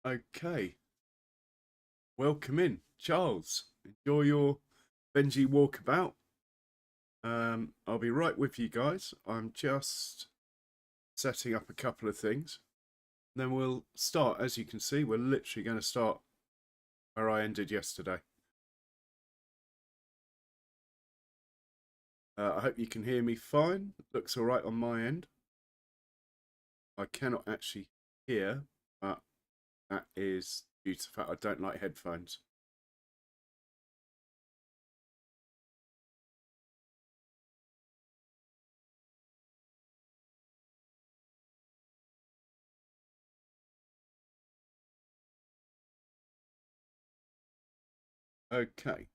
Okay, welcome in, Charles. Enjoy your Benji walkabout. I'll be right with you guys. I'm just setting up a couple of things. Then we'll start. As you can see, we're literally going to start where I ended yesterday. I hope you can hear me fine. Looks all right on my end. I cannot actually hear, but that is due to the fact I don't like headphones. Okay,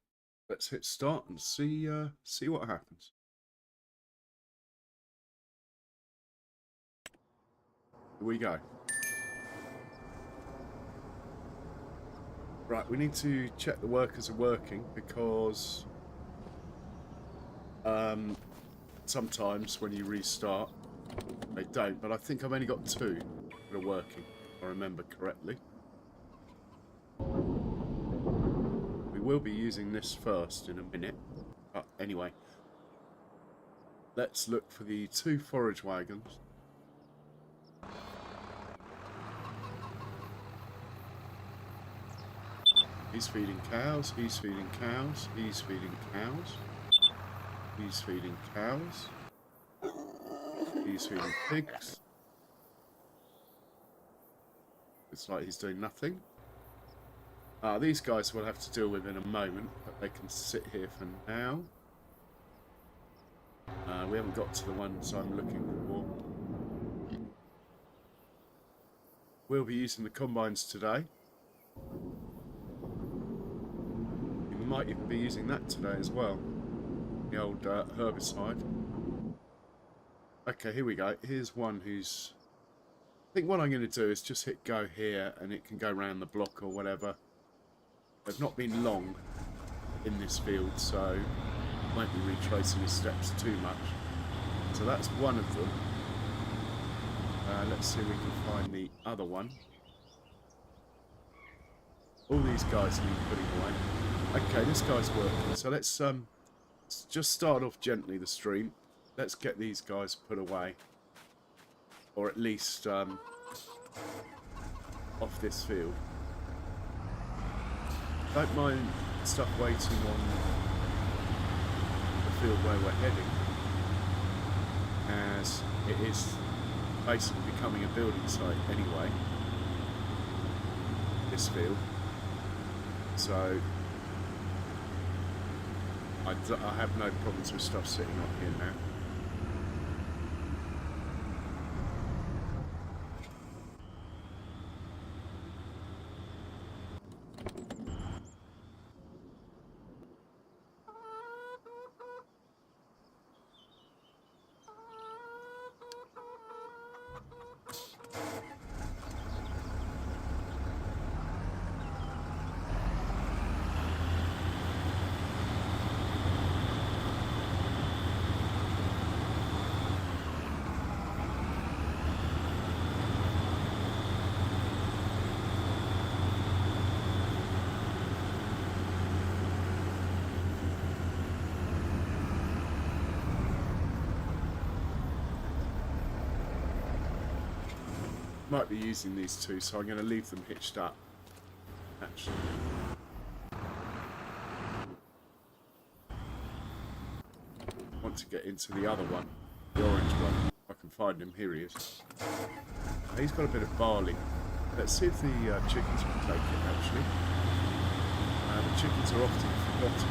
let's hit start and see what happens. Here we go. Right, we need to check the workers are working because sometimes when you restart they don't, but I think I've only got 2 that are working, if I remember correctly. We will be using this first in a minute, but anyway, let's look for the 2 forage wagons. He's feeding cows, he's feeding cows, he's feeding cows, he's feeding cows, he's feeding pigs. It's like he's doing nothing. These guys we'll have to deal with in a moment, but they can sit here for now. We haven't got to the ones I'm looking for. We'll be using the combines today. We might even be using that today as well. The old herbicide. Okay, here we go. Here's one who's... I think what I'm going to do is just hit go here and it can go around the block or whatever. They've not been long in this field, so I won't be retracing his steps too much. So that's one of them. Let's see if we can find the other one. All these guys need putting away. Okay, this guy's working. So let's just start off gently the stream. Let's get these guys put away. Or at least off this field. Don't mind stuff waiting on the field where we're heading, as it is basically becoming a building site anyway, this field. So I have no problems with stuff sitting up here now. Might be using these 2, so I'm going to leave them hitched up, actually. I want to get into the other one, the orange one. If I can find him. Here he is. He's got a bit of barley. Let's see if the chickens will take it, actually. The chickens are often forgotten.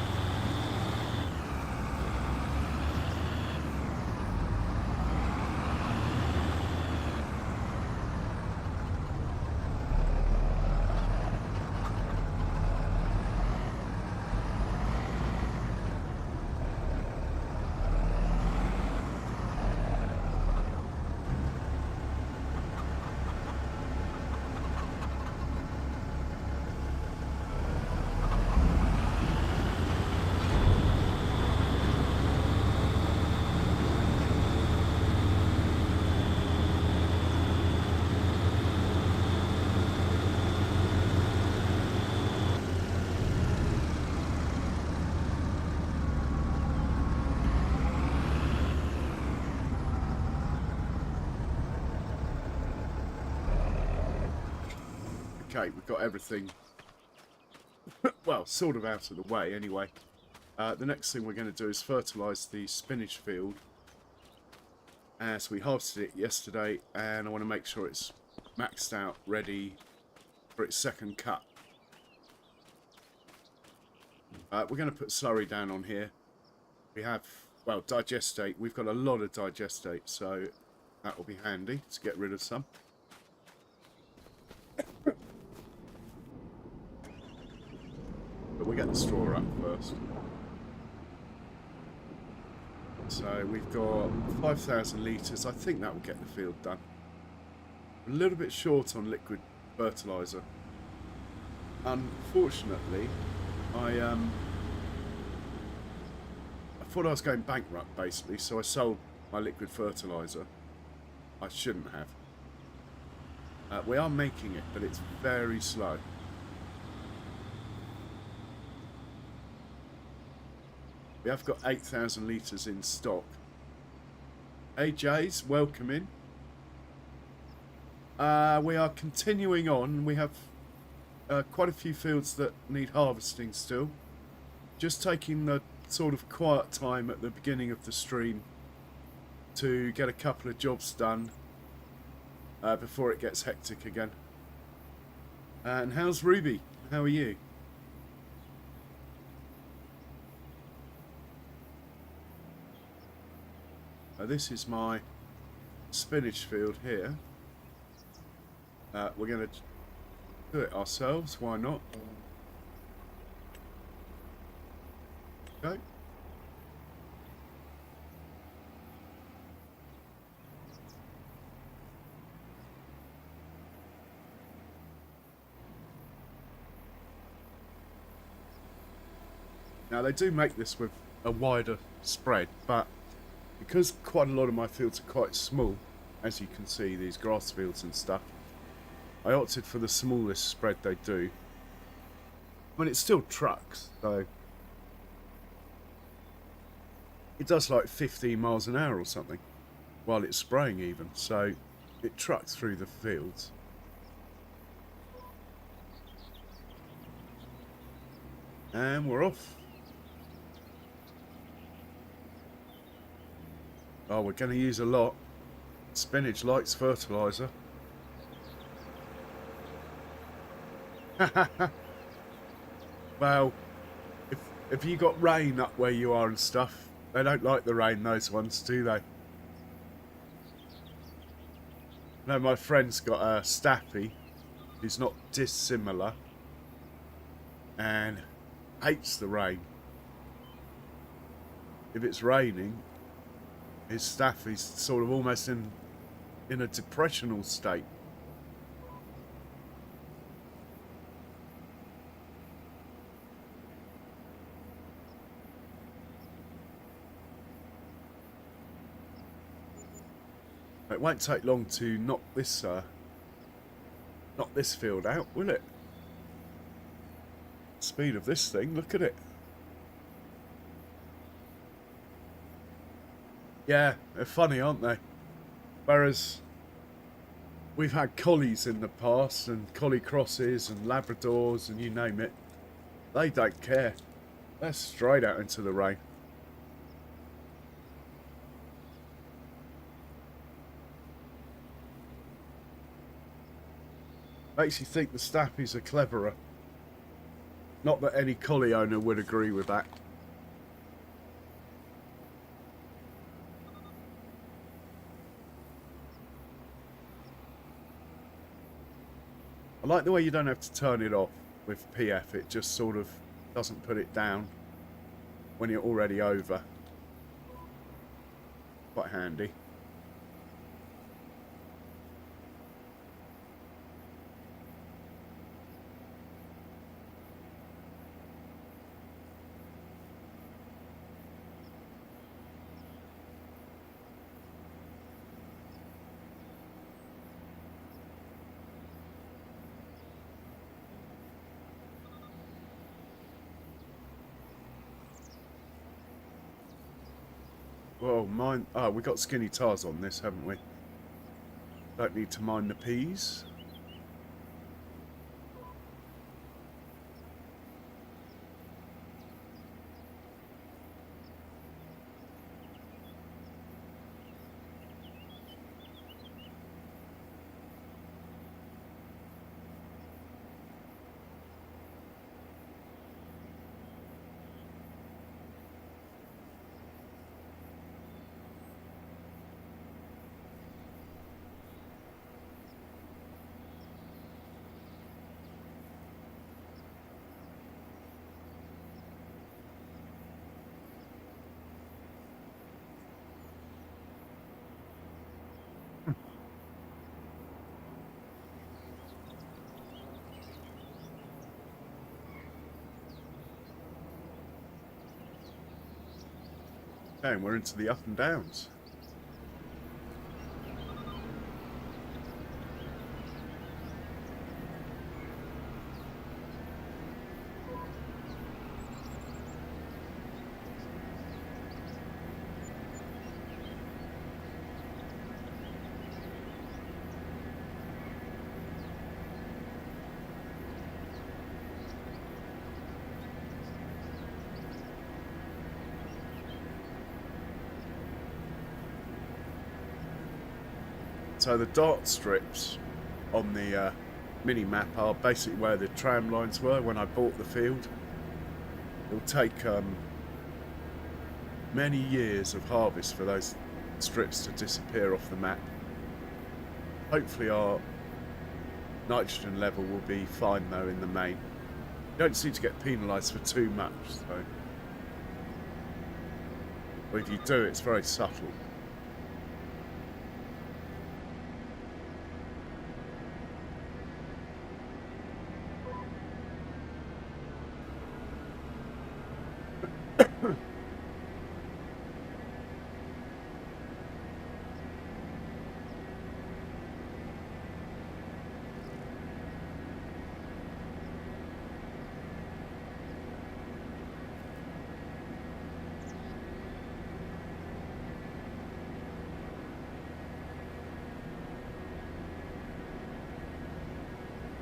Okay, we've got everything, well, sort of out of the way anyway. The next thing we're going to do is fertilise the spinach field, as we harvested it yesterday, and I want to make sure it's maxed out, ready for its second cut. We're going to put slurry down on here. We have, well, digestate. We've got a lot of digestate, so that will be handy to get rid of some. But we get the straw up first. So we've got 5,000 litres. I think that will get the field done. A little bit short on liquid fertiliser. Unfortunately, I thought I was going bankrupt basically, so I sold my liquid fertiliser. I shouldn't have. We are making it, but it's very slow. We have got 8,000 litres in stock. Hey Jays, welcome in. We are continuing on. We have quite a few fields that need harvesting still. Just taking the sort of quiet time at the beginning of the stream to get a couple of jobs done before it gets hectic again. And how's Ruby? How are you? This is my spinach field here. We're going to do it ourselves, why not? Okay. Now they do make this with a wider spread, but because quite a lot of my fields are quite small, as you can see, these grass fields and stuff, I opted for the smallest spread they do. I mean, it still trucks, so it does like 15 miles an hour or something while it's spraying even, so it trucks through the fields. And we're off. Oh, we're going to use a lot. Spinach likes fertiliser. Well, if you got rain up where you are and stuff, they don't like the rain, those ones, do they? No, my friend's got a staffy who's not dissimilar and hates the rain. If it's raining, his staffy's sort of almost in a depressional state. It won't take long to knock this field out, will it? Speed of this thing, look at it. Yeah, they're funny, aren't they? Whereas we've had collies in the past, and collie crosses and Labradors and you name it. They don't care. They're straight out into the rain. Makes you think the Staffies are cleverer. Not that any collie owner would agree with that. I like the way you don't have to turn it off with PF. It just sort of doesn't put it down when you're already over. Quite handy. Well, mine. Oh, we got skinny tars on this, haven't we? Don't need to mind the peas. And we're into the up and downs. So the dart strips on the mini map are basically where the tram lines were when I bought the field. It'll take many years of harvest for those strips to disappear off the map. Hopefully our nitrogen level will be fine though in the main. You don't seem to get penalised for too much, so. But if you do, it's very subtle.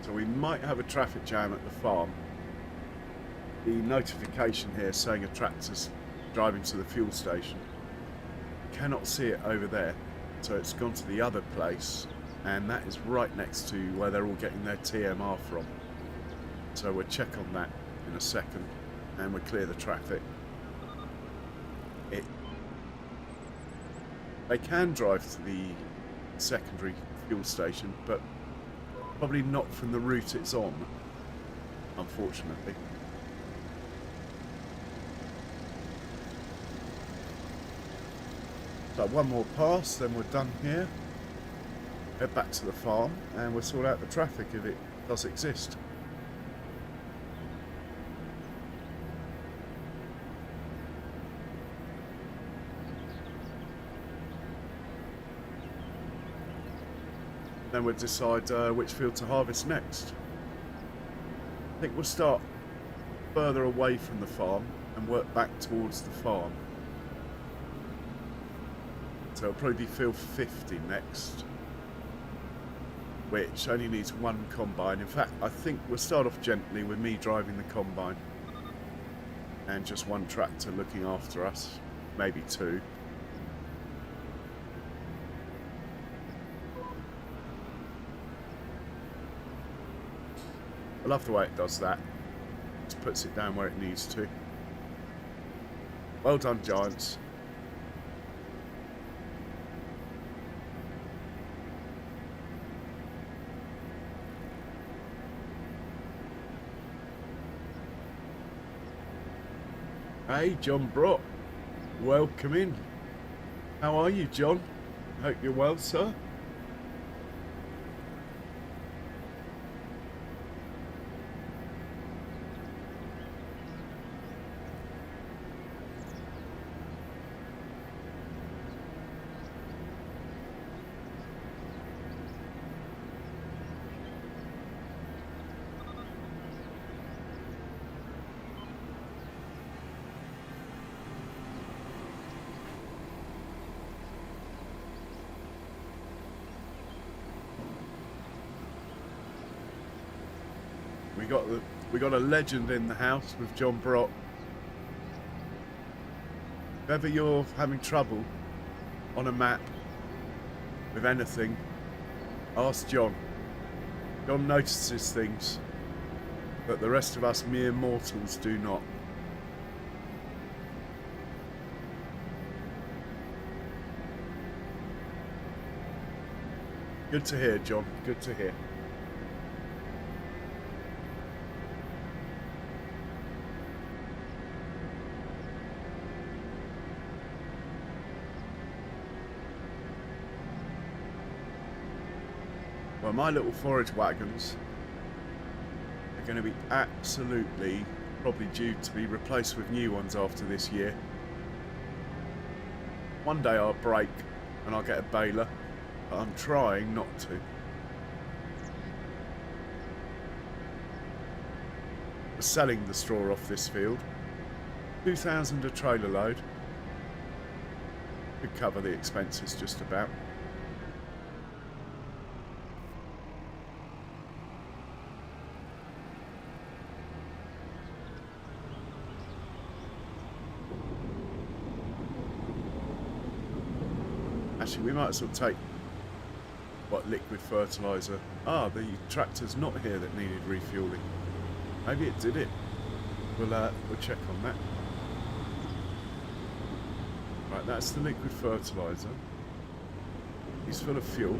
So we might have a traffic jam at the farm. The notification here saying a tractor's driving to the fuel station. Cannot see it over there, so it's gone to the other place, and that is right next to where they're all getting their TMR from. So we'll check on that in a second, and we'll clear the traffic. They can drive to the secondary fuel station, but probably not from the route it's on, unfortunately. So one more pass, then we're done here. Head back to the farm, and we'll sort out the traffic if it does exist. Then we'll decide which field to harvest next. I think we'll start further away from the farm and work back towards the farm. So it'll probably be field 50 next, which only needs one combine. In fact, I think we'll start off gently with me driving the combine and just one tractor looking after us, maybe two. I love the way it does that. Just puts it down where it needs to. Well done, Giants. Hey, John Brock. Welcome in. How are you, John? Hope you're well, sir. We got a legend in the house with John Brock. If ever you're having trouble on a map with anything, ask John. John notices things that the rest of us mere mortals do not. Good to hear, John. Good to hear. Well, my little forage wagons are going to be absolutely probably due to be replaced with new ones after this year. One day I'll break and I'll get a baler, but I'm trying not to. We're selling the straw off this field. 2,000 a trailer load. Could cover the expenses just about. Actually, we might as well take liquid fertiliser. Ah, the tractor's not here that needed refuelling. Maybe it did it. We'll check on that. Right, that's the liquid fertiliser. He's full of fuel.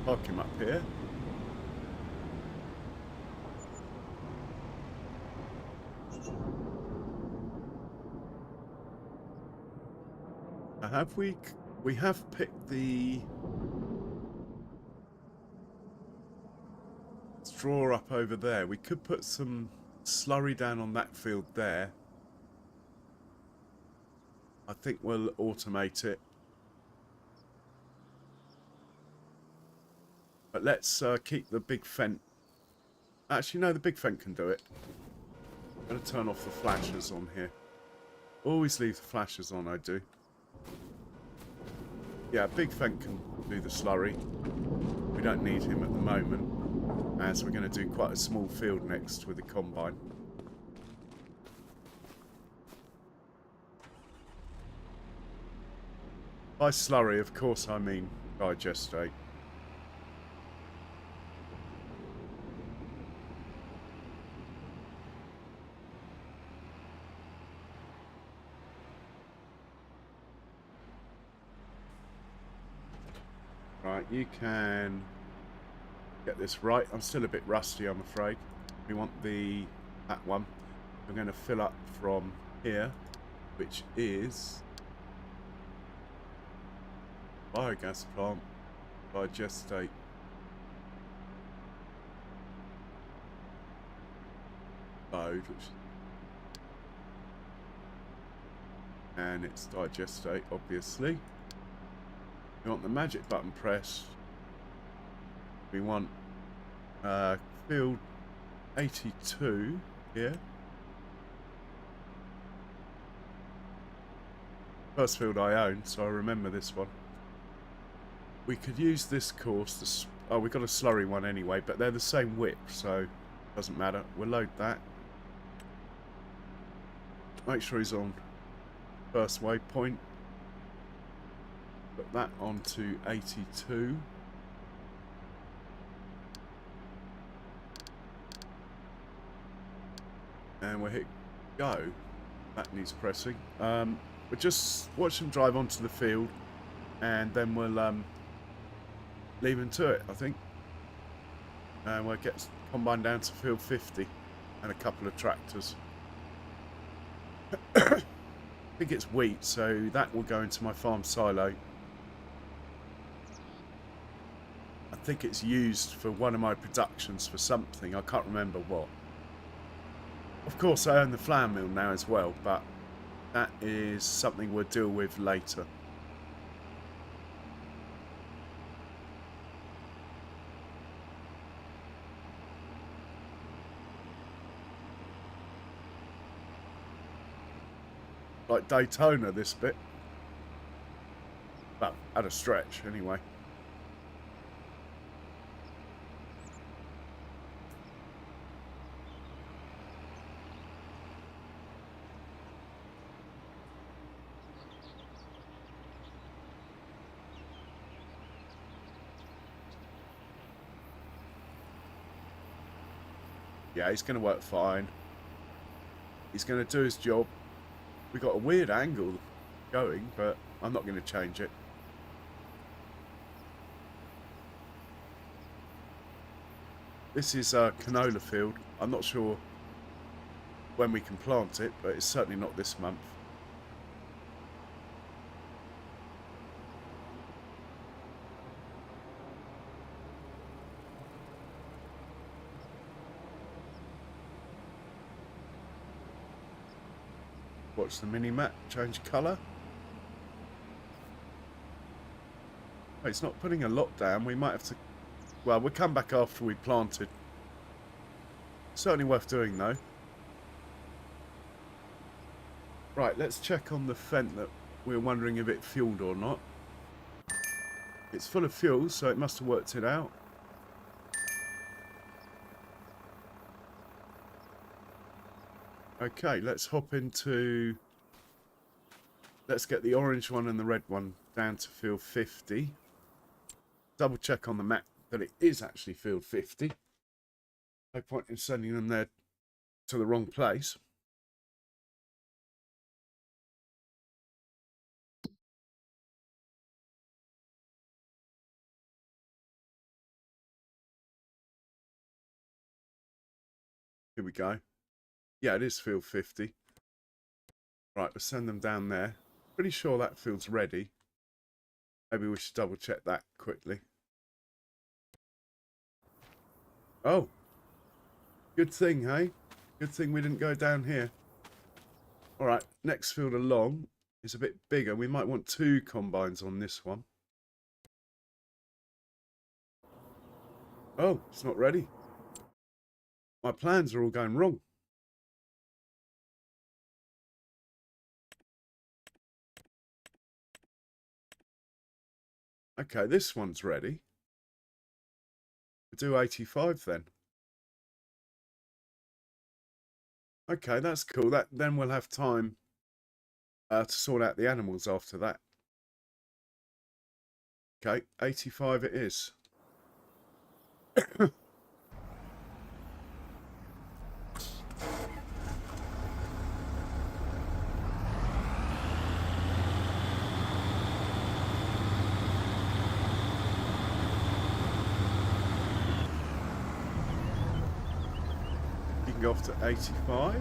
Park him up here. Have we have picked the straw up over there. We could put some slurry down on that field there. I think we'll automate it. But let's keep the big fence. Actually, no, the big fence can do it. I'm going to turn off the flashers on here. Always leave the flashers on, I do. Yeah, Big Fent can do the slurry. We don't need him at the moment, as we're going to do quite a small field next with the combine. By slurry, of course, I mean digestate. Right, you can get this right. I'm still a bit rusty, I'm afraid. We want that one. We're going to fill up from here, which is biogas plant, digestate. Load, and it's digestate, obviously. We want the magic button pressed. We want field 82 here. First field I own, so I remember this one. We could use this course. Oh, we've got a slurry one anyway, but they're the same width, so it doesn't matter. We'll load that. Make sure he's on first waypoint. Put that onto 82. And we'll hit go. That needs pressing. We'll just watch them drive onto the field, and then we'll leave them to it, I think. And we'll get combine down to field 50 and a couple of tractors. I think it's wheat, so that will go into my farm silo. I think it's used for one of my productions for something. I can't remember what. Of course, I own the flour mill now as well, but that is something we'll deal with later. Like Daytona, this bit. Well, at a stretch, anyway. Yeah, he's going to work fine. He's going to do his job. We've got a weird angle going, but I'm not going to change it. This is a canola field. I'm not sure when we can plant it, but it's certainly not this month. Watch the mini-map change colour. Oh, it's not putting a lot down. We might have to... Well, we'll come back after we planted. Certainly worth doing, though. Right, let's check on the Fent that we were wondering if it fueled or not. It's full of fuel, so it must have worked it out. Okay, let's hop into... Let's get the orange one and the red one down to field 50. Double check on the map that it is actually field 50. No point in sending them there to the wrong place. Here we go. Yeah, it is field 50. Right, we'll send them down there. Pretty sure that field's ready. Maybe we should double check that quickly. Oh. Good thing, hey? Good thing we didn't go down here. Alright, next field along is a bit bigger. We might want 2 combines on this one. Oh, it's not ready. My plans are all going wrong. Okay, this one's ready. We'll do 85 then. Okay, that's cool. Then we'll have time to sort out the animals after that. Okay, 85 it is. Go off to 85,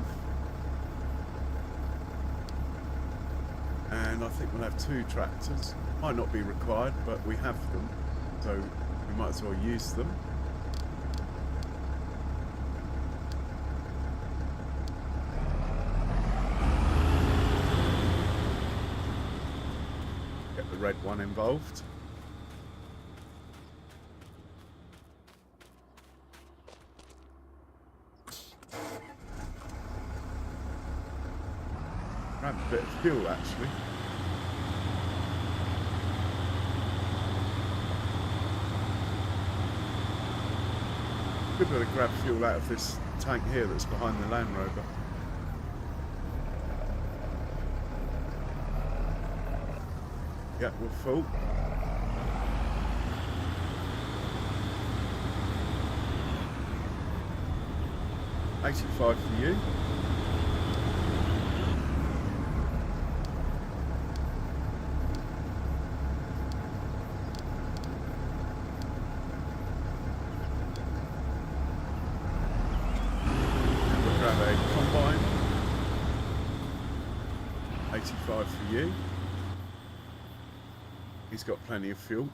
and I think we'll have 2 tractors. Might not be required, but we have them, so we might as well use them. Get the red one involved. Grab a bit of fuel, actually. Could better grab fuel out of this tank here that's behind the Land Rover. Yeah, we're full. $85 for you. Combine. 85 for you. He's got plenty of fuel.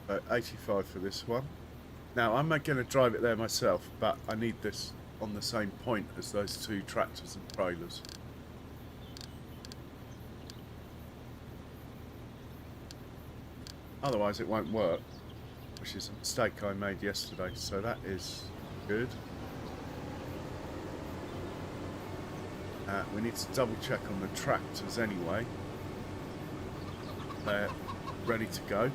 So 85 for this one. Now I'm not going to drive it there myself, but I need this on the same point as those 2 tractors and trailers. Otherwise it won't work, which is a mistake I made yesterday, so that is good. We need to double check on the tractors anyway. They're ready to go.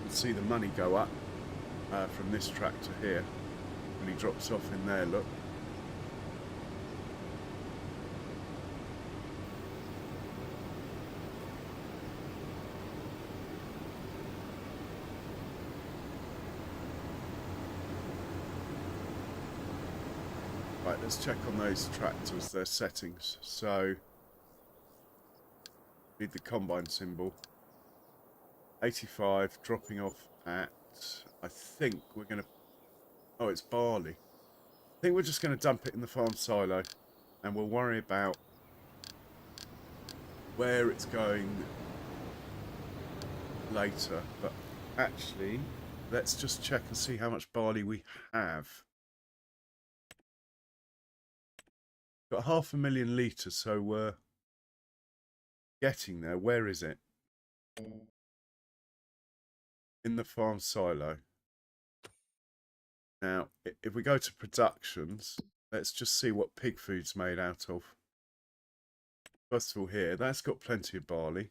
See the money go up from this tractor here when he drops off in there, look. Right, let's check on those tractors, their settings. So, need the combine symbol. 85, dropping off at, I think we're going to, oh, it's barley. I think we're just going to dump it in the farm silo, and we'll worry about where it's going later. But actually, let's just check and see how much barley we have. Got 500,000 litres, so we're getting there. Where is it? In the farm silo. Now, if we go to productions, let's just see what pig food's made out of. First of all, here, that's got plenty of barley.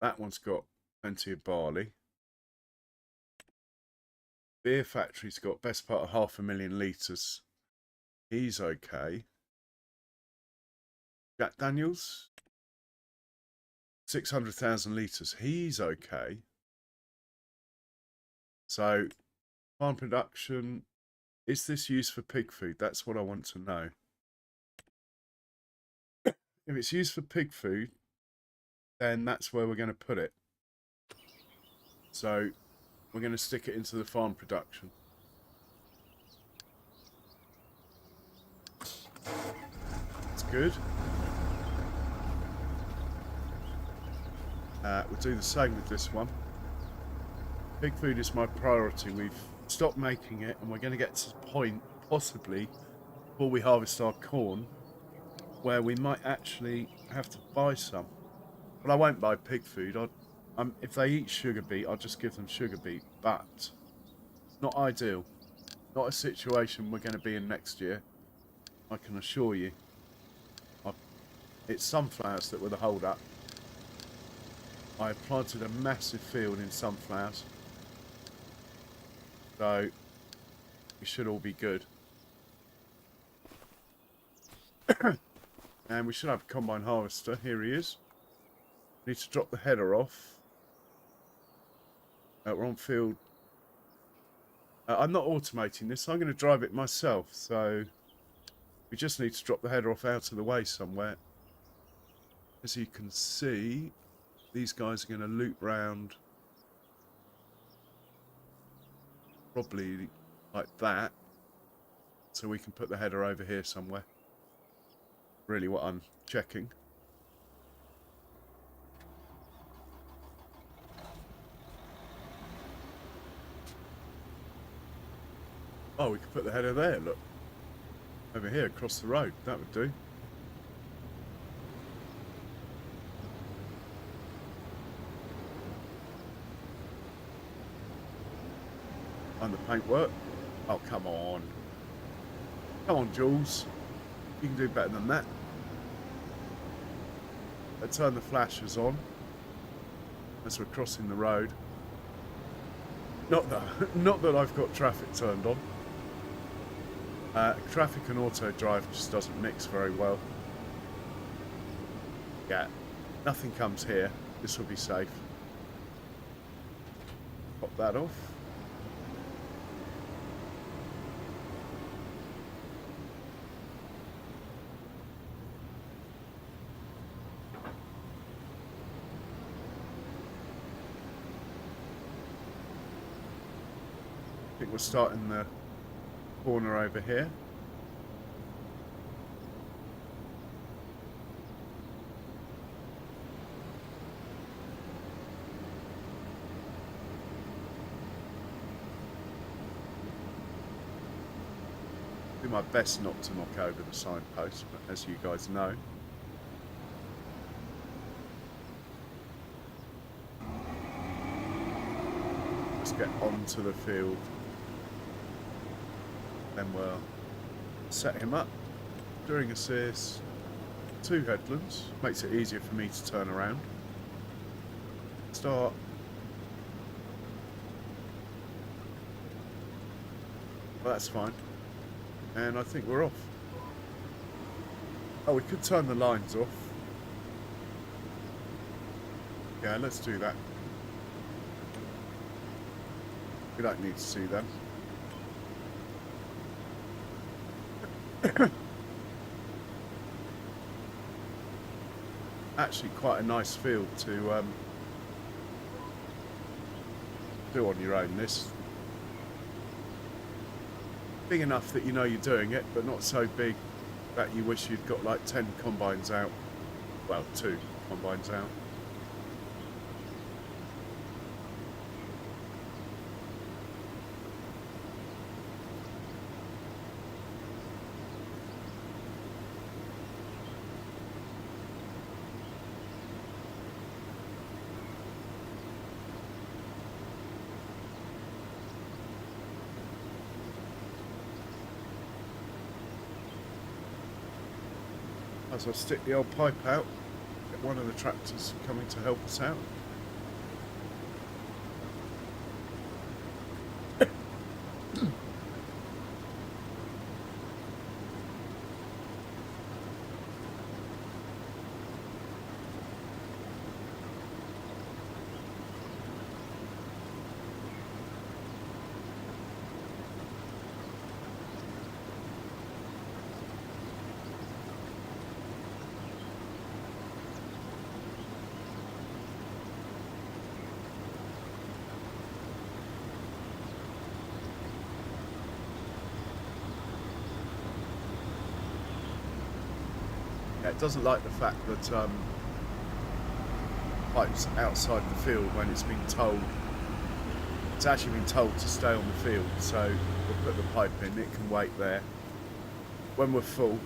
That one's got plenty of barley. Beer factory's got best part of 500,000 litres. He's okay. Jack Daniels, 600,000 litres. He's okay. So, farm production, is this used for pig food? That's what I want to know. If it's used for pig food, then that's where we're going to put it. So, we're going to stick it into the farm production. That's good. We'll do the same with this one. Pig food is my priority. We've stopped making it, and we're going to get to the point, possibly, before we harvest our corn, where we might actually have to buy some. But I won't buy pig food. If they eat sugar beet, I'll just give them sugar beet. But it's not ideal. Not a situation we're going to be in next year, I can assure you. It's sunflowers that were the hold-up. I planted a massive field in sunflowers. So, we should all be good. And we should have a combine harvester. Here he is. Need to drop the header off. We're on field. I'm not automating this. I'm going to drive it myself. So, we just need to drop the header off out of the way somewhere. As you can see, these guys are going to loop round probably like that, so we can put the header over here somewhere. Really what I'm checking. Oh, we could put the header there, look. Over here, across the road. That would do. And the paintwork. Oh, come on. Come on, Jules. You can do better than that. Let's turn the flashers on as we're crossing the road. Not that I've got traffic turned on. Traffic and auto drive just doesn't mix very well. Yeah, nothing comes here. This will be safe. Pop that off. I think we're starting the corner over here. Do my best not to knock over the signpost, but as you guys know, let's get onto the field. Then we'll set him up, steering assist, 2 headlands, makes it easier for me to turn around. Start. Well, that's fine. And I think we're off. Oh, we could turn the lines off. Yeah, let's do that. We don't need to see them. actually quite a nice field to do on your own. This big enough that you know you're doing it, but not so big that you wish you'd got like 10 combines out. Well, 2 combines out. As I stick the old pipe out, get one of the tractors coming to help us out. Yeah, it doesn't like the fact that pipe's outside the field when it's been told. It's actually been told to stay on the field, so we'll put the pipe in, it can wait there. When we're full,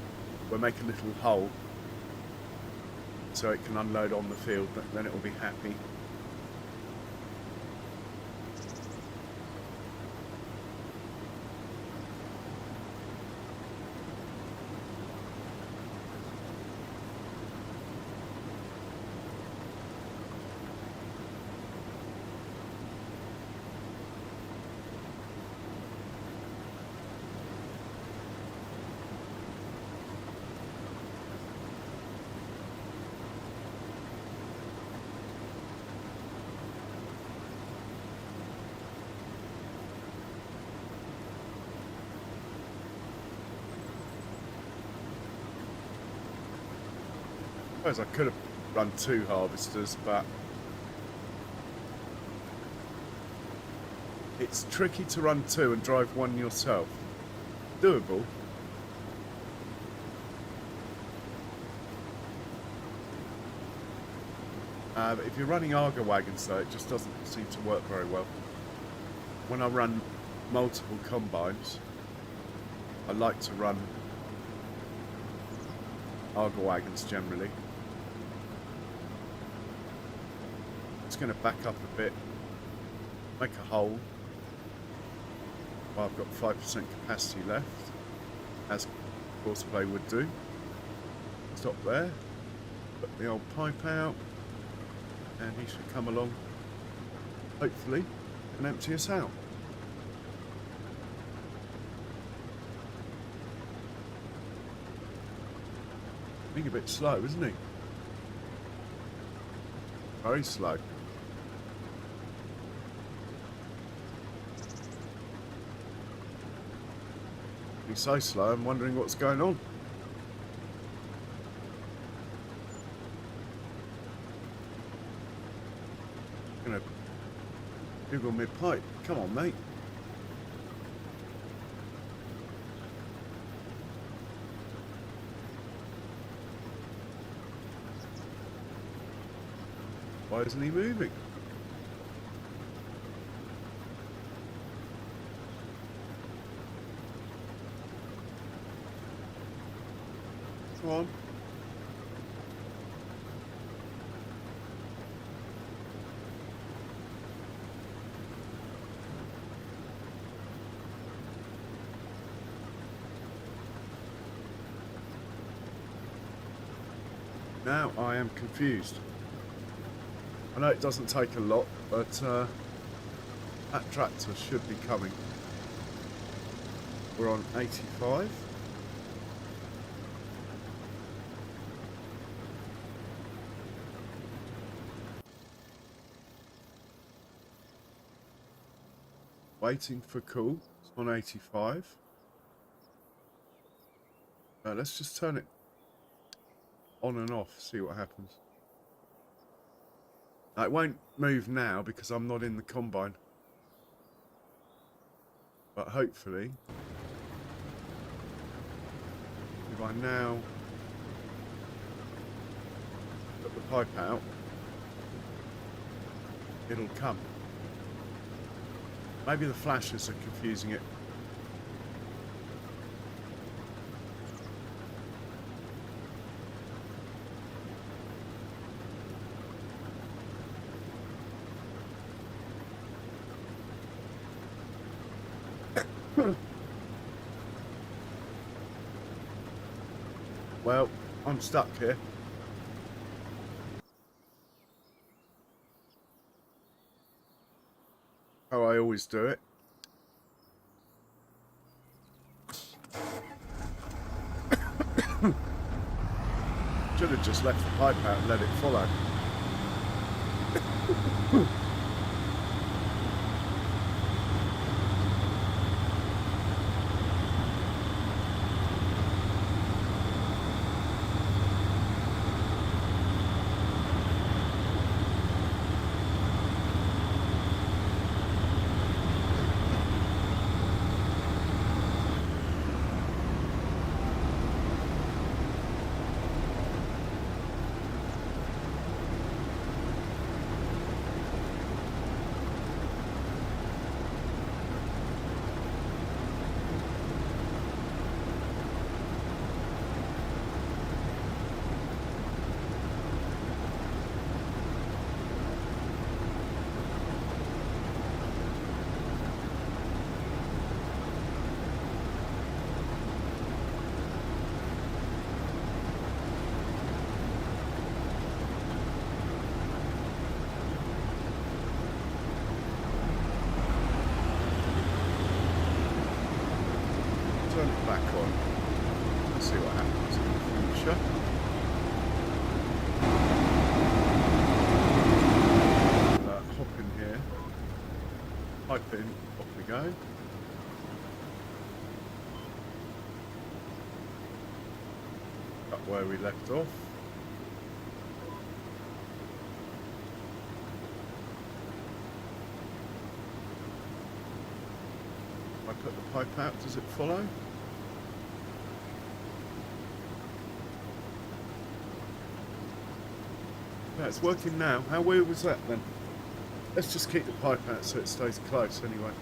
we'll make a little hole so it can unload on the field, but then it will be happy. I suppose I could have run 2 harvesters, but it's tricky to run 2 and drive 1 yourself. Doable. But if you're running Arga wagons though, it just doesn't seem to work very well. When I run multiple combines, I like to run Arga wagons generally. Just going to back up a bit, make a hole. Well, I've got 5% capacity left, as horseplay would do. Stop there, put the old pipe out, and he should come along, hopefully, and empty us out. Being a bit slow, isn't he? Very slow. He's so slow, I'm wondering what's going on. I'm gonna Google my pipe. Come on, mate. Why isn't he moving? Come on. Now I am confused. I know it doesn't take a lot, but that tractor should be coming. We're on 85. Waiting for call. It's on 85. Let's just turn it on and off, see what happens. It won't move now because I'm not in the combine. But hopefully, if I now put the pipe out, it'll come. Maybe the flashes are confusing it. Well, I'm stuck here. How I always do it. Should have just left the pipe out and let it follow. Turn it back on. Let's see what happens in the future. Hop in here. Pipe in. Off we go. Up where we left off. If I put the pipe out, does it follow? Yeah, it's working now. How weird was that then? Let's just keep the pipe out so it stays close anyway.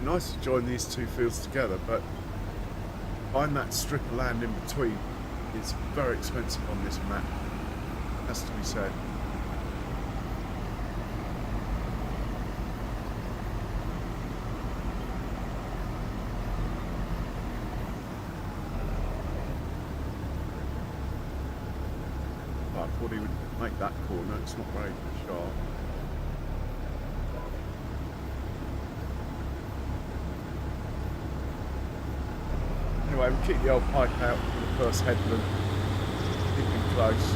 Nice to join these two fields together, but find that strip of land in between is very expensive on this map, has to be said. But I thought he would make that corner, it's not very sharp. Anyway, we'll keep the old pipe out for the first headland, keeping close.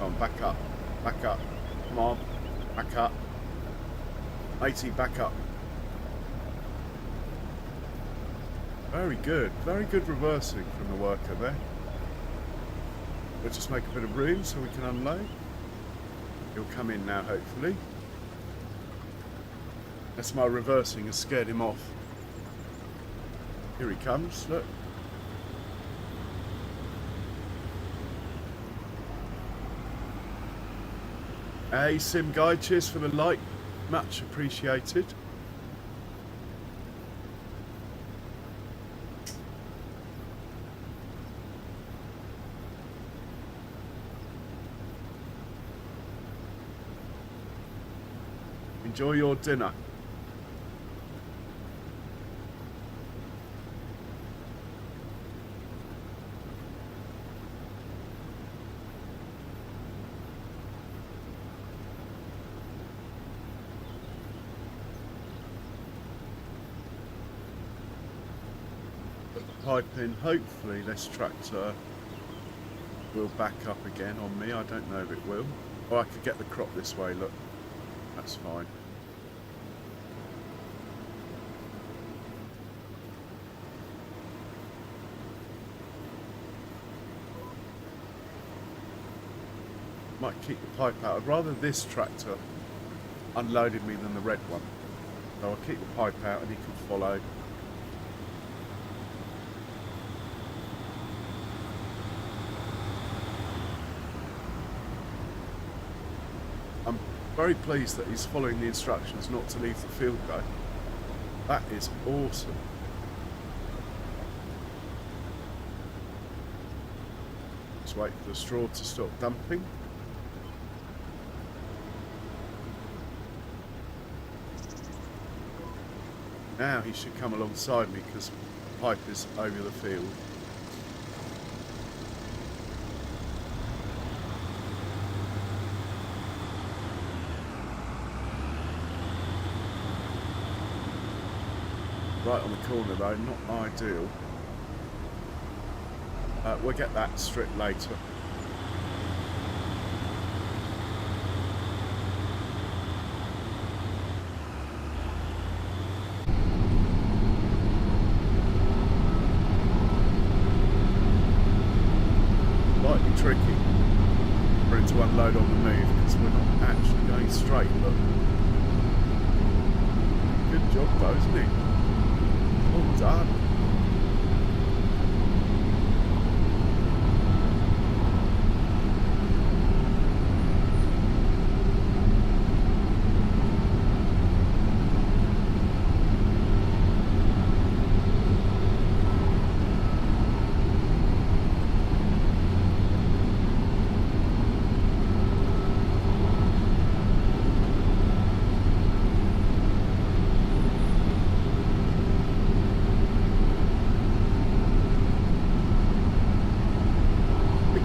Come on, back up. Back up. Come on. Back up. Matey, back up. Very good. Very good reversing from the worker there. We'll just make a bit of room so we can unload. He'll come in now, hopefully. That's my reversing has scared him off. Here he comes, look. Hey, Sim Guy, cheers for the like. Much appreciated. Enjoy your dinner. Pipe in. Hopefully this tractor will back up again on me. I don't know if it will. Oh, I could get the crop this way, look. That's fine. Might keep the pipe out. I'd rather this tractor unloaded me than the red one. So I'll keep the pipe out and he can follow. I'm very pleased that he's following the instructions not to leave the field though. That is awesome. Just wait for the straw to stop dumping. Now he should come alongside me because the pipe is over the field. Right on the corner though, not ideal. We'll get that stripped later. Slightly tricky for it to unload on the move because we're not actually going straight, look. Good job though, isn't it? Well done.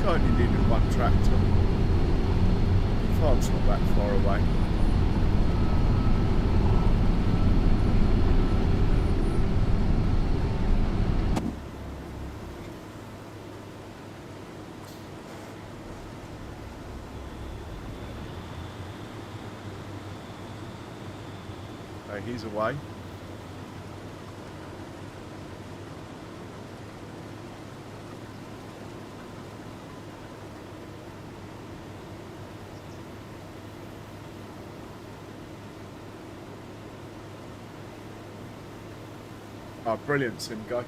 I only needed one tractor. The farm's not that far away. Okay, he's away. Oh, brilliant, Sim Guy.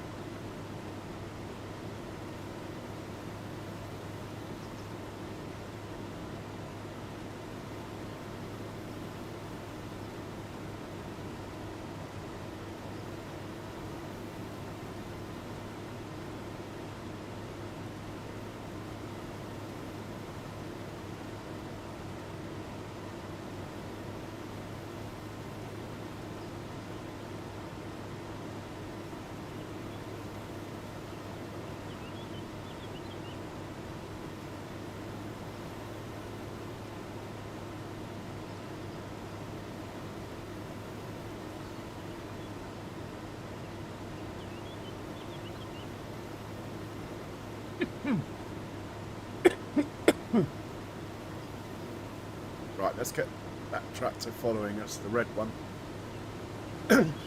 Let's get that tractor following us, the red one.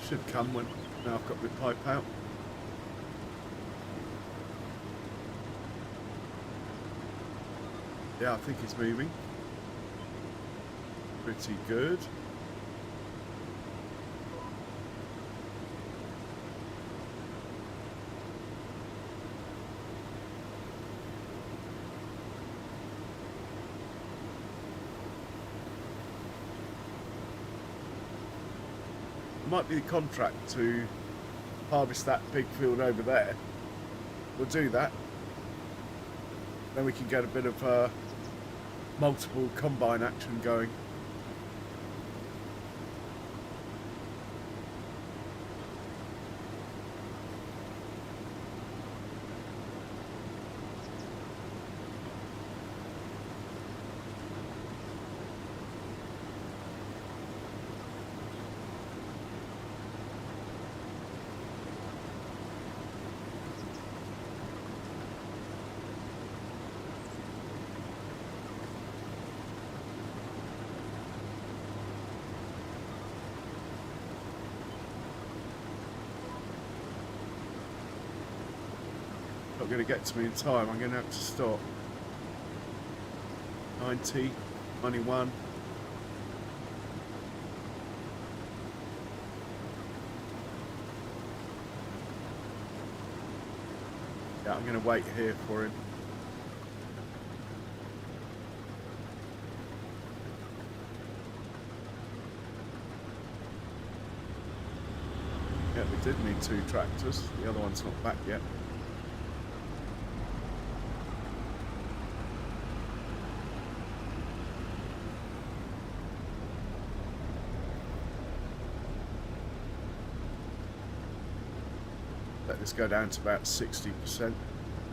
Should come when now I've got my pipe out. Yeah, I think he's moving. Pretty good. Might be the contract to harvest that big field over there. We'll do that. Then we can get a bit of multiple combine action going. Not going to get to me in time. I'm going to have to stop. 90, 91. Yeah, I'm going to wait here for him. Yeah, we did need 2 tractors. The other one's not back yet. Let this go down to about 60%, then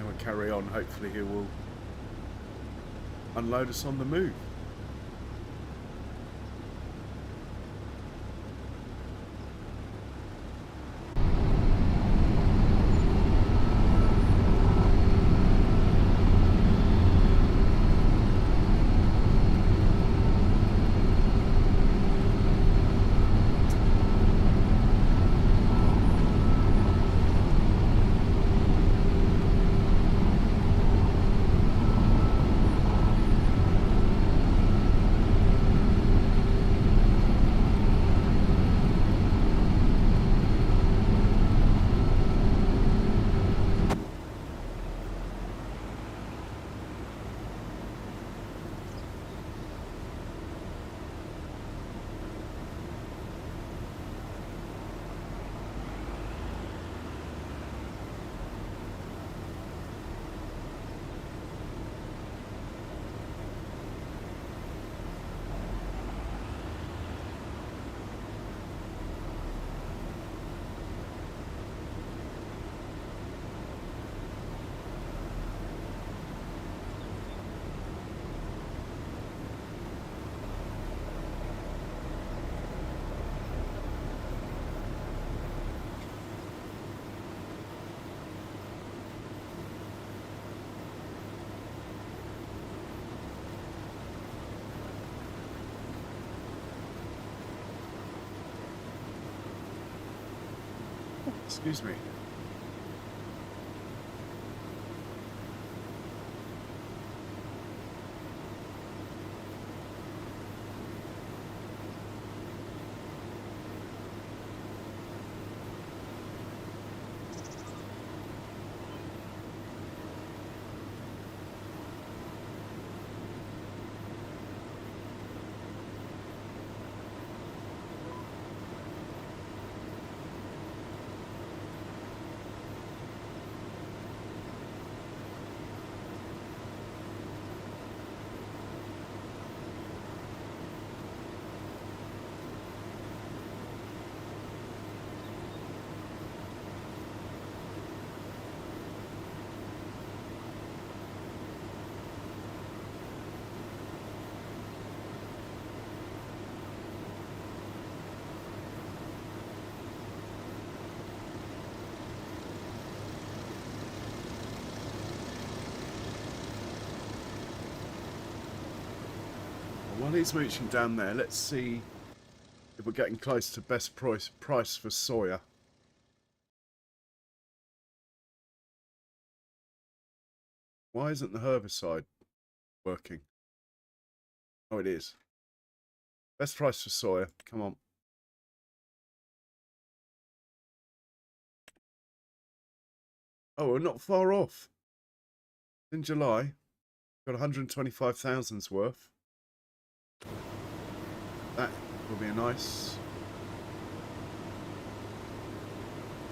we'll carry on. Hopefully he will unload us on the move. Excuse me. while he's mooching down there, let's see if we're getting close to best price for soya. Why isn't the herbicide working? Oh, it is. Best price for soya. Come on. Oh, we're not far off. In July, got 125,000's worth. That will be a nice...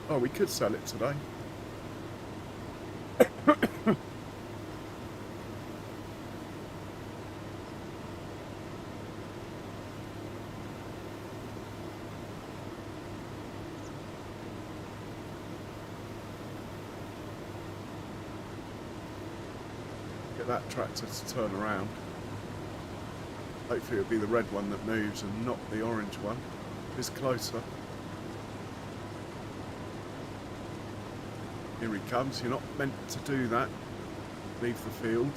Oh, we could sell it today. Get that tractor to turn around. Hopefully it'll be the red one that moves and not the orange one. It's closer. Here he comes. You're not meant to do that. Leave the field.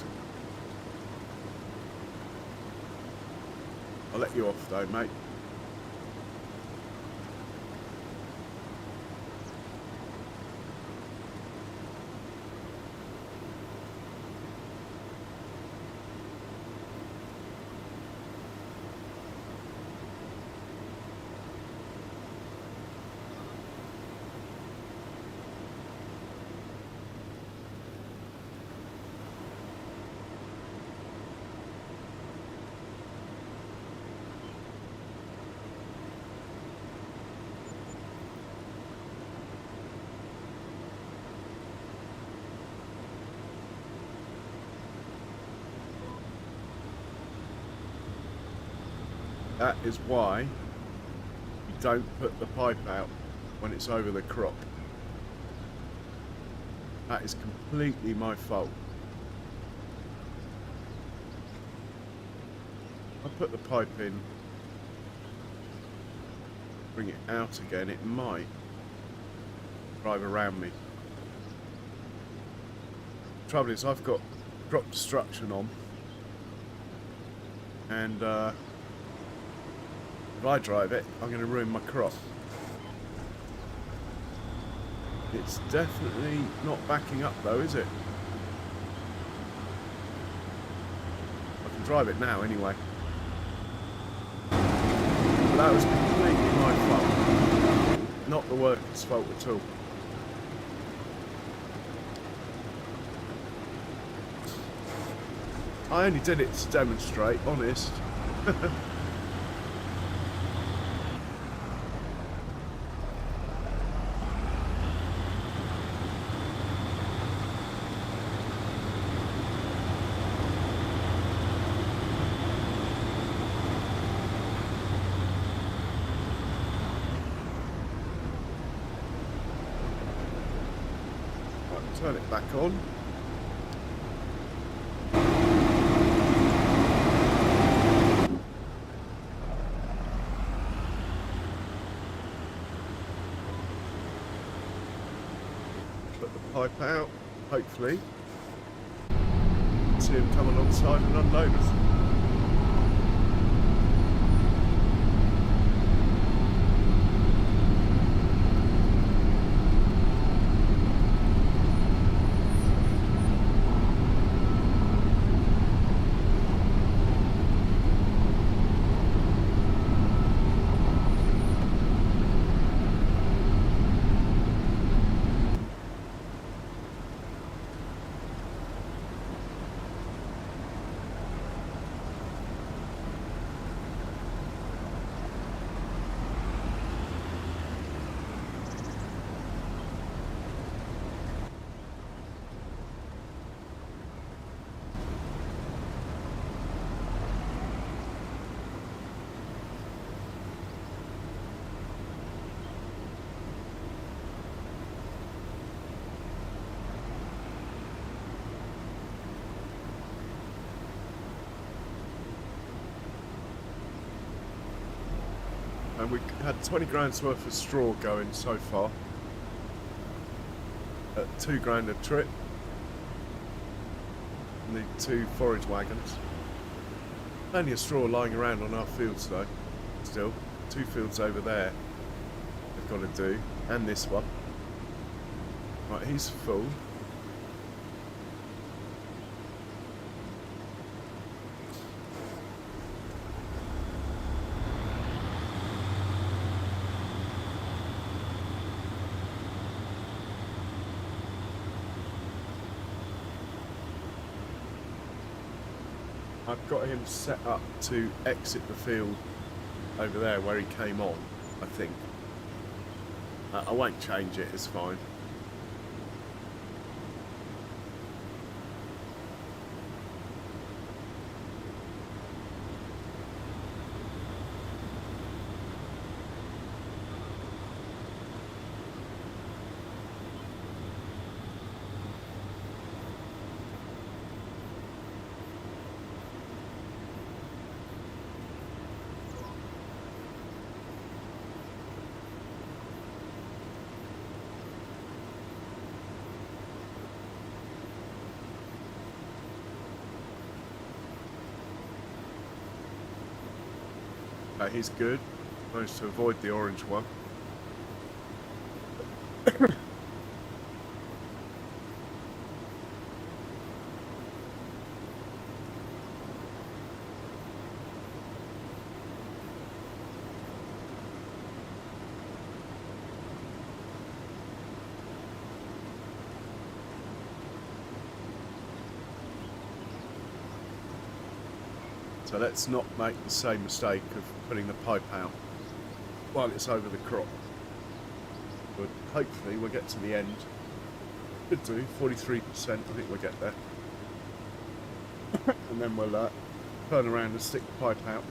I'll let you off though, mate. That is why you don't put the pipe out when it's over the crop. That is completely my fault. I put the pipe in, bring it out again, it might drive around me. The trouble is I've got crop destruction on, and if I drive it, I'm going to ruin my crop. It's definitely not backing up though, is it? I can drive it now anyway. But that was completely my fault. Not the worker's fault at all. I only did it to demonstrate, honest. Turn it back on. Put the pipe out, hopefully. See him come alongside and unload us. And we had 20 grand's worth of straw going so far at 2 grand a trip. And the 2 forage wagons. Plenty of straw lying around on our fields though. Still, 2 fields over there I've got to do, and this one. Right, he's full. I've got him set up to exit the field over there where he came on, I think. I won't change it, it's fine. He's good. Managed to avoid the orange one. So let's not make the same mistake of putting the pipe out while it's over the crop. But hopefully we'll get to the end. Could do, 43%, I think we'll get there. And then we'll turn around and stick the pipe out.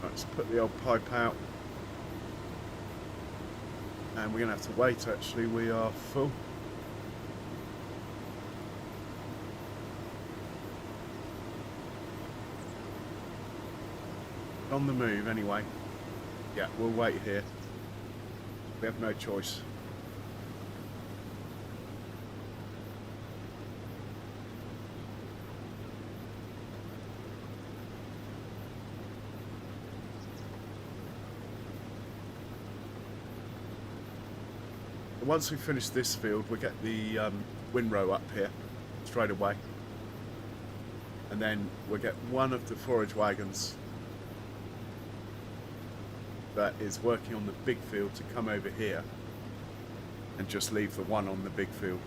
Let's put the old pipe out. And we're going to have to wait actually, we are full. On the move anyway. Yeah, we'll wait here. We have no choice. Once we finish this field, we'll get the windrow up here straight away, and then we'll get one of the forage wagons that is working on the big field to come over here and just leave the one on the big field.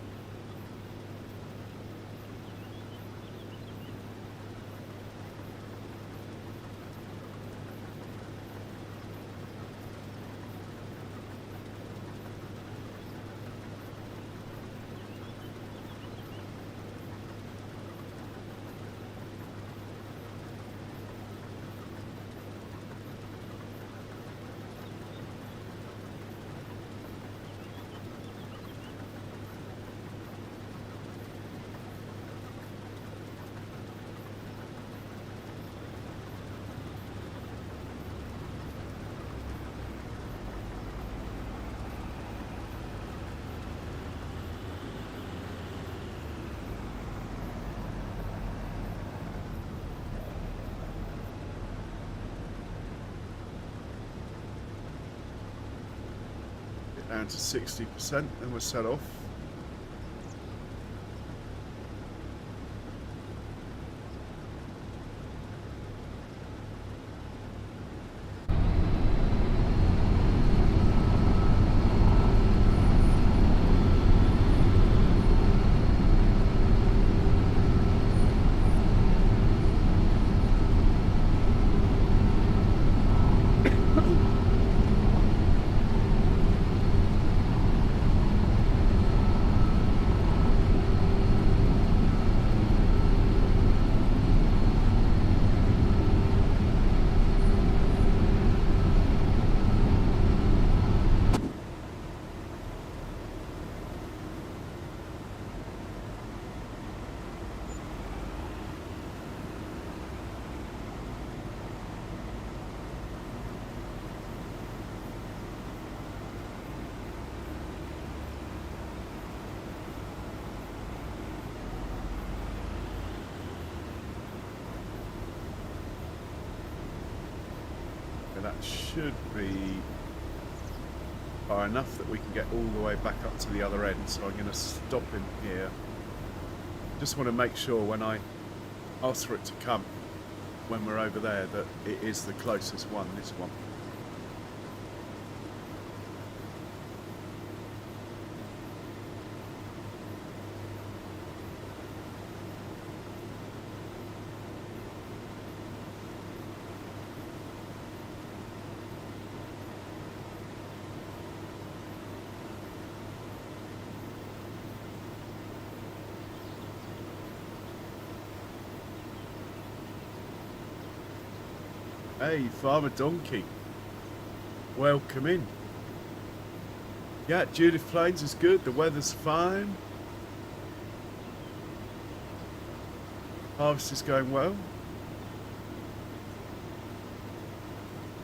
Down to 60%, and we'll set off. That should be far enough that we can get all the way back up to the other end. So I'm going to stop in here. Just want to make sure when I ask for it to come when we're over there that it is the closest one, this one. Hey, Farmer Donkey. Welcome in. Yeah, Judith Plains is good. The weather's fine. Harvest is going well.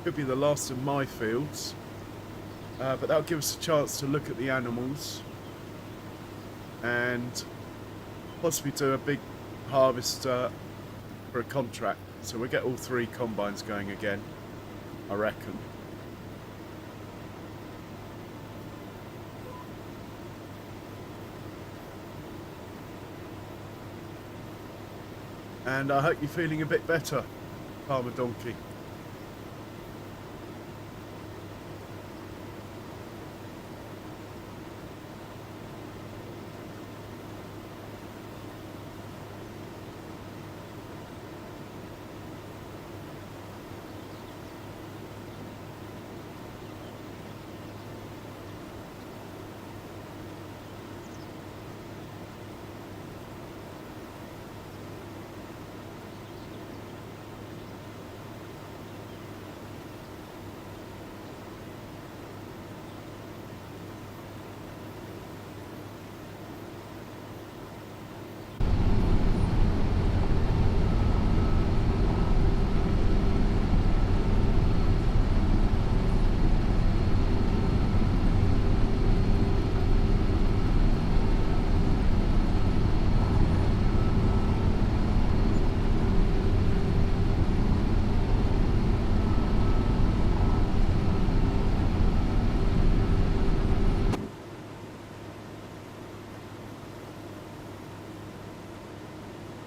Could be the last of my fields. But that'll give us a chance to look at the animals. And possibly do a big harvest for a contract. So we'll get all 3 combines going again, I reckon. And I hope you're feeling a bit better, Farmer Donkey.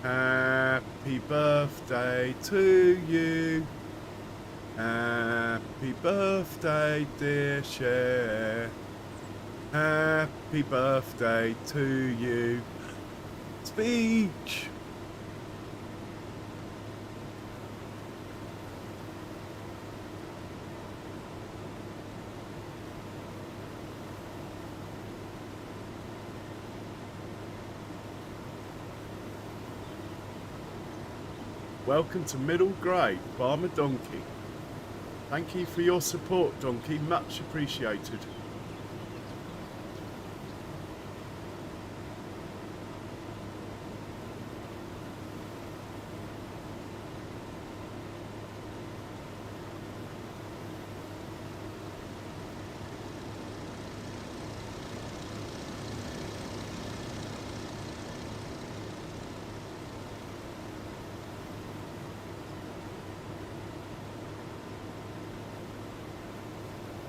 Happy birthday to you. Happy birthday, dear Cher. Happy birthday to you. Speech. Welcome to Middle Grade, Farmer Donkey. Thank you for your support, Donkey. Much appreciated.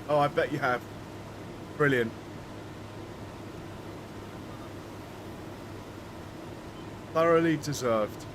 Oh, I bet you have. Brilliant. Thoroughly deserved.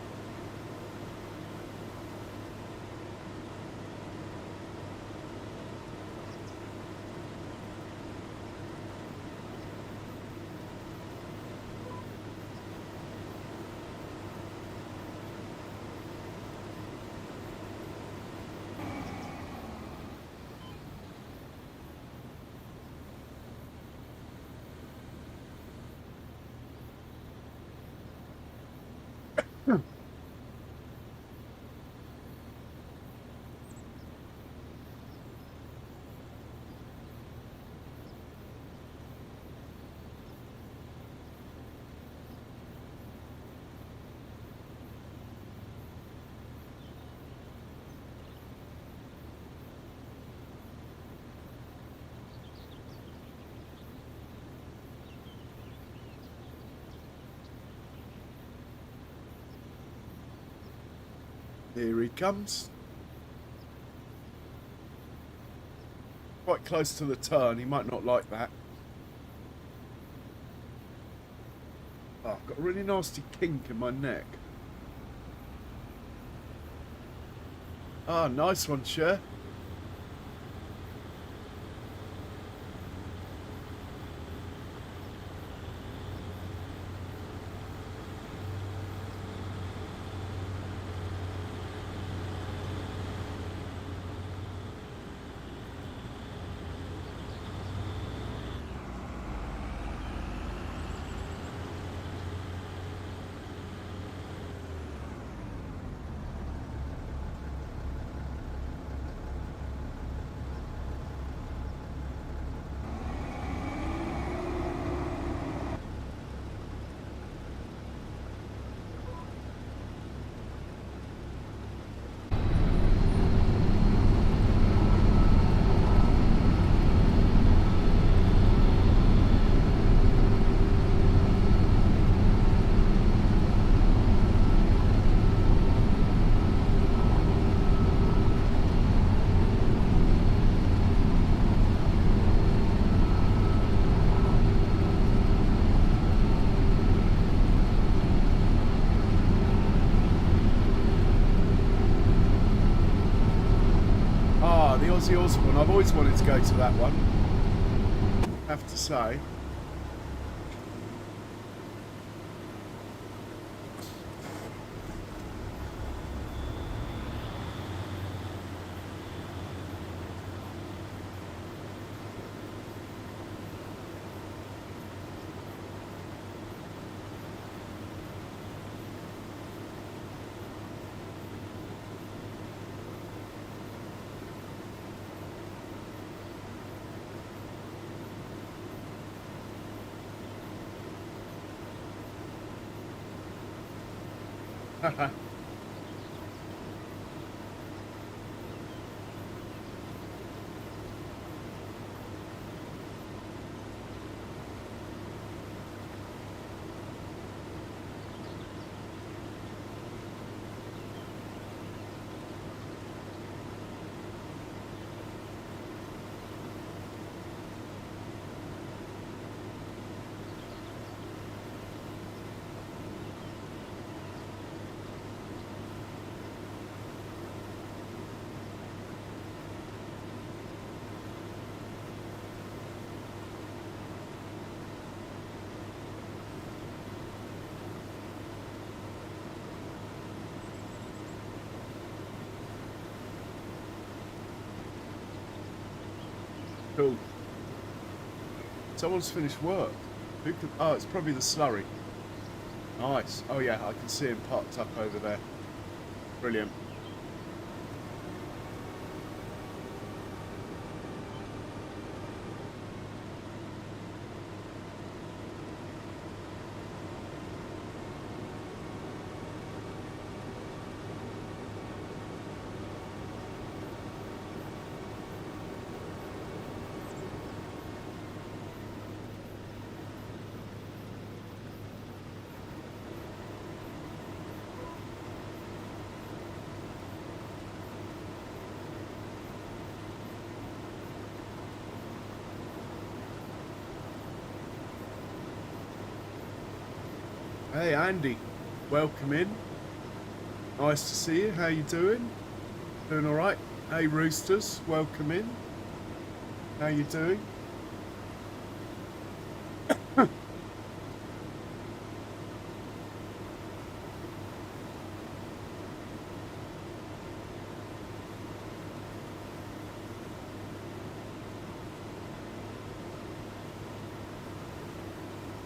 Here he comes. Quite close to the turn. He might not like that. Oh, I've got a really nasty kink in my neck. Ah, nice one, Cher. The Aussie Osborne. I've always wanted to go to that one, I have to say. Cool. Someone's finished work. Who could? Oh, it's probably the slurry. Nice. Oh yeah, I can see him parked up over there. Brilliant. Hey Andy, welcome in. Nice to see you. How you doing? Doing all right? Hey Roosters, welcome in. How you doing?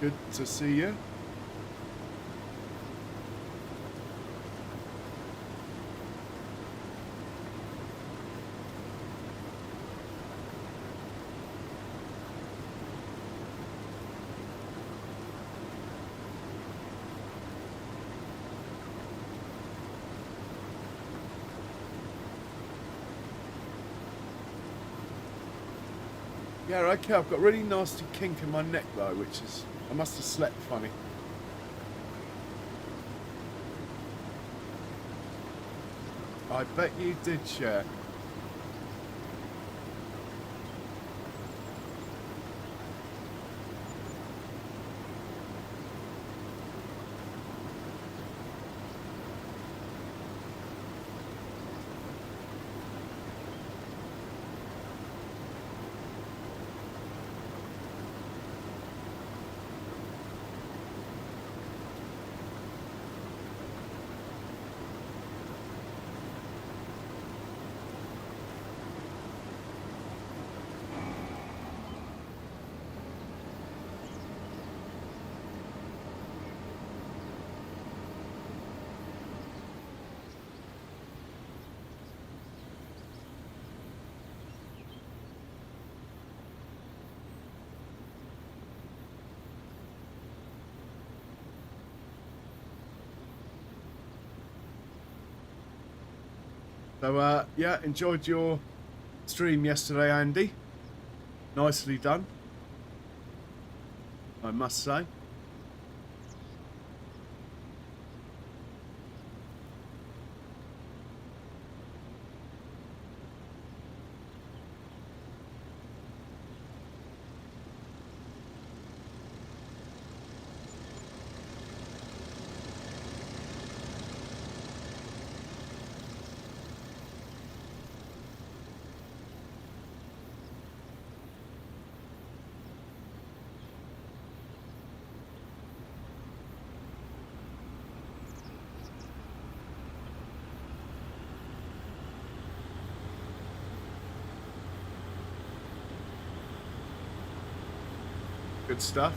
Good to see you. Yeah, okay, I've got a really nasty kink in my neck though, which is, I must have slept funny. I bet you did, share. So, yeah, enjoyed your stream yesterday, Andy. Nicely done, I must say. Good stuff.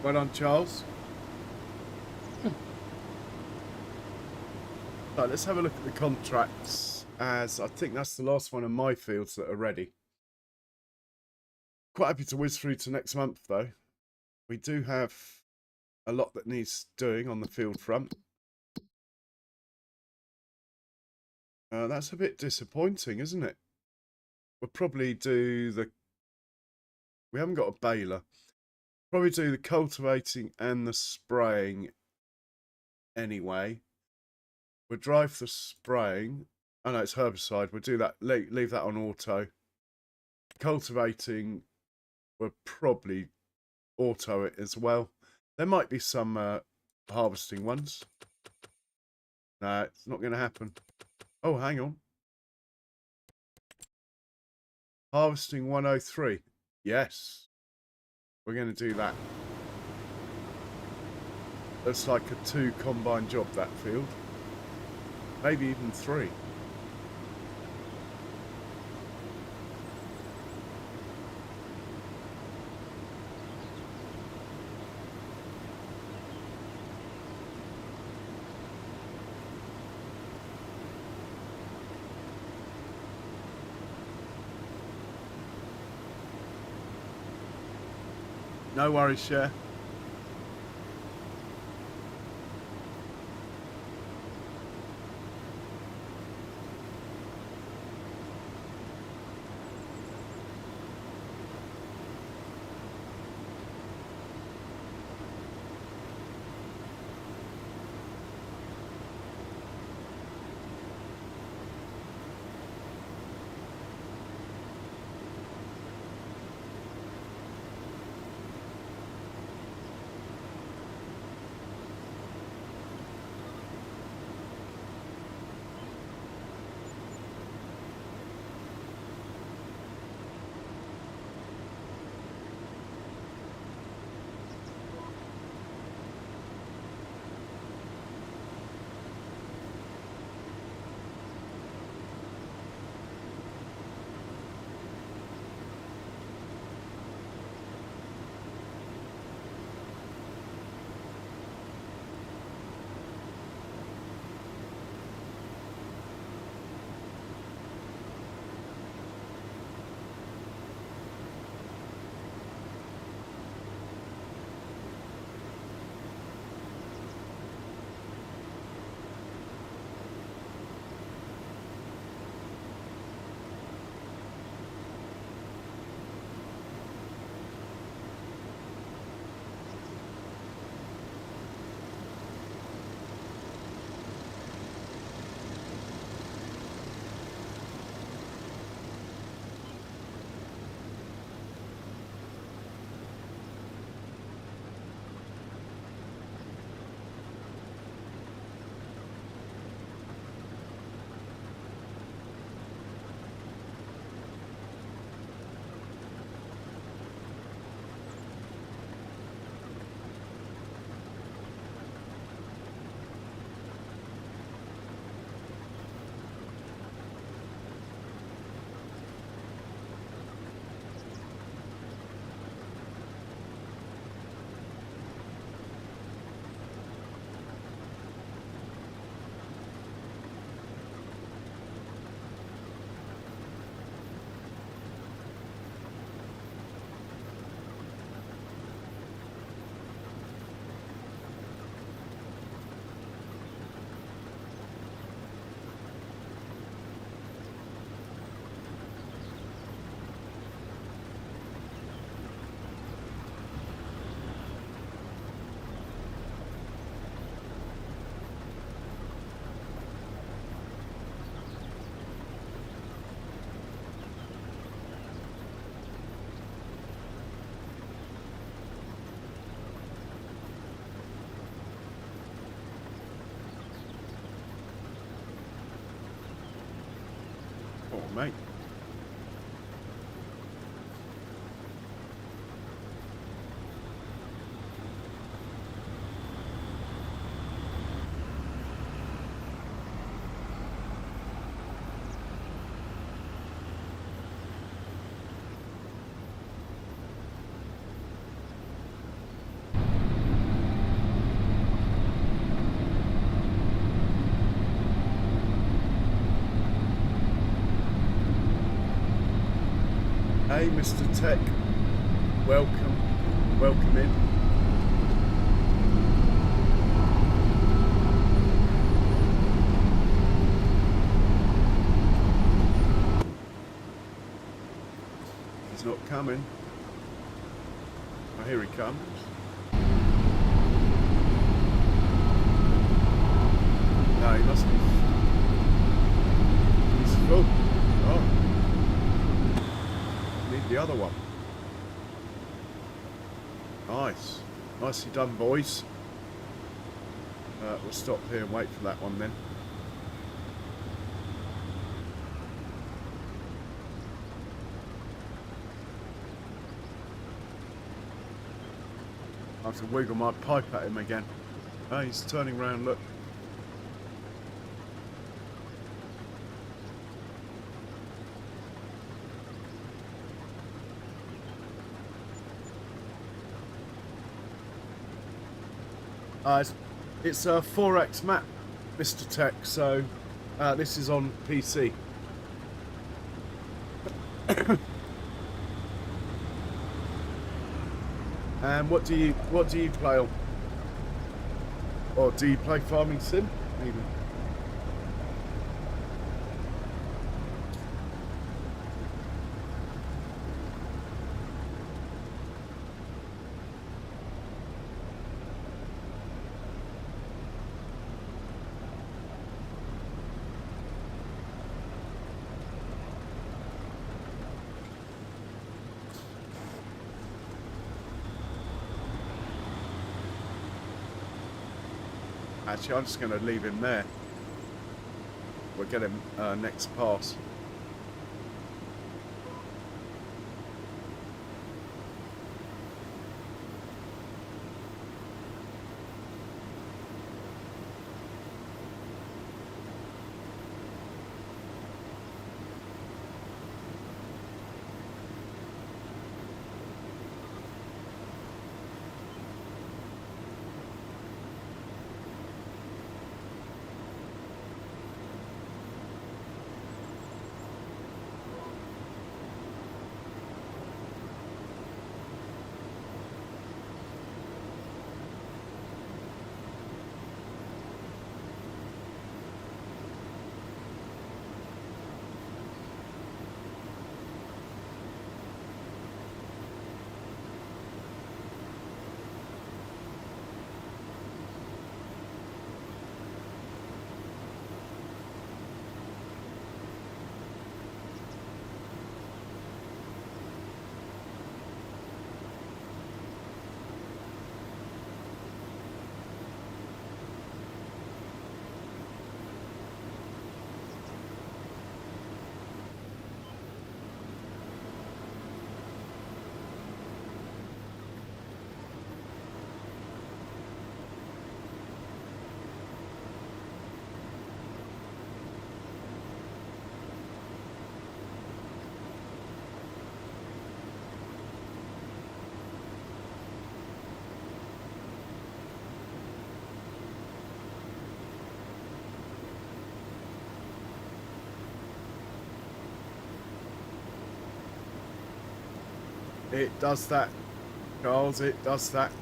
Well done, Charles. Right, let's have a look at the contracts, as I think that's the last one of my fields that are ready. Quite happy to whiz through to next month, though. We do have a lot that needs doing on the field front. That's a bit disappointing, isn't it? We'll probably do the... We haven't got a baler. Probably do the cultivating and the spraying anyway. We'll drive the spraying. Oh no, it's herbicide. We'll do that. Leave that on auto. Cultivating, we'll probably auto it as well. There might be some harvesting ones. No, it's not going to happen. Oh, hang on. Harvesting 103. Yes. We're going to do that. Looks like a 2 combine job, that field. Maybe even 3. No worries, Cher. mate. Hey, Mr. Tech, welcome in. He's not coming. Oh, here he comes. No, he must be. He's full. Oh. The other one. Nice. Nicely done, boys. We'll stop here and wait for that one then. I have to wiggle my pipe at him again. Oh, he's turning around, look. It's a 4X map, Mr. Tech, so this is on PC. And what do you play on? Or do you play Farming Sim even? Actually, I'm just going to leave him there. We'll get him next pass. It does that, Charles, it does that.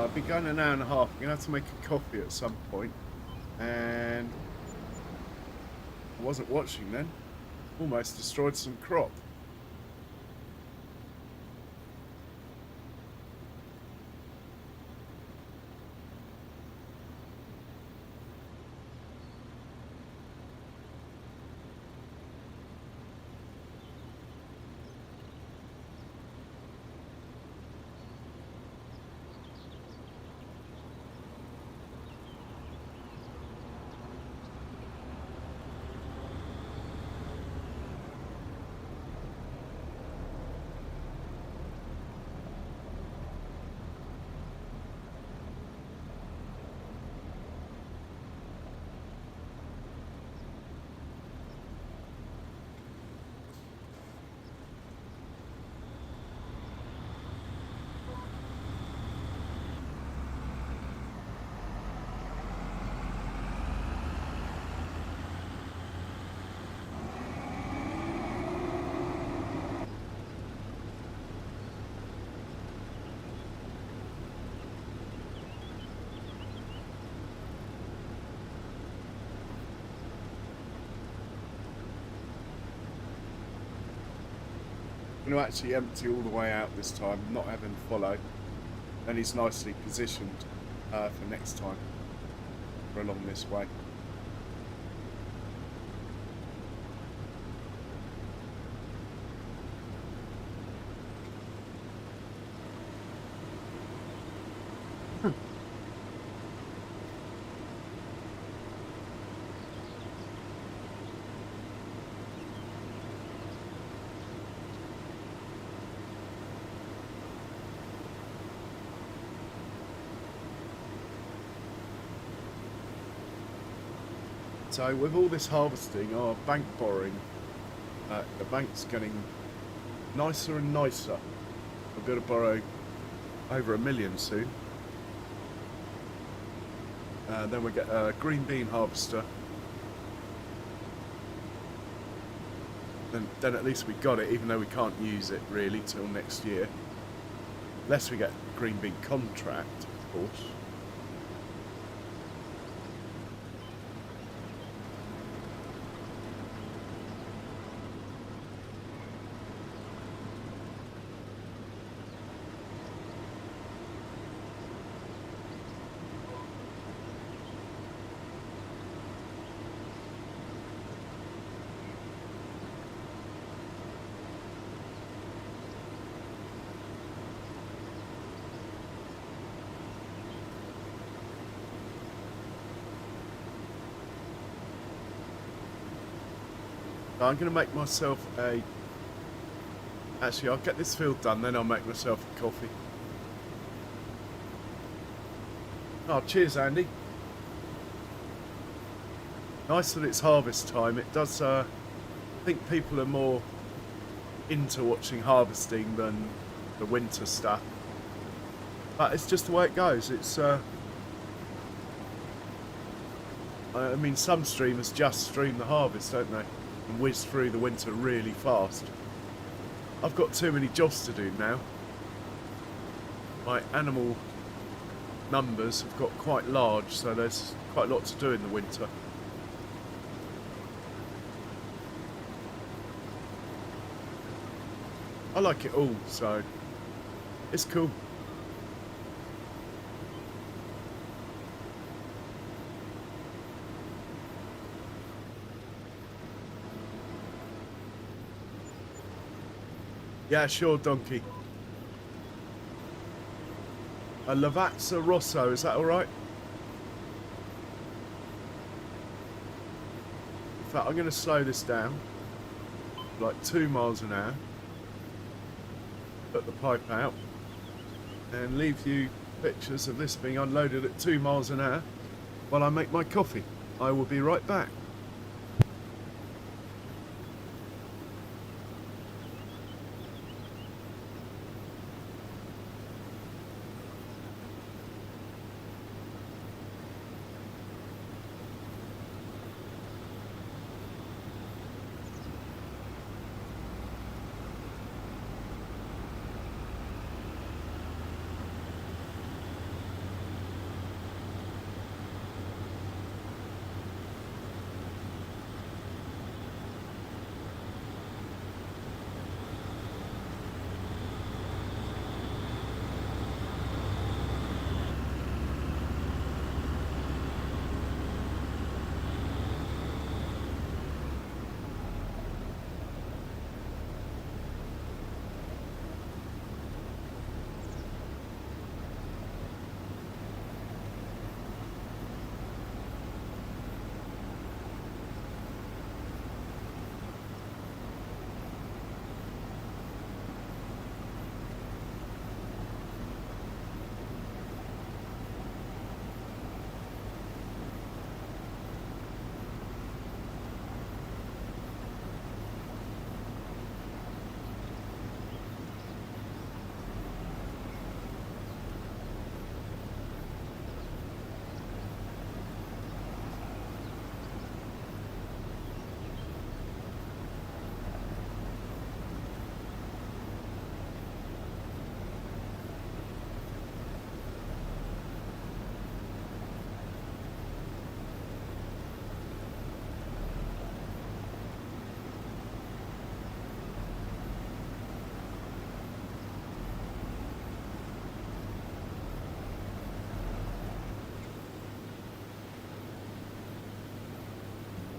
I've been going an hour and a half. I'm going to have to make a coffee at some point. And I wasn't watching then. Almost destroyed some crop. I'm going to actually empty all the way out this time, not having to follow. And he's nicely positioned for next time, for along this way. So with all this harvesting, our bank borrowing, the bank's getting nicer and nicer. We're going to borrow over $1 million soon. Then we get a green bean harvester. Then at least we got it, even though we can't use it really till next year. Unless we get a green bean contract, of course. I'm going to make myself a... Actually, I'll get this field done, then I'll make myself a coffee. Oh, cheers, Andy. Nice that it's harvest time. It does... I think people are more into watching harvesting than the winter stuff. But it's just the way it goes. It's... I mean, some streamers just stream the harvest, don't they? And whiz through the winter really fast. I've got too many jobs to do now. My animal numbers have got quite large, so there's quite a lot to do in the winter. I like it all, so it's cool. Yeah, sure, Donkey. A Lavazza Rosso, is that alright? In fact, I'm going to slow this down. Like 2 miles an hour. Put the pipe out. And leave you pictures of this being unloaded at 2 miles an hour while I make my coffee. I will be right back.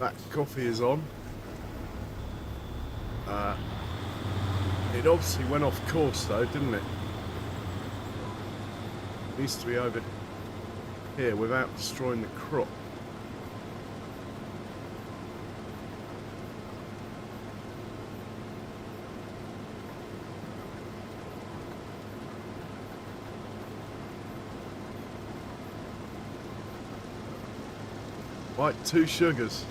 That coffee is on. It obviously went off course though, didn't it? It needs to be over here without destroying the crop. Right, 2 sugars.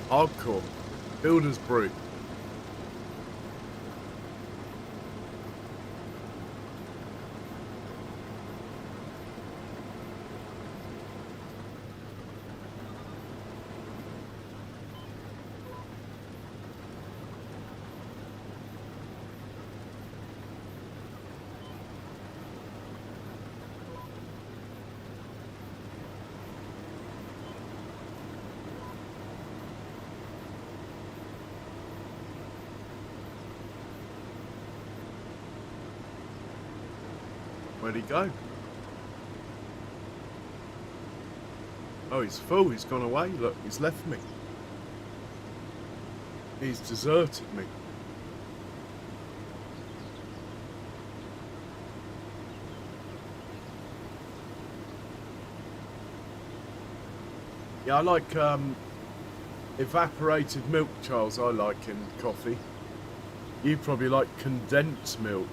Hardcore. Builder's brew. Where'd he go? Oh, he's full. He's gone away. Look, he's left me. He's deserted me. Yeah, I like evaporated milk, Charles. I like in coffee. You probably like condensed milk.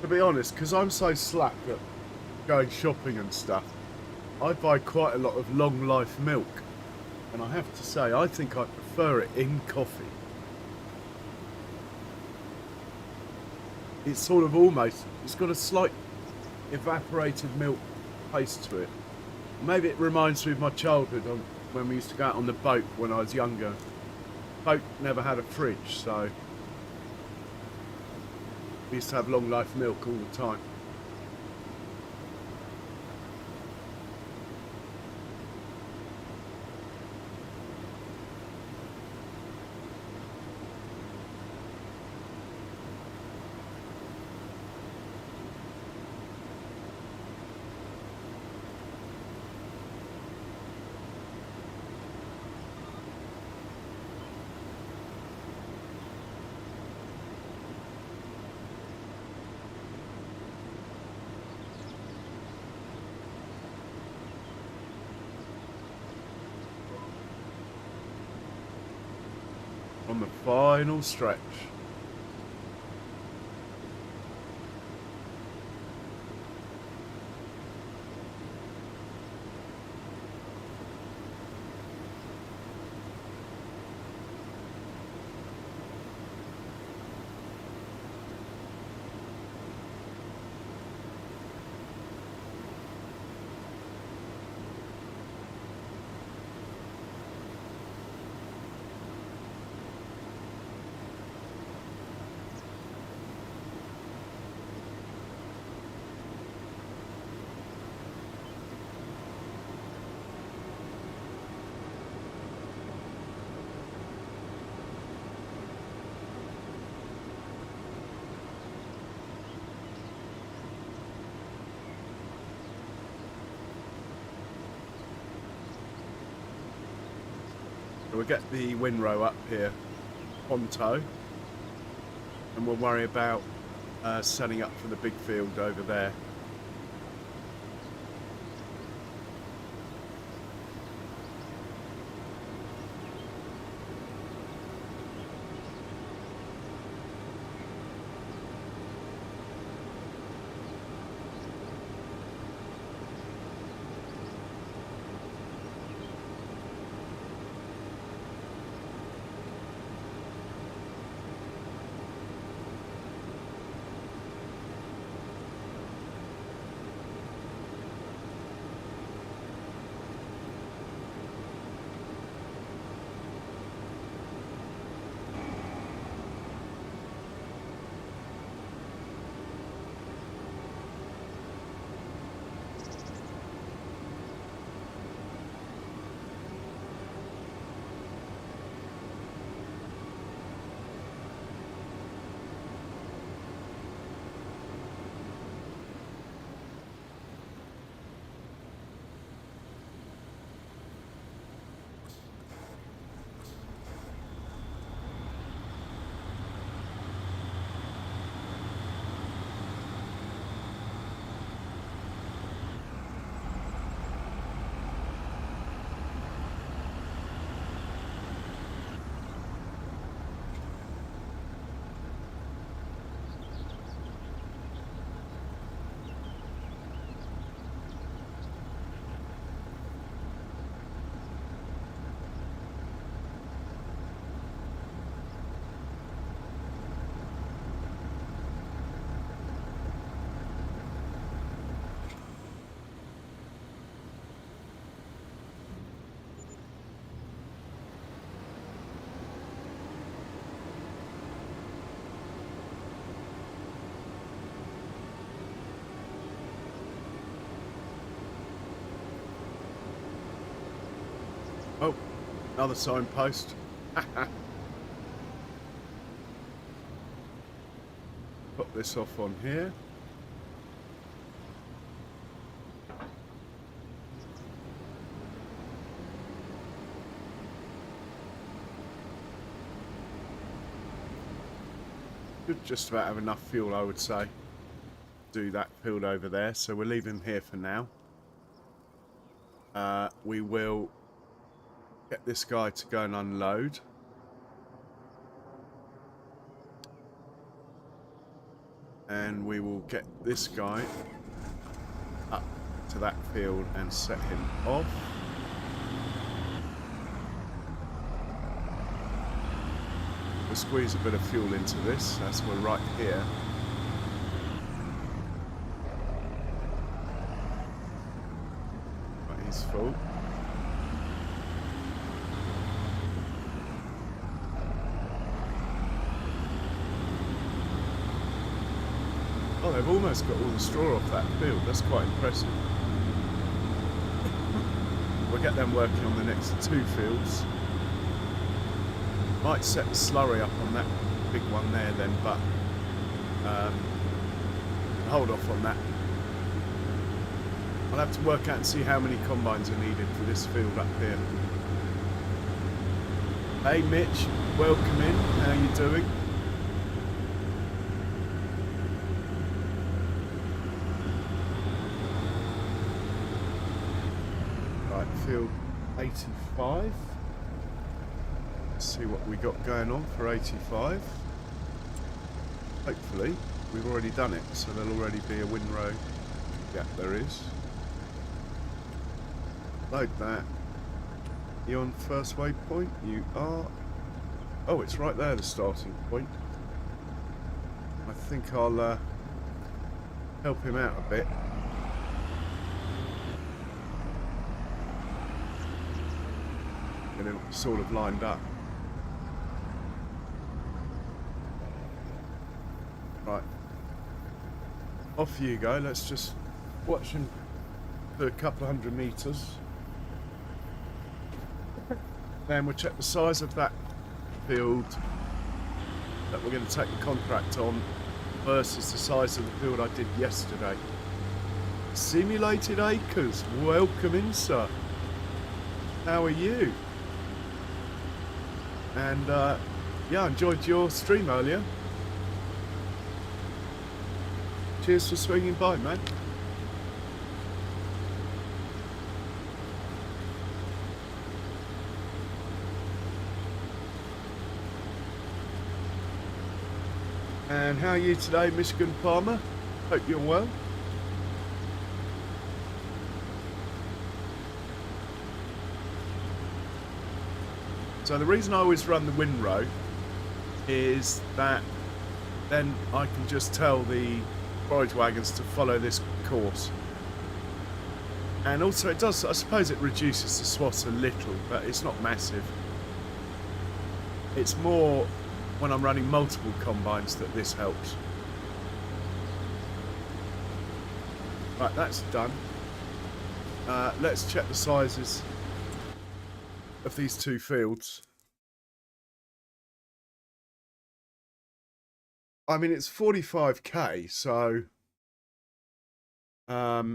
To be honest, because I'm so slack at going shopping and stuff, I buy quite a lot of long life milk. And I have to say, I think I prefer it in coffee. It's sort of almost, it's got a slight evaporated milk taste to it. Maybe it reminds me of my childhood when we used to go out on the boat when I was younger. Boat never had a fridge, so we used to have long life milk all the time. On the final stretch. So we'll get the windrow up here, Ponto, and we'll worry about setting up for the big field over there. Another signpost. Put this off on here. Should just about have enough fuel, I would say. Do that field over there. So we'll leave him here for now. We will get this guy to go and unload. And we will get this guy up to that field and set him off. We'll squeeze a bit of fuel into this as we're right here. Right, he's full. Oh, they've almost got all the straw off that field. That's quite impressive. We'll get them working on the next two fields. Might set the slurry up on that big one there then, but hold off on that. I'll have to work out and see how many combines are needed for this field up here. Hey Mitch, welcome in. How you doing? Right, field 85. Let's see what we got going on for 85. Hopefully, we've already done it, so there'll already be a windrow. Yeah, there is. Load that. You on first waypoint? You are. Oh, it's right there, the starting point. I think I'll help him out a bit. Get him sort of lined up. Right. Off you go. Let's just watch him do a couple of 100 meters. Then we'll check the size of that field that we're going to take the contract on versus the size of the field I did yesterday. Simulated acres. Welcome in, sir. How are you? And yeah, I enjoyed your stream earlier. Cheers for swinging by, man. And how are you today, Michigan Farmer? Hope you're well. So the reason I always run the windrow is that then I can just tell the forage wagons to follow this course. And also it does, I suppose it reduces the SWAT a little, but it's not massive. It's more when I'm running multiple combines that this helps. Right, that's done. Let's check the sizes of these two fields. I mean, it's 45k, so got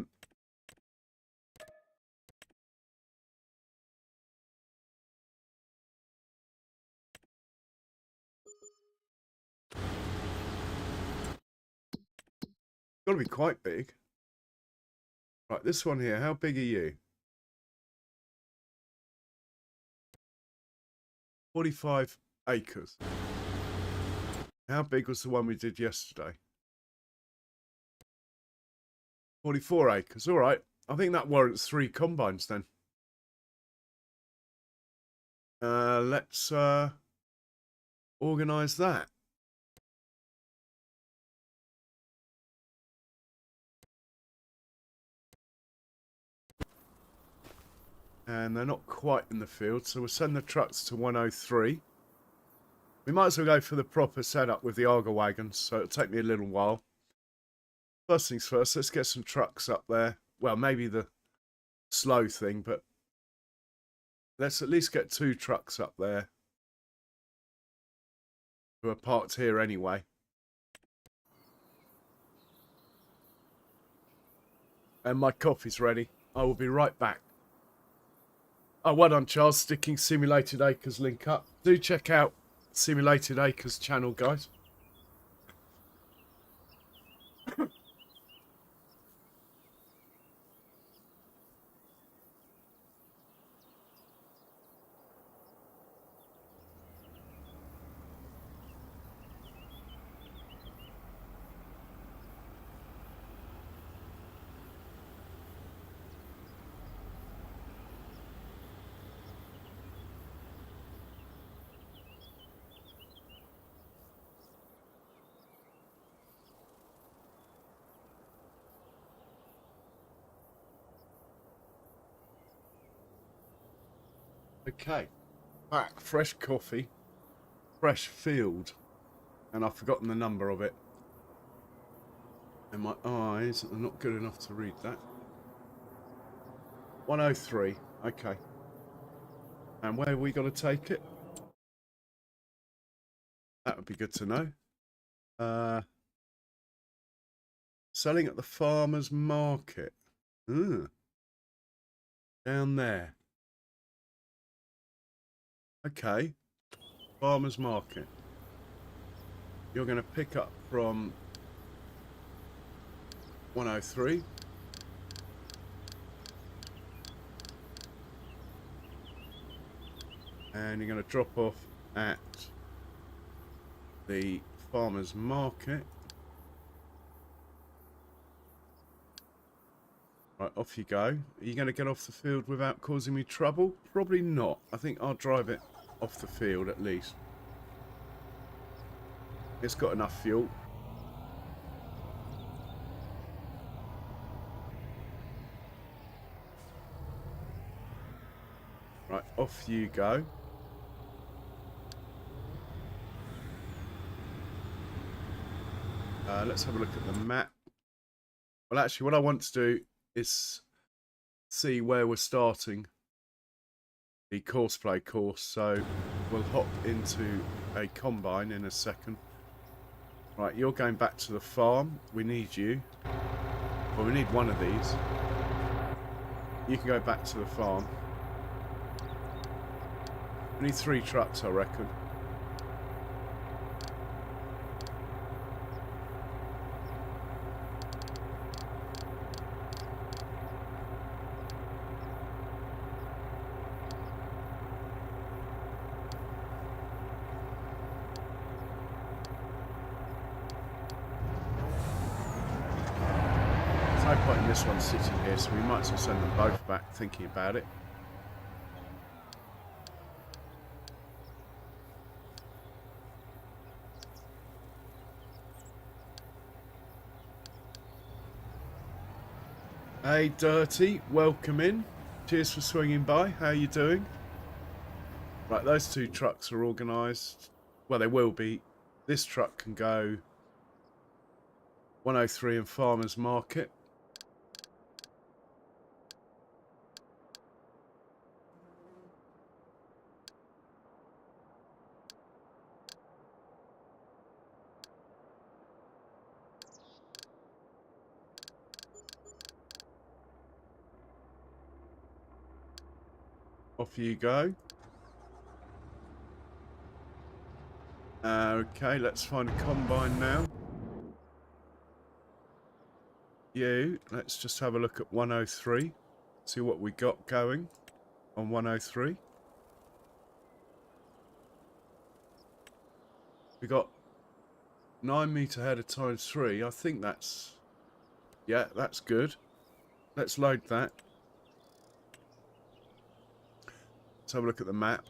to be quite big. Right, this one here, how big are you? 45 acres. How big was the one we did yesterday? 44 acres. All right. I think that warrants 3 combines then. Let's organise that. And they're not quite in the field, so we'll send the trucks to 103. We might as well go for the proper setup with the Arga wagons, so it'll take me a little while. First things first, let's get some trucks up there. Well, maybe the slow thing, but Let's at least get 2 trucks up there who are parked here anyway. And my coffee's ready. I will be right back. Oh, well done, Charles, sticking Simulated Acres link up. Do check out Simulated Acres channel, guys. Okay, back, fresh coffee, fresh field, and I've forgotten the number of it. And my eyes are not good enough to read that. 103, okay. And where are we going to take it? That would be good to know. Selling at the farmer's market. Down there. Okay, farmer's market. You're going to pick up from 103. And you're going to drop off at the farmer's market. Right, off you go. Are you going to get off the field without causing me trouble? Probably not. I think I'll drive it off the field at least. It's got enough fuel. Right, off you go. Let's have a look at the map. Well, actually, what I want to do is see where we're starting the courseplay course. So we'll hop into a combine in a second. Right, you're going back to the farm. We need you. Well, we need one of these. You can go back to the farm. We need 3 trucks, I reckon. No point in this one sitting here, so we might as well send them both back, thinking about it. Hey Dirty, welcome in. Cheers for swinging by. How are you doing? Right, those 2 trucks are organised. Well, they will be. This truck can go 103 and Farmer's Market. Off you go. Okay, let's find a combine now. Let's just have a look at 103. See what we got going on 103. We got 9 meter header times 3. I think that's... yeah, that's good. Let's load that. Let's have a look at the map.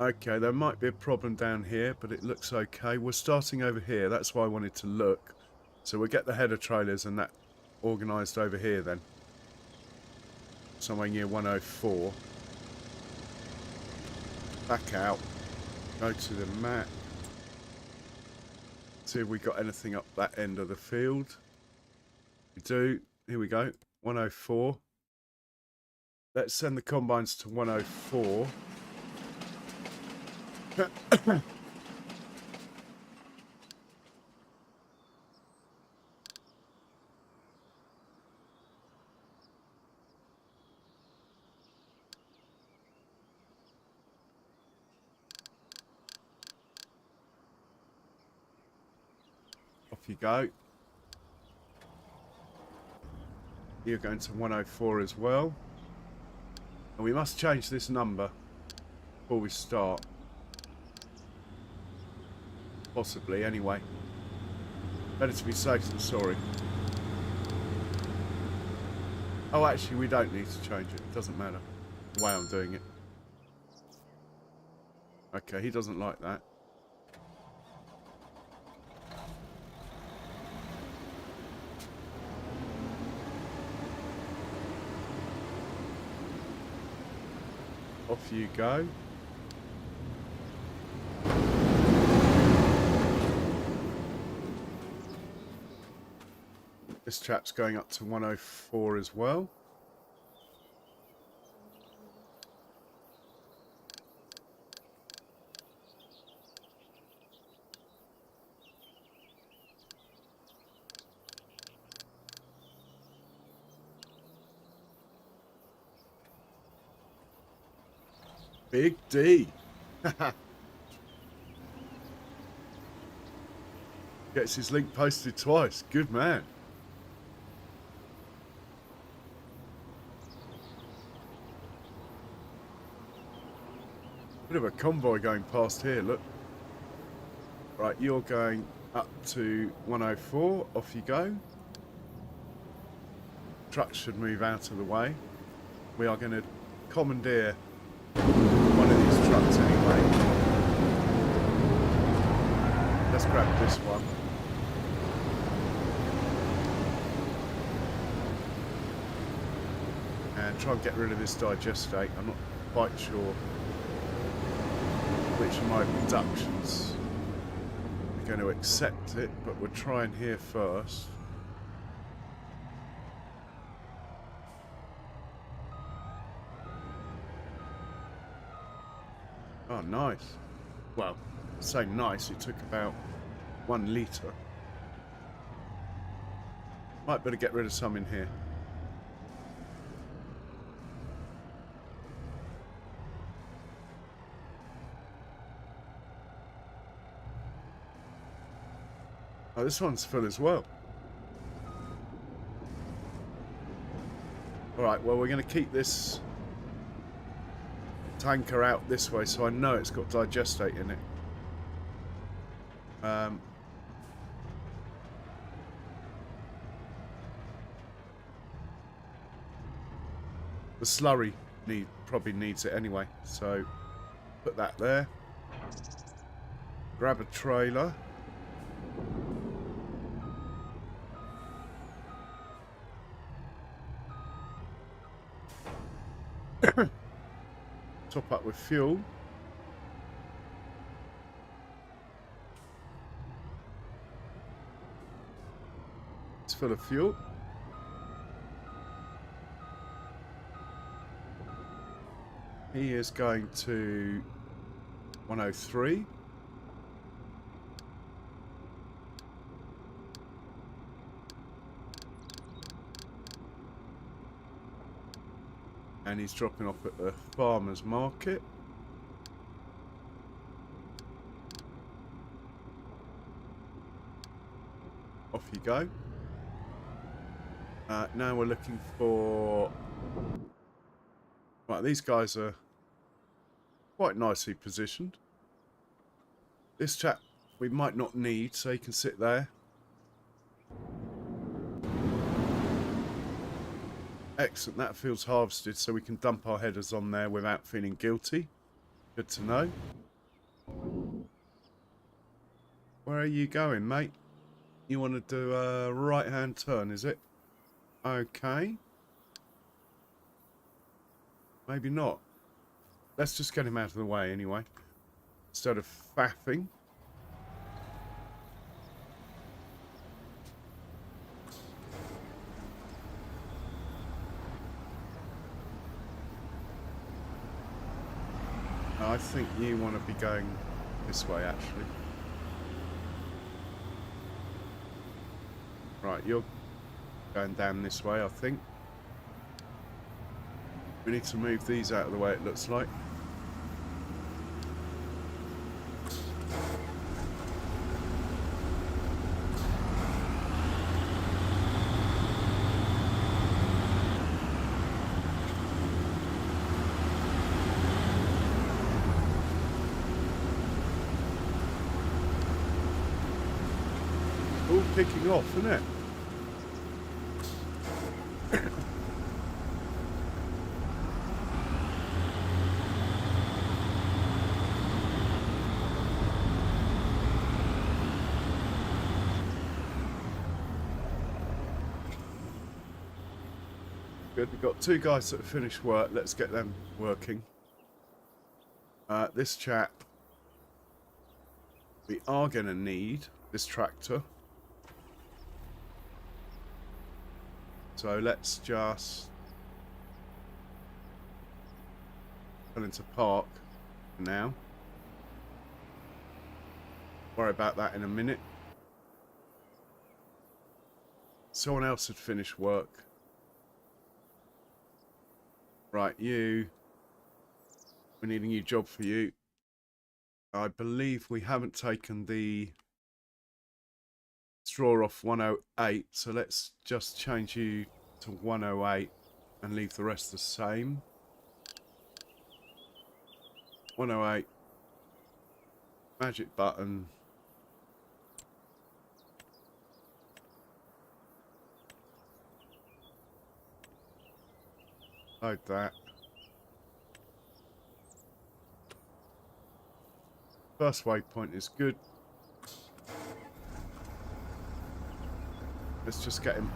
Okay, there might be a problem down here, but it looks okay. We're starting over here. That's why I wanted to look. So we'll get the header trailers and that organised over here then. Somewhere near 104. Back out. Go to the map. See if we got anything up that end of the field. We do. Here we go. 104. Let's send the combines to 104. Off you go. You're going to 104 as well. And we must change this number before we start. Possibly, anyway. Better to be safe than sorry. Oh, actually, we don't need to change it. It doesn't matter the way I'm doing it. Okay, he doesn't like that. Off you go. This chap's going up to 104 as well. Big D. Gets his link posted twice. Good man. Bit of a convoy going past here, look. Right, you're going up to 104. Off you go. Trucks should move out of the way. We are going to commandeer one of these trucks anyway. Let's grab this one. And try and get rid of this digestate. I'm not quite sure which of my reductions are going to accept it, but we're trying here first. Oh, nice. Well, say nice, it took about 1 litre. Might better get rid of some in here. Oh, this one's full as well. Alright, well, we're going to keep this tanker out this way, so I know it's got digestate in it. The slurry probably needs it anyway, so put that there. Grab a trailer. Top up with fuel. It's full of fuel. He is going to 103. And he's dropping off at the farmer's market. Off you go. Now we're looking for... Right, these guys are quite nicely positioned. This chap we might not need, so he can sit there. Excellent, that field's harvested, so we can dump our headers on there without feeling guilty. Good to know. Where are you going, mate? You want to do a right-hand turn, is it? Okay. Maybe not. Let's just get him out of the way anyway, instead of faffing. I think you want to be going this way, actually. Right, you're going down this way, I think. We need to move these out of the way, it looks like. All kicking off, isn't it? Good, we've got two guys that have finished work. Let's get them working. This chap, we are going to need this tractor. So let's just pull into park now. Worry about that in a minute. Someone else had finished work. Right, you. We need a new job for you. I believe we haven't taken the straw off 108, so let's just change you to 108 and leave the rest the same. 108. Magic button. Load that. First waypoint is good. Let's just get him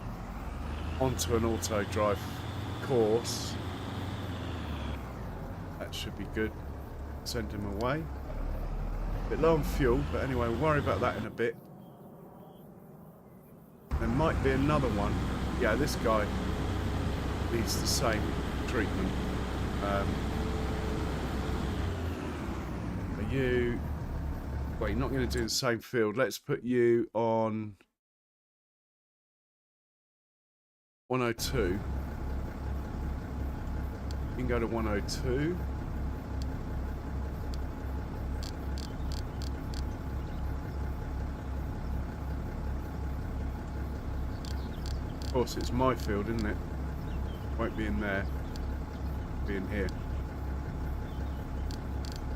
onto an auto drive course. That should be good. Send him away. Bit low on fuel, but anyway, we'll worry about that in a bit. There might be another one. Yeah, this guy needs the same treatment. Are you... Well, you're not going to do the same field. Let's put you on 102. You can go to 102. Of course, it's my field, isn't it? Won't be in there. Be in here.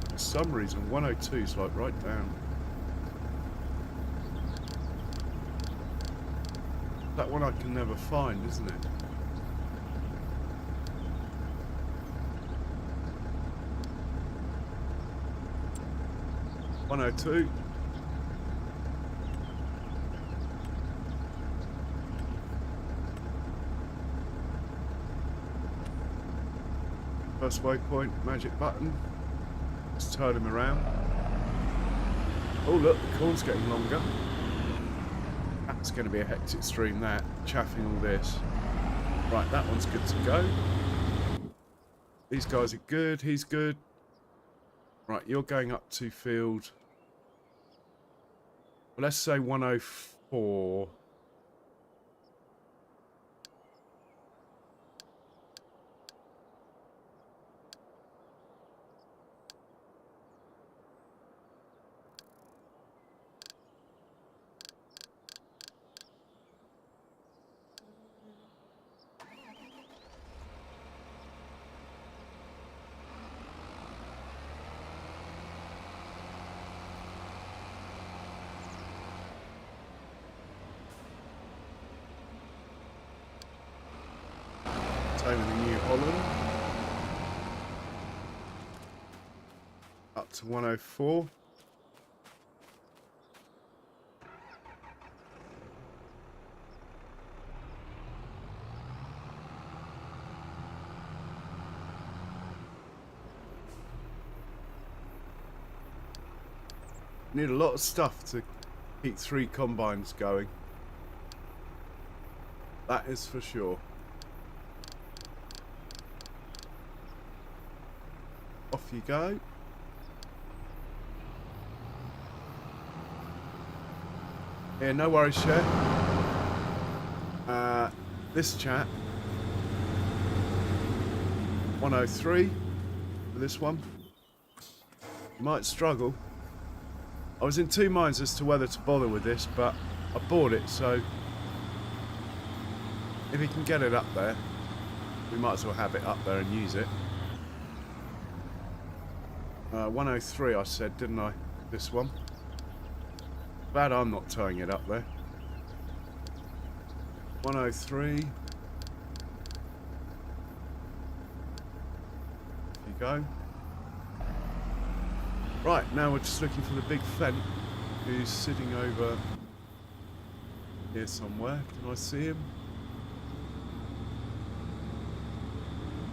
For some reason, 102 is like right down. That one I can never find, isn't it? (102). First waypoint, magic button. Let's turn him around. Oh look, the corn's getting longer. That's going to be a hectic stream, that. Chaffing all this. Right, that one's good to go. These guys are good, he's good. Right, you're going up to field... Well, let's say 104. Same with the New Holland. Up to 104. Need a lot of stuff to keep 3 combines going. That is for sure. Off you go. Yeah, no worries, Cher. This chap, 103 for this one. You might struggle. I was in two minds as to whether to bother with this, but I bought it, so if he can get it up there, we might as well have it up there and use it. 103 I said, didn't I? This one. Glad I'm not towing it up there. 103. There you go. Right, now we're just looking for the big fent who's sitting over here somewhere. Can I see him?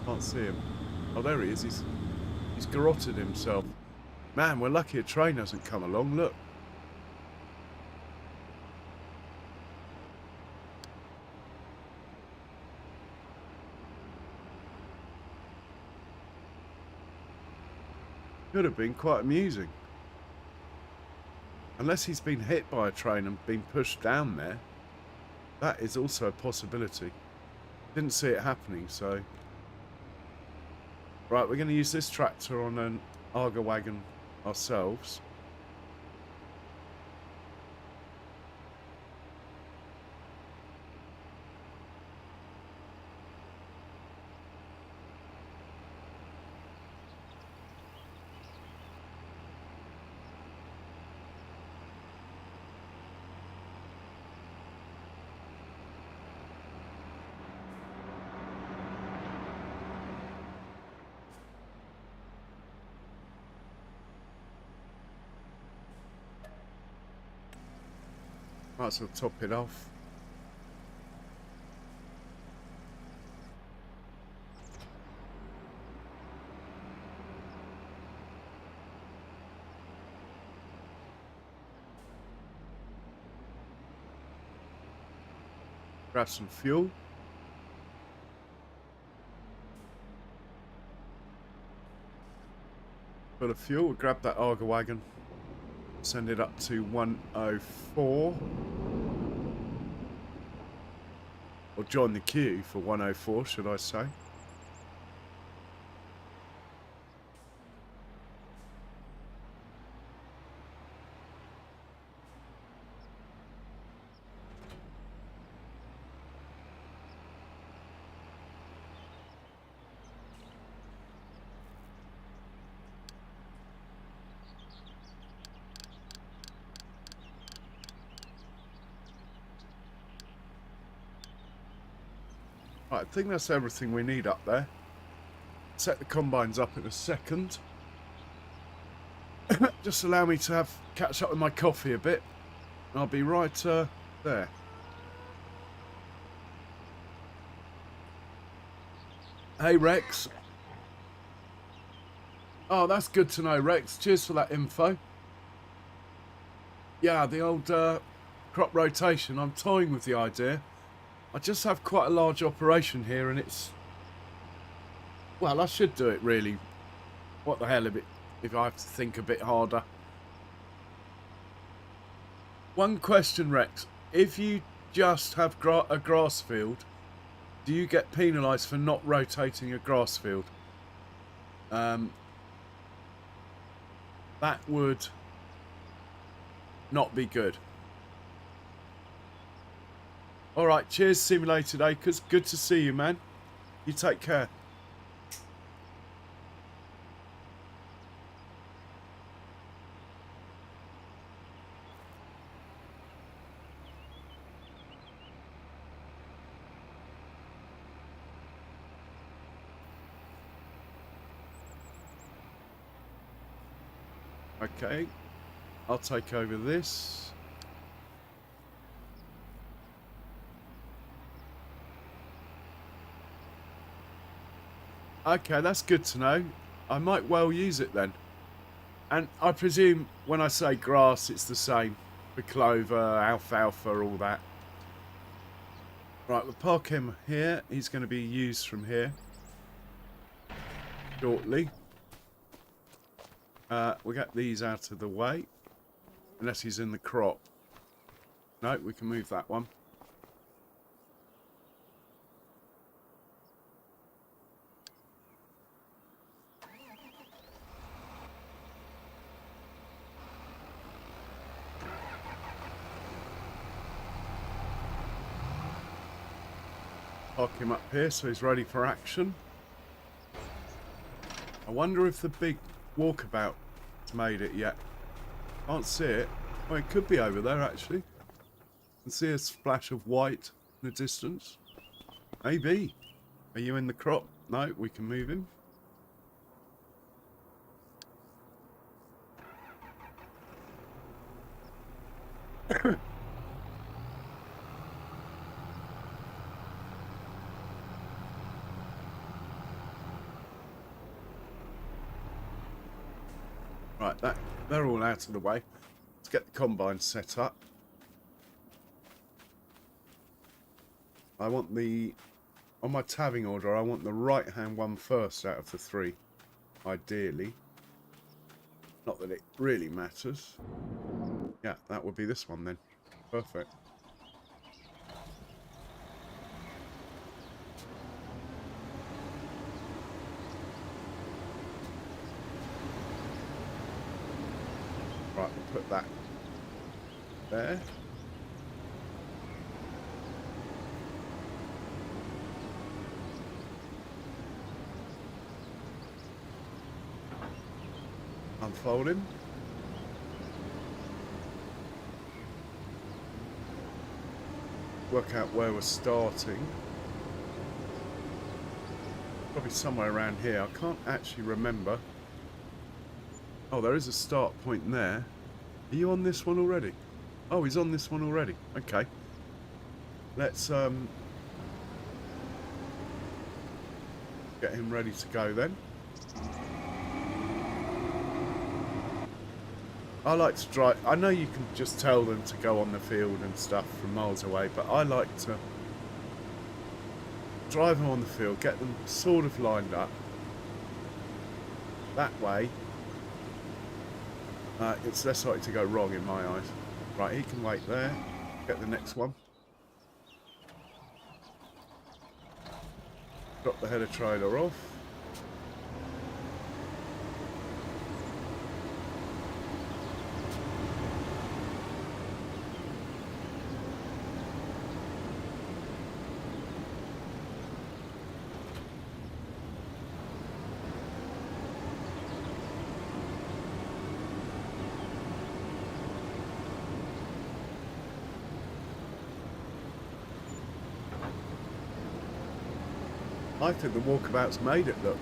Can't see him. Oh, there he is. He's garroted himself. Man, we're lucky a train hasn't come along. Look. Could have been quite amusing. Unless he's been hit by a train and been pushed down there. That is also a possibility. Didn't see it happening, so... Right, we're going to use this tractor on an Arga wagon ourselves. Might as well top it off. Grab some fuel. Full of fuel, we'll grab that Arga wagon. Send it up to 104. Or join the queue for 104, should I say. Right, I think that's everything we need up there. Set the combines up in a second. Just allow me to catch up with my coffee a bit. I'll be right there. Hey, Rex. Oh, that's good to know, Rex. Cheers for that info. Yeah, the old crop rotation. I'm toying with the idea. I just have quite a large operation here, and it's... Well, I should do it, really. What the hell if I have to think a bit harder. One question, Rex. If you just have a grass field, do you get penalised for not rotating a grass field? That would not be good. Alright, cheers Simulated Acres. Good to see you, man. You take care. Okay, I'll take over this. Okay, that's good to know. I might well use it then. And I presume when I say grass, it's the same for clover, alfalfa, all that. Right, we'll park him here. He's going to be used from here shortly. We'll get these out of the way, unless he's in the crop. No, we can move that one. Park him up here so he's ready for action. I wonder if the big walkabout's made it yet. Can't see it. Well, it could be over there actually. Can see a splash of white in the distance. Maybe. Are you in the crop? No, we can move him. Right, they're all out of the way. Let's get the combine set up. I want on my tabbing order, I want the right hand one first out of the three, ideally. Not that it really matters. Yeah, that would be this one then. Perfect. Right, we'll put that there. Unfold him. Work out where we're starting. Probably somewhere around here. I can't actually remember. Oh, there is a start point there. Are you on this one already? Oh, he's on this one already. Okay. Let's get him ready to go then. I like to drive. I know you can just tell them to go on the field and stuff from miles away, but I like to drive them on the field, get them sort of lined up. That way, it's less likely to go wrong in my eyes. Right, he can wait there. Get the next one. Drop the header trailer off. I think the walkabout's made it, look.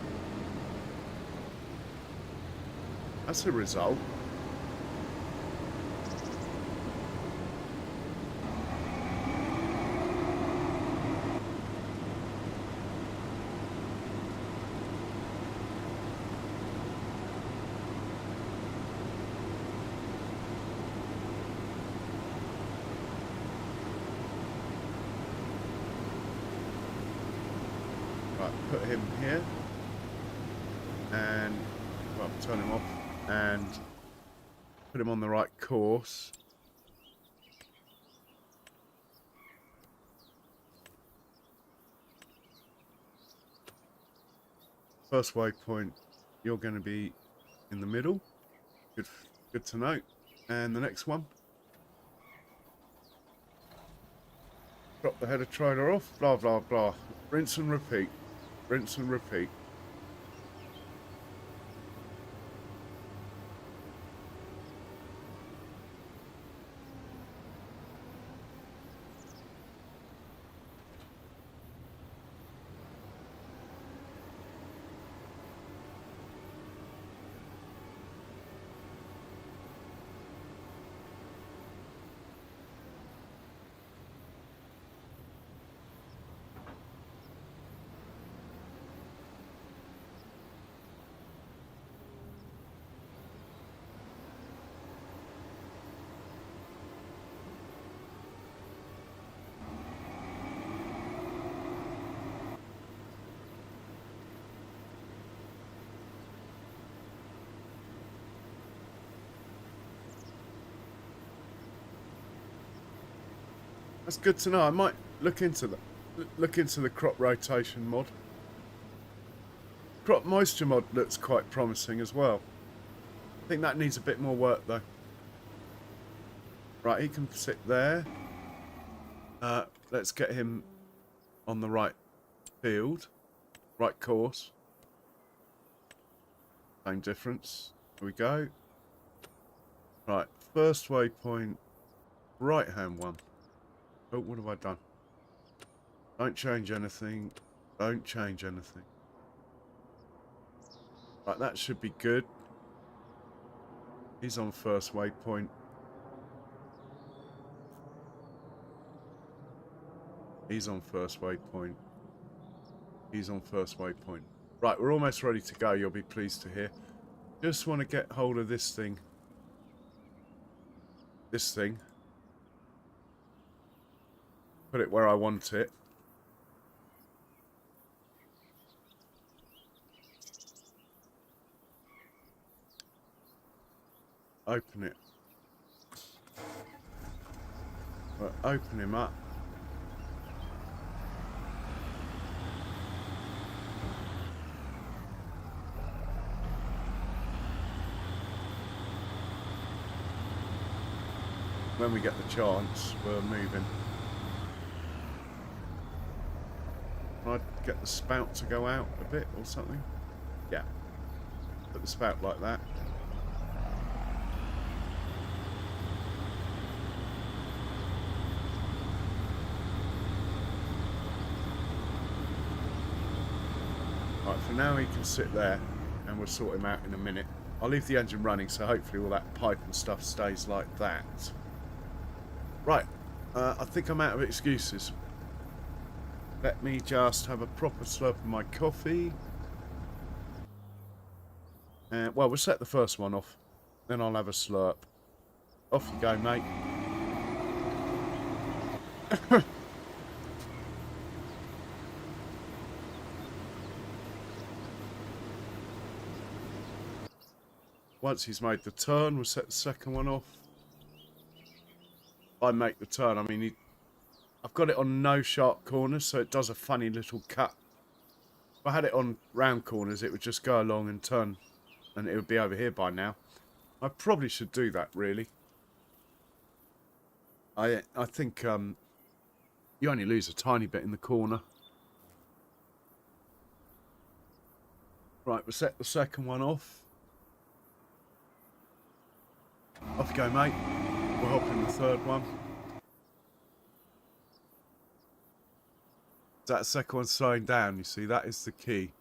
That's a result. Put him here and well, turn him off and put him on the right course. First waypoint, you're going to be in the middle. Good to know. And the next one, drop the header trailer off, blah blah blah. Rinse and repeat. Rinse and repeat. That's good to know. I might look into the crop rotation mod. Crop moisture mod looks quite promising as well. I think that needs a bit more work though. Right, he can sit there. Let's get him on the right field, right course. Same difference. Here we go. Right, first waypoint, right hand one. Oh, what have I done? Don't change anything. Don't change anything. Right, that should be good. He's on first waypoint. He's on first waypoint. He's on first waypoint. Right, we're almost ready to go, you'll be pleased to hear. Just want to get hold of this thing. This thing. Put it where I want it. Open it. Right, open him up. When we get the chance, we're moving. Can I get the spout to go out a bit or something? Yeah. Put the spout like that. Right, for now he can sit there and we'll sort him out in a minute. I'll leave the engine running so hopefully all that pipe and stuff stays like that. Right, I think I'm out of excuses. Let me just have a proper slurp of my coffee. Well, we'll set the first one off. Then I'll have a slurp. Off you go, mate. Once he's made the turn, we'll set the second one off. I make the turn. I mean, I've got it on no sharp corners, so it does a funny little cut. If I had it on round corners, it would just go along and turn, and it would be over here by now. I probably should do that, really. I think you only lose a tiny bit in the corner. Right, we'll set the second one off. Off you go, mate. We'll hop in the third one. That second one's slowing down, you see, that is the key.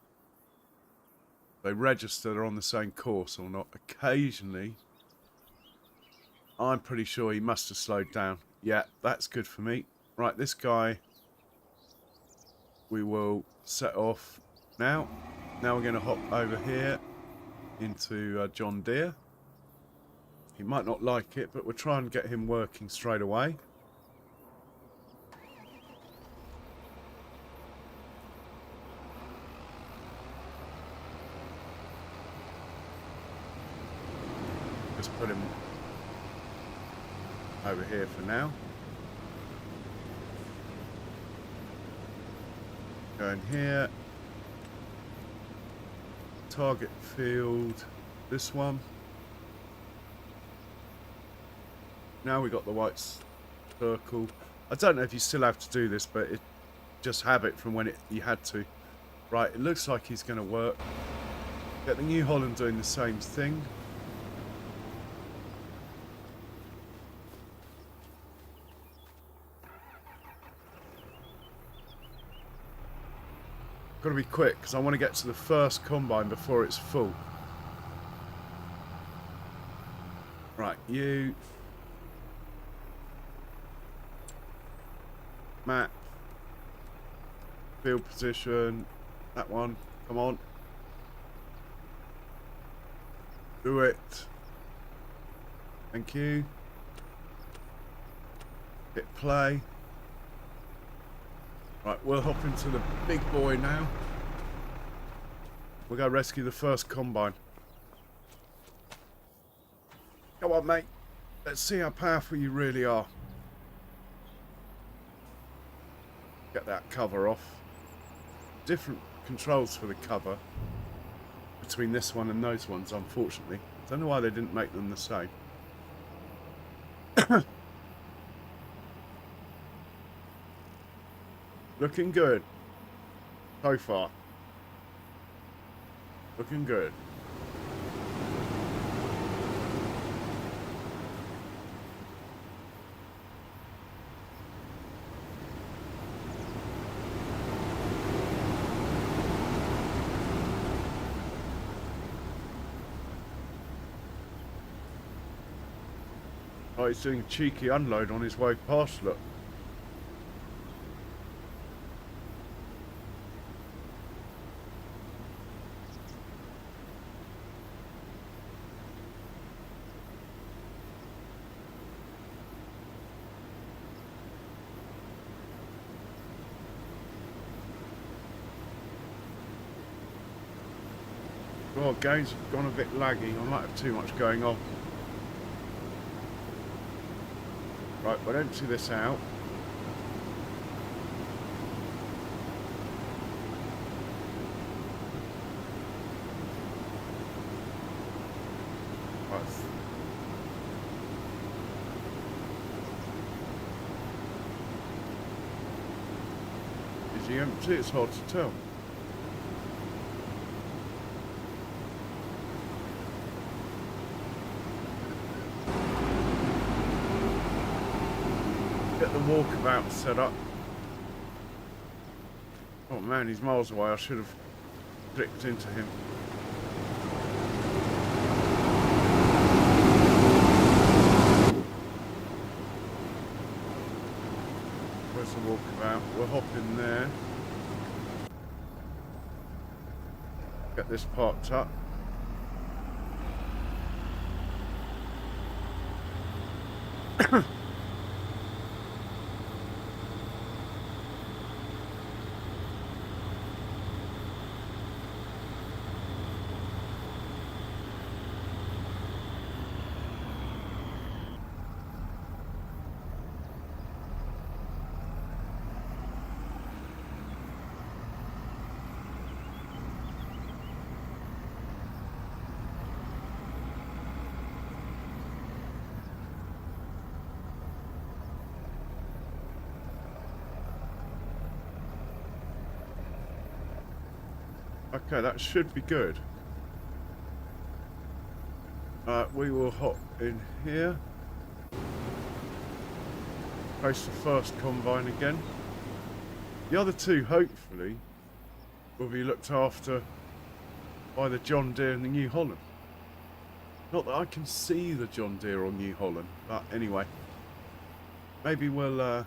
They register they're on the same course or not. Occasionally, I'm pretty sure he must have slowed down. Yeah, that's good for me. Right, this guy we will set off now. Now we're going to hop over here into John Deere. He might not like it, but we'll try and get him working straight away. Just put him over here for now. Go in here. Target field, this one. Now we got the white circle. I don't know if you still have to do this, but it just habit from when you had to. Right, it looks like he's going to work. Get the New Holland doing the same thing. Got to be quick because I want to get to the first combine before it's full. Right, you. Map. Field position. That one. Come on. Do it. Thank you. Hit play. Right, we'll hop into the big boy now. We'll go rescue the first combine. Come on, mate. Let's see how powerful you really are. Get that cover off. Different controls for the cover between this one and those ones, unfortunately. Don't know why they didn't make them the same. Looking good so far. Looking good. Oh, he's doing a cheeky unload on his way past, look. Well, game's gone a bit laggy. I might have too much going on. Right, we'll empty this out. Right. Is he empty? It's hard to tell. Get the walkabout set up. Oh man, he's miles away. I should have clicked into him. Where's the walkabout? We'll hop in there. Get this parked up. Okay, that should be good. We will hop in here. Place the first combine again. The other two, hopefully, will be looked after by the John Deere and the New Holland. Not that I can see the John Deere or New Holland, but anyway. Maybe we'll...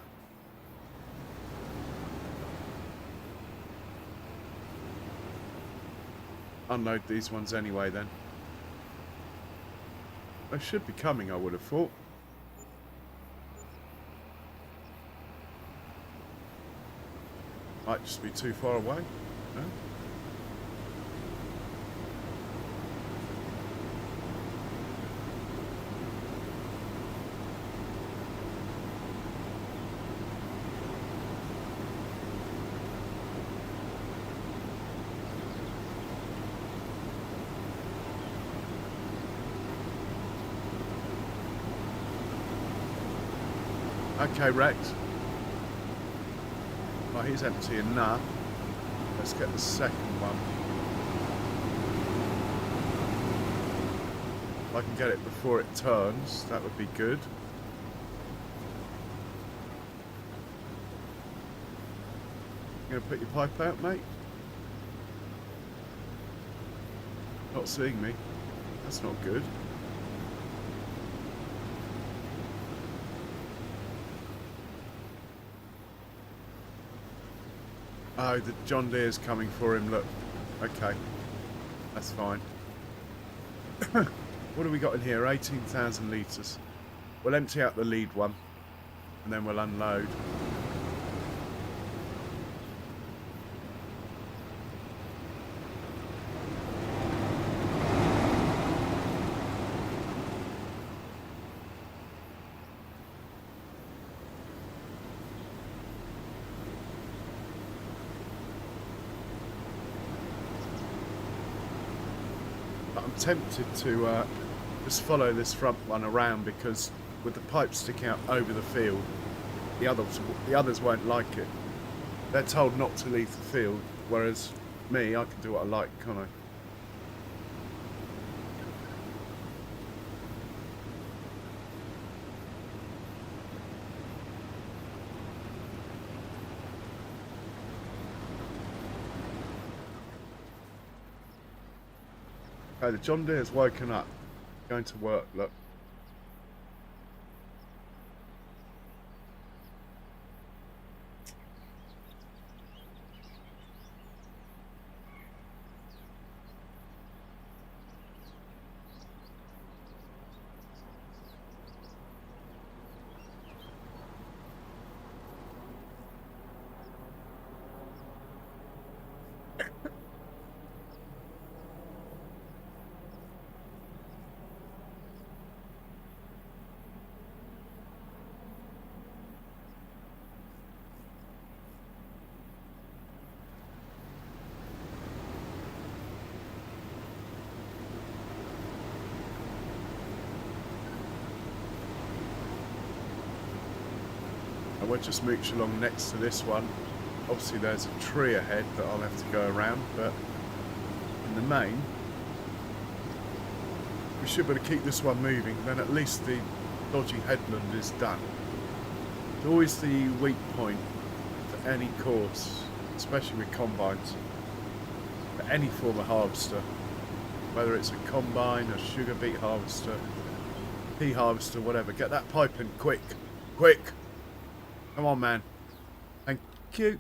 unload these ones anyway then. They should be coming, I would have thought. Might just be too far away. No? Okay, Rex. Oh, he's empty enough. Let's get the second one. If I can get it before it turns, that would be good. You gonna put your pipe out, mate? Not seeing me. That's not good. Oh, the John Deere's coming for him, look. Okay. That's fine. What have we got in here? 18,000 litres. We'll empty out the lead one, and then we'll unload. But I'm tempted to just follow this front one around, because with the pipe sticking out over the field, the others won't like it. They're told not to leave the field, whereas me, I can do what I like, can't I? Okay, the John Deere's woken up. Going to work, look. I won't just mooch along next to this one. Obviously there's a tree ahead that I'll have to go around, but in the main, we should be able to keep this one moving, then at least the dodgy headland is done. It's always the weak point for any course, especially with combines, for any form of harvester, whether it's a combine, a sugar beet harvester, pea harvester, whatever. Get that pipe in quick, quick. Come on, man. Thank you.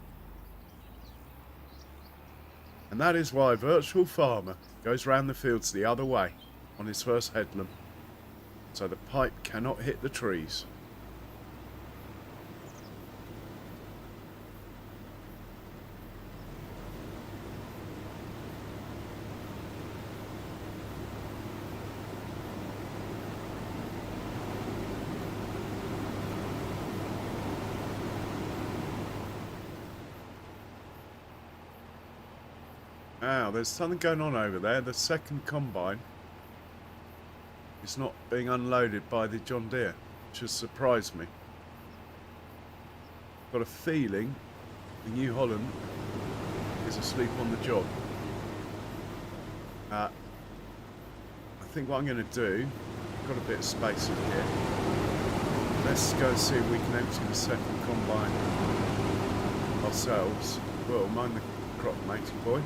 And that is why Virtual Farmer goes round the fields the other way on his first headland, so the pipe cannot hit the trees. Now, there's something going on over there. The second combine is not being unloaded by the John Deere, which has surprised me. Got a feeling the New Holland is asleep on the job. I think what I'm going to do, I've got a bit of space in here. Let's go and see if we can empty the second combine ourselves. Well, mind the crop, matey boy.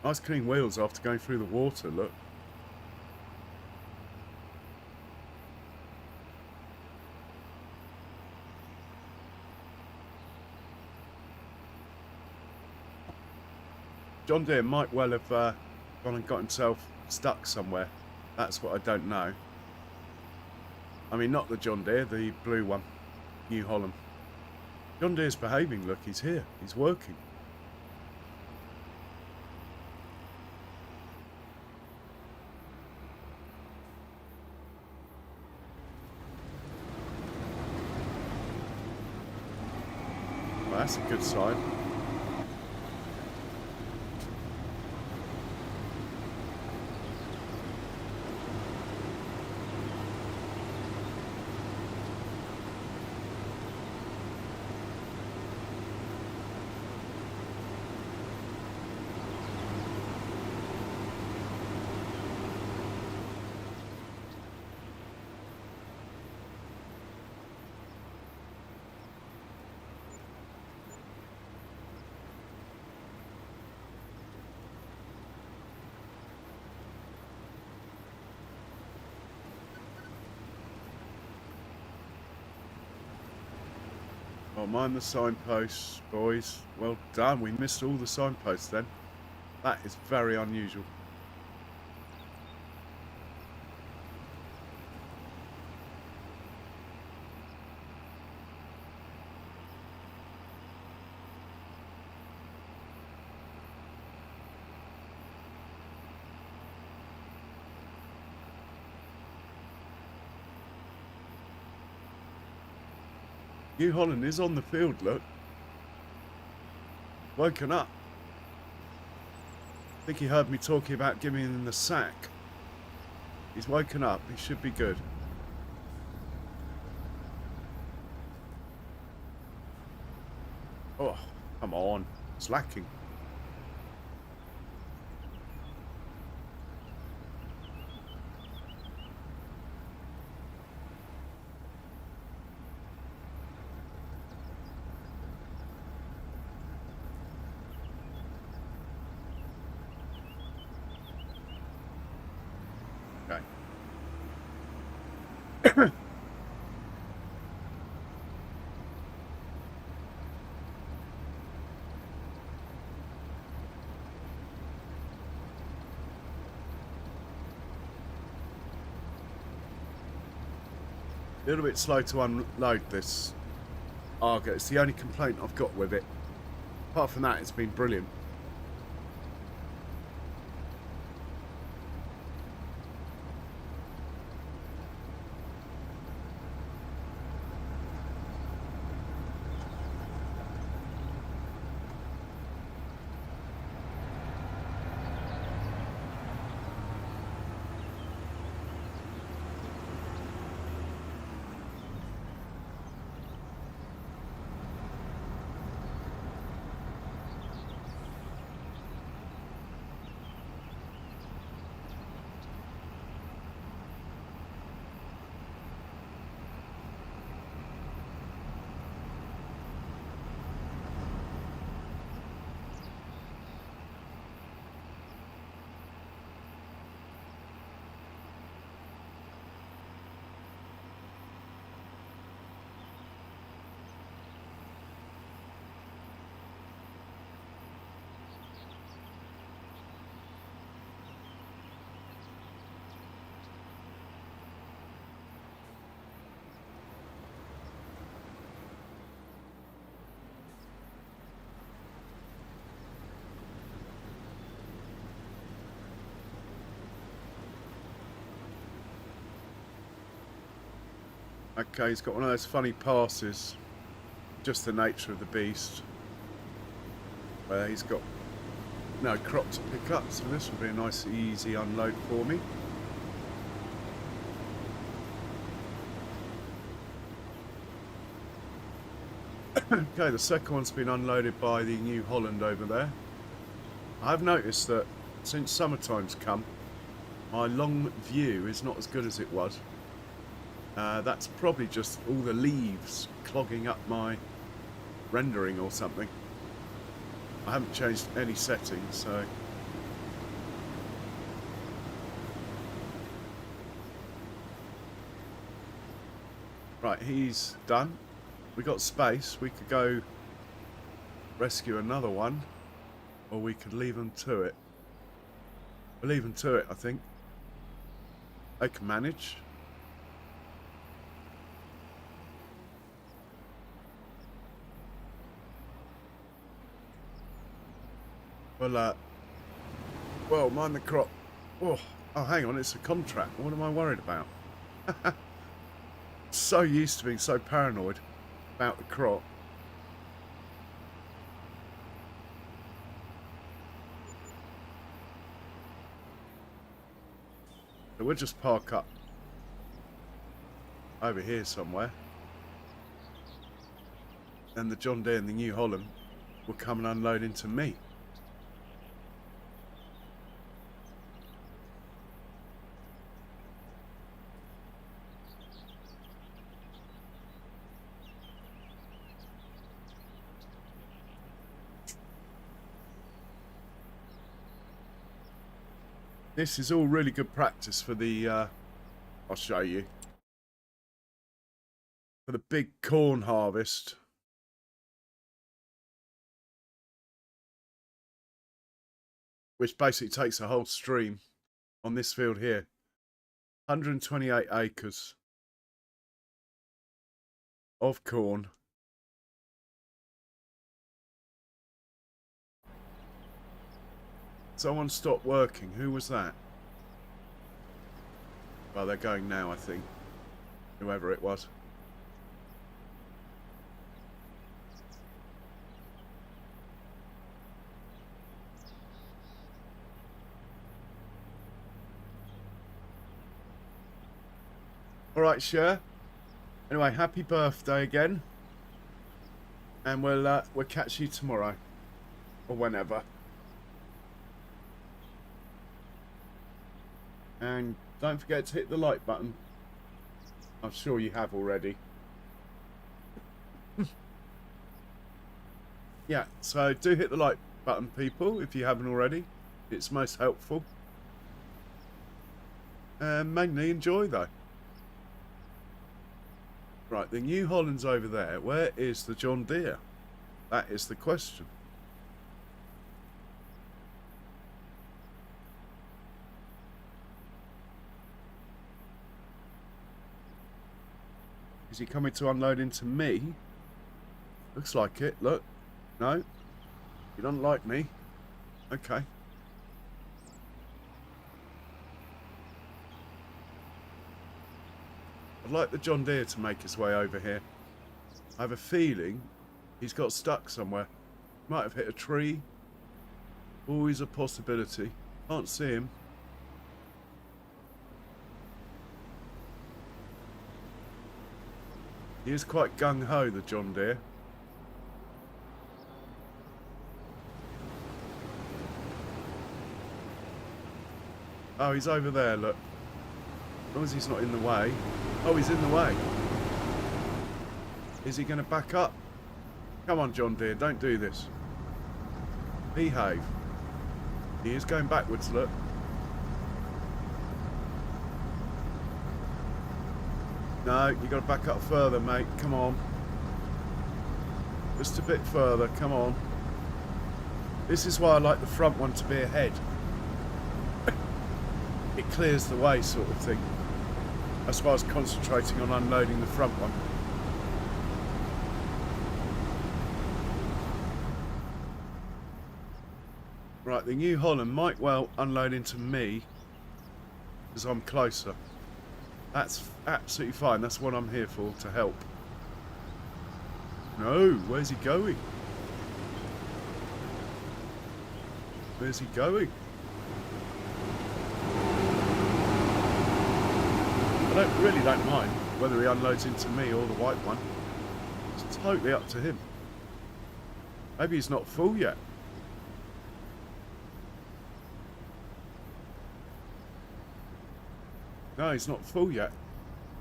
Nice clean wheels after going through the water, look. John Deere might well have gone and got himself stuck somewhere. That's what I don't know. I mean, not the John Deere, the blue one, New Holland. John Deere's behaving, look, he's here, he's working. Well, that's a good sign. Oh, mind the signposts, boys. Well done. We missed all the signposts then. That is very unusual. New Holland is on the field, look. Woken up. I think he heard me talking about giving him the sack. He's woken up. He should be good. Oh, come on. It's lacking. Okay. A little bit slow to unload this Arga. It's the only complaint I've got with it. Apart from that, it's been brilliant. Okay, he's got one of those funny passes. Just the nature of the beast. Where he's got no crop to pick up, so this will be a nice easy unload for me. Okay, the second one's been unloaded by the New Holland over there. I've noticed that since summertime's come, my long view is not as good as it was. That's probably just all the leaves clogging up my rendering or something. I haven't changed any settings, so... Right, he's done. We got space. We could go rescue another one, or we could leave them to it. We'll leave them to it, I think. They can manage. Well, mind the crop. Oh, hang on, it's a contract. What am I worried about? So used to being so paranoid about the crop. So we'll just park up over here somewhere. And the John Deere and the New Holland will come and unload into me. This is all really good practice for the, I'll show you, for the big corn harvest. Which basically takes a whole stream on this field here. 128 acres of corn. Someone stopped working. Who was that? Well, they're going now, I think. Whoever it was. All right, Cher. Anyway, happy birthday again. And we'll catch you tomorrow. Or whenever. And don't forget to hit the like button. I'm sure you have already. Yeah, so do hit the like button, people, if you haven't already. It's most helpful. And mainly enjoy, though. Right, the New Holland's over there. Where is the John Deere? That is the question. Is he coming to unload into me? Looks like it, look. No? You don't like me? Okay. I'd like the John Deere to make his way over here. I have a feeling he's got stuck somewhere. Might have hit a tree. Always a possibility. Can't see him. He is quite gung-ho, the John Deere. Oh, he's over there, look. As long as he's not in the way. Oh, he's in the way. Is he going to back up? Come on, John Deere, don't do this. Behave. He is going backwards, look. No, you got to back up further, mate. Come on. Just a bit further, come on. This is why I like the front one to be ahead. It clears the way, sort of thing. As far as concentrating on unloading the front one. Right, the New Holland might well unload into me because I'm closer. That's absolutely fine. That's what I'm here for, to help. No, where's he going? Where's he going? I really don't mind whether he unloads into me or the white one. It's totally up to him. Maybe he's not full yet. No, he's not full yet.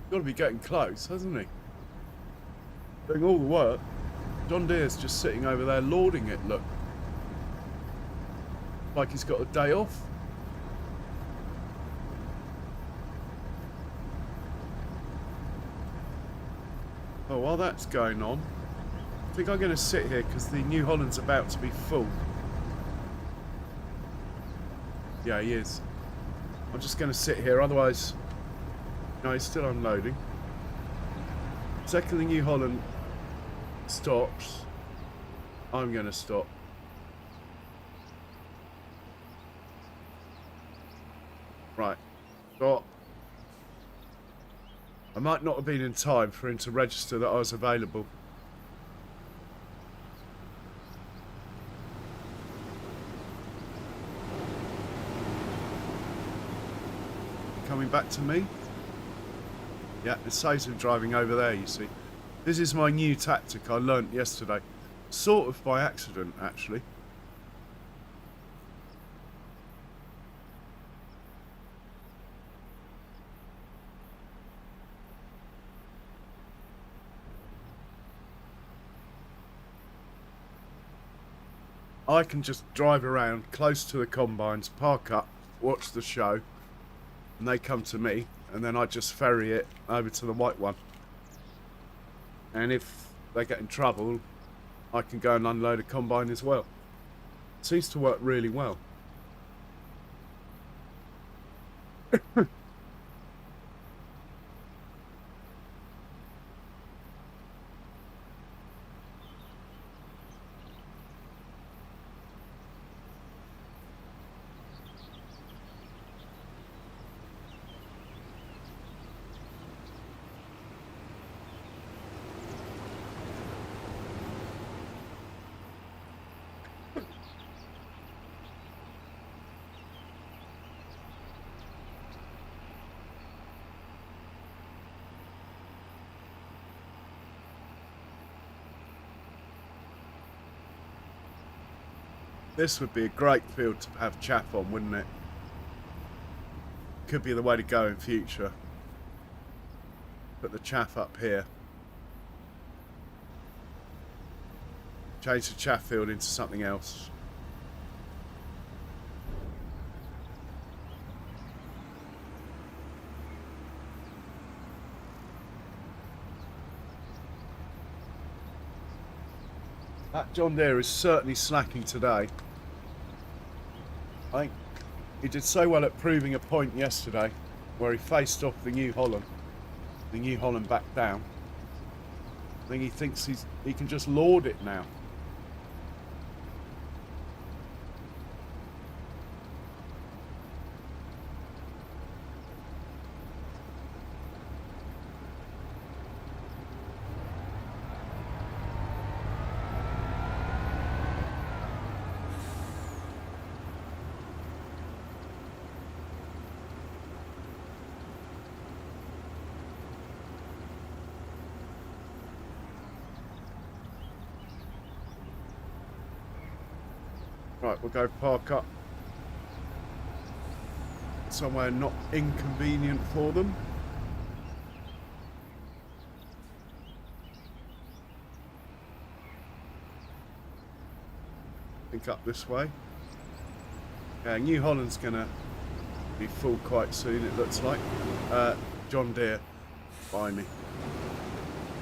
He's got to be getting close, hasn't he? Doing all the work. John Deere's just sitting over there lauding it, look. Like he's got a day off. Oh, while that's going on, I think I'm going to sit here because the New Holland's about to be full. Yeah, he is. I'm just going to sit here, otherwise... No, he's still unloading. Second the New Holland stops, I'm going to stop. Right, stop. I might not have been in time for him to register that I was available. Coming back to me? Yeah, it saves him driving over there, you see. This is my new tactic I learnt yesterday. Sort of by accident, actually. I can just drive around close to the combines, park up, watch the show, and they come to me, and then I just ferry it over to the white one. And if they get in trouble, I can go and unload a combine as well. It seems to work really well. This would be a great field to have chaff on, wouldn't it? Could be the way to go in future. Put the chaff up here. Change the chaff field into something else. That John Deere is certainly slacking today. I think he did so well at proving a point yesterday where he faced off the New Holland. The New Holland back down. I think he thinks he can just lord it now. Right, we'll go park up somewhere not inconvenient for them. I think up this way. Yeah, New Holland's gonna be full quite soon, it looks like. John Deere by me.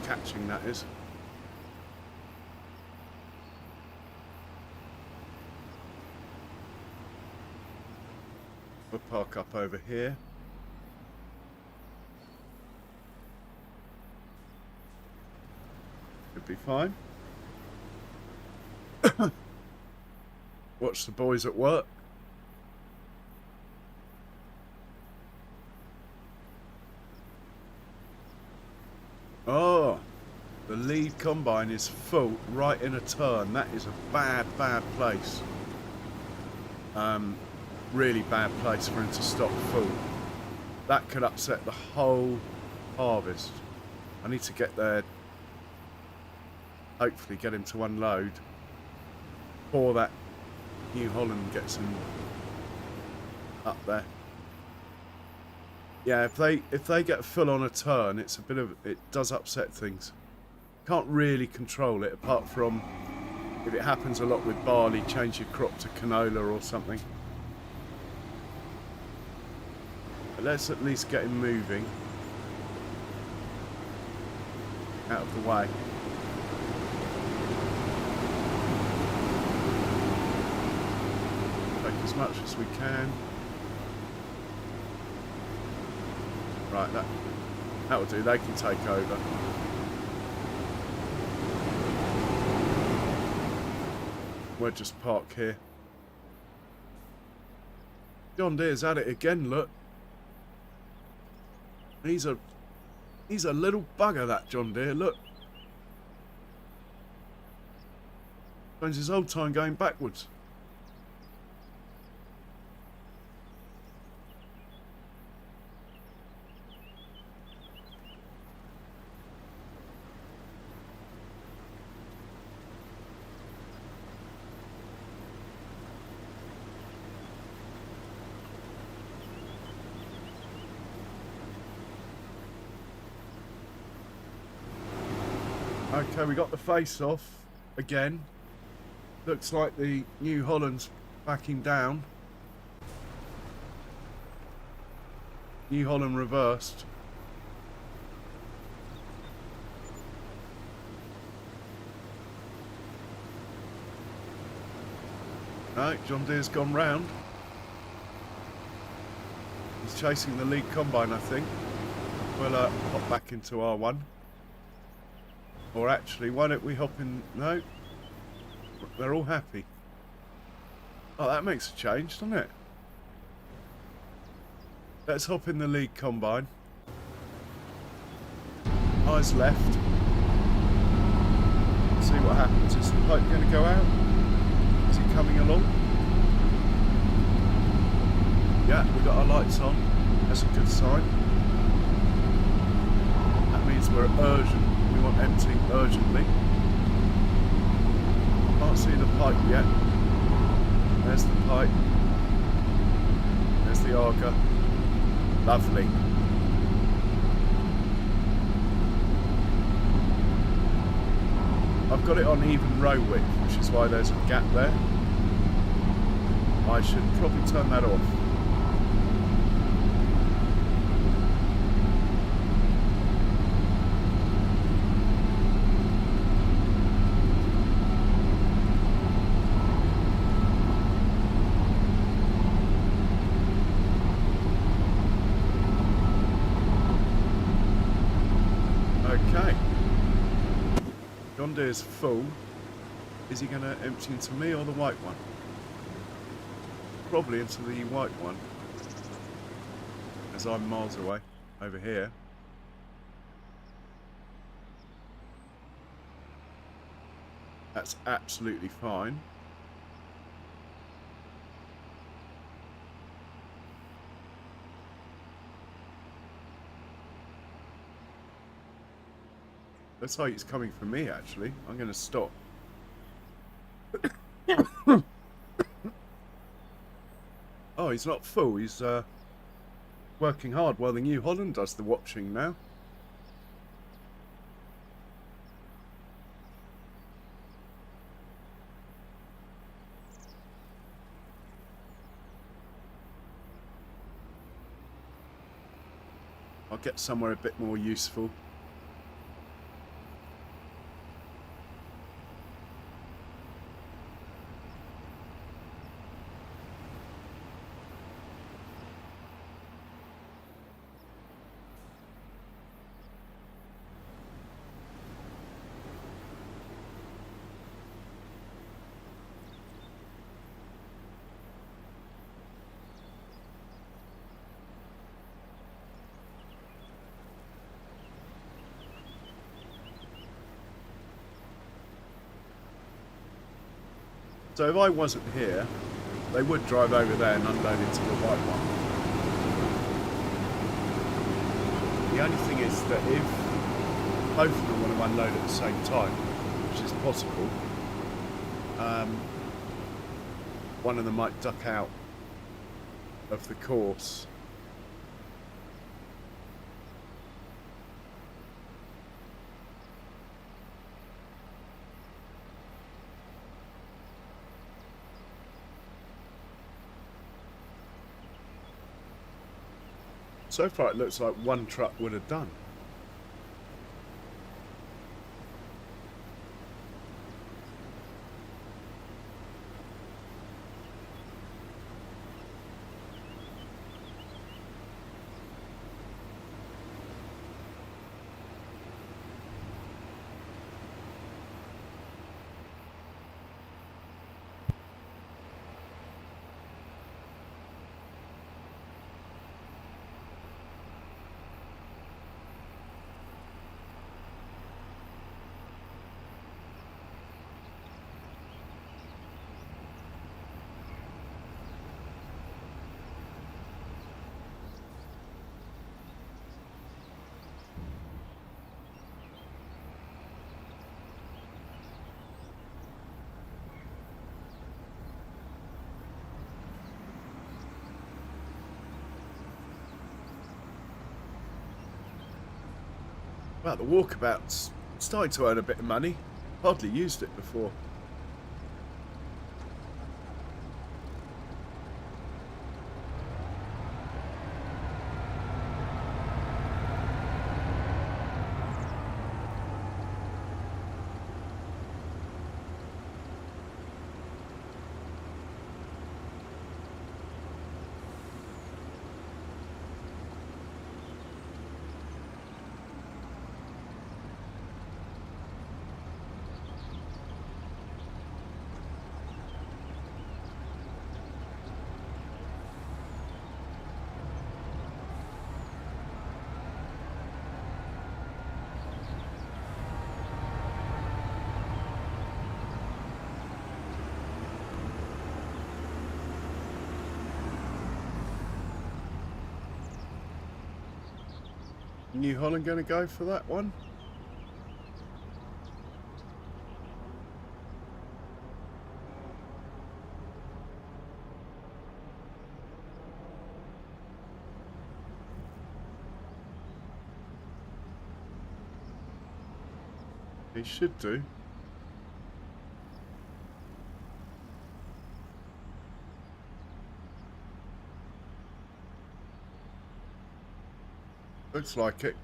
Catching, that is. We'll park up over here. Should be fine. Watch the boys at work. Oh, the lead combine is full right in a turn. That is a bad place. Really bad place for him to stop full. That could upset the whole harvest. I need to get there, hopefully get him to unload before that New Holland gets him up there. Yeah, if they get full on a turn, it's a bit of, it does upset things. Can't really control it apart from if it happens a lot with barley, change your crop to canola or something. But let's at least get him moving out of the way. Take as much as we can. Right, that will do. They can take over. We'll just park here. John Deere's at it again, look. He's a little bugger, that John Deere, look. Spends his whole time going backwards. Okay, we got the face off again. Looks like the New Holland's backing down. New Holland reversed. No, John Deere's gone round. He's chasing the lead combine, I think. We'll hop back into R1. Or actually, why don't we hop in? No, they're all happy. Oh, that makes a change, doesn't it? Let's hop in the lead combine. Eyes left. See what happens. Is the pipe going to go out? Is he coming along? Yeah, we've got our lights on. That's a good sign. That means we're urgent. We want emptying urgently. Can't see the pipe yet. There's the pipe. There's the auger. Lovely. I've got it on even row width, which is why there's a gap there. I should probably turn that off. Okay. John Deere's full. Is he going to empty into me or the white one? Probably into the white one, as I'm miles away over here. That's absolutely fine. Looks like it's coming from me, actually. I'm going to stop. Oh, he's not full. He's working hard while the New Holland does the watching now. I'll get somewhere a bit more useful. So if I wasn't here, they would drive over there and unload into the white one. The only thing is that if both of them want to unload at the same time, which is possible, one of them might duck out of the course. So far it looks like one truck would have done. Well, the walkabout's starting to earn a bit of money. Hardly used it before. New Holland going to go for that one? He should do. Looks like it.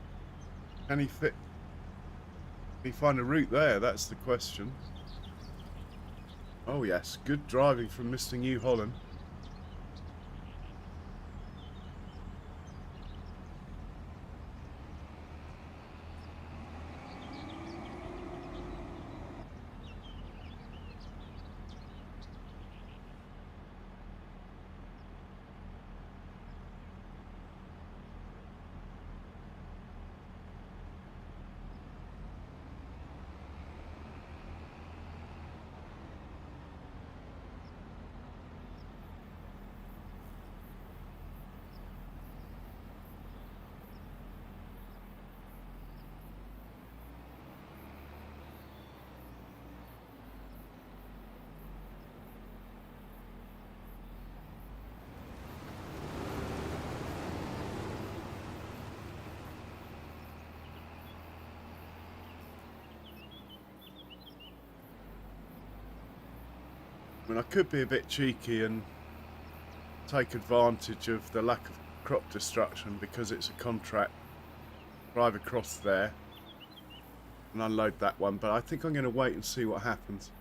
Can he fit? Can he find a route there? That's the question. Oh yes, good driving from Mr. New Holland. I mean, I could be a bit cheeky and take advantage of the lack of crop destruction because it's a contract. Drive across there and unload that one, but I think I'm going to wait and see what happens.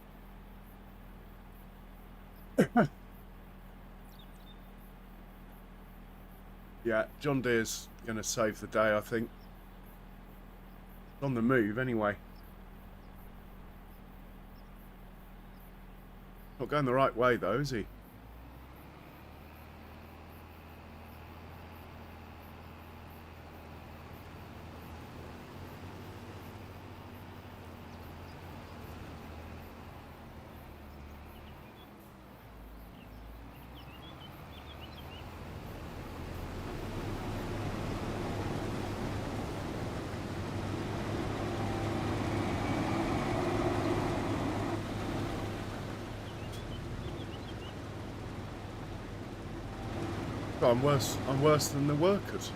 Yeah, John Deere's going to save the day, I think. It's on the move anyway. Not going the right way though, is he? Oh, I'm worse than the workers.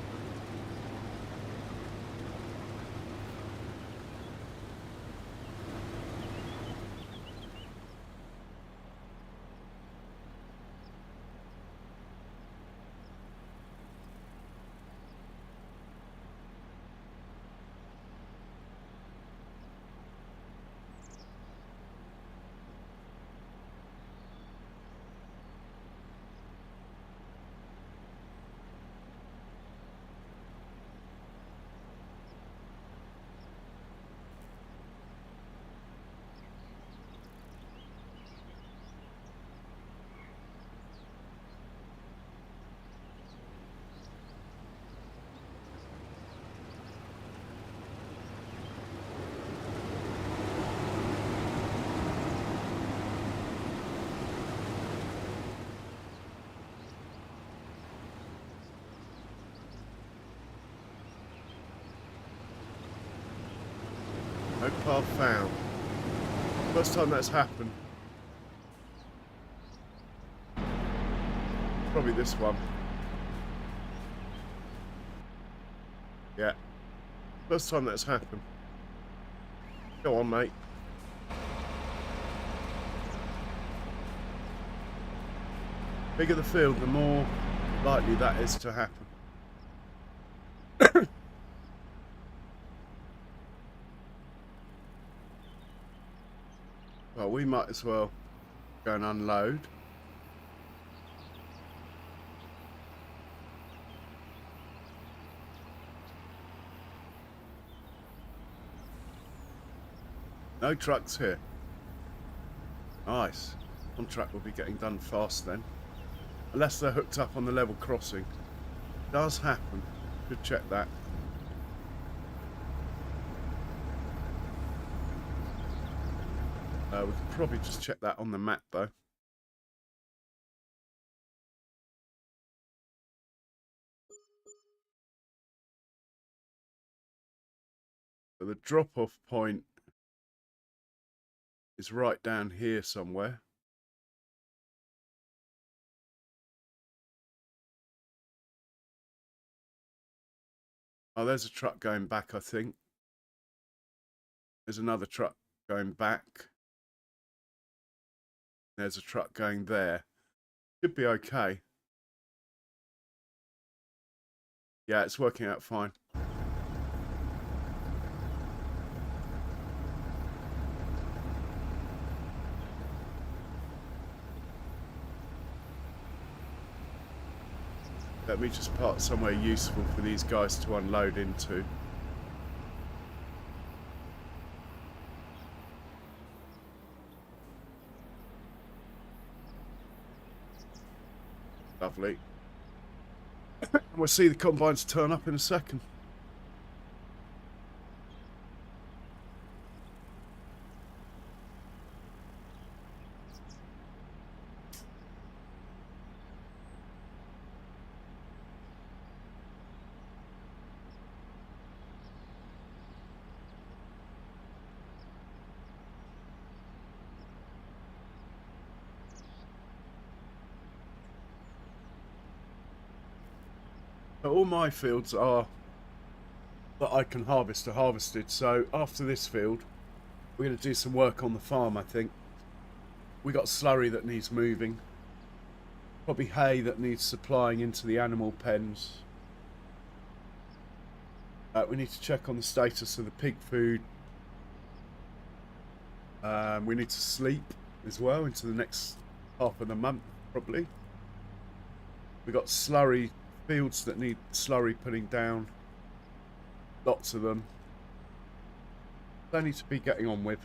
No path found. First time that's happened. Probably this one. Yeah. First time that's happened. Go on, mate. Bigger the field, the more likely that is to happen. Well, we might as well go and unload. No trucks here. Nice. Contract will be getting done fast then. Unless they're hooked up on the level crossing. Does happen. Should check that. We could probably just check that on the map though. So the drop-off point is right down here somewhere. Oh, there's a truck going back, I think. There's another truck going back. There's a truck going there. Should be okay. Yeah, it's working out fine. Let me just park somewhere useful for these guys to unload into. Lovely. And we'll see the combines turn up in a second. All my fields are that I can harvest are harvested, so after this field we're going to do some work on the farm. I think we got slurry that needs moving, probably hay that needs supplying into the animal pens. We need to check on the status of the pig food. We need to sleep as well into the next half of the month probably. We got slurry fields that need slurry putting down, lots of them. They need to be getting on with.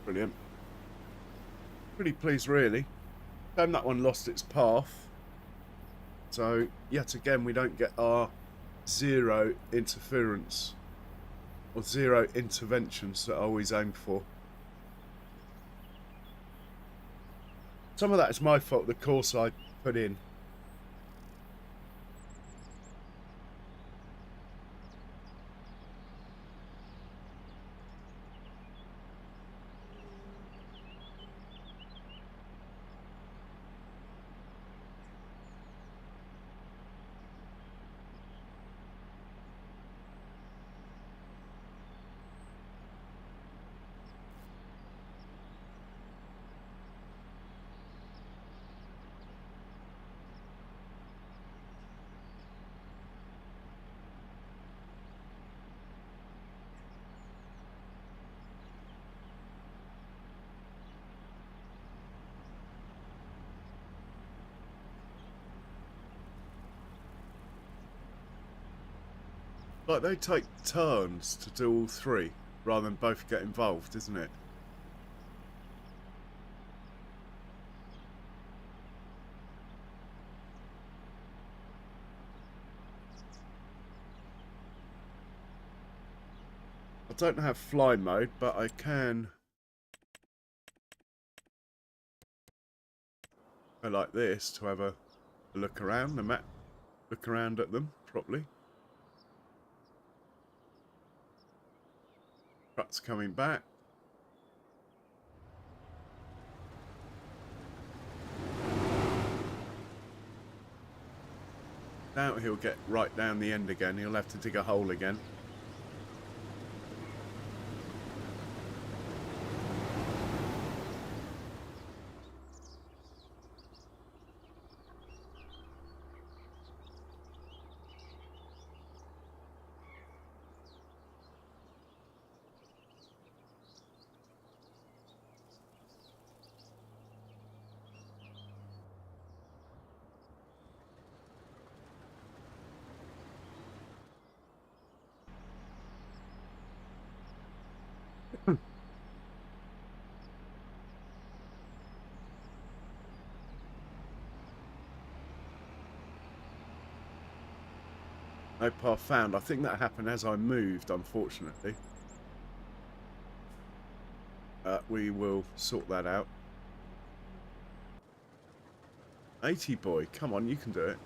Brilliant. Pretty pleased really. Shame that one lost its path. So yet again we don't get our zero interference or zero interventions that I always aim for. Some of that is my fault, the course I put in. Like they take turns to do all three rather than both get involved, isn't it? I don't have fly mode, but I can go like this to have a look around the map, look around at them properly. Truck's coming back. Doubt he'll get right down the end again. He'll have to dig a hole again. No path found. I think that happened as I moved, unfortunately. We will sort that out. 80 boy, come on, you can do it.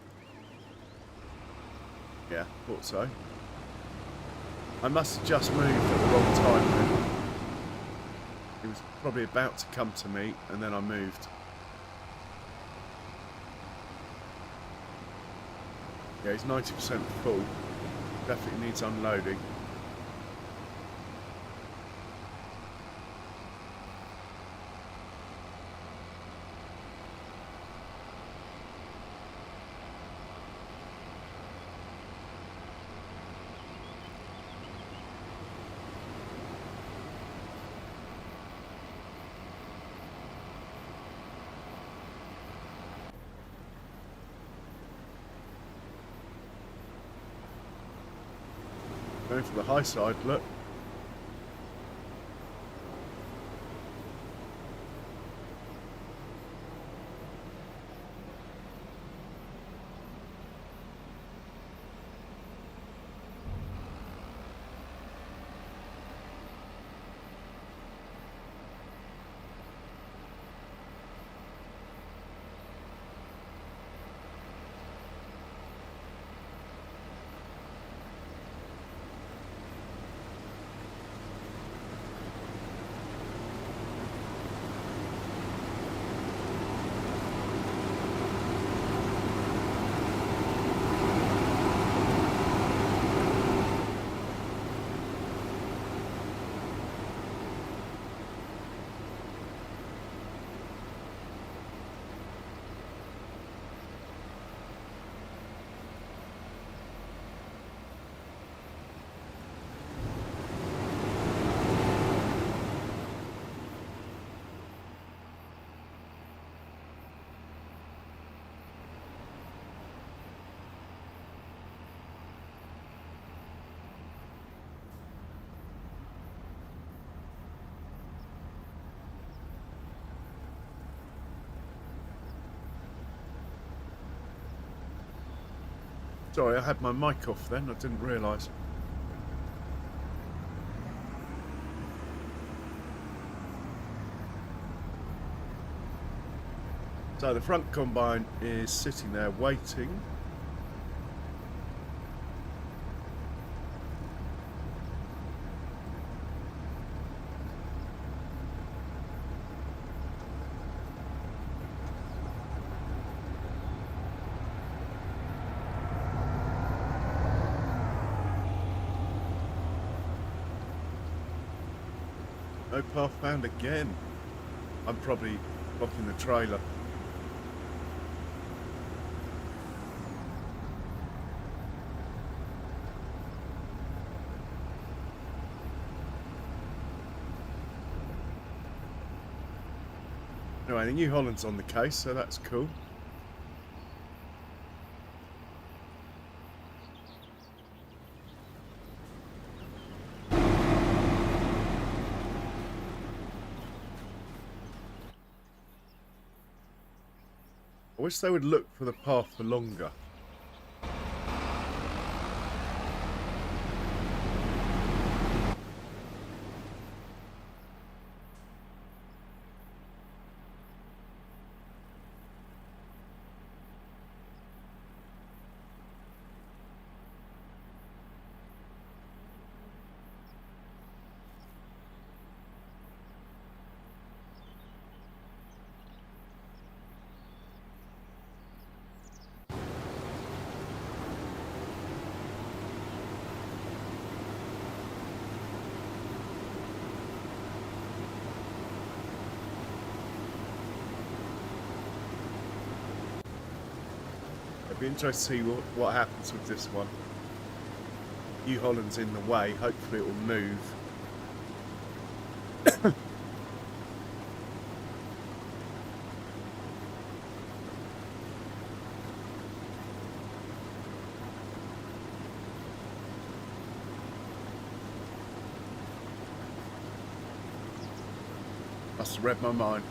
Yeah, thought so. I must have just moved at the wrong time then. He was probably about to come to me, and then I moved. Yeah, he's 90% full. Definitely needs unloading. Going for the high side, look. Sorry, I had my mic off then, I didn't realise. So the front combine is sitting there waiting. No path found again. I'm probably blocking the trailer. Anyway, the New Holland's on the case, so that's cool. I wish they would look for the path for longer. Be interested to see what happens with this one. New Holland's in the way. Hopefully it will move. Must have read my mind.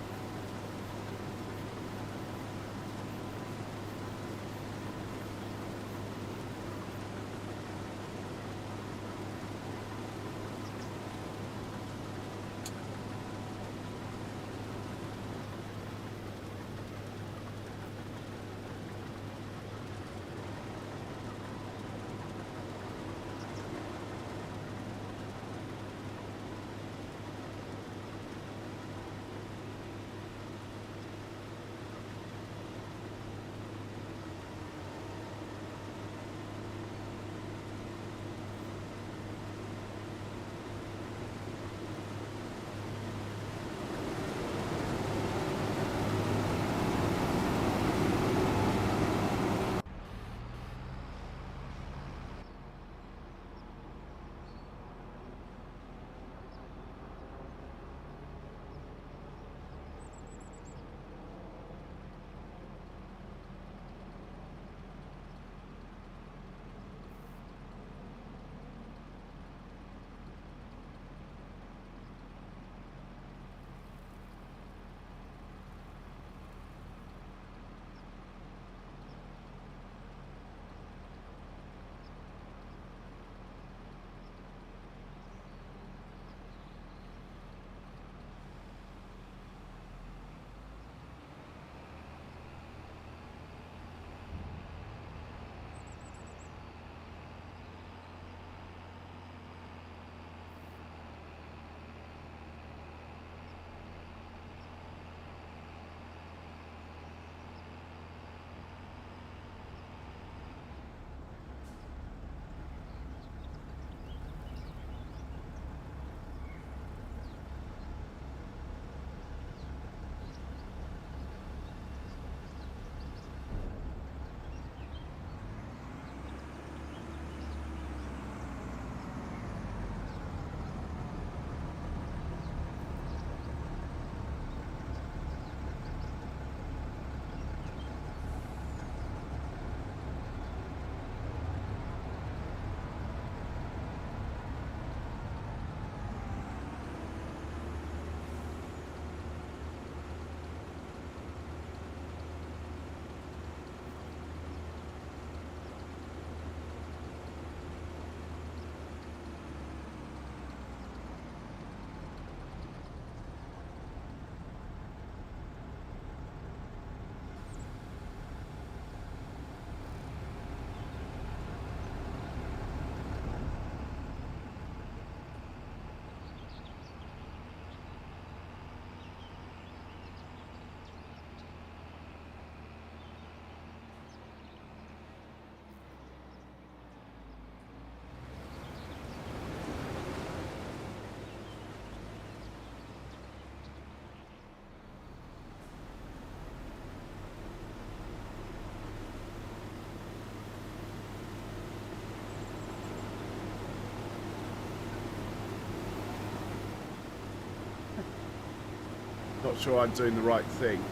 Not sure I'm doing the right thing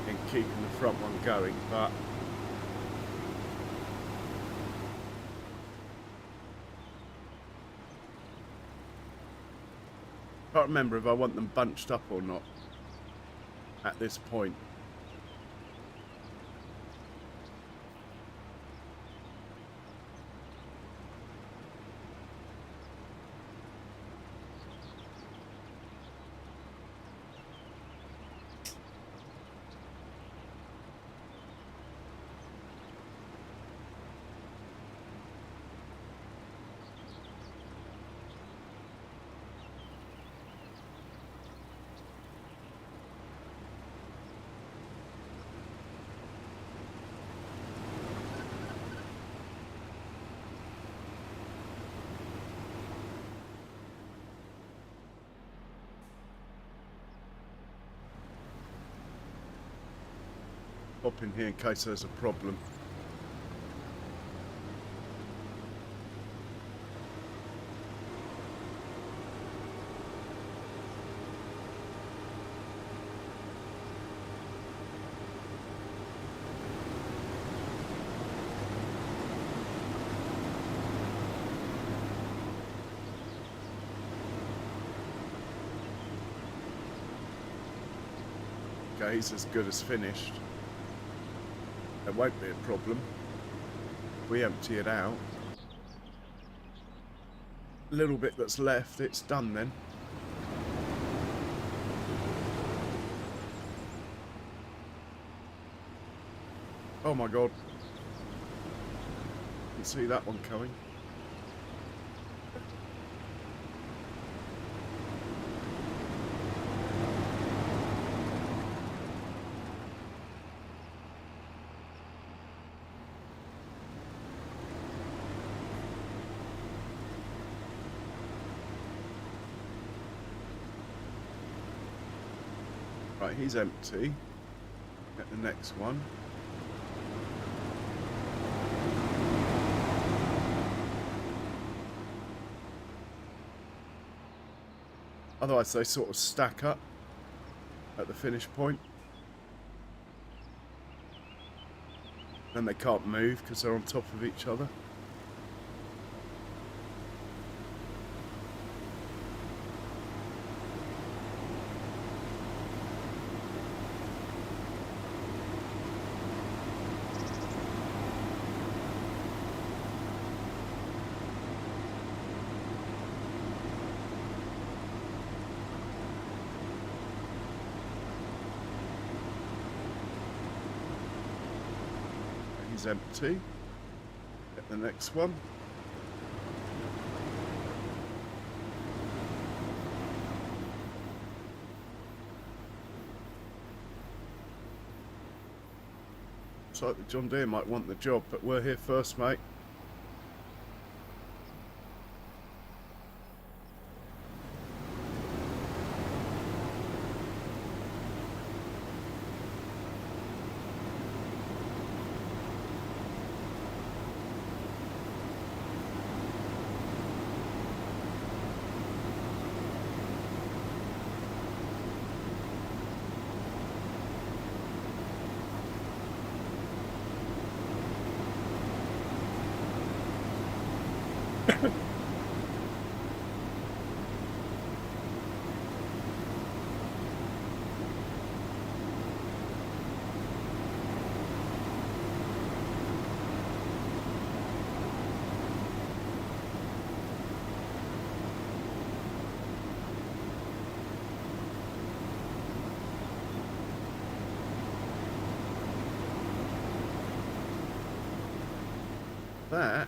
in keeping the front one going, but I can't remember if I want them bunched up or not at this point. pop in here in case there's a problem. Okay, he's as good as finished. There won't be a problem. We empty it out. A little bit that's left, it's done then. Oh my god. Didn't see that one coming. Right, he's empty. Get the next one. Otherwise they sort of stack up at the finish point. Then they can't move because they're on top of each other. He's empty. Get the next one. Looks like the John Deere might want the job, but we're here first, mate. That,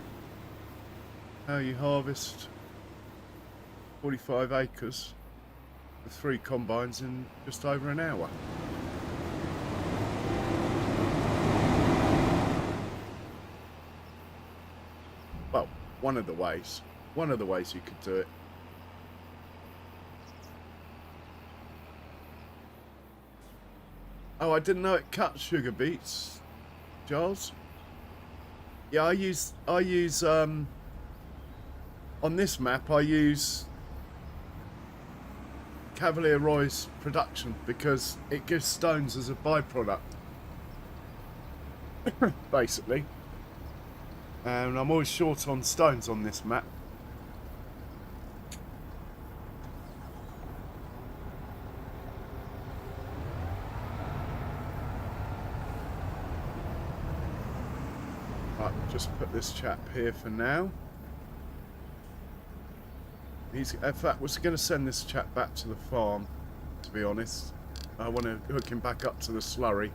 how you harvest 45 acres with 3 combines in just over an hour. Well, one of the ways you could do it. Oh, I didn't know it cut sugar beets, Giles. Yeah, I use on this map I use Cavalier Roy's production because it gives stones as a byproduct, basically. And I'm always short on stones on this map. Right, just put this chap here for now. In fact, was going to send this chap back to the farm, to be honest. I want to hook him back up to the slurry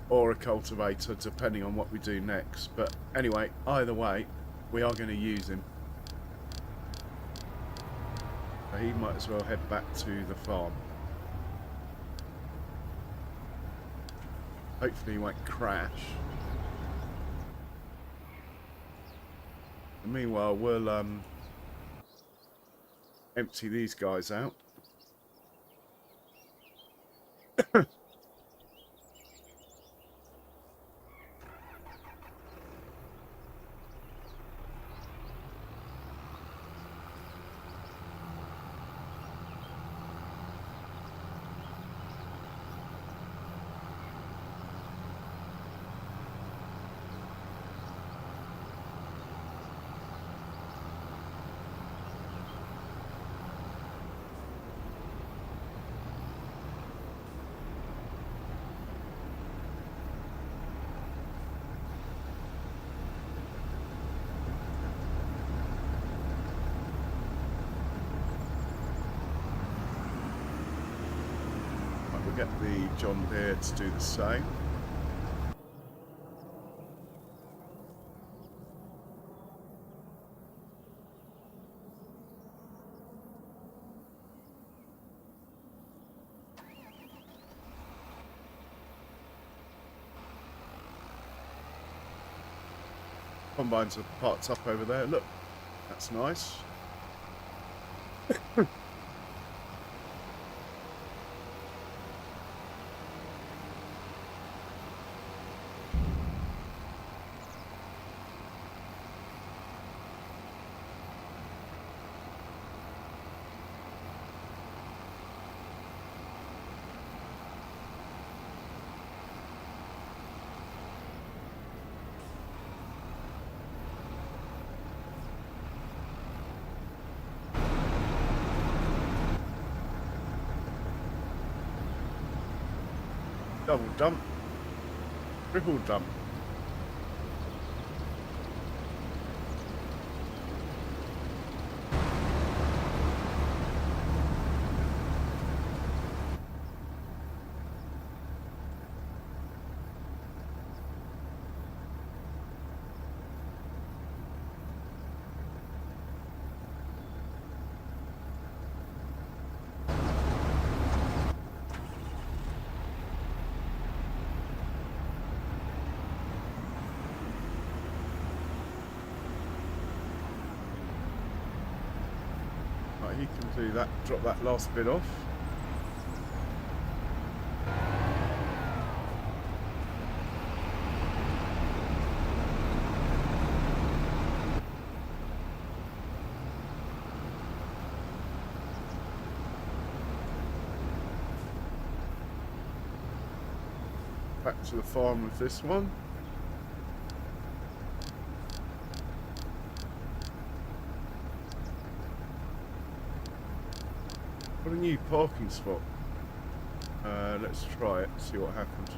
or a cultivator, depending on what we do next. But anyway, either way, we are going to use him. So he might as well head back to the farm. Hopefully he won't crash. And meanwhile, we'll empty these guys out. we'll get the John Deere to do the same. Combines are parked up over there. Look, that's nice. Double dump, triple dump. He can do that, drop that last bit off. Back to the farm with this one. What a new parking spot. Let's try it, see what happens.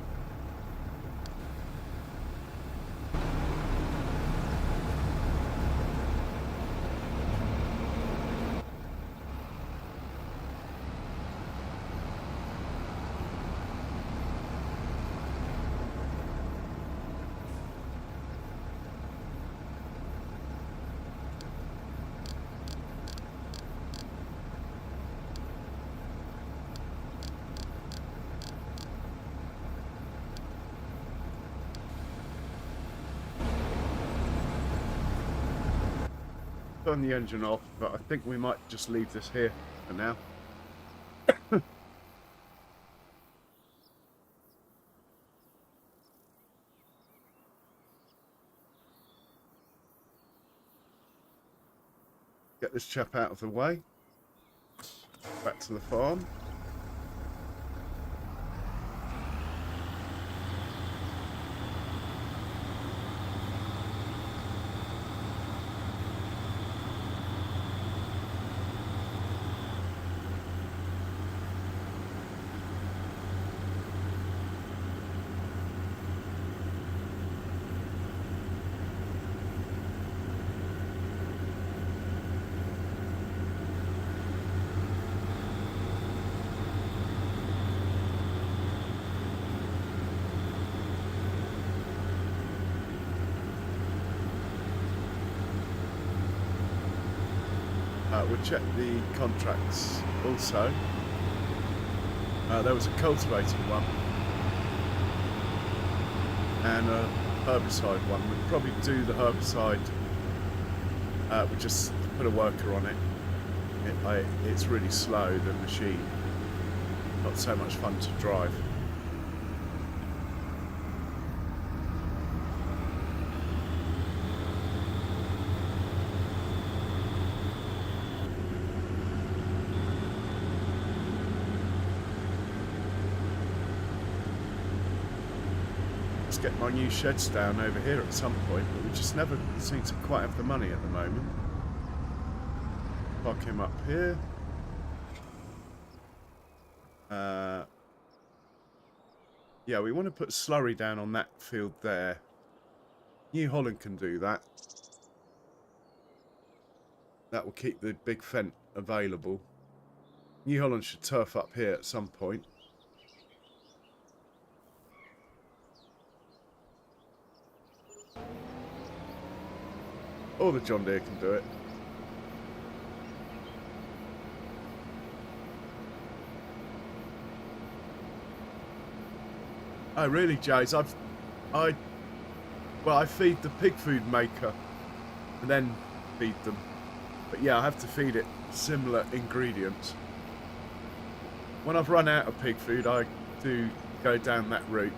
Turn the engine off, but I think we might just leave this here for now. Get this chap out of the way. Back to the farm. We'll check the contracts also. There was a cultivating one and a herbicide one. We'd probably do the herbicide. We just put a worker on it. It's really slow, the machine. Not so much fun to drive. Get my new sheds down over here at some point, but we just never seem to quite have the money at the moment. Park him up here. Yeah, we want to put slurry down on that field there. New Holland can do that. That will keep the big Fendt available. New Holland should turf up here at some point. Or the John Deere can do it. Oh really, Jays? I feed the pig food maker and then feed them. But yeah, I have to feed it similar ingredients. When I've run out of pig food, I do go down that route.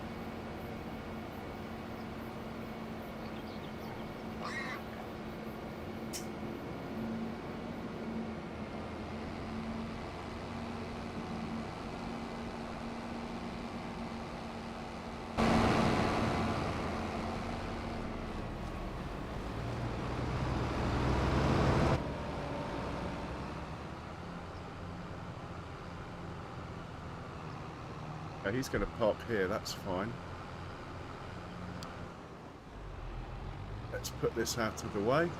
He's going to park here, that's fine. Let's put this out of the way.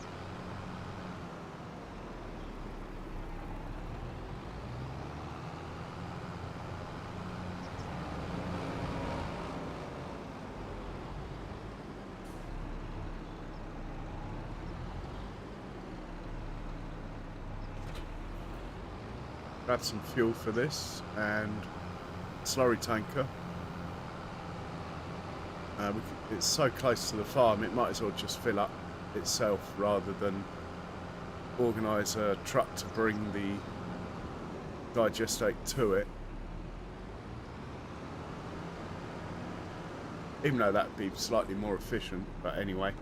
Grab some fuel for this and slurry tanker. It's so close to the farm, it might as well just fill up itself rather than organise a truck to bring the digestate to it. Even though that'd be slightly more efficient, but anyway.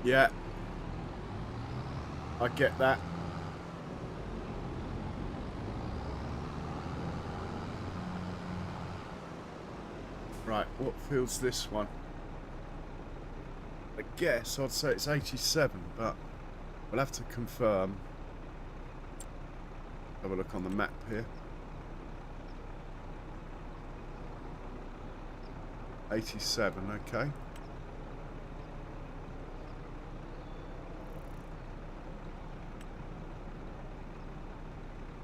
Yeah, I get that. Right, what field's this one? I guess I'd say it's 87, but we'll have to confirm. Have a look on the map here. 87, okay.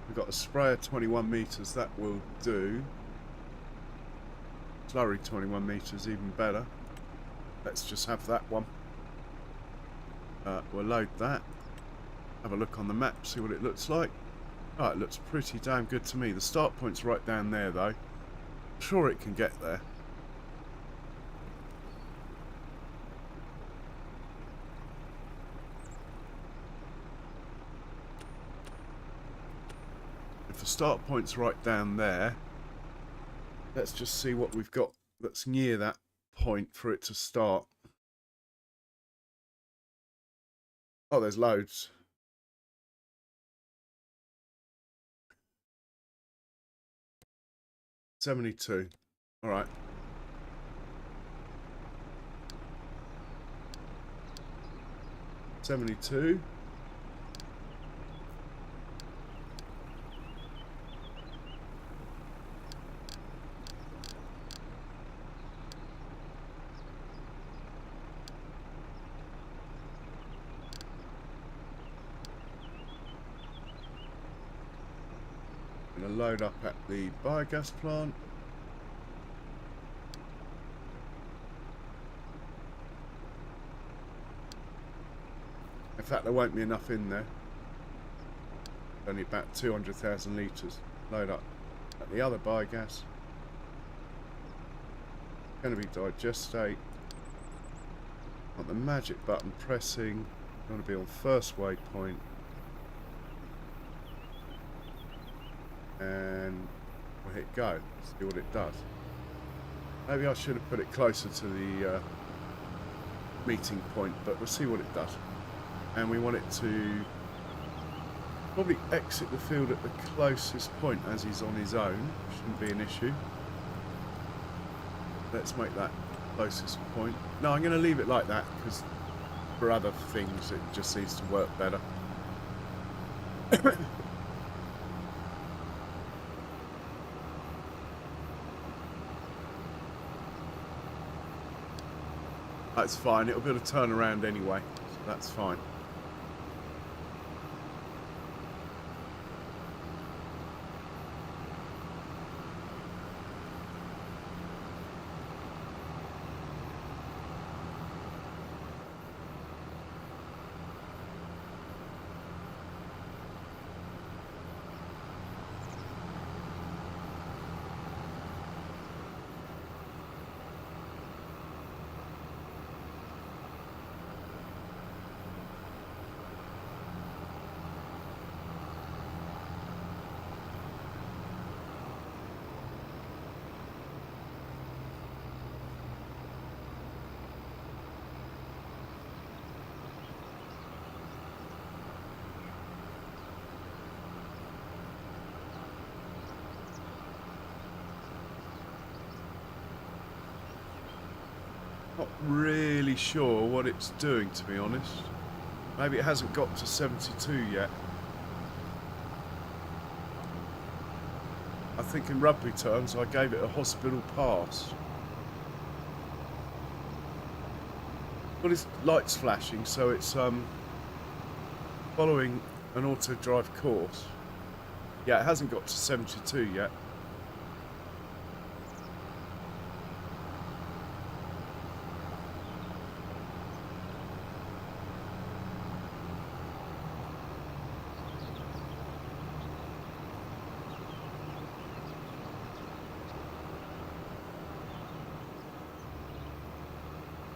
We've got a sprayer 21 metres, that will do. Slurry 21 metres, even better. Let's just have that one. We'll load that. Have a look on the map, see what it looks like. Oh, it looks pretty damn good to me. The start point's right down there though. I'm sure it can get there. If the start point's right down there, let's just see what we've got that's near that point for it to start. Oh, there's loads. $72. All right. $72. Going to load up at the biogas plant. In fact, there won't be enough in there. Only about 200,000 litres. Load up at the other biogas. Going to be digestate. Want the magic button pressing. Going to be on first waypoint. And we'll hit go. See what it does. Maybe I should have put it closer to the meeting point, but we'll see what it does. And we want it to Probably exit the field at the closest point as he's on his own. Shouldn't be an issue. Let's make that closest point. No, I'm going to leave it like that because for other things it just seems to work better. That's fine. It'll be able to turn around anyway, so that's fine. Not really sure what it's doing, to be honest. Maybe it hasn't got to 72 yet. I think in rugby terms I gave it a hospital pass. But its lights flashing, so it's following an auto drive course. Yeah, it hasn't got to 72 yet.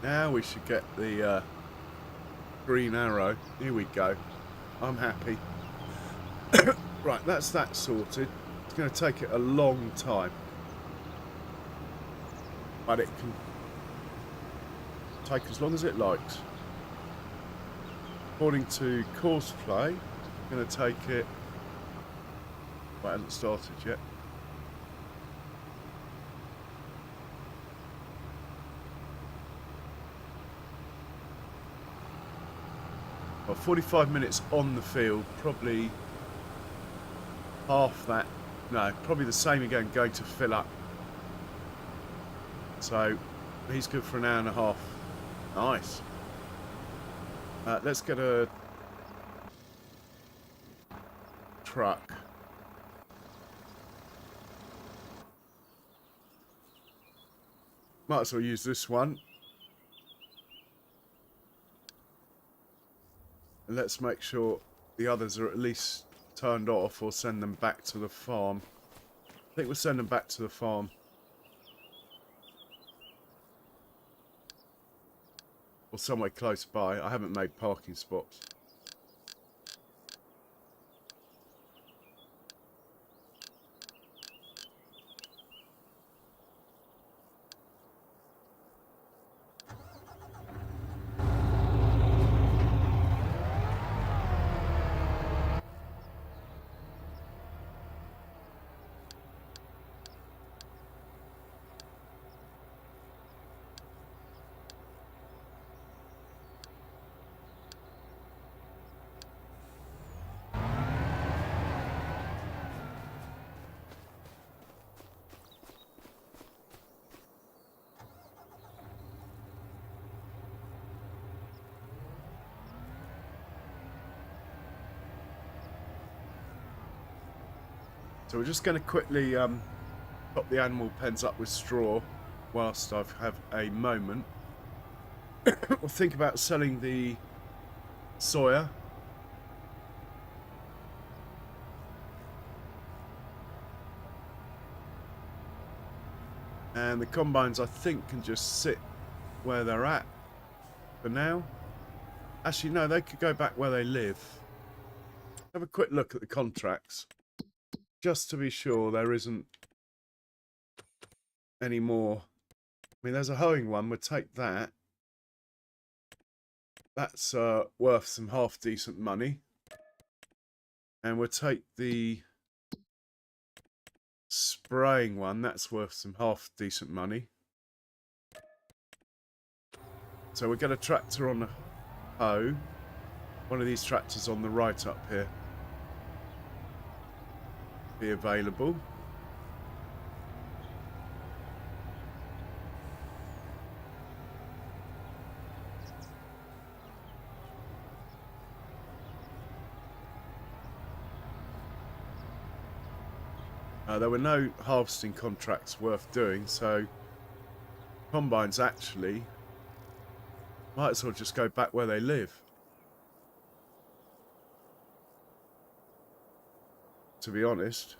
Now we should get the green arrow. Here we go. I'm happy. Right, that's that sorted. It's going to take it a long time. But it can take as long as it likes. According to Courseplay, it's going to take it... Well, it hasn't started yet. Well, 45 minutes on the field, probably half that, no, probably the same again, going to fill up. So he's good for an hour and a half. Nice. Let's get a truck. Might as well use this one. And let's make sure the others are at least turned off or send them back to the farm. I think we'll send them back to the farm. Or somewhere close by. I haven't made parking spots. So we're just going to quickly top the animal pens up with straw whilst I have a moment. We'll think about selling the soya. And the combines, I think, can just sit where they're at for now. Actually, no, they could go back where they live. Have a quick look at the contracts. Just to be sure there isn't any more. I mean, there's a hoeing one. We'll take that. That's worth some half-decent money. And we'll take the spraying one. That's worth some half decent money. So we'll get a tractor on the hoe. One of these tractors on the right up here. Be available. There were no harvesting contracts worth doing, so combines actually might as well just go back where they live. To be honest.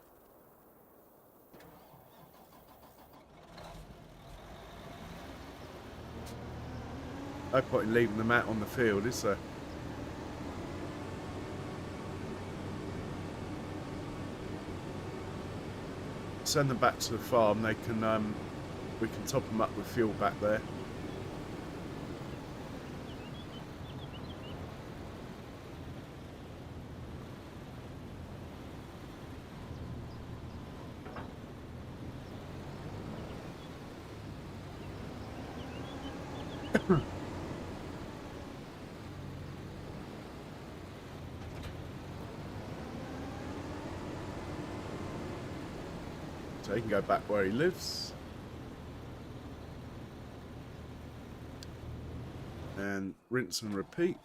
No point in leaving them out on the field, is there? Send them back to the farm. They can, we can top them up with fuel back there. So he can go back where he lives. And rinse and repeat.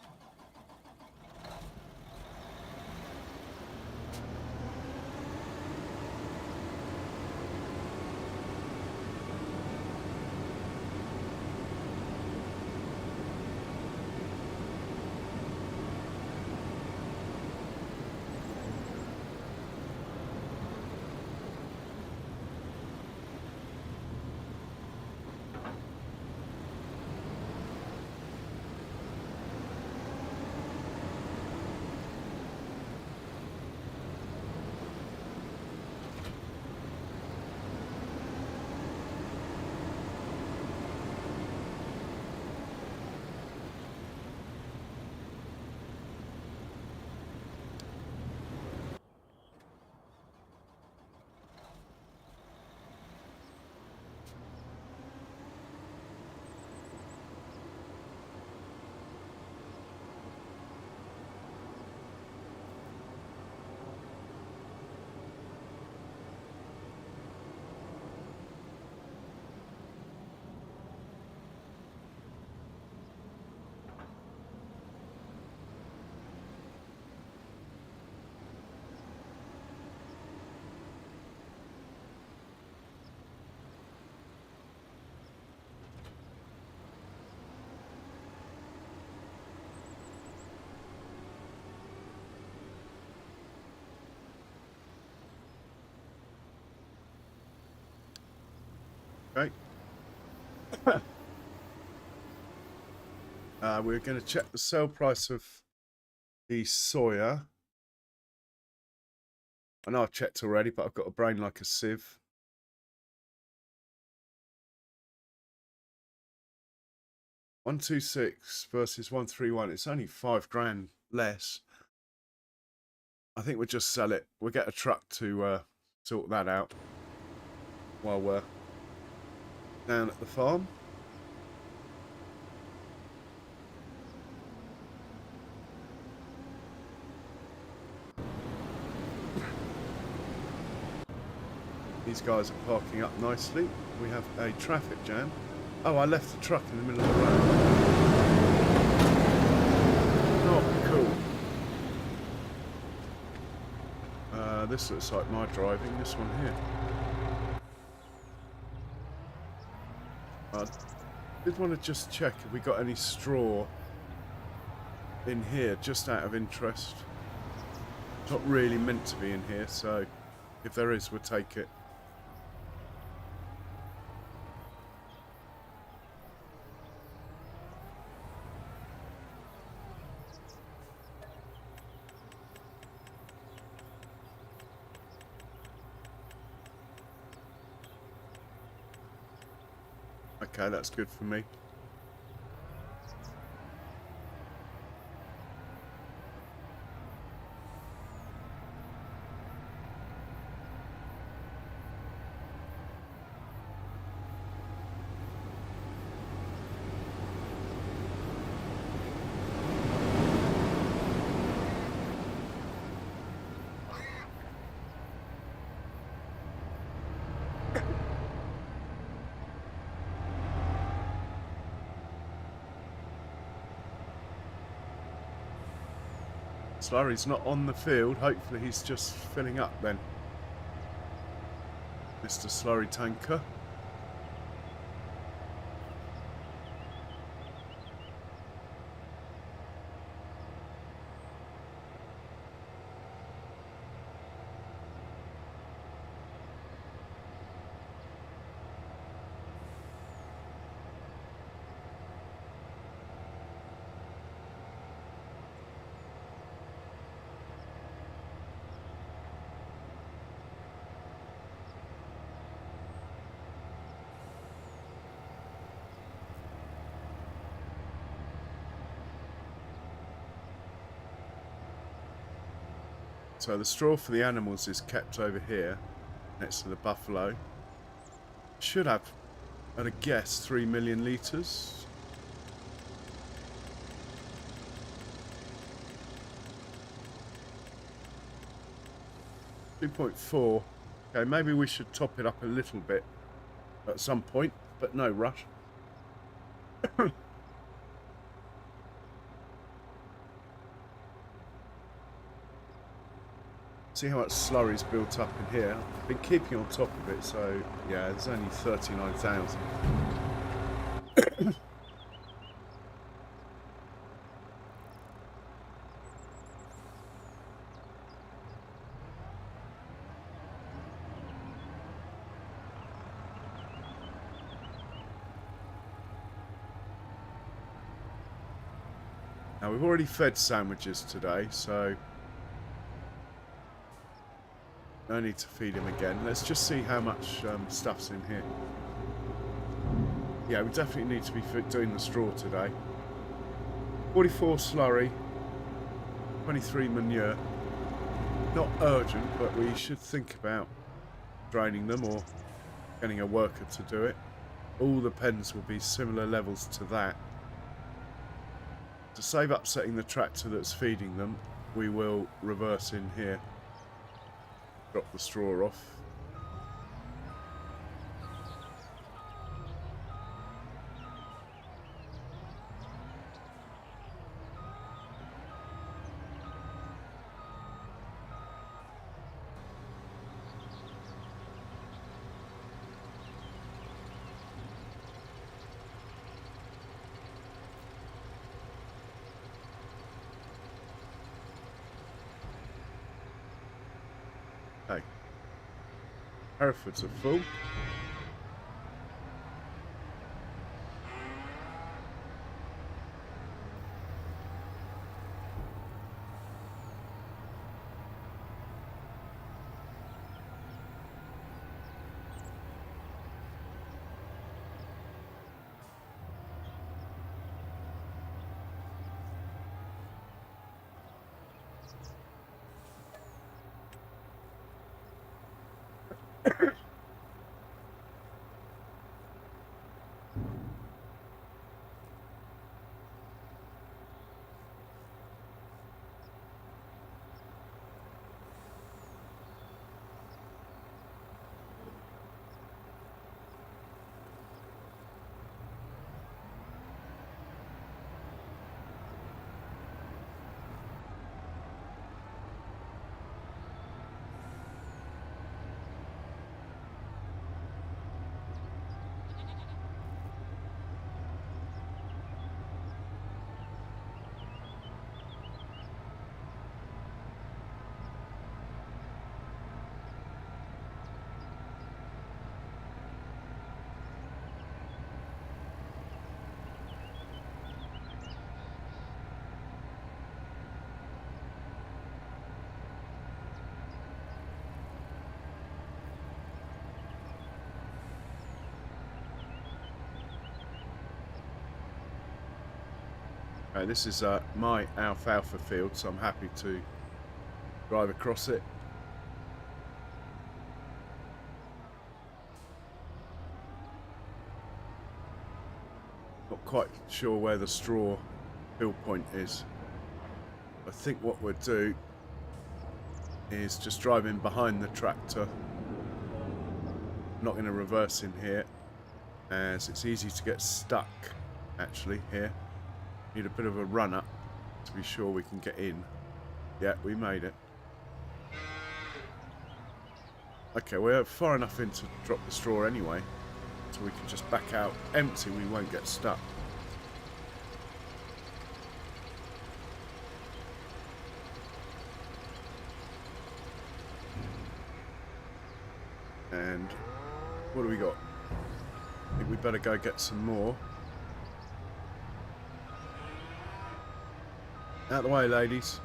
Okay. We're going to check the sale price of the soya. I know I've checked already, but I've got a brain like a sieve. $126 versus 131. It's only £5 less. I think we'll just sell it. We'll get a truck to sort that out while we're down at the farm. These guys are parking up nicely. We have a traffic jam. Oh, I left the truck in the middle of the road. Not cool. This looks like my driving, this one here. I did want to just check if we got any straw in here, just out of interest. Not really meant to be in here, so if there is, we'll take it. Okay, that's good for me. Slurry's not on the field. Hopefully he's just filling up then. Mr. Slurry Tanker. So the straw for the animals is kept over here, next to the buffalo. Should have, at a guess, 3 million litres. .4. Okay, maybe we should top it up a little bit at some point, but no rush. See how much slurry's built up in here. I've been keeping on top of it, so yeah, there's only 39,000. Now we've already fed sandwiches today, so no need to feed him again. Let's just see how much stuff's in here. Yeah, we definitely need to be doing the straw today. 44 slurry, 23 manure. Not urgent, but we should think about draining them or getting a worker to do it. All the pens will be similar levels to that. To save upsetting the tractor that's feeding them, we will reverse in here. Drop the straw off. Okay. Herefords are full. This is my alfalfa field, so I'm happy to drive across it. Not quite sure where the straw fill point is. I think what we'll do is just drive in behind the tractor. I'm not going to reverse in here, as it's easy to get stuck actually here. Need a bit of a run up to be sure we can get in. Yeah, we made it. Okay, we're far enough in to drop the straw anyway, so we can just back out empty, we won't get stuck. And what do we got? I think we better go get some more. Out of the way, ladies.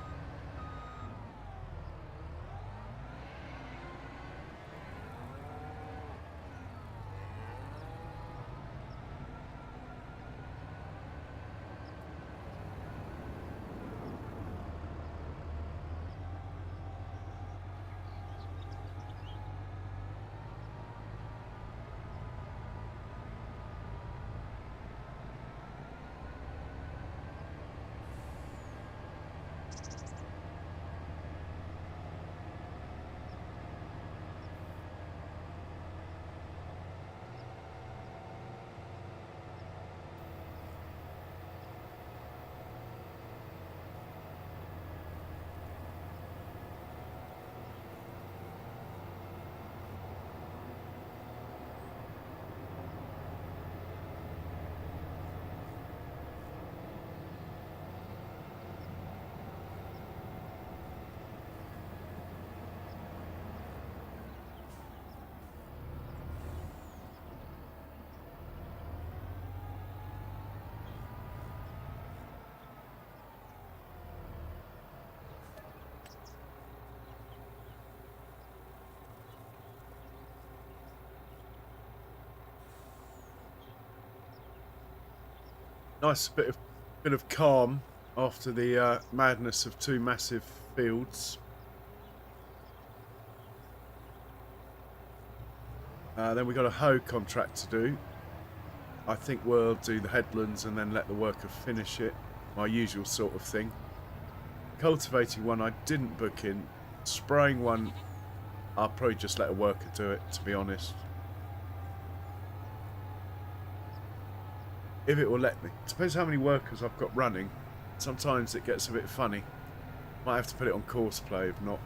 Nice bit of calm after the madness of two massive fields. Then we've got a hoe contract to do. I think we'll do the headlands and then let the worker finish it. My usual sort of thing. Cultivating one I didn't book in. Spraying one, I'll probably just let a worker do it, to be honest. If it will let me. Depends how many workers I've got running. Sometimes it gets a bit funny. Might have to put it on course play if not.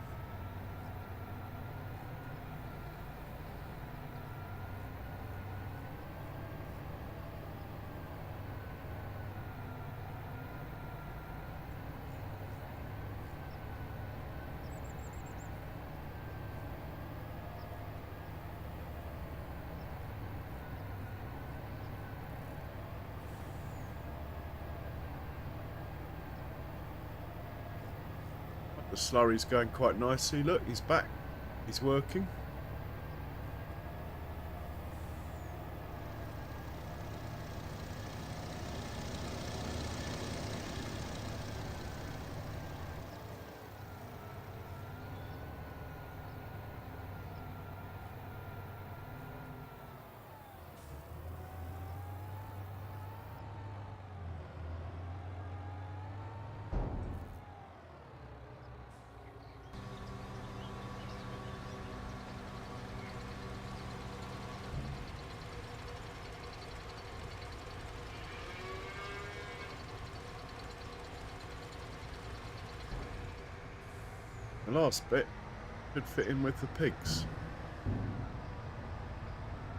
The slurry's going quite nicely. Look, he's back. He's working. The last bit should fit in with the pigs.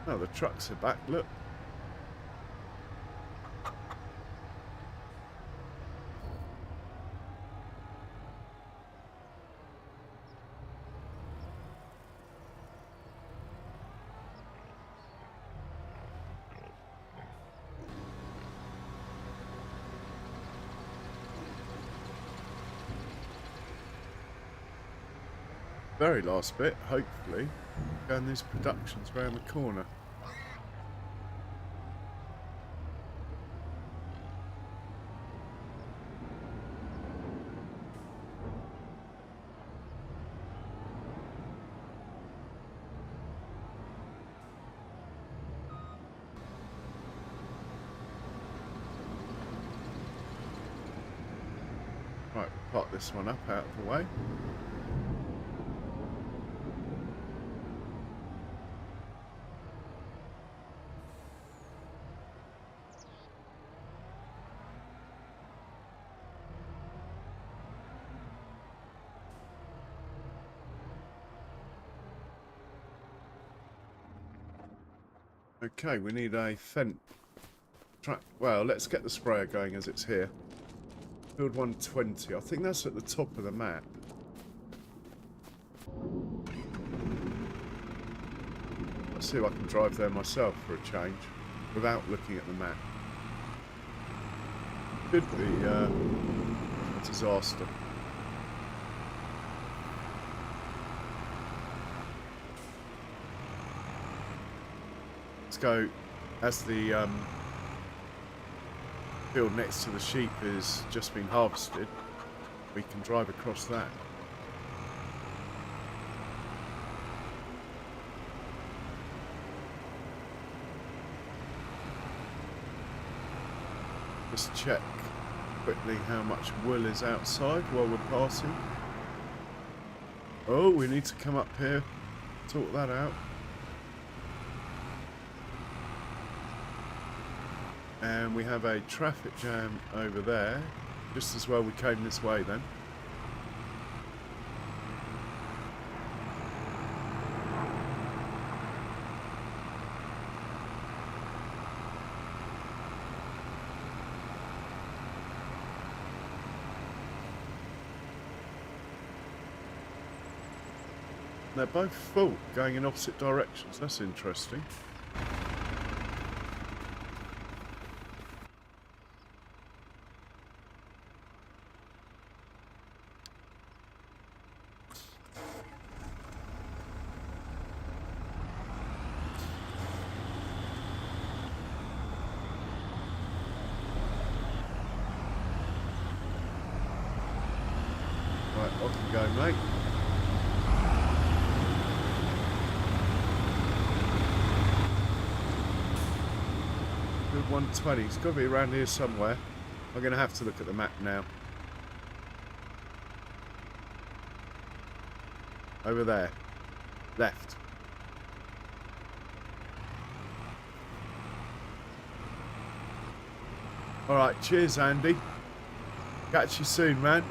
Oh, the trucks are back, look. Very last bit, hopefully. Going these productions round the corner. Right, we'll pop this one up out of the way. Okay, we need a fence track. Well, let's get the sprayer going as it's here. Field 120. I think that's at the top of the map. Let's see if I can drive there myself for a change without looking at the map. Could be a disaster. Let's go as the field next to the sheep has just been harvested. We can drive across that. Just check quickly how much wool is outside while we're passing. Oh, we need to come up here, sort that out. And we have a traffic jam over there. Just as well we came this way then. They're both full, going in opposite directions. That's interesting. Right, off you go, mate. Good 120. It's got to be around here somewhere. I'm going to have to look at the map now. Over there. Left. Alright, cheers, Andy. Catch you soon, man.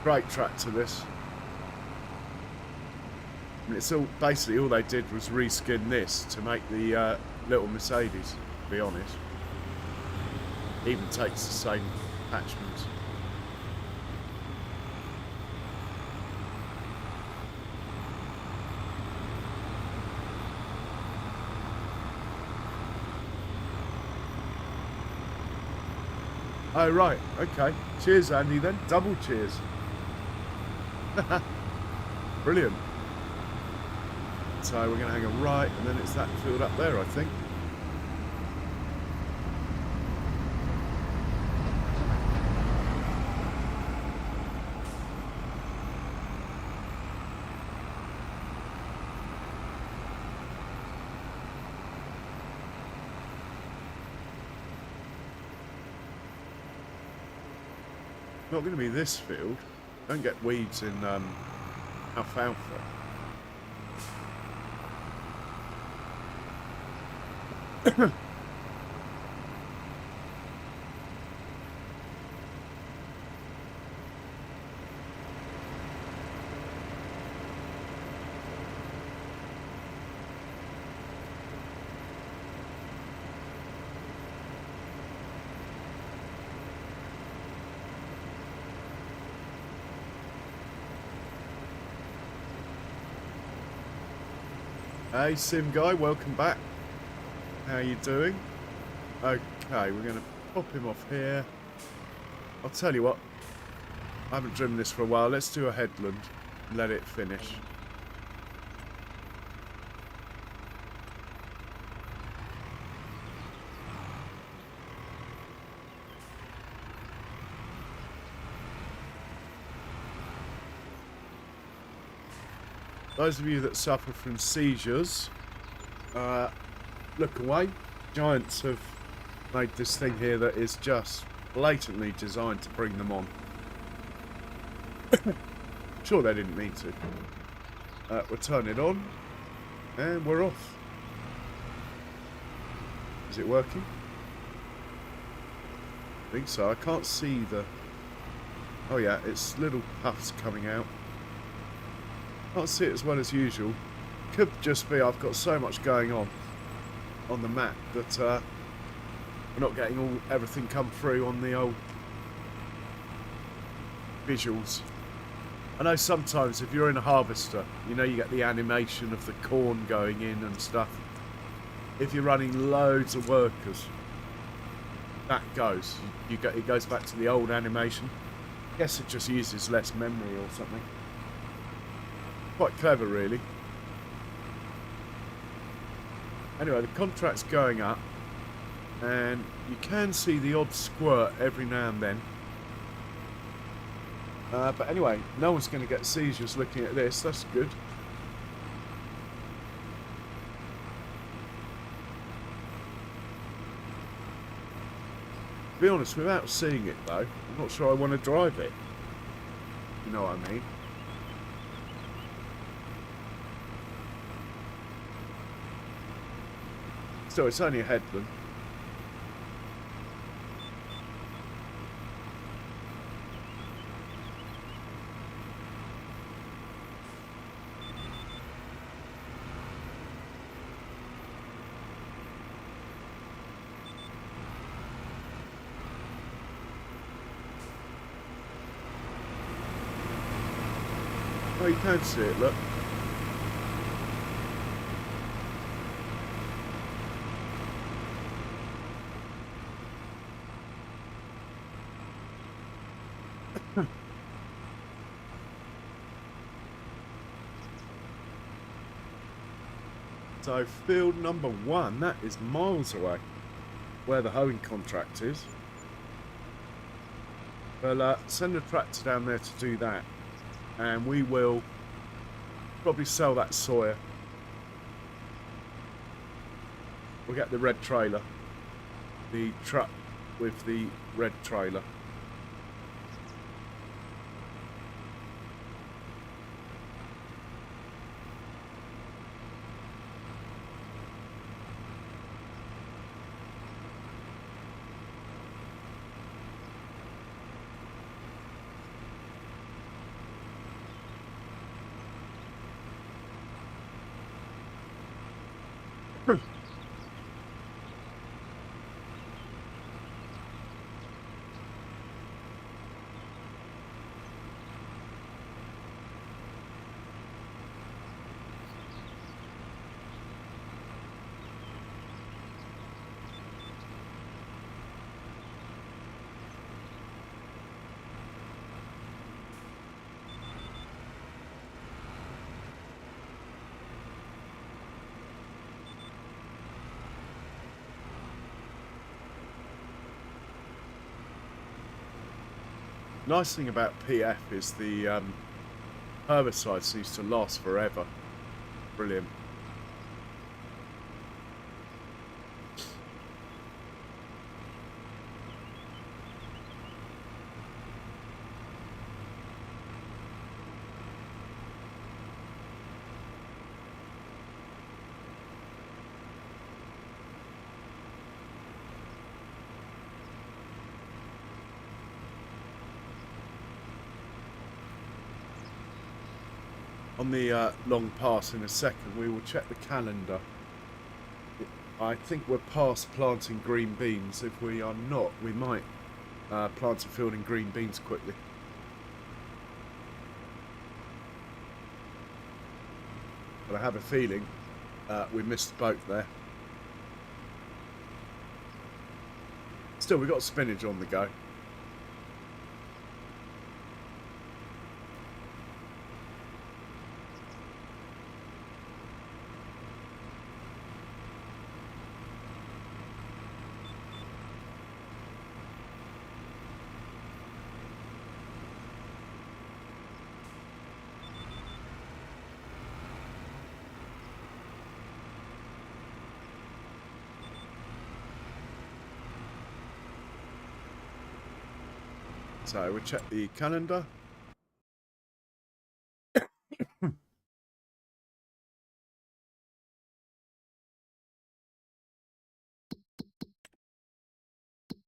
Great tractor, this. And it's all basically all they did was reskin this to make the little Mercedes, to be honest. Even takes the same attachments. Oh, right, okay. Cheers, Andy, then. Double cheers. Brilliant. So we're going to hang a right, and then it's that field up there, I think. Not going to be this field. Don't get weeds in alfalfa. Hey, Sim Guy, welcome back. How you doing? Okay, we're going to pop him off here. I'll tell you what, I haven't driven this for a while. Let's do a headland and let it finish. Those of you that suffer from seizures, look away. Giants have made this thing here that is just blatantly designed to bring them on. Sure they didn't mean to. We'll turn it on, and we're off. Is it working? I think so. I can't see the Oh yeah, it's little puffs coming out. Can't see it as well as usual. Could just be I've got so much going on the map that we're not getting everything come through on the old visuals. I know sometimes if you're in a harvester, you know, you get the animation of the corn going in and stuff. If you're running loads of workers, that goes. It goes back to the old animation. I guess it just uses less memory or something. Quite clever, really. Anyway, the contract's going up, and you can see the odd squirt every now and then. But anyway, no one's going to get seizures looking at this. That's good. To be honest, without seeing it though, I'm not sure I want to drive it. You know what I mean? So it's only a headland. Oh, you can see it, look. So field number 1, that is miles away, where the hoeing contract is. We'll send a tractor down there to do that, and we will probably sell that soya. We'll get the red trailer, the truck with the red trailer. Nice thing about PF is the herbicide seems to last forever. Brilliant. On the long pass in a second, we will check the calendar. I think we're past planting green beans. If we are not, we might plant a field in green beans quickly. But I have a feeling we missed the boat there. Still, we've got spinach on the go. So we'll check the calendar.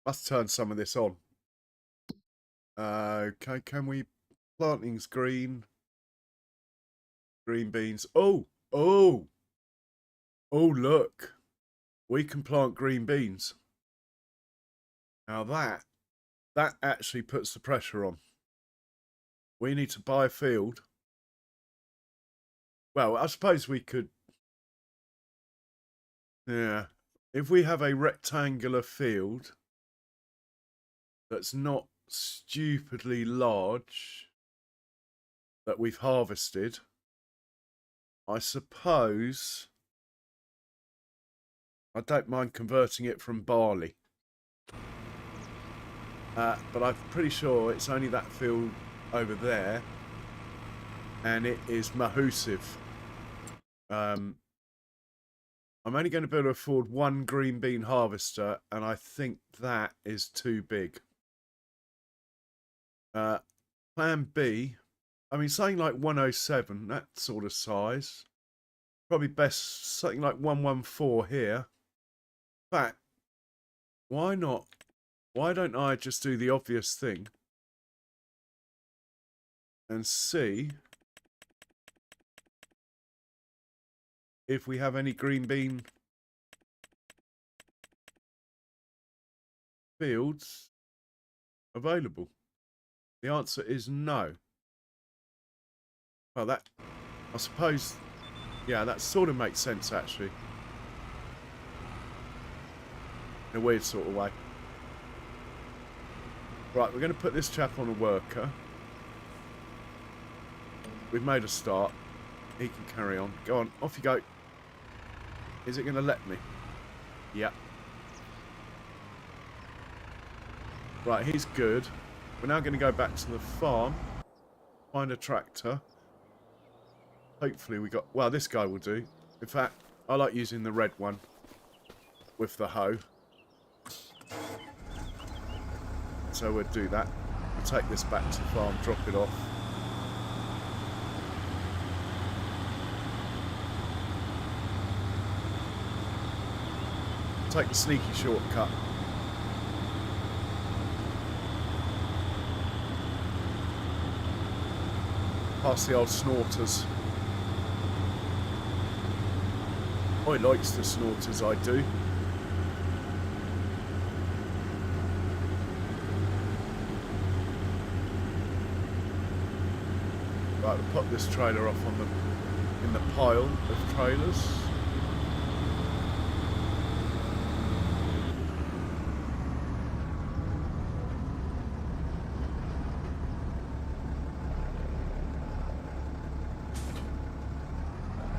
Must turn some of this on. Okay, can we... Planting's green. Green beans. Oh! Oh! Oh, look. We can plant green beans. Now that actually puts the pressure on. We need to buy a field. Well, I suppose we could... Yeah. If we have a rectangular field that's not stupidly large that we've harvested, I suppose I don't mind converting it from barley. But I'm pretty sure it's only that field over there, and it is massive. I'm only going to be able to afford one green bean harvester, and I think that is too big. Plan B, I mean, something like 107, that sort of size. Probably best something like 114 here. In fact, why not? Why don't I just do the obvious thing and see if we have any green bean fields available? The answer is no. Well, that, I suppose, yeah, that sort of makes sense, actually. In a weird sort of way. Right, we're going to put this chap on a worker. We've made a start. He can carry on. Go on, off you go. Is it going to let me? Yep. Right, he's good. We're now going to go back to the farm. Find a tractor. Hopefully we got... Well, this guy will do. In fact, I like using the red one with the hoe. So we'll do that. We'll take this back to the farm, drop it off. Take the sneaky shortcut. Past the old snorters. I likes the snorters, I do. Right, we'll put this trailer off on in the pile of trailers.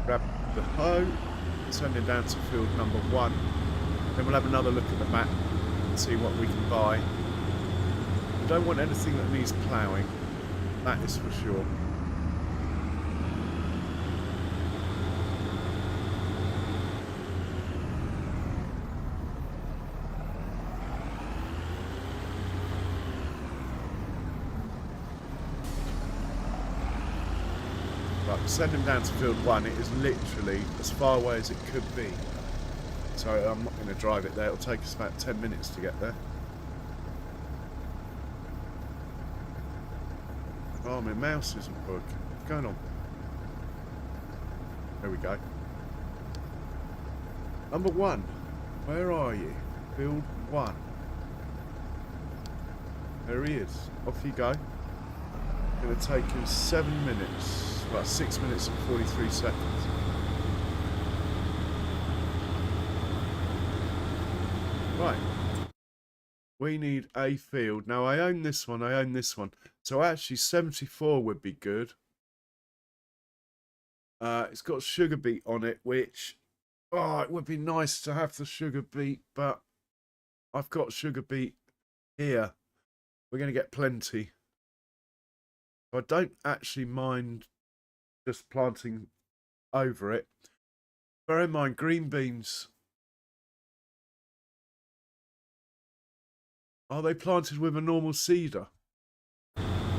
Grab the hoe, send it down to field number 1. Then we'll have another look at the map and see what we can buy. We don't want anything that needs ploughing, that is for sure. Send him down to field 1. It is literally as far away as it could be. So I'm not going to drive it there. It'll take us about 10 minutes to get there. Oh, my mouse isn't working. What's going on? There we go. Number 1. Where are you? Field 1. There he is. Off you go. Going to take him 7 minutes. Well, 6 minutes and 43 seconds. Right. We need a field. Now, I own this one. I own this one. So, actually, 74 would be good. It's got sugar beet on it, which... Oh, it would be nice to have the sugar beet, but I've got sugar beet here. We're going to get plenty. I don't actually mind just planting over it. Bear in mind, green beans, are they planted with a normal seeder?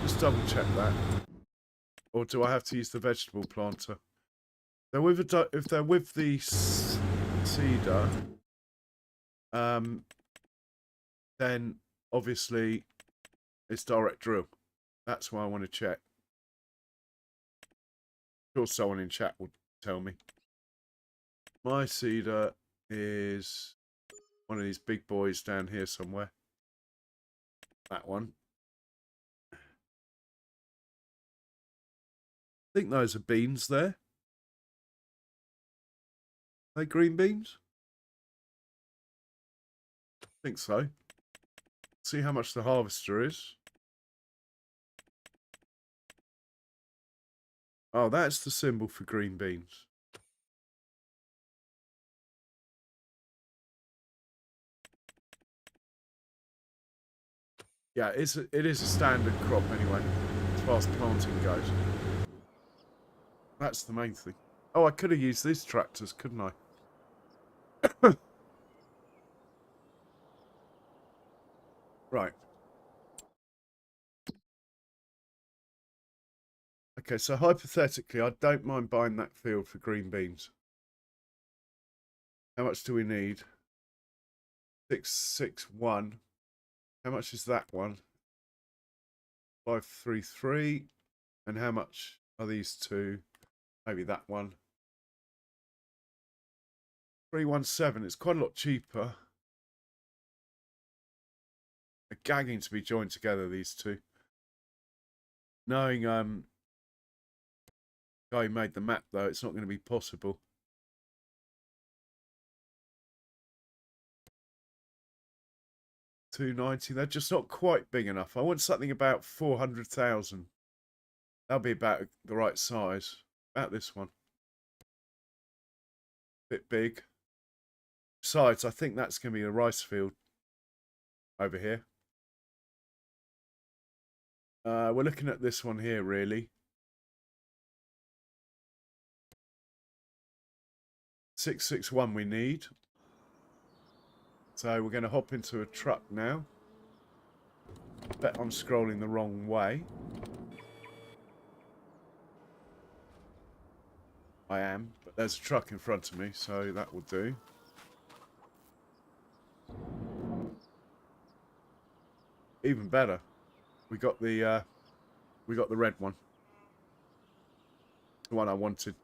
Just double check that. Or do I have to use the vegetable planter? They're with if they're with the seeder, then obviously It's direct drill. That's why I want to check. I'm sure someone in chat will tell me. My seeder is one of these big boys down here somewhere. That one. I think those are beans there. Are they green beans? I think so. See how much the harvester is. Oh, that's the symbol for green beans. Yeah, it is a standard crop anyway, as far as planting goes. That's the main thing. Oh, I could have used these tractors, couldn't I? Right. Okay, so hypothetically, I don't mind buying that field for green beans. How much do we need? 661. How much is that one? 533. And how much are these two? Maybe that one. 317. It's quite a lot cheaper. They're gagging to be joined together, these two. Knowing guy who made the map, though, it's not going to be possible. $290. They're just not quite big enough. I want something about 400,000. That'll be about the right size. About this one. Bit big. Besides, I think that's going to be a rice field over here. We're looking at this one here, really. 661 we need. So we're going to hop into a truck now. Bet I'm scrolling the wrong way. I am, but there's a truck in front of me, so that will do. Even better. We got the red one. The one I wanted.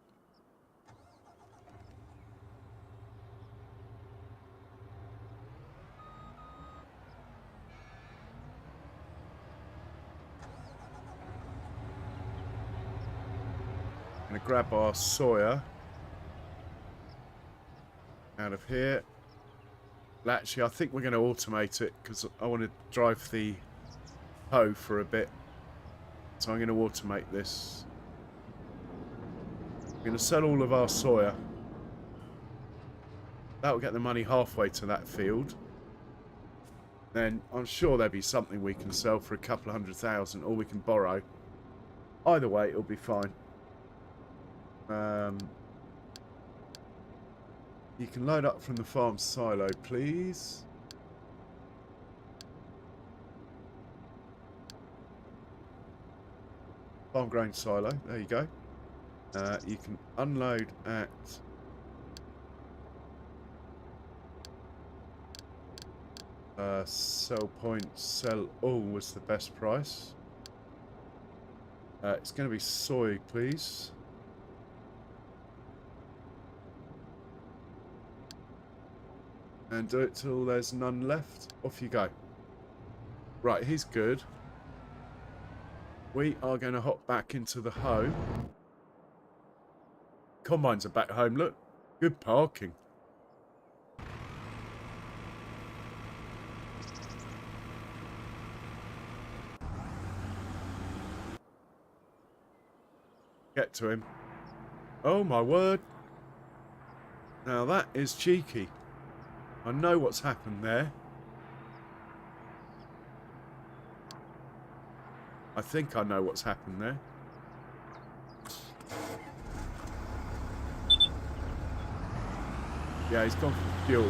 Gonna grab our soya out of here. Well, actually, I think we're going to automate it because I want to drive the hoe for a bit. So I'm going to automate this. We're going to sell all of our soya. That will get the money halfway to that field. Then I'm sure there'll be something we can sell for a couple of 100,000, or we can borrow. Either way, it'll be fine. You can load up from the farm silo, please. Farm grain silo, there you go. You can unload at sell point, sell all was the best price. It's going to be soy, please. And do it till there's none left. Off you go. Right, he's good. We are going to hop back into the hoe. Combines are back home, look. Good parking. Get to him. Oh my word. Now that is cheeky. I know what's happened there. I think I know what's happened there. Yeah, he's gone for fuel.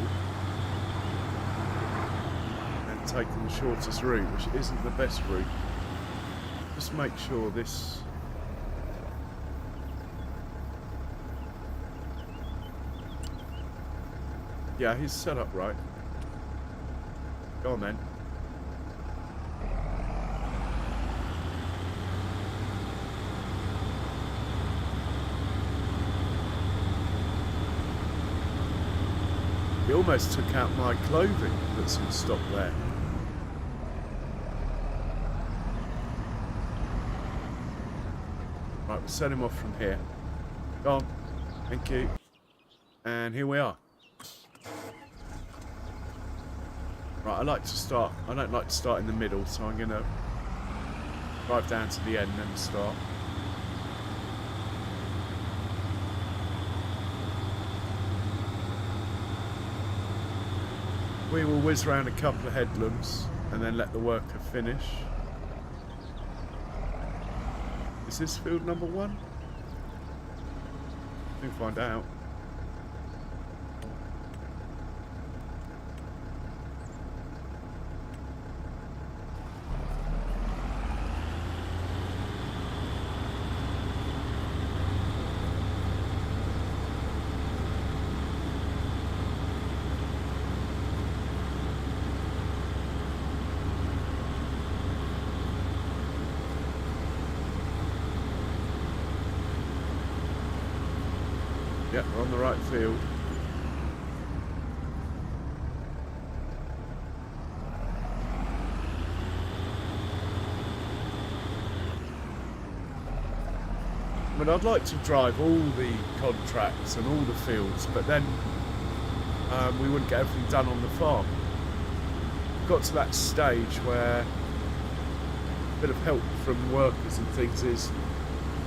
And taken the shortest route, which isn't the best route. Just make sure this... Yeah, he's set up right. Go on then. It almost took out my clothing that's in stock there. Right, we'll send him off from here. Go on. Thank you. And here we are. Right, I like to start. I don't like to start in the middle, so I'm going to drive down to the end and then start. We will whiz round a couple of headlands and then let the worker finish. Is this field number 1? We'll find out. Yep, we're on the right field. I mean, I'd like to drive all the contracts and all the fields, but then we wouldn't get everything done on the farm. Got to that stage where a bit of help from workers and things is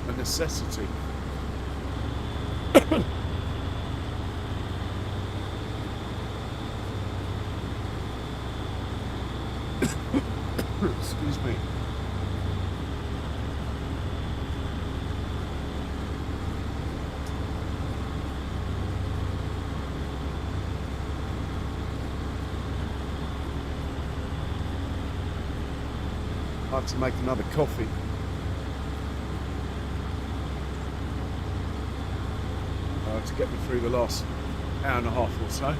a necessity. Excuse me. I have to make another coffee. To get me through the last hour and a half or so.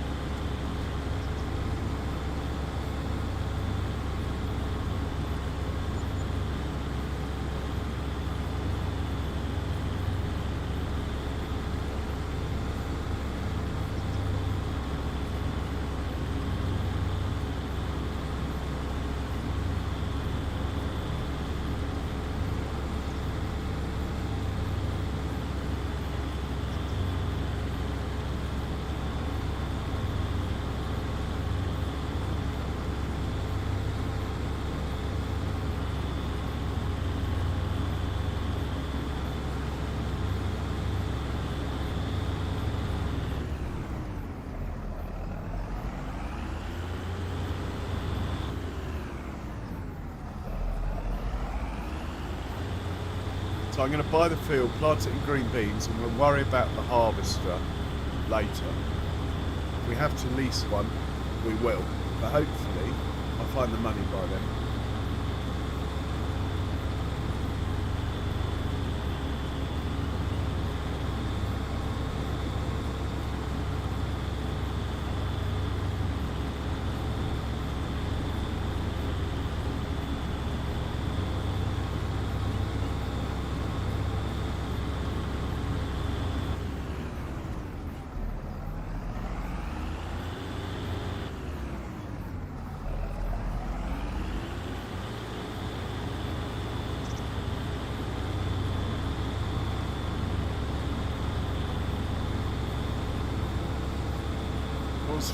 So I'm going to buy the field, plant it in green beans, and we'll worry about the harvester later. If we have to lease one, we will. But hopefully, I'll find the money by then.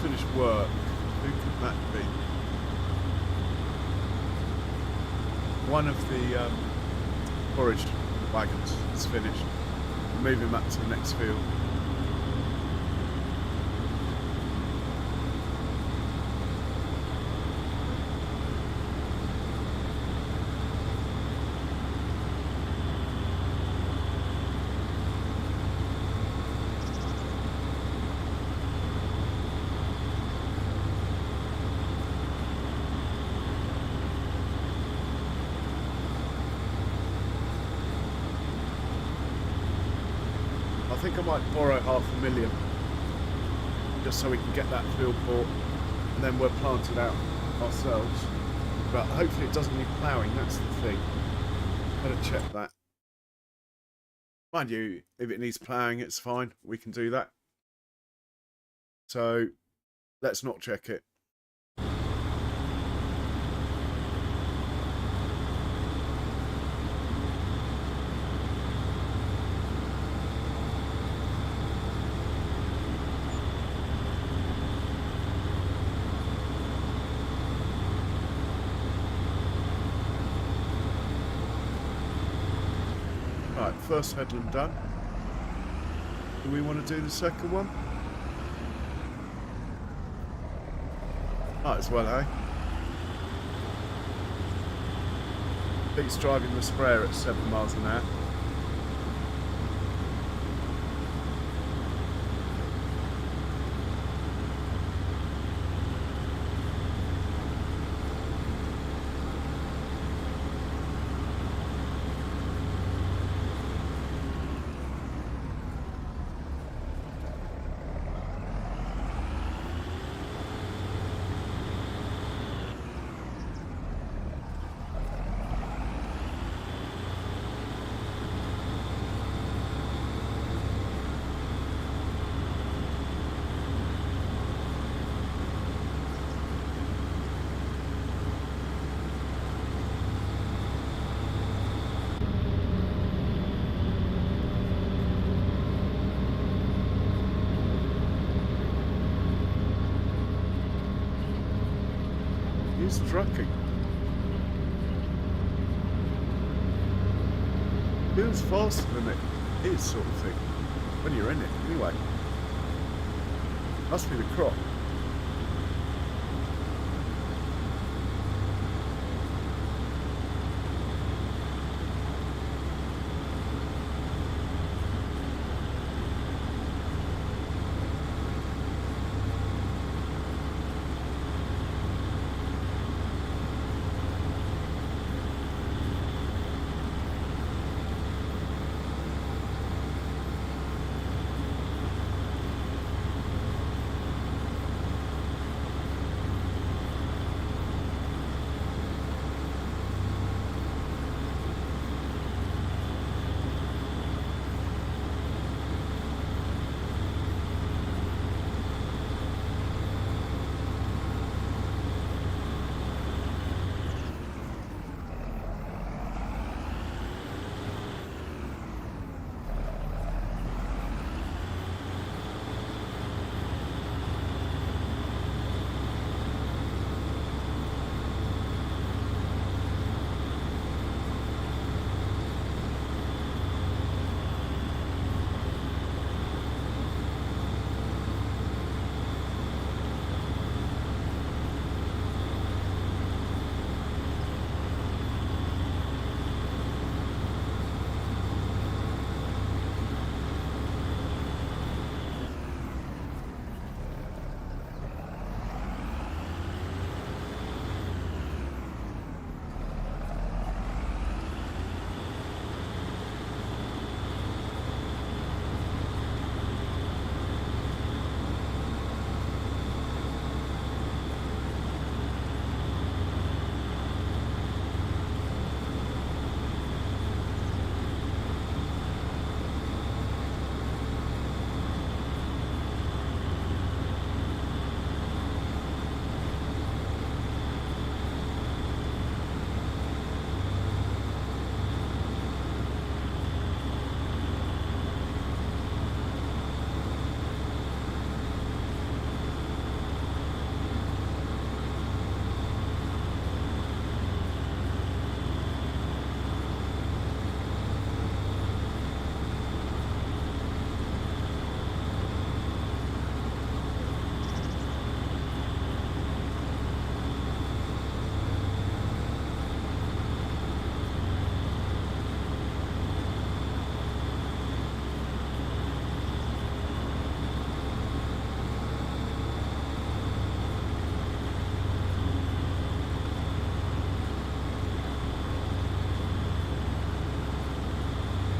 Finished work. Who could that be? One of the forage wagons is finished. We'll move him up to the next field. I think I might borrow $500,000 just so we can get that field bought, and then we'll plant it out ourselves. But hopefully it doesn't need ploughing, that's the thing. Better check that. Mind you, if it needs ploughing, it's fine. We can do that. So Let's not check it. Right, first headland done. Do we want to do the second one? Might as well, eh? Pete's driving the sprayer at 7 miles an hour. He's trucking. Feels faster than it is, sort of thing, when you're in it, anyway. Must be the crop.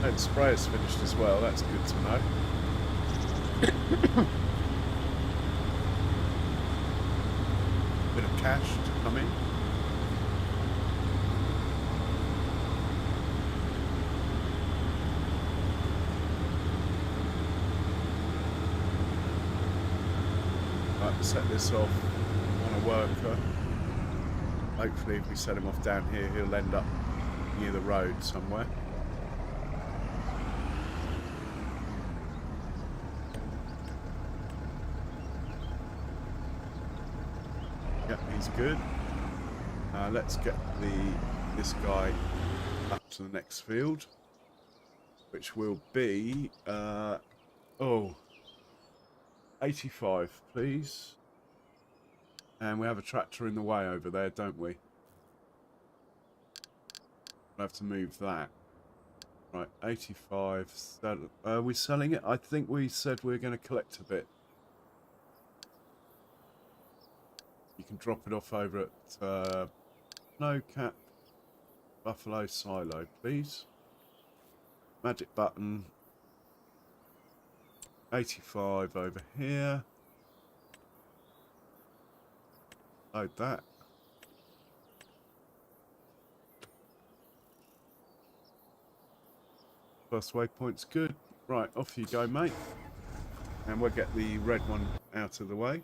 And sprayer's finished as well, that's good to know. Bit of cash to come in. Right, set this off on a worker. Hopefully if we set him off down here, he'll end up near the road somewhere. Yep, he's good. Let's get this guy up to the next field, which will be 85, please. And we have a tractor in the way over there, don't we? We'll have to move that. Right, 85. Are we selling it? I think we said we were going to collect a bit. You can drop it off over at Snowcap Buffalo Silo, please. Magic button. 85 over here. Load that. First waypoint's good. Right, off you go, mate. And we'll get the red one out of the way.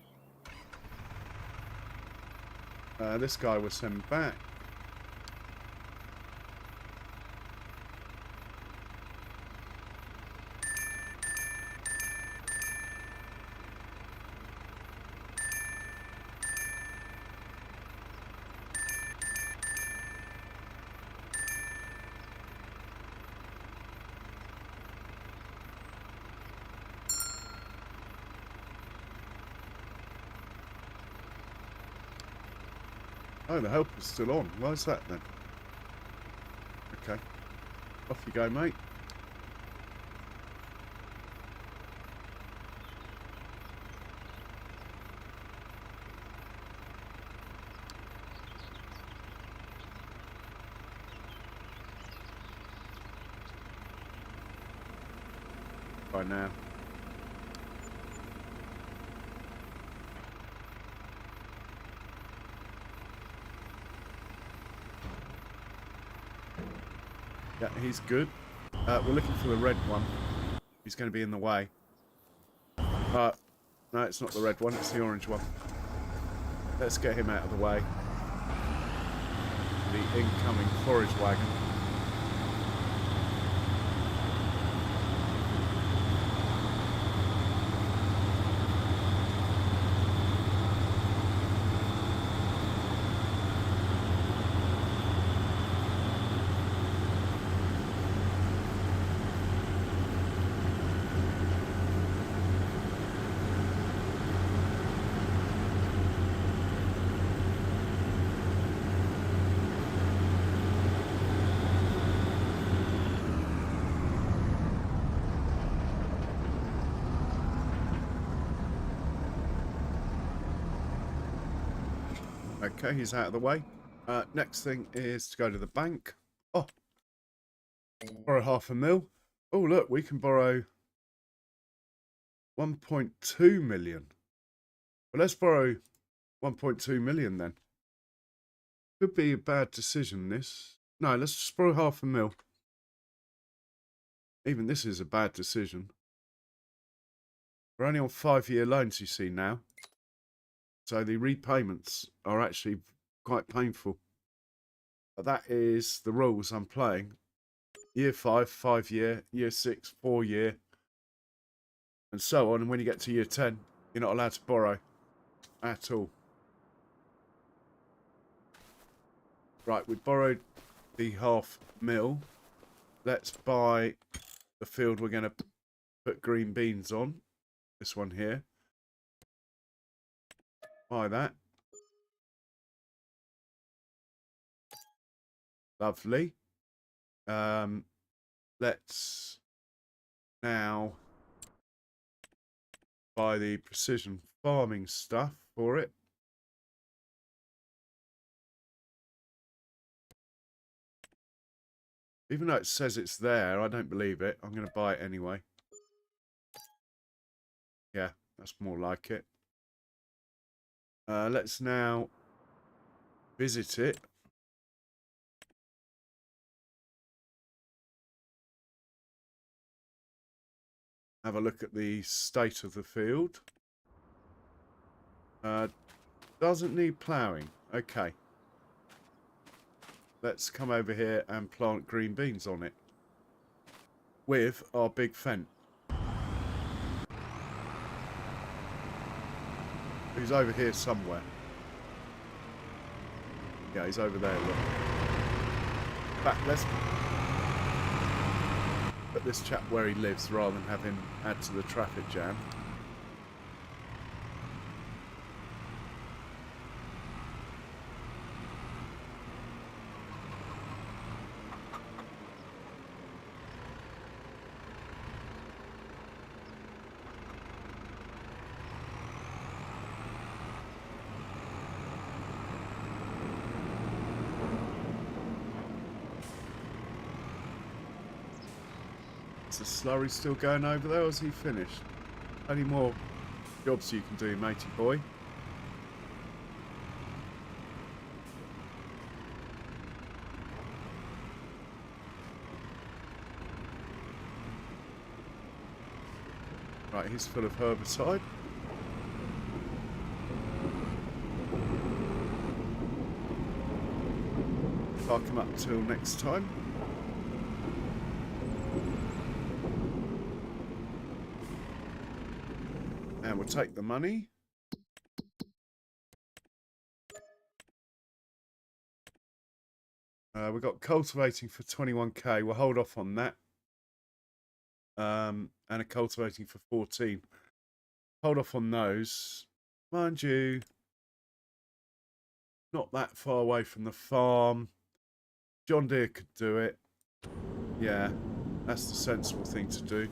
This guy we'll send back. Oh, the helper's still on. Why is that then? Okay. Off you go, mate. By now. Yeah, he's good. We're looking for the red one. He's going to be in the way. No, it's not the red one, it's the orange one. Let's get him out of the way. The incoming forage wagon. Okay, he's out of the way. Next thing is to go to the bank. Oh, borrow $500,000. Oh, look, we can borrow 1.2 million. Well, let's borrow 1.2 million then. Could be a bad decision, this. No, let's just borrow $500,000. Even this is a bad decision. We're only on 5-year loans, you see, now. So the repayments are actually quite painful. But that is the rules I'm playing. Year 5, 5-year. Year 6, 4-year. And so on. And when you get to year 10, you're not allowed to borrow at all. Right, we borrowed the $500,000. Let's buy the field we're going to put green beans on. This one here. Buy that. Lovely. Let's now buy the precision farming stuff for it. Even though it says it's there, I don't believe it. I'm going to buy it anyway. Yeah, that's more like it. Let's now visit it. Have a look at the state of the field. Doesn't need ploughing. Okay. Let's come over here and plant green beans on it. With our big fence. He's over here somewhere. Yeah, he's over there, look. In fact, let's put this chap where he lives rather than have him add to the traffic jam. Is the slurry still going over there, or is he finished? Any more jobs you can do, matey boy? Right, he's full of herbicide. Park him up till next time. And we'll take the money. We've got cultivating for 21k. We'll hold off on that. And a cultivating for 14. Hold off on those. Mind you, not that far away from the farm. John Deere could do it. Yeah, that's the sensible thing to do.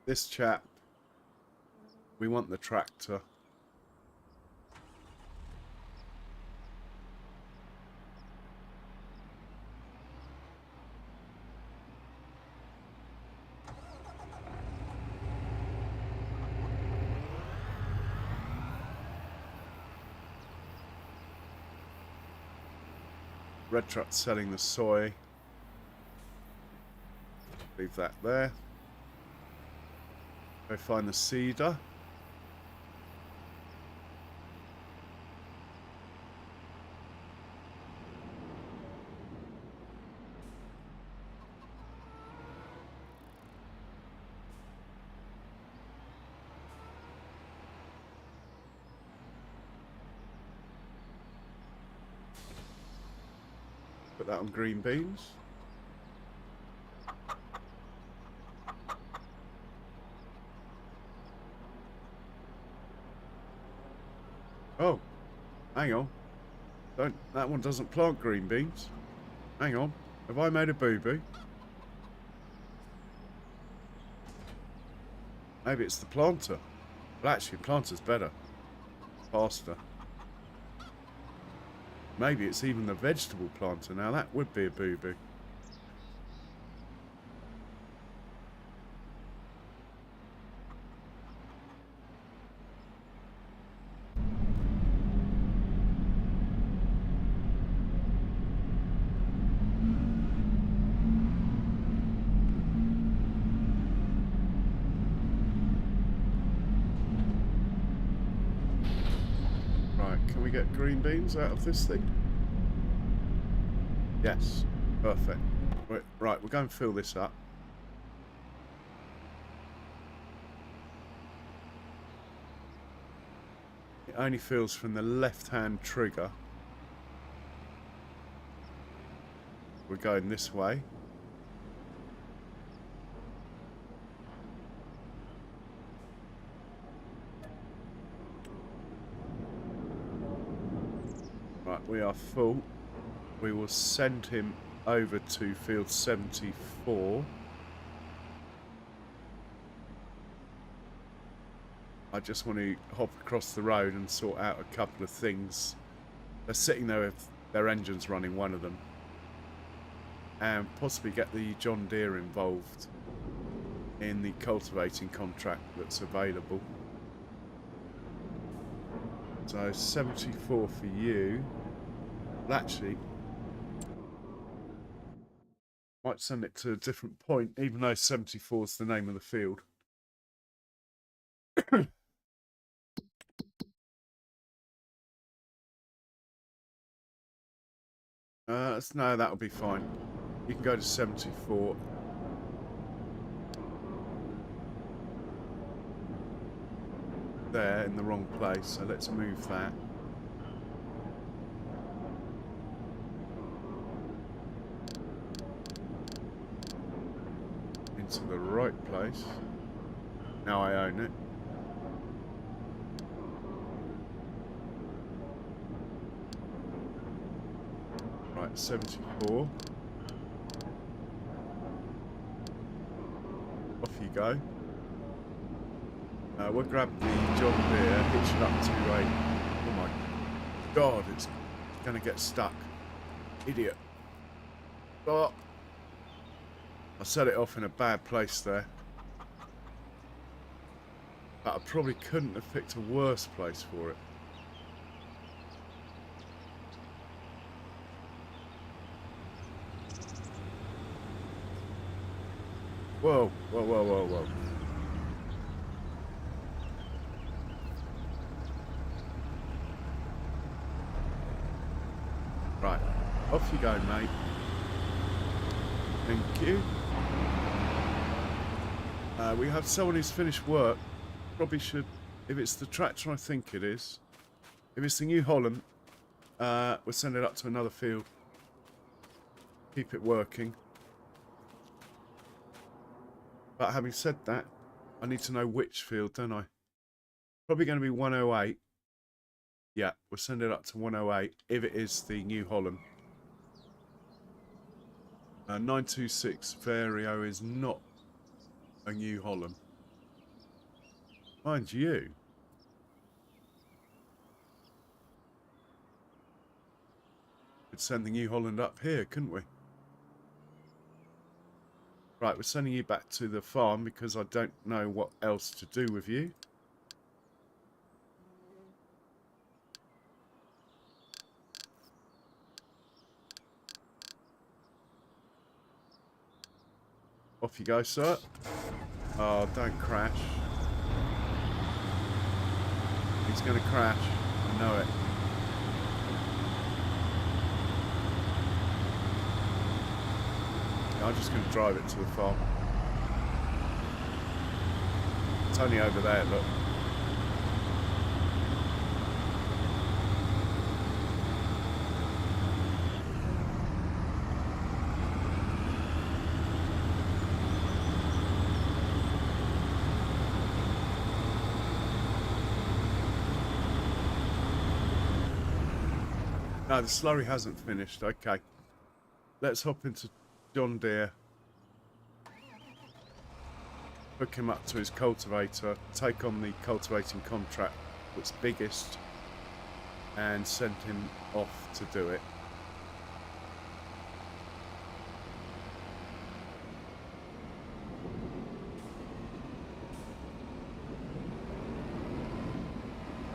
This chap, we want the tractor. Red truck selling the soy. Leave that there. Go find the cedar. Put that on green beans. Oh, hang on. That one doesn't plant green beans. Hang on. Have I made a boo-boo? Maybe it's the planter. Well, actually, planter's better. Faster. Maybe it's even the vegetable planter. Now, that would be a boo-boo. Can we get green beans out of this thing? Yes. Perfect. Right, we're going to fill this up. It only fills from the left-hand trigger. We're going this way. Right, we are full. We will send him over to field 74. I just want to hop across the road and sort out a couple of things. They're sitting there with their engines running, one of them. and possibly get the John Deere involved in the cultivating contract that's available. So 74 for you. Well, actually, might send it to a different point, even though 74 is the name of the field. No, that'll be fine. You can go to 74. There, in the wrong place, so let's move that. Into the right place. Now I own it. Right, 74. Off you go. We'll grab the John Deere, hitch it up to a... Oh my god, it's going to get stuck. Idiot. Oh. I set it off in a bad place there. But I probably couldn't have picked a worse place for it. Whoa, whoa, whoa, whoa, whoa. Right, off you go, mate. Thank you. We have someone who's finished work. Probably should, if it's the tractor I think it is. If it's the New Holland, we'll send it up to another field. Keep it working. But having said that, I need to know which field, don't I? Probably going to be 108. Yeah, we'll send it up to 108 if it is the New Holland. 926 Vario is not a New Holland. Mind you. Could send the New Holland up here, couldn't we? Right, we're sending you back to the farm because I don't know what else to do with you. Off you go, sir. Oh, don't crash. He's going to crash. I know it. I'm just going to drive it to the farm. It's only over there, look. No, the slurry hasn't finished. Okay. Let's hop into John Deere. Hook him up to his cultivator. Take on the cultivating contract that's biggest. And send him off to do it.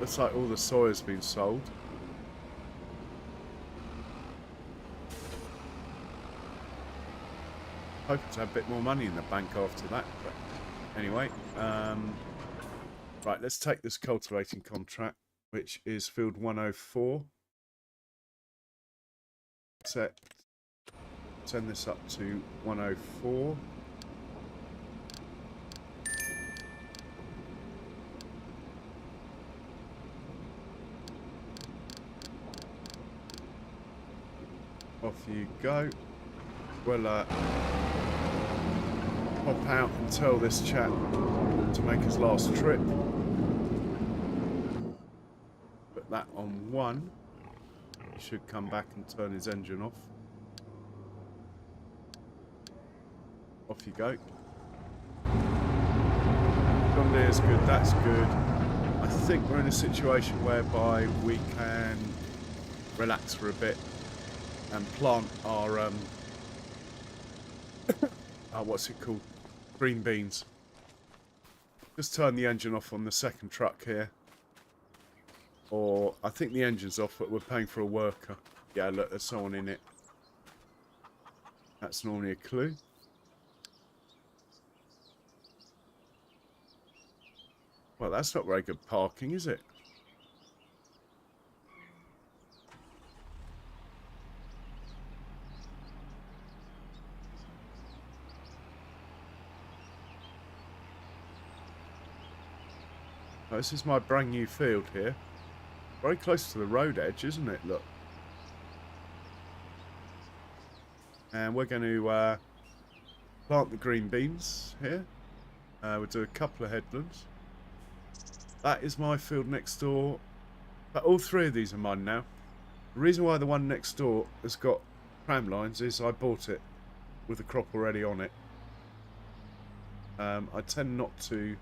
Looks like all the soy has been sold. Hoping to have a bit more money in the bank after that, but anyway, right, let's take this cultivating contract, which is field 104. Send this up to 104. Off you go. Well, hop out and tell this chap to make his last trip. Put that on 1. He should come back and turn his engine off. Off you go. John Deere's good, that's good. I think we're in a situation whereby we can relax for a bit and plant our what's it called? Green beans. Just turn the engine off on the second truck here. Or, I think the engine's off, but we're paying for a worker. Yeah, look, there's someone in it. That's normally a clue. Well, that's not very good parking, is it? Oh, this is my brand new field here. Very close to the road edge, isn't it? Look. And we're going to plant the green beans here. We'll do a couple of headlands. That is my field next door. But all three of these are mine now. The reason why the one next door has got tram lines is I bought it with the crop already on it. I tend not to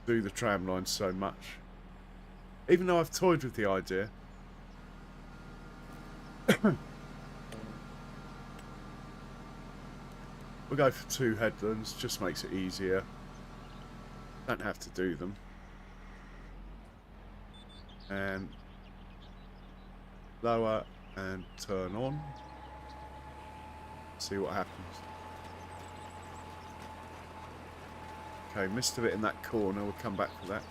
do the tram lines so much. Even though I've toyed with the idea. We'll go for 2 headlands, just makes it easier. Don't have to do them. And lower and turn on. See what happens. Okay, missed a bit in that corner, we'll come back to that.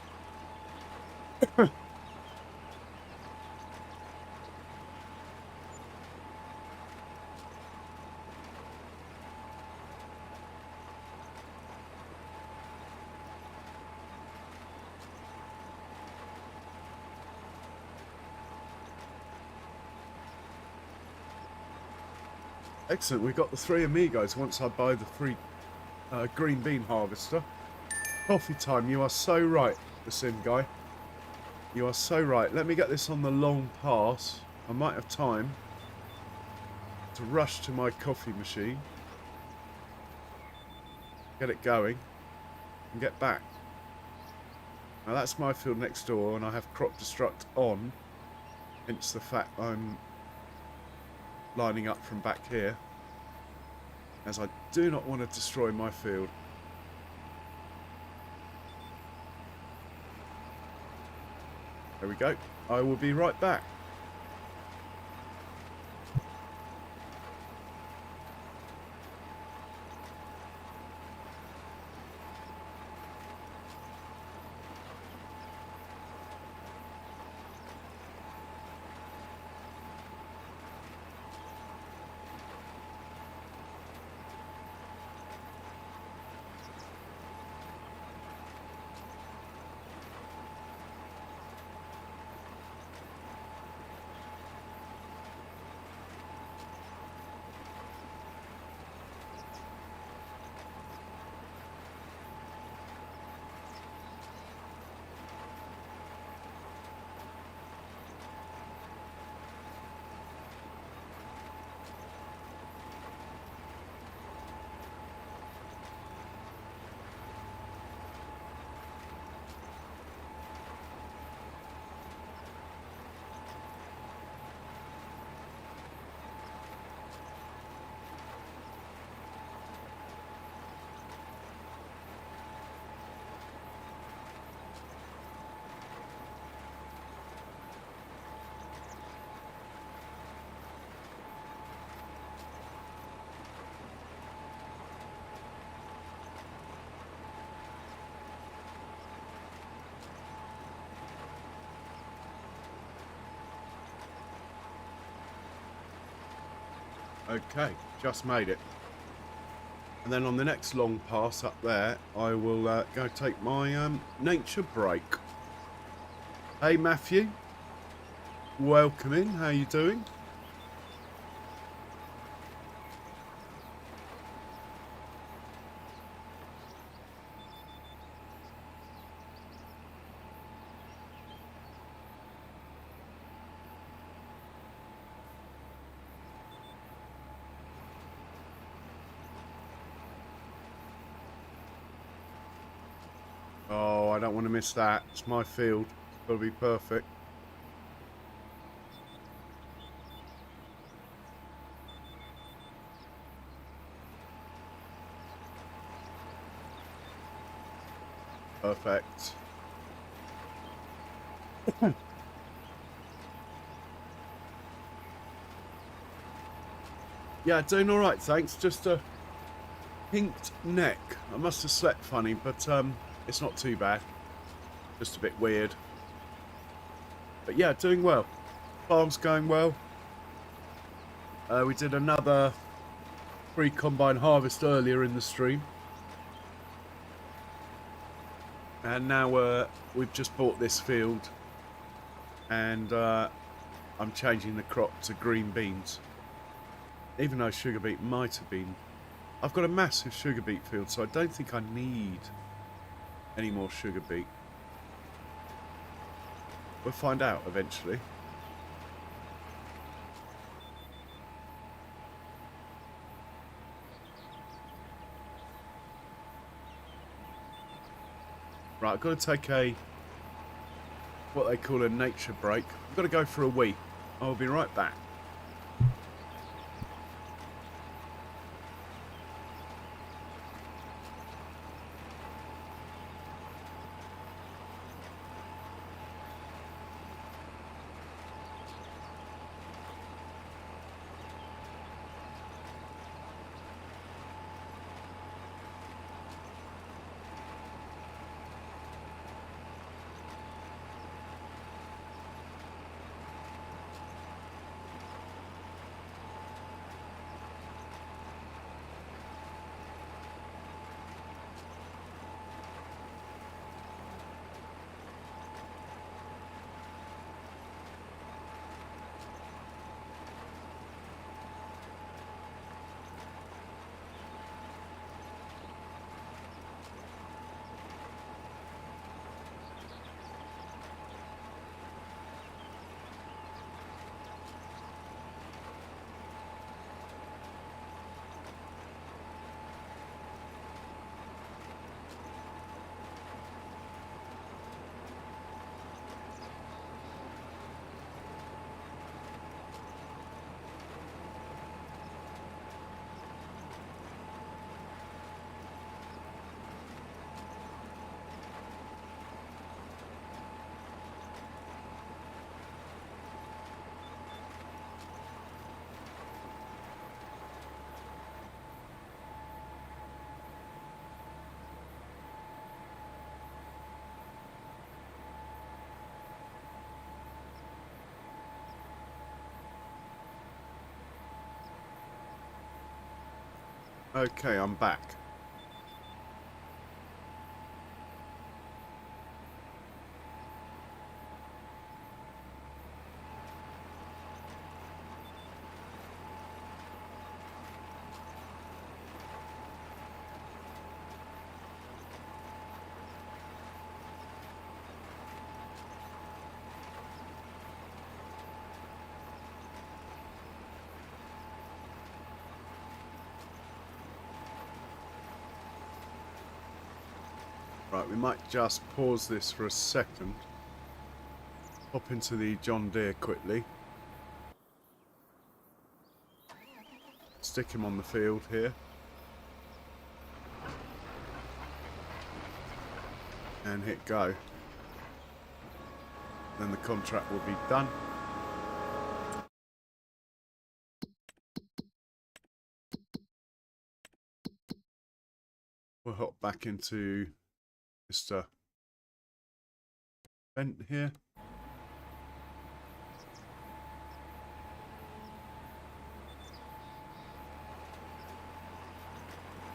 Excellent, we've got the 3 amigos once I buy the 3 green bean harvester. Coffee time, you are so right, the sim guy. You are so right. Let me get this on the long pass. I might have time to rush to my coffee machine, get it going, and get back. Now that's my field next door, and I have crop destruct on, hence the fact I'm lining up from back here, as I do not want to destroy my field. There we go. I will be right back. Okay, just made it. And then on the next long pass up there, I will go take my nature break. Hey Matthew, welcome in, how you doing? Oh, I don't want to miss that. It's my field. It's got to be perfect. Perfect. Yeah, doing all right, thanks. Just a pinked neck. I must have slept funny, but it's not too bad. Just a bit weird. But yeah, doing well. Farm's going well. We did another pre-combine harvest earlier in the stream. And now we've just bought this field. And I'm changing the crop to green beans. Even though sugar beet might have been... I've got a massive sugar beet field, so I don't think I need any more sugar beet. We'll find out eventually. Right, I've got to take what they call a nature break. I've got to go for a wee. I'll be right back. Okay, I'm back. Right, we might just pause this for a second. Hop into the John Deere quickly. Stick him on the field here. And hit go. Then the contract will be done. We'll hop back into Mr. Bent here.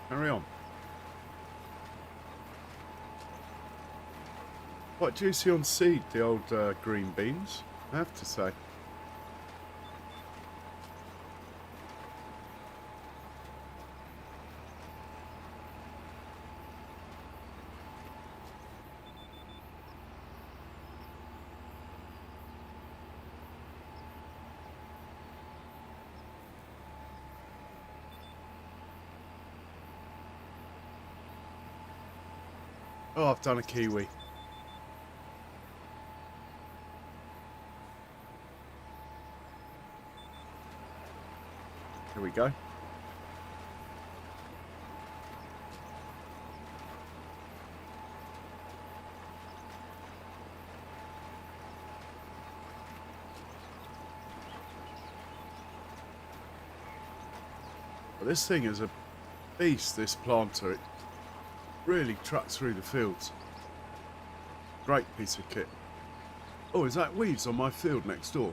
Carry on. Quite juicy on seed, the old green beans, I have to say. Oh, I've done a kiwi. Here we go. But this thing is a beast, this planter. It really trucks through the fields. Great piece of kit. Oh, is that weeds on my field next door?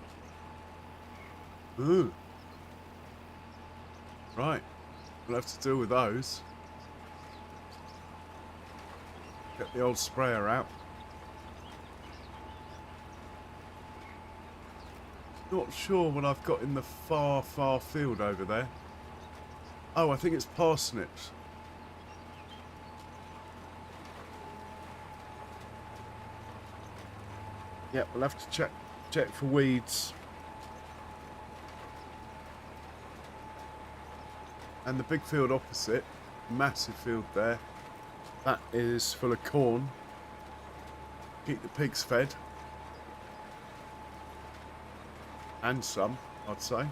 Ooh. Right. We'll have to deal with those. Get the old sprayer out. Not sure what I've got in the far, far field over there. Oh, I think it's parsnips. Yep, we'll have to check for weeds. And the big field opposite, massive field there, that is full of corn. Keep the pigs fed. And some, I'd say.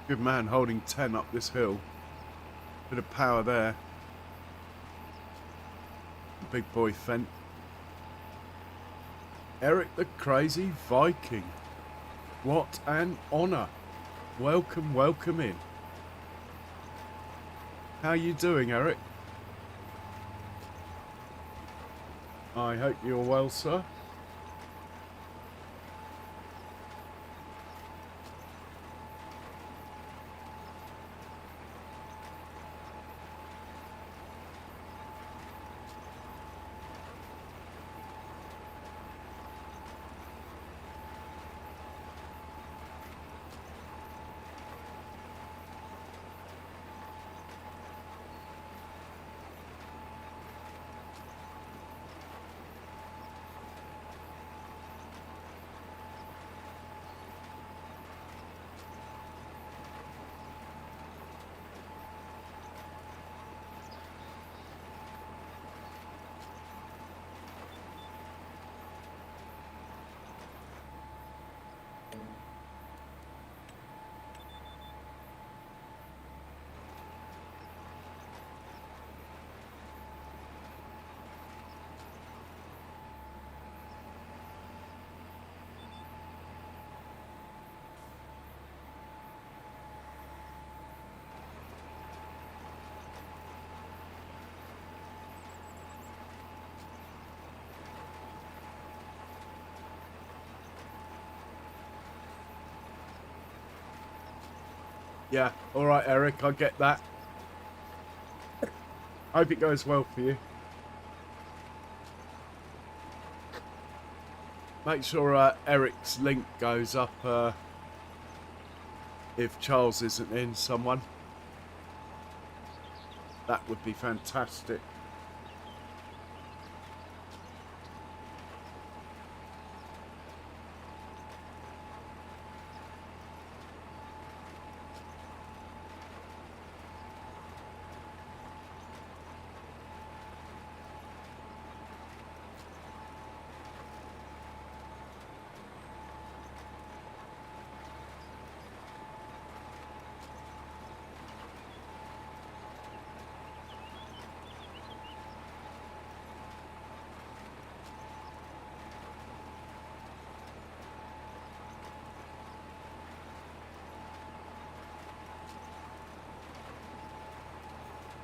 Good man holding 10 up this hill. Bit of power there. Big boy Fent. Eric the Crazy Viking. What an honour. Welcome, welcome in. How you doing, Eric? I hope you're well, sir. Yeah, alright Eric, I get that. Hope it goes well for you. Make sure Eric's link goes up if Charles isn't in, someone. That would be fantastic.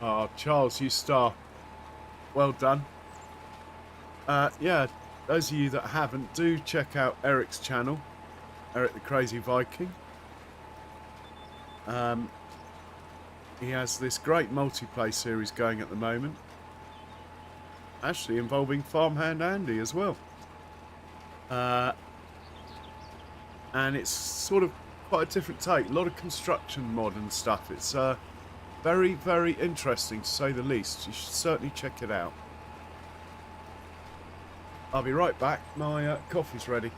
Oh, Charles, you star. Well done. Yeah, those of you that haven't, do check out Eric's channel, Eric the Crazy Viking. He has this great multiplayer series going at the moment, actually involving Farmhand Andy as well. And it's sort of quite a different take, a lot of construction mod and stuff. It's very, very interesting to say the least. You should certainly check it out. I'll be right back. My coffee's ready.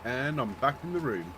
And I'm back in the room.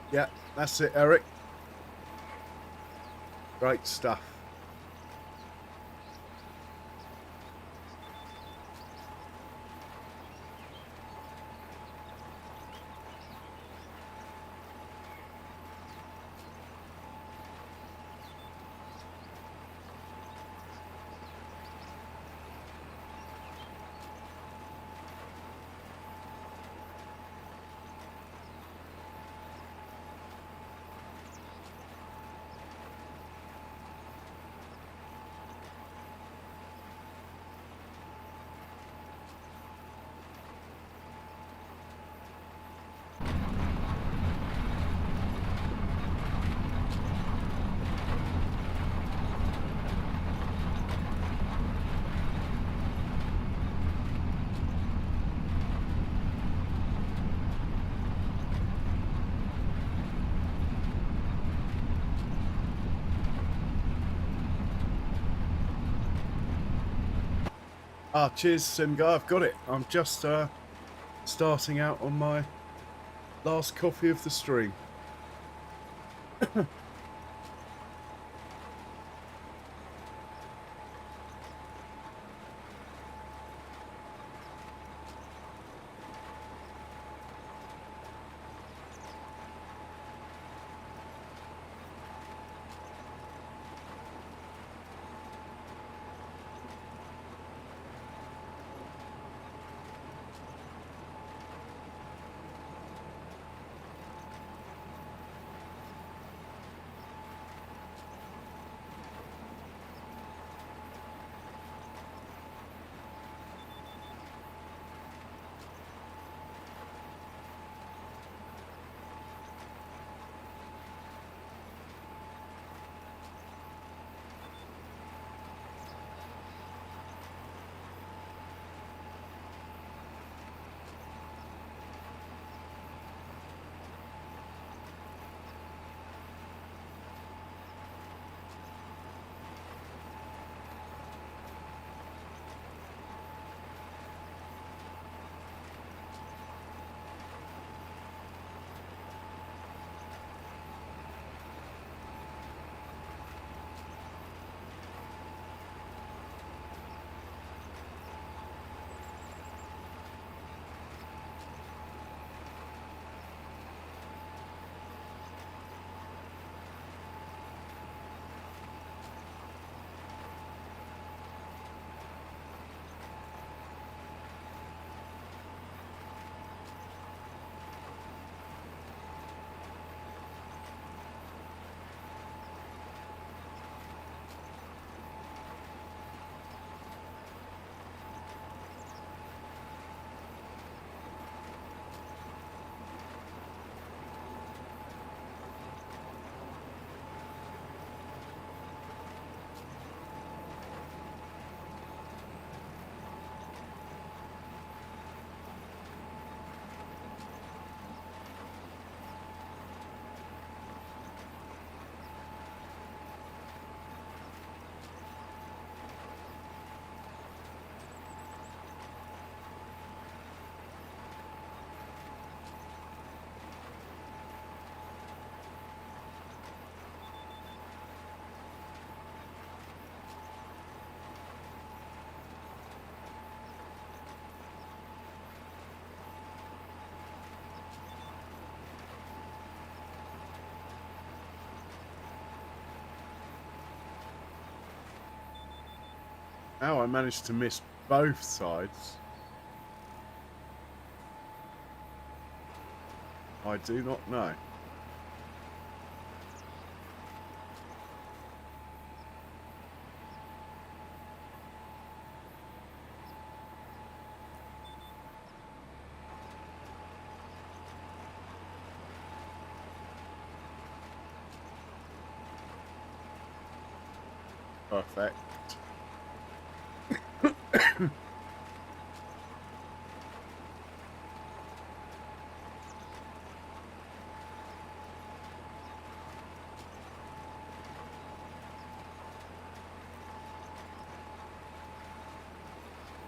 Yeah, that's it, Eric. Great stuff. Ah, cheers, Sim Guy. I've got it. I'm just starting out on my last coffee of the stream. How I managed to miss both sides, I do not know. Perfect.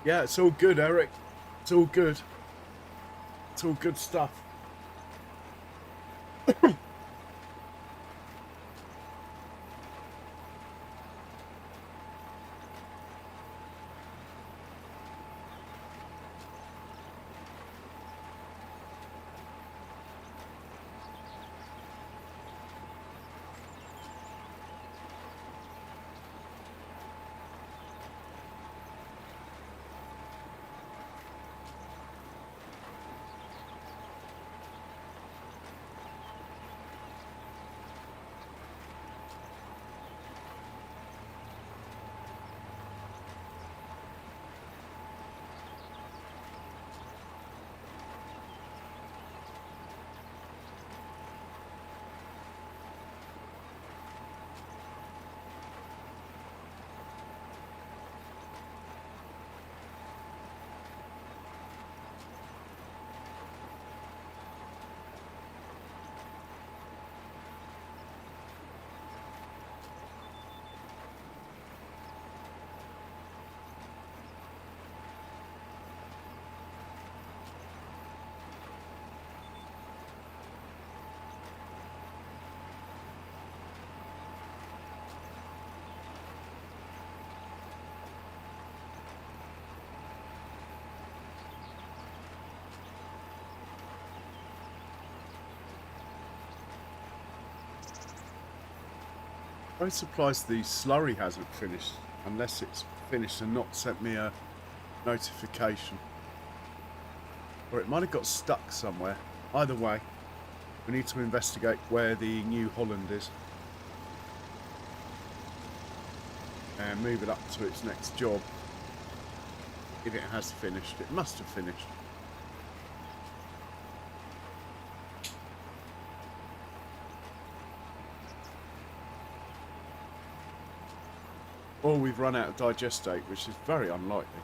Yeah, it's all good, Eric. It's all good. It's all good stuff. I'm surprised the slurry hasn't finished, unless it's finished and not sent me a notification. Or it might have got stuck somewhere. Either way, we need to investigate where the New Holland is and move it up to its next job. If it has finished, it must have finished. Or we've run out of digestate, which is very unlikely.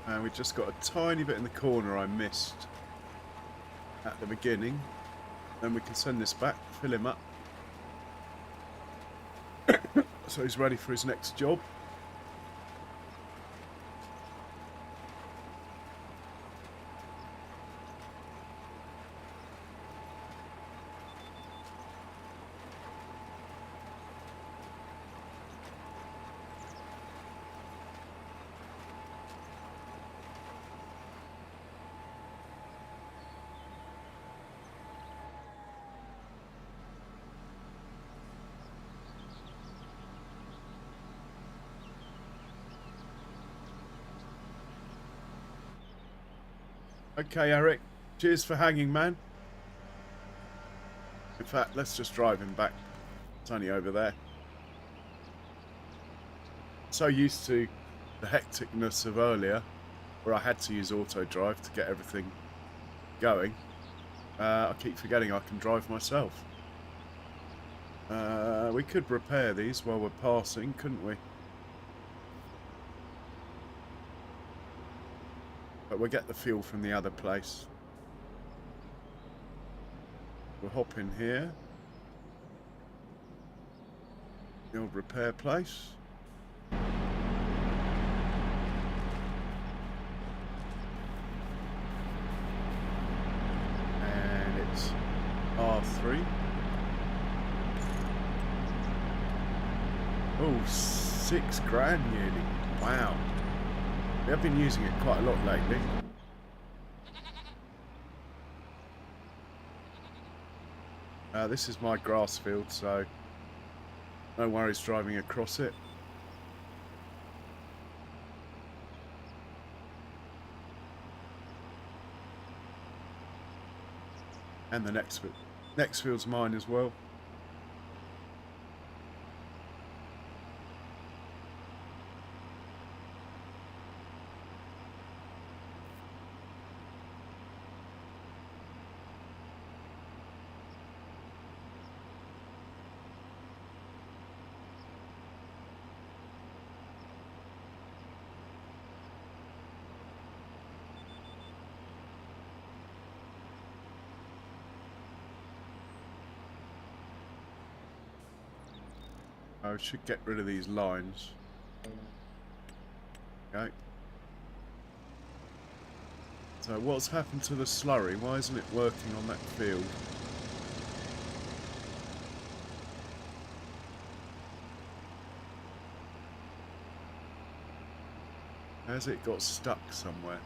And we just got a tiny bit in the corner I missed at the beginning. Then we can send this back, fill him up. So he's ready for his next job. Okay, Eric. Cheers for hanging, man. In fact, let's just drive him back. It's only over there. So used to the hecticness of earlier, where I had to use auto drive to get everything going. I keep forgetting I can drive myself. We could repair these while we're passing, couldn't we? But we'll get the fuel from the other place. We'll hop in here. The old repair place. And it's R3. Oh, £6,000 nearly. Wow. We have been using it quite a lot lately. This is my grass field, so no worries driving across it. And the next field's mine as well. I should get rid of these lines. Okay. So what's happened to the slurry? Why isn't it working on that field? Has it got stuck somewhere?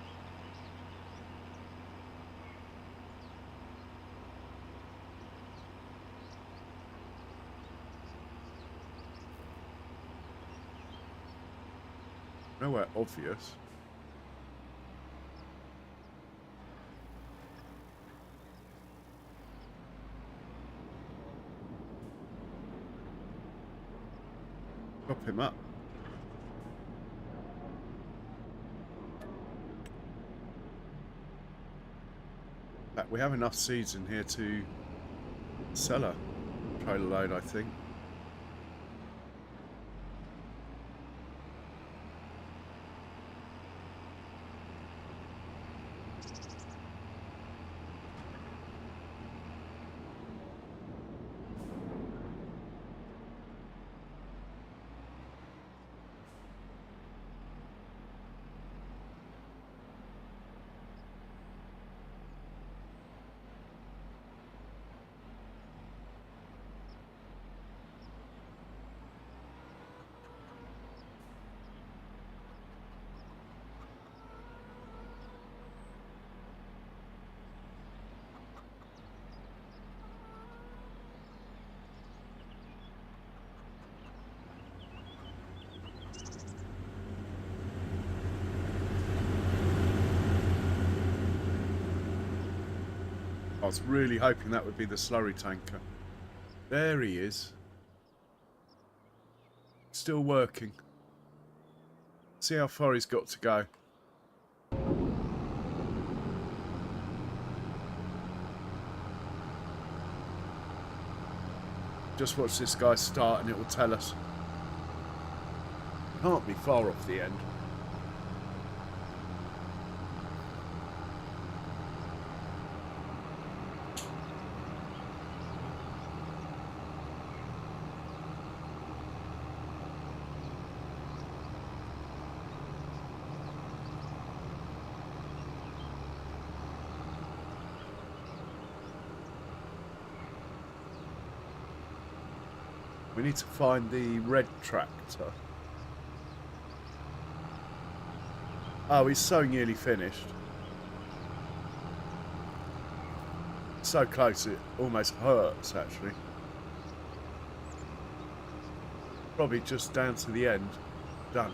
Nowhere obvious. Pop him up. We have enough seeds in here to sell a trailer load, I think. I was really hoping that would be the slurry tanker. There he is. Still working. See how far he's got to go. Just watch this guy start and it will tell us. Can't be far off the end. We need to find the red tractor. Oh, he's so nearly finished. So close it almost hurts, actually. Probably just down to the end. Done.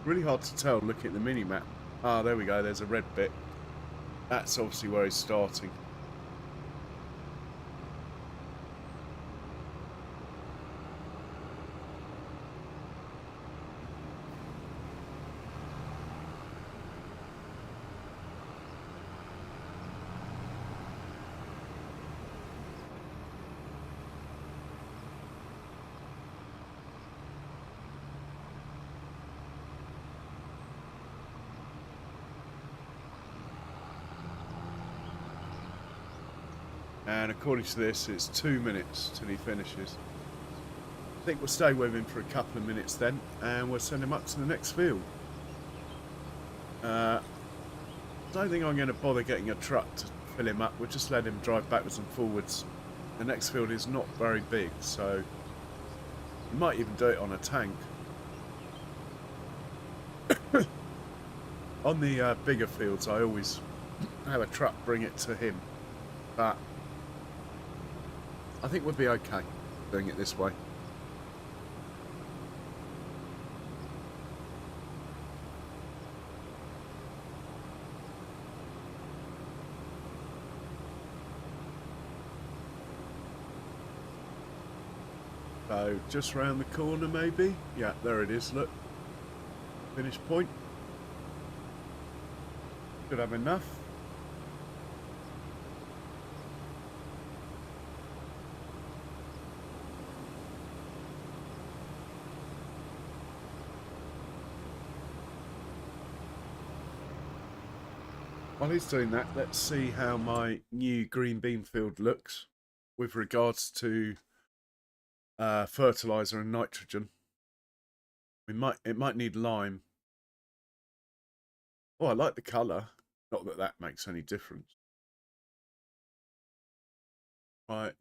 Really hard to tell looking at the mini-map. Ah, there we go, there's a red bit. That's obviously where he's starting. And according to this, it's 2 minutes till he finishes. I think we'll stay with him for a couple of minutes then, and we'll send him up to the next field. I don't think I'm going to bother getting a truck to fill him up. We'll just let him drive backwards and forwards. The next field is not very big, so you might even do it on a tank. On the bigger fields, I always have a truck bring it to him, but I think we'll be okay doing it this way. So just round the corner maybe? Yeah, there it is, look. Finish point. Should have enough. While he's doing that, let's see how my new green bean field looks with regards to fertilizer and nitrogen. It might need lime. Oh, I like the colour. Not that that makes any difference. Right,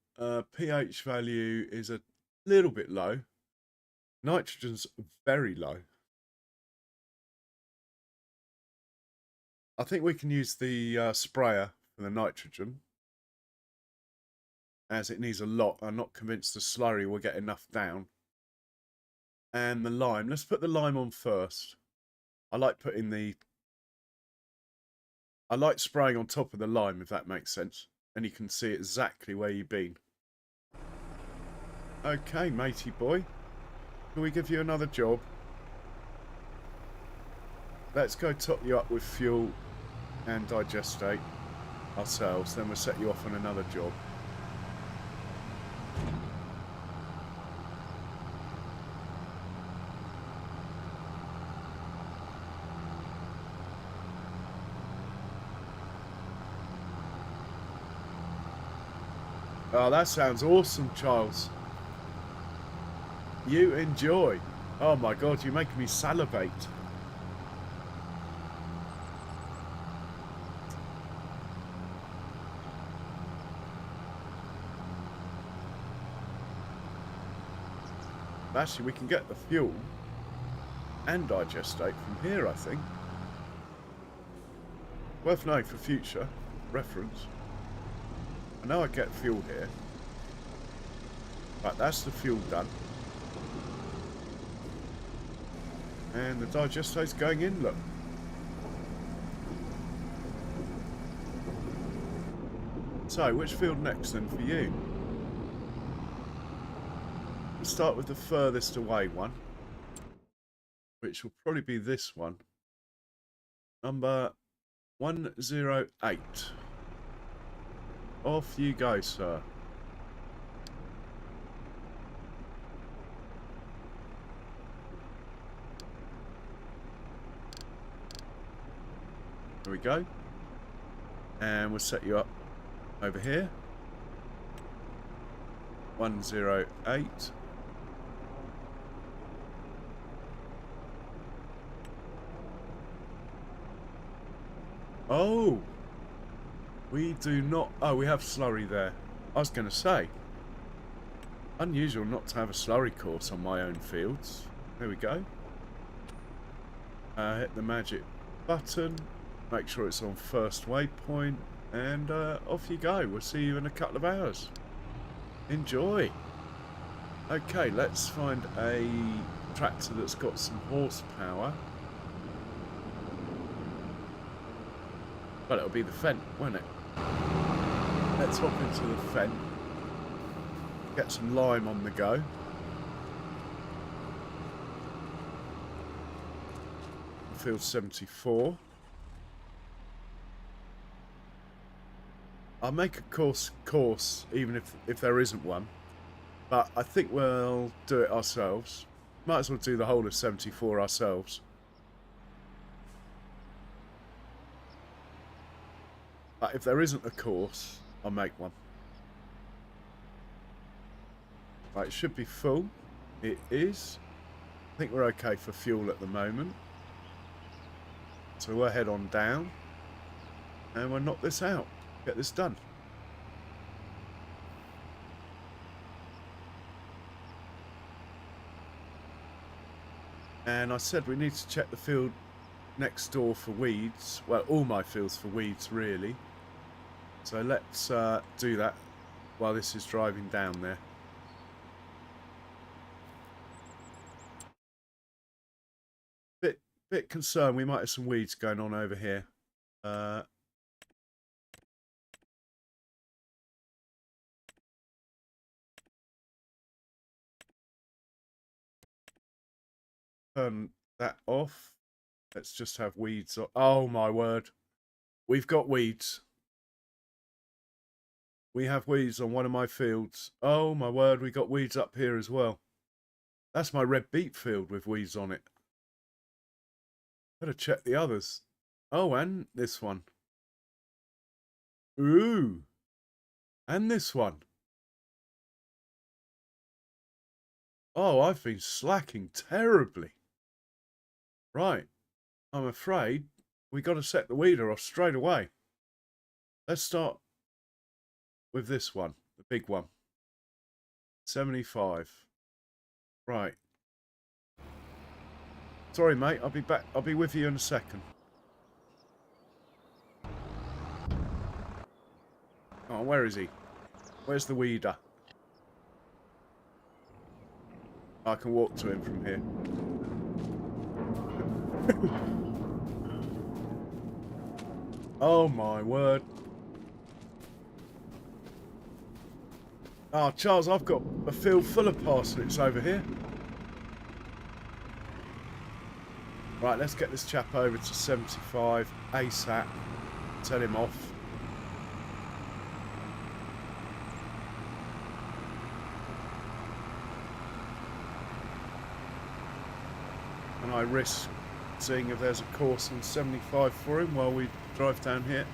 pH value is a little bit low. Nitrogen's very low. I think we can use the sprayer for the nitrogen, as it needs a lot. I'm not convinced the slurry will get enough down. And the lime, let's put the lime on first. I like spraying on top of the lime, if that makes sense. And you can see exactly where you've been. Okay, matey boy. Can we give you another job? Let's go top you up with fuel and digestate ourselves, then we'll set you off on another job. Oh, that sounds awesome, Charles. You enjoy. Oh my God, you're making me salivate. Actually, we can get the fuel and digestate from here, I think. Worth knowing for future reference. know I get fuel here. Right, that's the fuel done. And the digestero's going in, look. So, which field next then for you? We'll start with the furthest away one, which will probably be this one. Number 108. Off you go, sir. There we go. And we'll set you up over here. 108. Oh, we do not. Oh, we have slurry there. I was going to say, unusual not to have a slurry course on my own fields. There we go. Hit the magic button. Make sure it's on first waypoint. And off you go. We'll see you in a couple of hours. Enjoy. Okay, let's find a tractor that's got some horsepower. Well, it'll be the Fent, won't it? Let's hop into the Fent. Get some lime on the go. Field 74. I'll make a course even if there isn't one. But I think we'll do it ourselves. Might as well do the whole of 74 ourselves. But if there isn't a course, I'll make one. Right, it should be full. It is. I think we're okay for fuel at the moment. So we'll head on down. And we'll knock this out. Get this done. And I said we need to check the field next door for weeds. Well, all my fields for weeds, really. So let's do that while this is driving down there. Bit concerned we might have some weeds going on over here. Turn that off. Let's just have weeds. Oh my word. We've got weeds. We have weeds on one of my fields. Oh my word, we got weeds up here as well. That's my red beet field with weeds on it. Better check the others. Oh, and this one. Ooh. And this one. Oh, I've been slacking terribly. Right. I'm afraid we got to set the weeder off straight away. Let's start with this one, the big one. 75. Right. Sorry, mate. I'll be back. I'll be with you in a second. Oh, where is he? Where's the weeder? I can walk to him from here. Oh my word. Oh, Charles, I've got a field full of parsnips over here. Right, let's get this chap over to 75 ASAP. Tell him off. And I risk seeing if there's a course on 75 for him while we drive down here.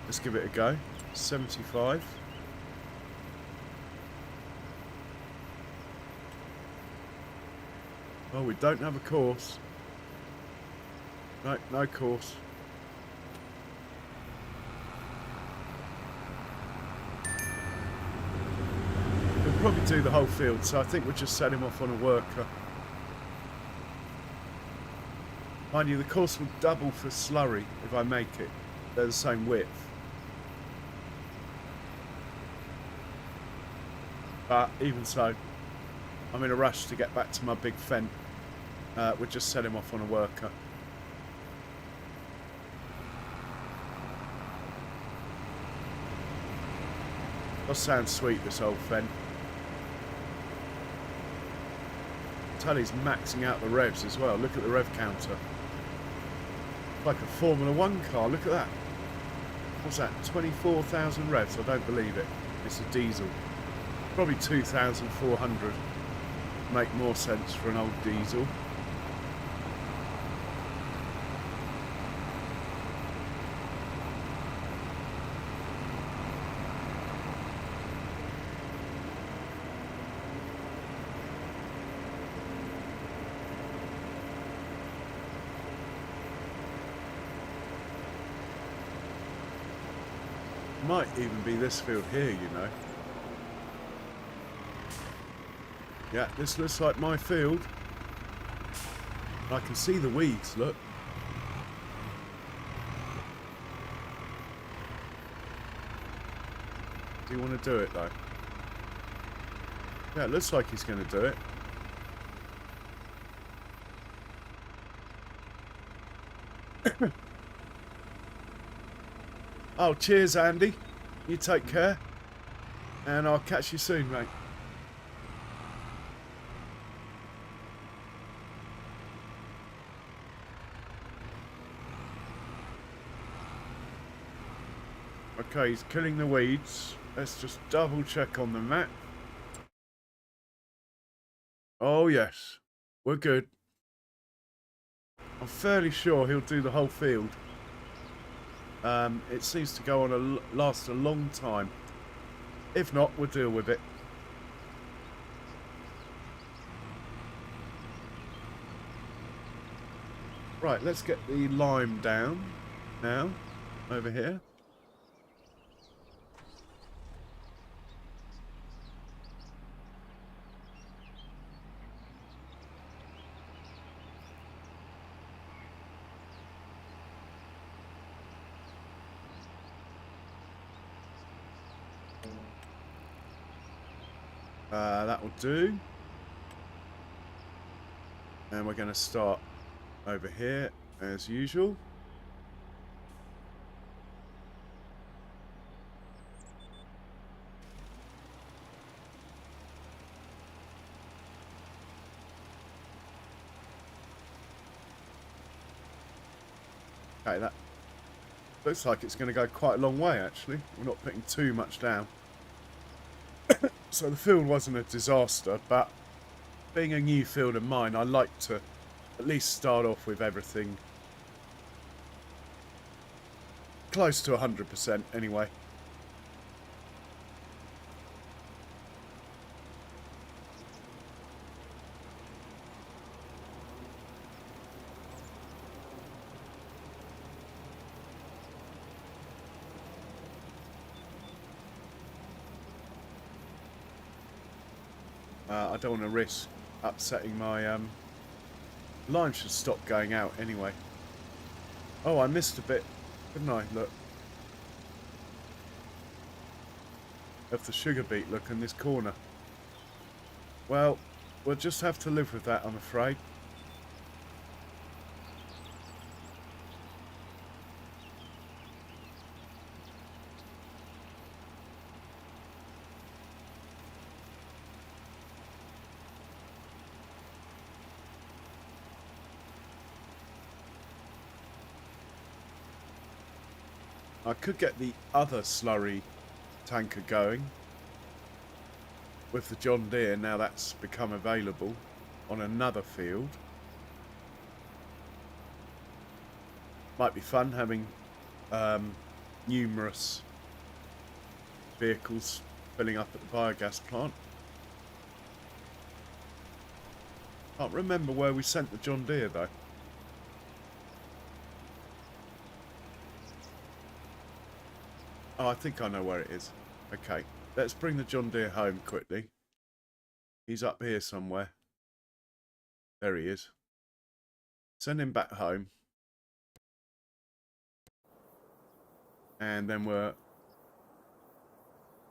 Let's give it a go. 75. Oh, we don't have a course. No, no course. We'll probably do the whole field, so I think we'll just set him off on a worker. Mind you, the course will double for slurry if I make it. They're the same width. But even so, I'm in a rush to get back to my big fen. We'll just set him off on a worker. Does sound sweet, this old fen. Tell he's maxing out the revs as well. Look at the rev counter. Like a Formula 1 car, look at that. What's that, 24,000 revs? I don't believe it. It's a diesel. Probably 2,400. Make more sense for an old diesel. Might even be this field here, you know. Yeah, this looks like my field. I can see the weeds, look. Do you want to do it, though? Yeah, it looks like he's going to do it. Oh, cheers, Andy. You take care. And I'll catch you soon, mate. Okay, he's killing the weeds. Let's just double check on the map. Oh, yes. We're good. I'm fairly sure he'll do the whole field. It seems to go on last a long time. If not, we'll deal with it. Right, let's get the lime down now, over here. That will do. And we're going to start over here as usual. Okay, that looks like it's going to go quite a long way, actually. We're not putting too much down. So the field wasn't a disaster, but being a new field of mine, I like to at least start off with everything close to 100% anyway. I don't want to risk upsetting my line. Should stop going out anyway. Oh, I missed a bit, didn't I? Look. Of the sugar beet, look, in this corner. Well, we'll just have to live with that, I'm afraid. I could get the other slurry tanker going with the John Deere, now that's become available on another field. Might be fun having numerous vehicles filling up at the biogas plant. Can't remember where we sent the John Deere though. Oh, I think I know where it is. Okay, let's bring the John Deere home quickly. He's up here somewhere. There he is. Send him back home. And then we're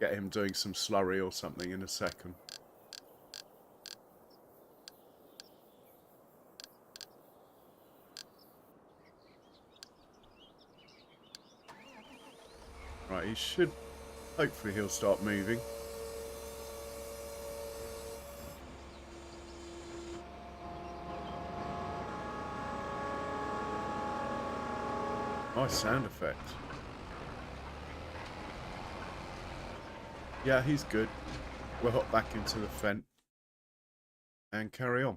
get him doing some slurry or something in a second. Right, he should, hopefully he'll start moving. Nice sound effect. Yeah, he's good. We'll hop back into the fence and carry on.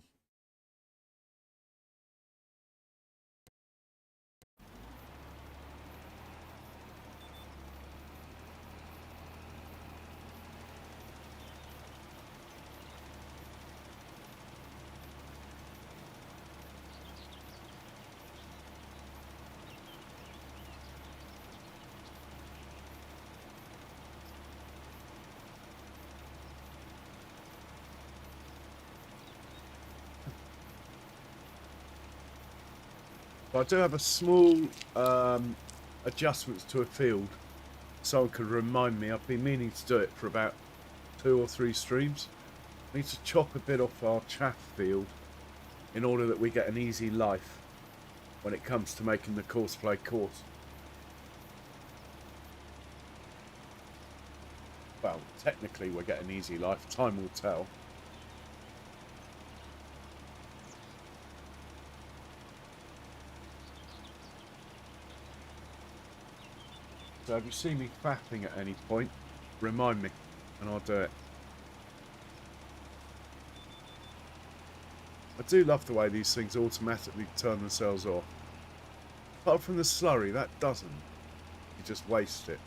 I do have a small adjustments to a field. Someone could remind me. I've been meaning to do it for about 2 or 3 streams. I need to chop a bit off our chaff field in order that we get an easy life when it comes to making the courseplay course. Well, technically we're getting easy life. Time will tell. So if you see me faffing at any point, remind me and I'll do it. I do love the way these things automatically turn themselves off. Apart from the slurry, that doesn't. You just waste it.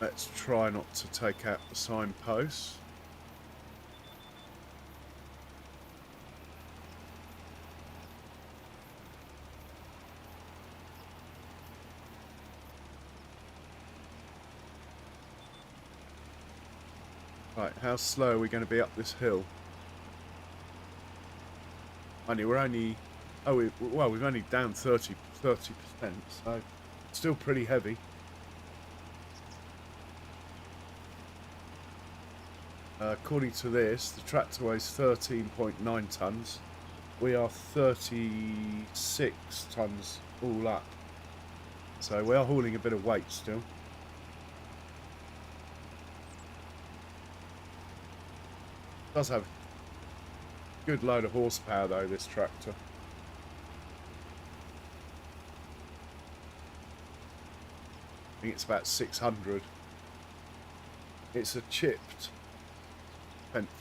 Let's try not to take out the signposts. Right, how slow are we going to be up this hill? We're only... Oh, we've only down 30%, so still pretty heavy. According to this, the tractor weighs 13.9 tonnes. We are 36 tonnes all up. So we are hauling a bit of weight still. It does have a good load of horsepower though, this tractor. I think it's about 600. It's a chipped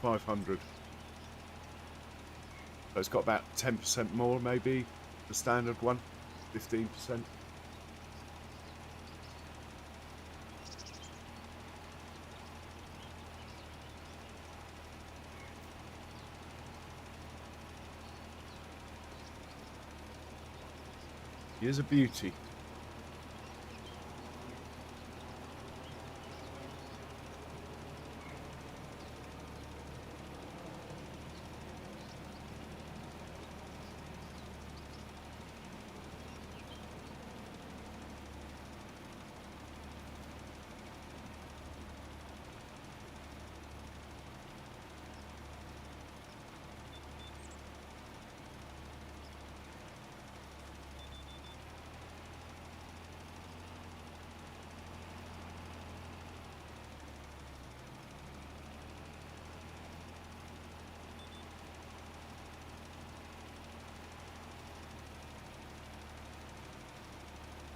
500. So it's got about 10% more maybe, the standard one, 15%. He is a beauty.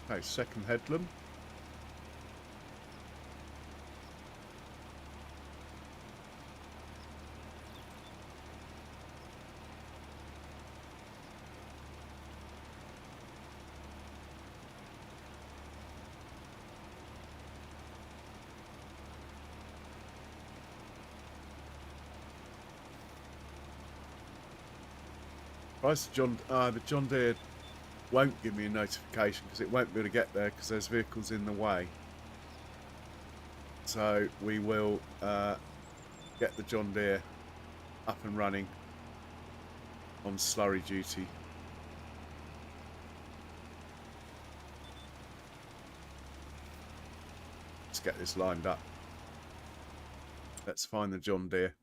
Okay, second headland. The John Deere won't give me a notification because it won't be able to get there because there's vehicles in the way. So we will get the John Deere up and running on slurry duty. Let's get this lined up. Let's find the John Deere.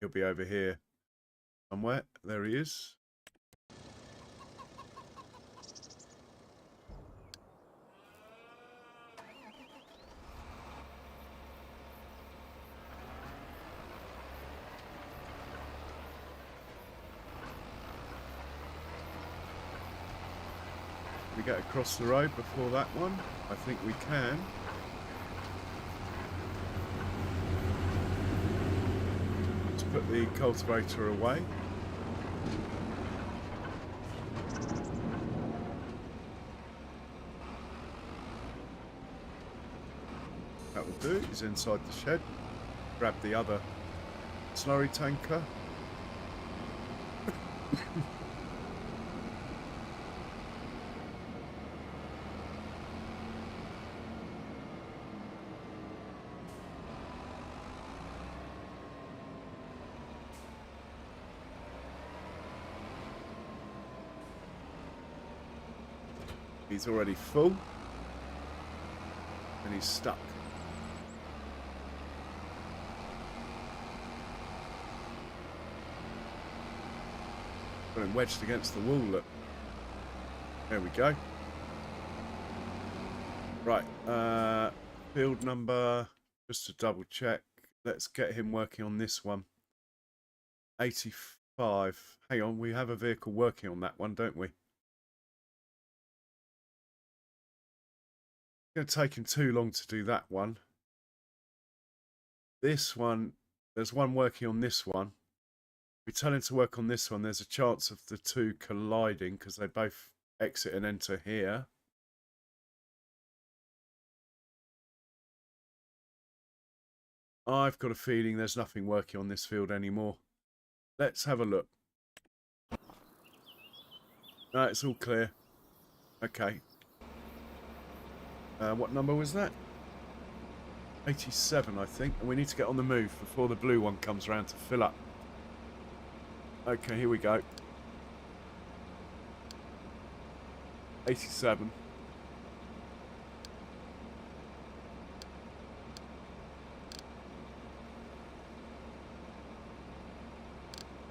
He'll be over here somewhere. There he is. We get across the road before that one? I think we can. Let's put the cultivator away. That will do. He's inside the shed. Grab the other slurry tanker. He's already full and he's stuck. Got him wedged against the wall, look. There we go. Right, field number, just to double check. Let's get him working on this one. 85. Hang on, we have a vehicle working on that one, don't we? It's going to take him too long to do that one. This one, there's one working on this one. We tell him to work on this one, there's a chance of the two colliding because they both exit and enter here. I've got a feeling there's nothing working on this field anymore. Let's have a look. No, it's all clear. Okay. What number was that? 87, I think. And we need to get on the move before the blue one comes around to fill up. Okay, here we go. 87.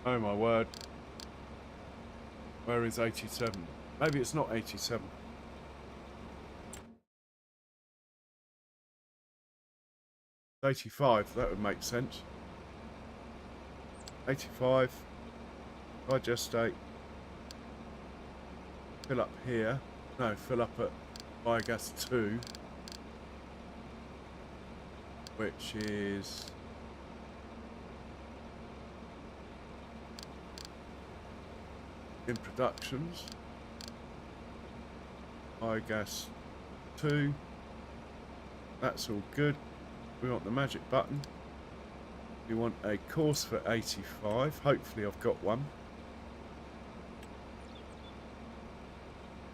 Oh my word. Where is 87? Maybe it's not 87. 85, that would make sense. 85. Digestate. Fill up here. No, fill up at biogas 2. Which is... in productions. Biogas 2. That's all good. We want the magic button. We want a course for 85. Hopefully I've got one.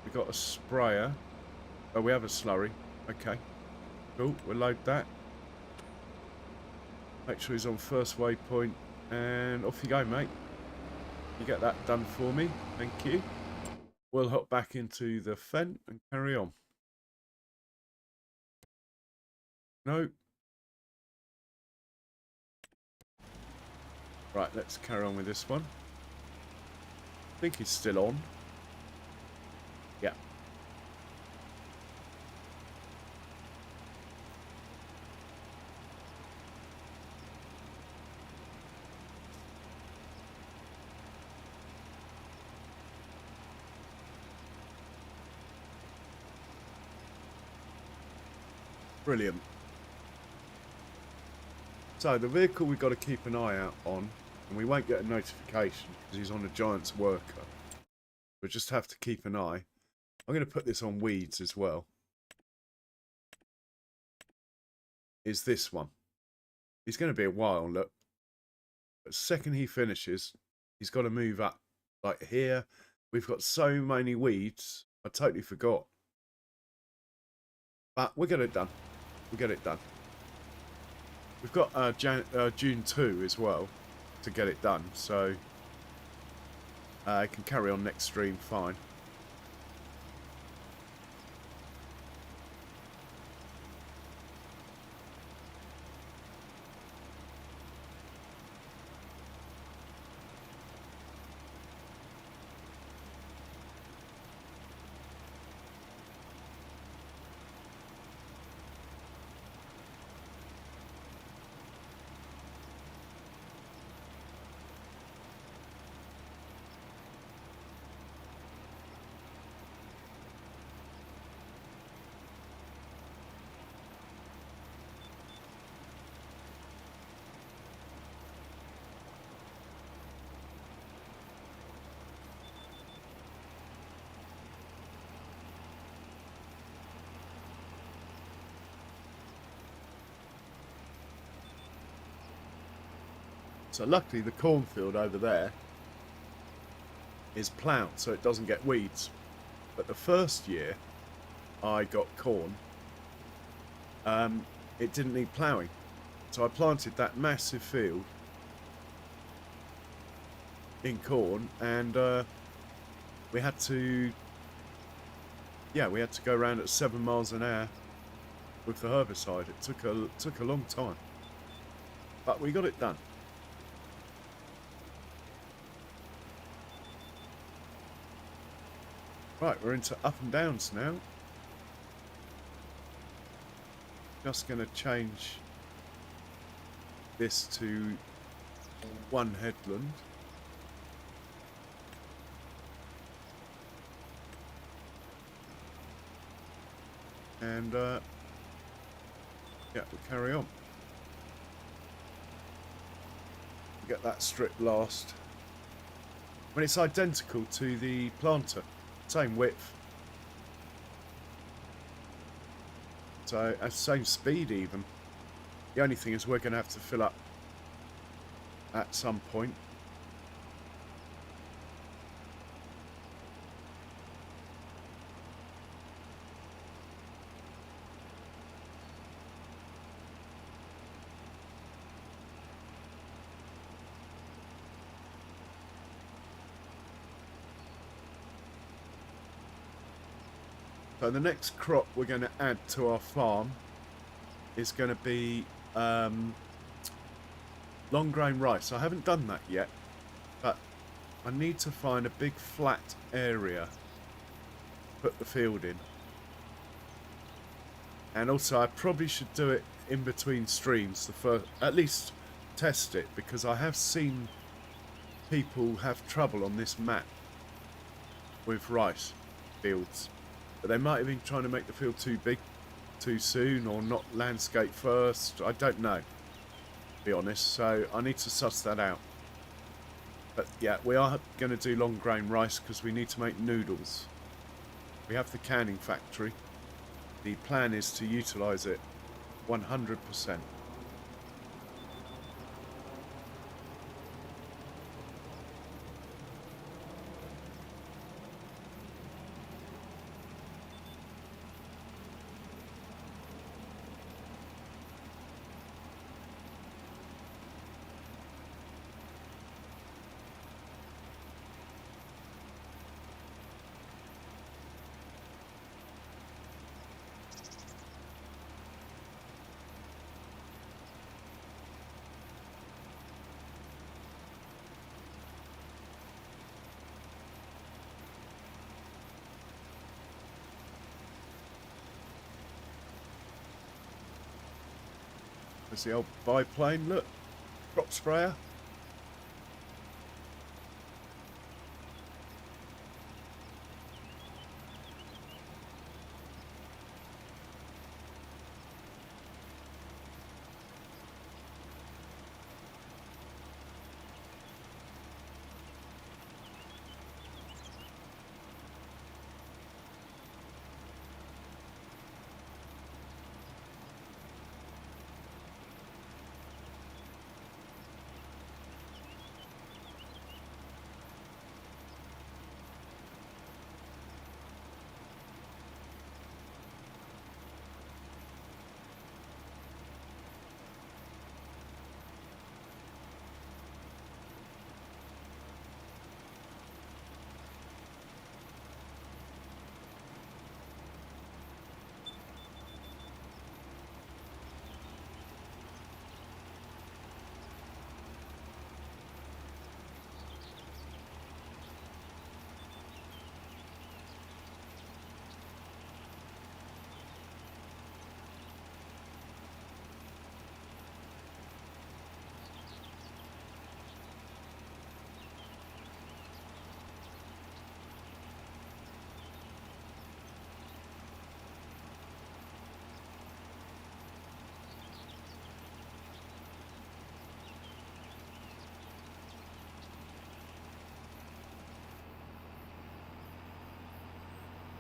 We've got a sprayer. Oh, we have a slurry. Okay. Cool. We'll load that. Make sure he's on first waypoint. And off you go, mate. You get that done for me. Thank you. We'll hop back into the fen and carry on. No. Right, let's carry on with this one. I think he's still on. Yeah. Brilliant. So the vehicle we've got to keep an eye out on, and we won't get a notification because he's on a Giant's worker. We'll just have to keep an eye. I'm going to put this on weeds as well. is this one. He's going to be a while, look. But the second he finishes, he's got to move up. Like here, we've got so many weeds, I totally forgot. But we'll get it done. We'll get it done. We've got June 2 as well to get it done, so I can carry on next stream fine. So luckily the cornfield over there is ploughed so it doesn't get weeds. But the first year I got corn, it didn't need ploughing. So I planted that massive field in corn, and we had to go around at 7 miles an hour with the herbicide. It took a long time, but we got it done. Right, we're into up and downs now. Just going to change this to one headland. And yeah, we'll carry on. Get that strip last. When it's identical to the planter. Same width, so at same speed even. The only thing is we're going to have to fill up at some point. So the next crop we're going to add to our farm is going to be long grain rice. I haven't done that yet, but I need to find a big flat area to put the field in. And also I probably should do it in between streams, the first, at least test it, because I have seen people have trouble on this map with rice fields. But they might have been trying to make the field too big too soon, or not landscape first. I don't know, to be honest. So I need to suss that out. But yeah, we are going to do long grain rice because we need to make noodles. We have the canning factory. The plan is to utilise it 100%. There's the old biplane, look, crop sprayer.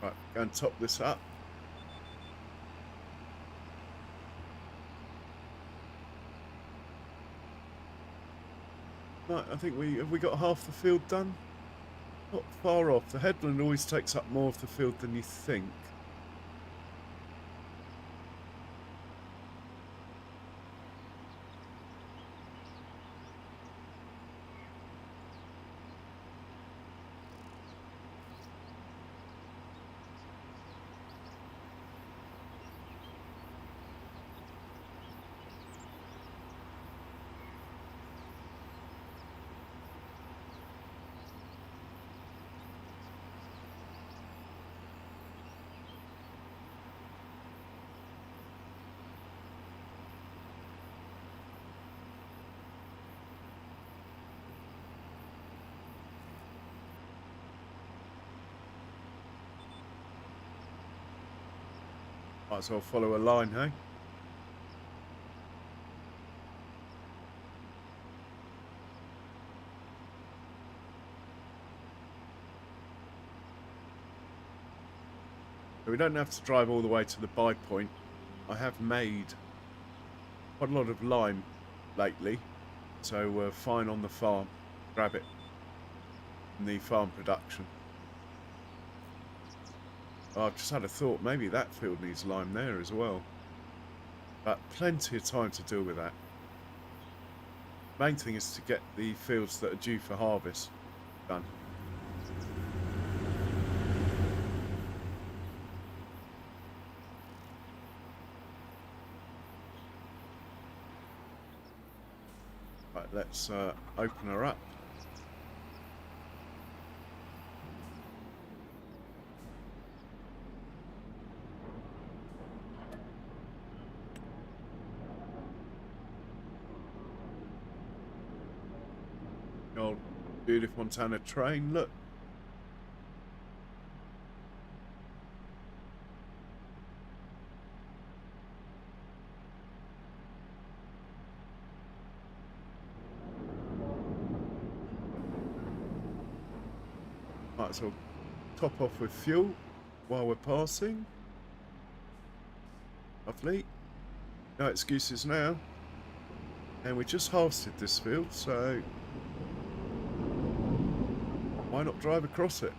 Right, go and top this up. Right, I think we got half the field done. Not far off. The headland always takes up more of the field than you think. Might as well follow a line, hey? We don't have to drive all the way to the buy point. I have made quite a lot of lime lately, so we're fine on the farm. Grab it in the farm production. Oh, I've just had a thought, maybe that field needs lime there as well. But plenty of time to deal with that. Main thing is to get the fields that are due for harvest done. Right, let's open her up. Old Judith Montana train, look. Might as well top off with fuel while we're passing. Lovely. No excuses now. And we just harvested this field, so why not drive across it?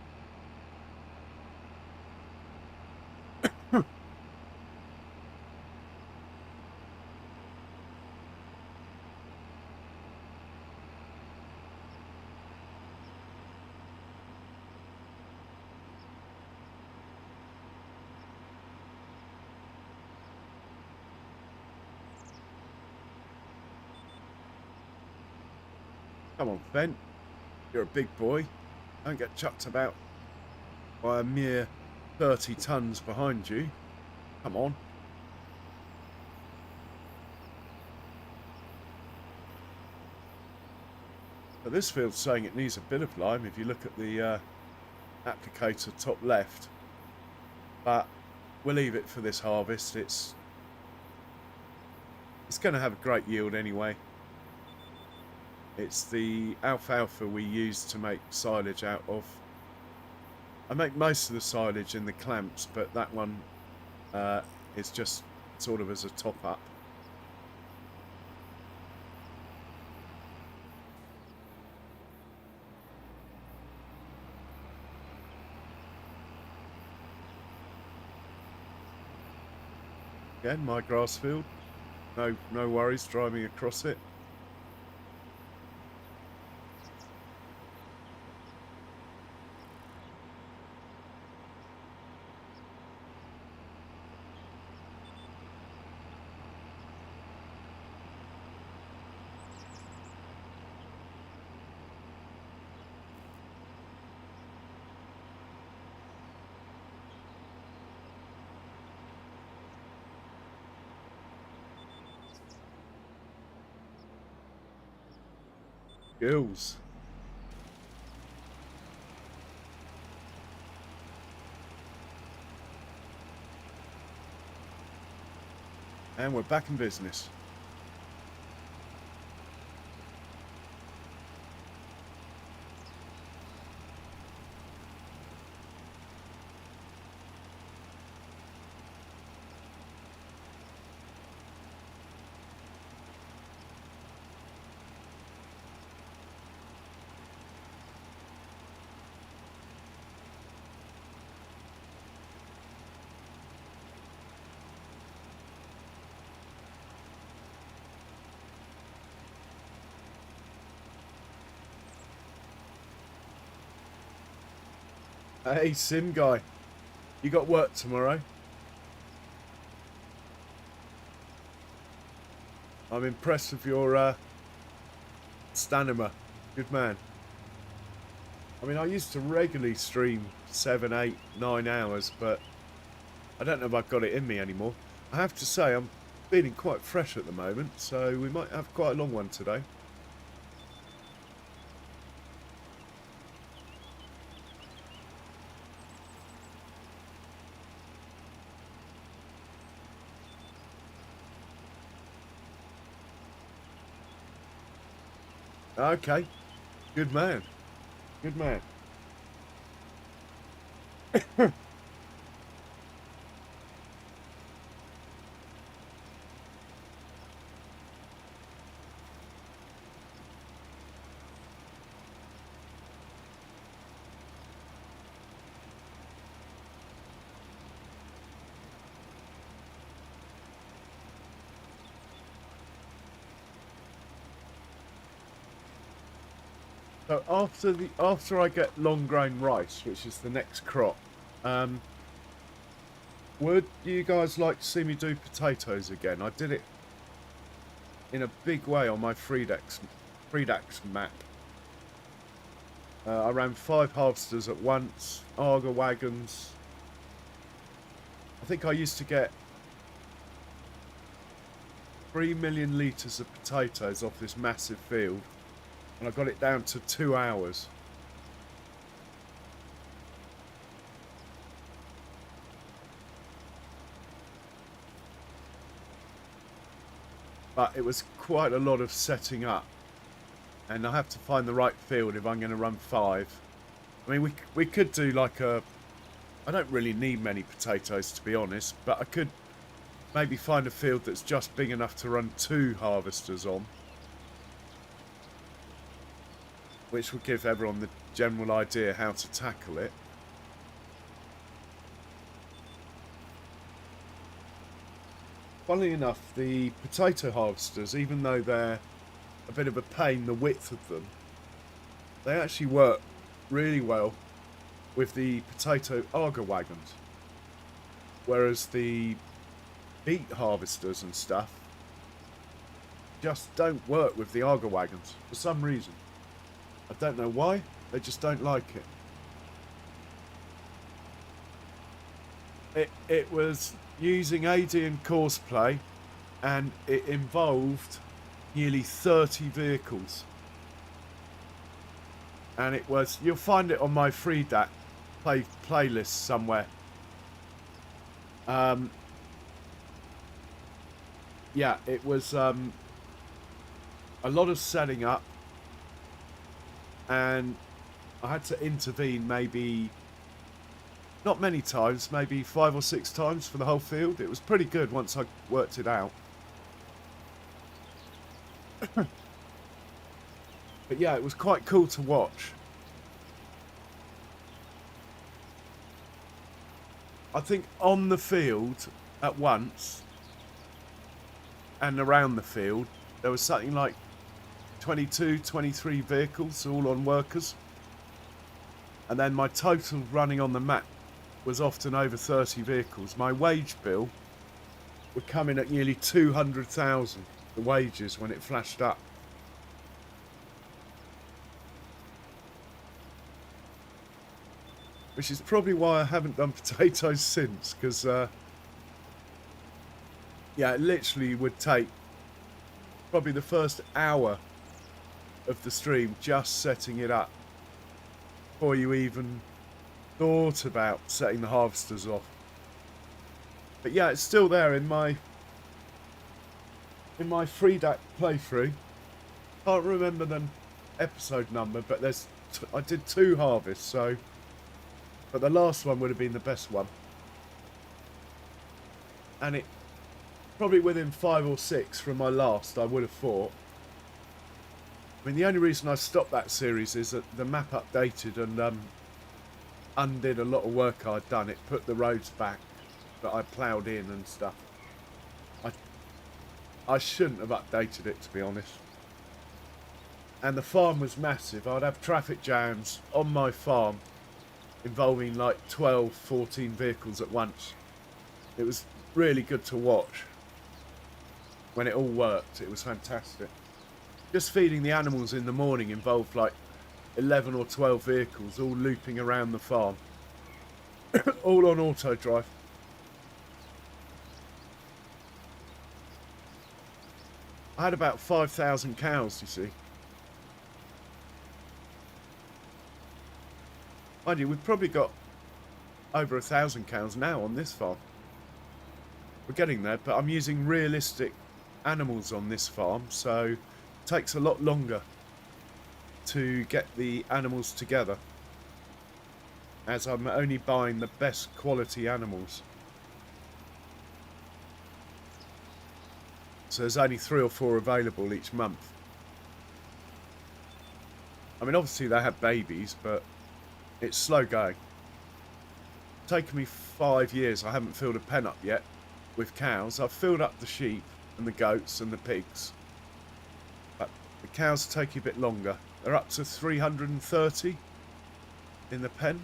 Come on, Ben. You're a big boy. Don't get chucked about by a mere 30 tons behind you. Come on. But this field's saying it needs a bit of lime if you look at the applicator top left. But we'll leave it for this harvest. It's going to have a great yield anyway. It's the alfalfa we use to make silage out of. I make most of the silage in the clamps, but that one is just sort of as a top-up. Again, my grass field. No worries driving across it. Skills. And we're back in business. Hey, Sim guy, you got work tomorrow? I'm impressed with your stamina. Good man. I mean, I used to regularly stream 7, 8, 9 hours, but I don't know if I've got it in me anymore. I have to say, I'm feeling quite fresh at the moment, so we might have quite a long one today. Okay, good man. Good man. So after I get long grain rice, which is the next crop, um, would you guys like to see me do potatoes again? I did it in a big way on my Freedax map. I ran 5 harvesters at once, auger wagons. I think I used to get 3 million litres of potatoes off this massive field, and I got it down to 2 hours. But it was quite a lot of setting up, and I have to find the right field if I'm going to run 5. I mean, we could do like a... I don't really need many potatoes, to be honest, but I could maybe find a field that's just big enough to run 2 harvesters on, which would give everyone the general idea how to tackle it. Funnily enough, the potato harvesters, even though they're a bit of a pain, the width of them, they actually work really well with the potato auger wagons. Whereas the beet harvesters and stuff just don't work with the auger wagons for some reason. I don't know why, they just don't like it. It was using AD and Courseplay, and it involved nearly 30 vehicles. And it was, you'll find it on my Freedax playlist somewhere. Yeah, it was a lot of setting up, and I had to intervene maybe not many times, maybe 5 or 6 times for the whole field. It was pretty good once I worked it out. But yeah, it was quite cool to watch. I think on the field at once and around the field, there was something like 22, 23 vehicles all on workers. And then my total running on the map was often over 30 vehicles. My wage bill would come in at nearly 200,000, the wages, when it flashed up. Which is probably why I haven't done potatoes since, because yeah, it literally would take probably the first hour of the stream just setting it up before you even thought about setting the harvesters off. But yeah, it's still there in my Freedax playthrough. Can't remember the episode number, but there's I did 2 harvests, so, but the last one would have been the best one, and it probably within 5 or 6 from my last, I would have thought. I mean, the only reason I stopped that series is that the map updated and undid a lot of work I'd done. It put the roads back that I ploughed in and stuff. I shouldn't have updated it, to be honest. And the farm was massive. I'd have traffic jams on my farm involving like 12, 14 vehicles at once. It was really good to watch when it all worked. It was fantastic. Just feeding the animals in the morning involved like 11 or 12 vehicles all looping around the farm, all on auto drive. I had about 5,000 cows, you see. Mind you, we've probably got over 1,000 cows now on this farm. We're getting there, but I'm using realistic animals on this farm, so it takes a lot longer to get the animals together, as I'm only buying the best quality animals. So there's only 3 or 4 available each month. I mean, obviously they have babies, but it's slow going. It's taken me 5 years. I haven't filled a pen up yet with cows. I've filled up the sheep and the goats and the pigs, but the cows are taking a bit longer. They're up to 330 in the pen.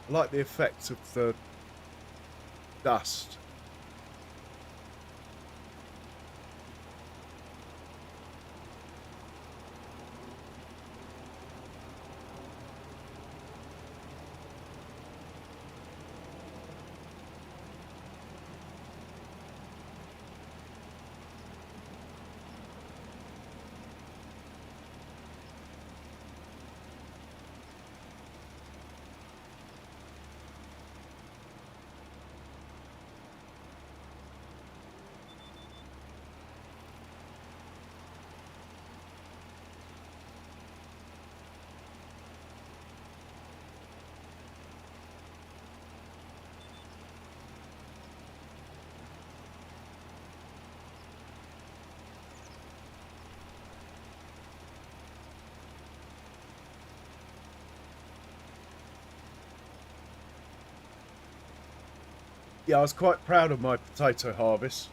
I like the effect of the dust. Yeah, I was quite proud of my potato harvest.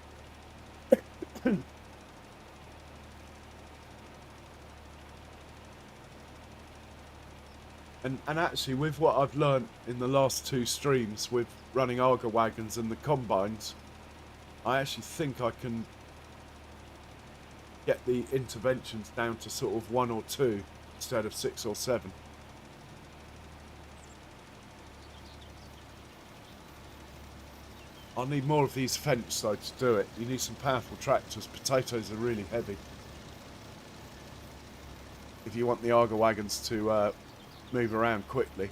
And actually, with what I've learnt in the last 2 streams with running Arga wagons and the combines, I actually think I can get the interventions down to sort of 1 or 2 instead of 6 or 7. I'll need more of these fence though to do it. You need some powerful tractors. Potatoes are really heavy. If you want the Arga wagons to move around quickly.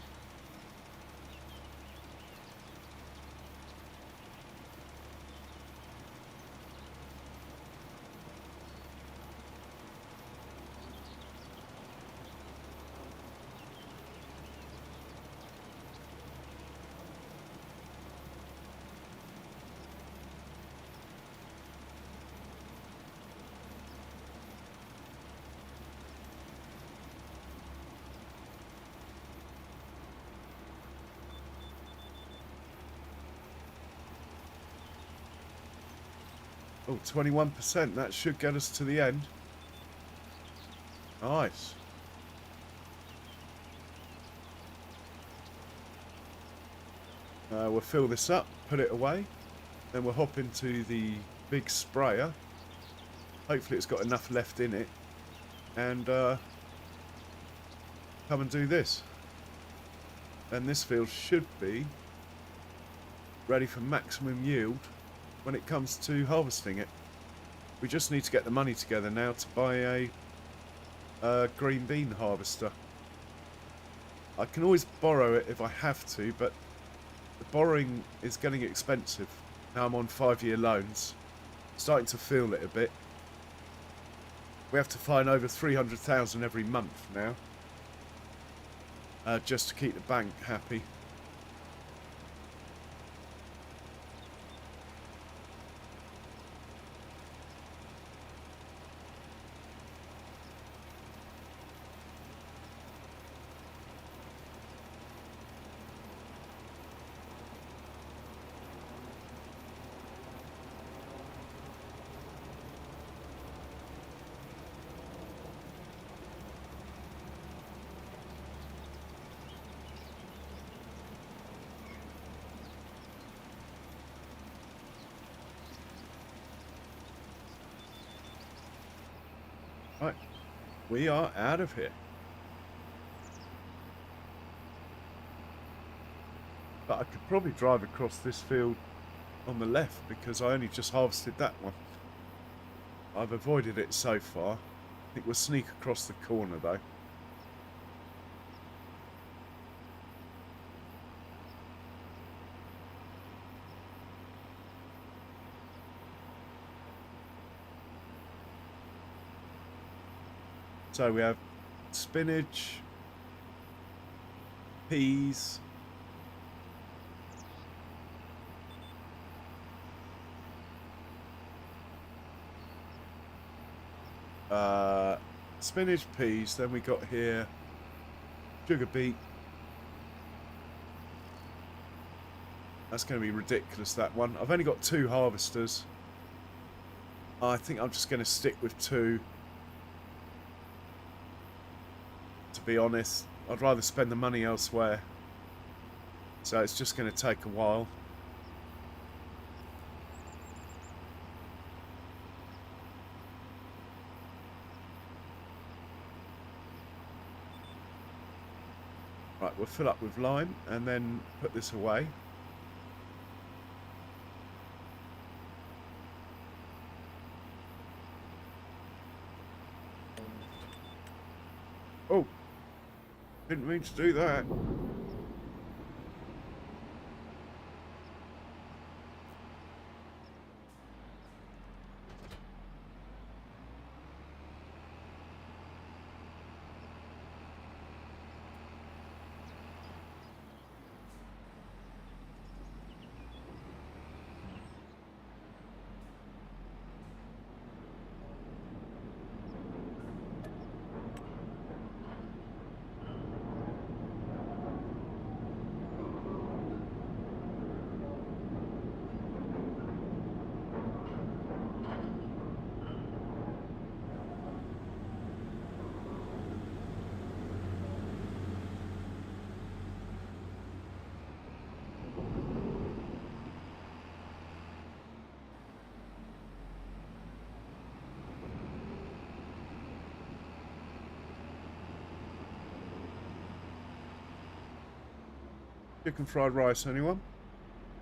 Oh, 21%. That should get us to the end. Nice. We'll fill this up, put it away. Then we'll hop into the big sprayer. Hopefully it's got enough left in it. And come and do this. And this field should be ready for maximum yield when it comes to harvesting it. We just need to get the money together now to buy a green bean harvester. I can always borrow it if I have to, but the borrowing is getting expensive. Now I'm on 5-year loans. Starting to feel it a bit. We have to find over 300,000 every month now, just to keep the bank happy. Right, we are out of here. But I could probably drive across this field on the left because I only just harvested that one. I've avoided it so far. I think we'll sneak across the corner though. So we have spinach, peas, spinach, peas, then we got here sugar beet. That's going to be ridiculous, that one. I've only got 2 harvesters. I think I'm just going to stick with 2. To be honest, I'd rather spend the money elsewhere. So it's just going to take a while. Right, we'll fill up with lime and then put this away. Oh, didn't mean to do that. Chicken fried rice, anyone?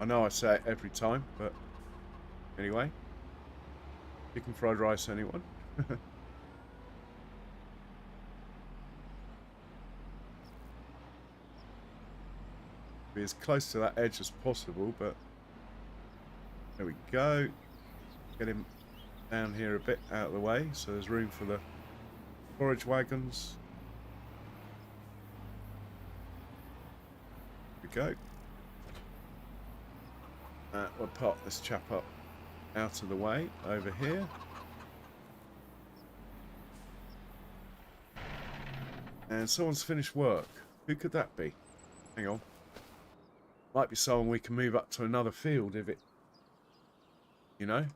I know I say it every time, but anyway. Chicken fried rice, anyone? Be as close to that edge as possible, but there we go. Get him down here a bit out of the way so there's room for the forage wagons. Go. We'll pop this chap up out of the way over here. And someone's finished work. Who could that be? Hang on. Might be someone we can move up to another field if it, you know.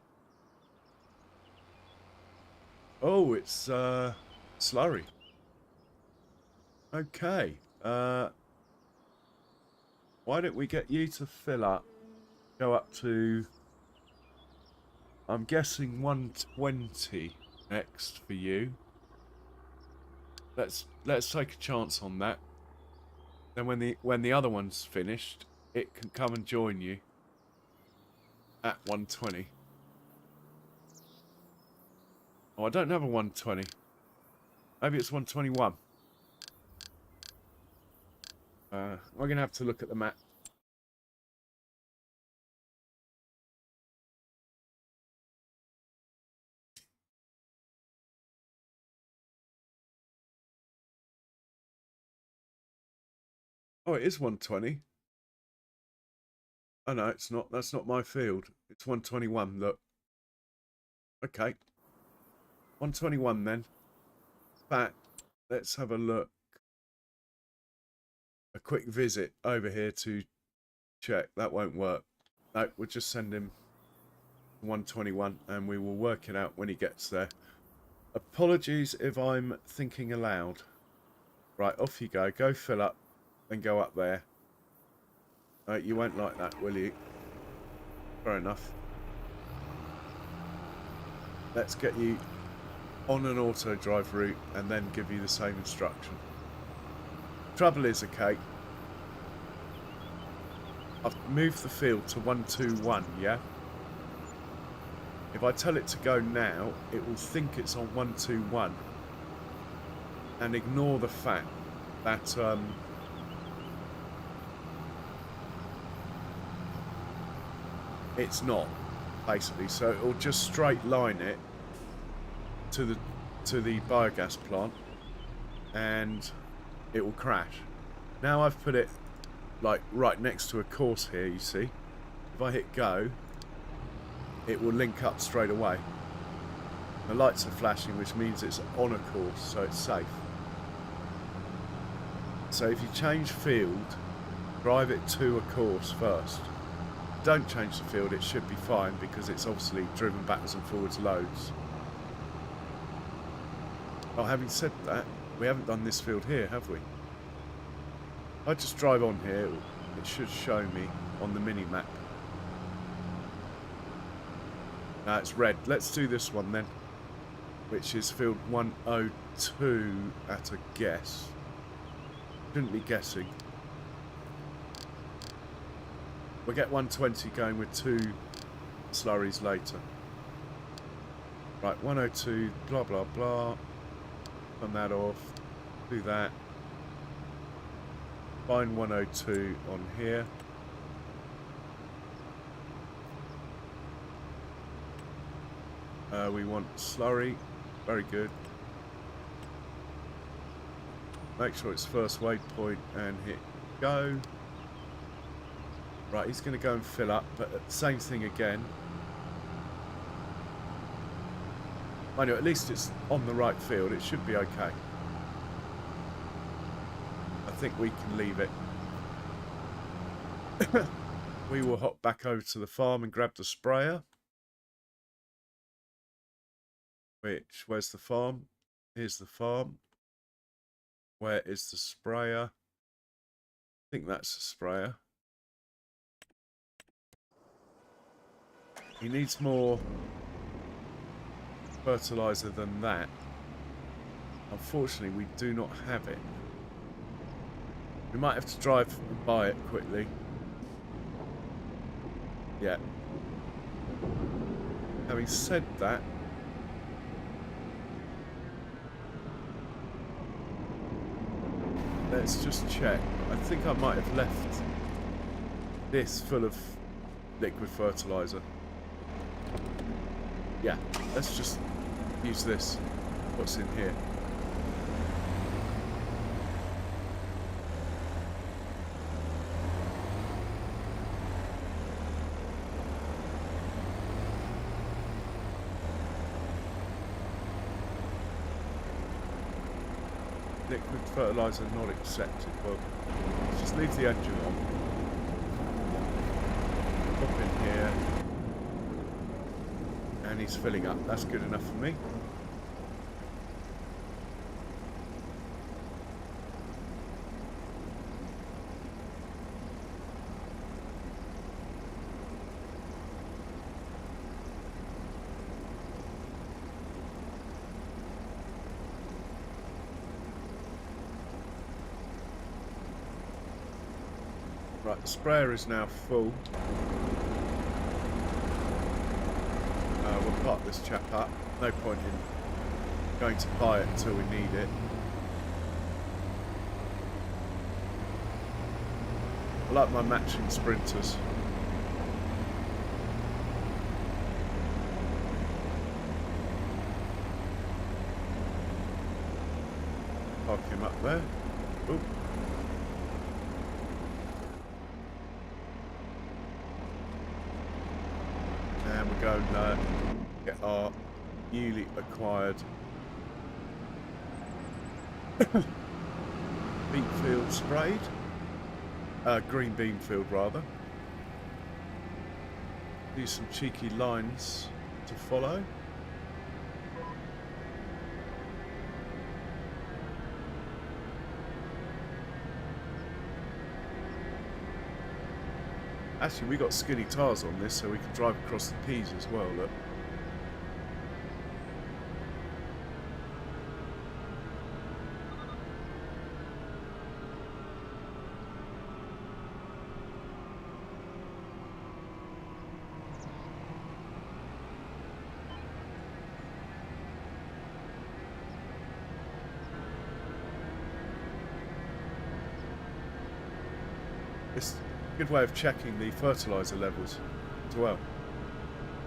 Oh, it's slurry. Okay. Why don't we get you to fill up? Go up to, I'm guessing 120 next for you. Let's take a chance on that. Then when the other one's finished, it can come and join you at 120. Oh, I don't have a 120. Maybe it's 121. We're going to have to look at the map. Oh, it is 120. Oh no, it's not. That's not my field. It's 121. Look. Okay. 121 then. Back. Let's have a look. A quick visit over here to check. That won't work. No, we'll just send him 121 and we will work it out when he gets there. Apologies if I'm thinking aloud. Right, off you go. Go fill up and go up there. You won't like that, will you? Fair enough. Let's get you on an auto drive route and then give you the same instruction. Trouble is, okay, I've moved the field to 121, yeah? If I tell it to go now, it will think it's on 121 and ignore the fact that it's not, basically. So it'll just straight line it to the biogas plant and it will crash. Now I've put it like right next to a course here, you see. If I hit go, it will link up straight away. The lights are flashing, which means it's on a course, so it's safe. So if you change field, drive it to a course first. Don't change the field, it should be fine because it's obviously driven backwards and forwards loads. Oh, having said that, we haven't done this field here, have we? If I just drive on here, it should show me on the mini-map. Now it's red. Let's do this one then, which is field 102 at a guess. Shouldn't be guessing. We'll get 120 going with 2 slurries later. Right, 102, blah, blah, blah. Turn that off. Do that. Find 102 on here. We want slurry. Very good. Make sure it's first waypoint and hit go. Right, he's going to go and fill up, but same thing again. I know, at least it's on the right field. It should be okay. I think we can leave it. We will hop back over to the farm and grab the sprayer. Where's the farm? Here's the farm. Where is the sprayer? I think that's the sprayer. He needs more fertilizer than that. Unfortunately, we do not have it. We might have to drive and buy it quickly. Yeah. Having said that, let's just check. I think I might have left this full of liquid fertilizer. Yeah, let's just use this. What's in here? Liquid fertilizer not accepted. Well, let's just leave the engine on. Pop in here. And he's filling up. That's good enough for me. Right, the sprayer is now full. We'll park this chap up. No point in going to buy it until we need it. I like my matching sprinters. Park him up there. Oop. And we'll go and get our newly acquired beet field sprayed. Green bean field, rather. Do some cheeky lines to follow. Actually, we got skinny tyres on this, so we can drive across the peas as well, look. It's a good way of checking the fertiliser levels as well.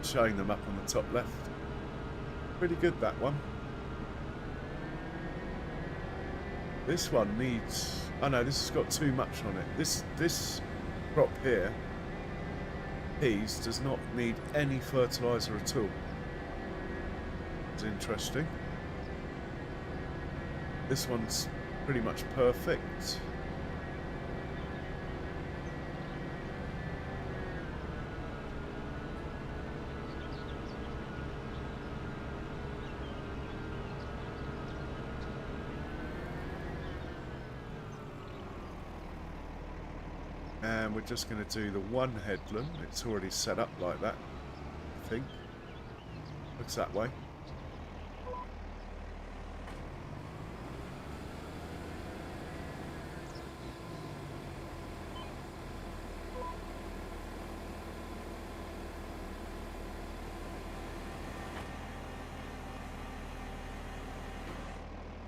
Showing them up on the top left. Pretty good, that one. This one needs... Oh no, this has got too much on it. This crop here, peas, does not need any fertiliser at all. It's interesting. This one's pretty much perfect. And we're just going to do the one headland. It's already set up like that, I think. Looks that way.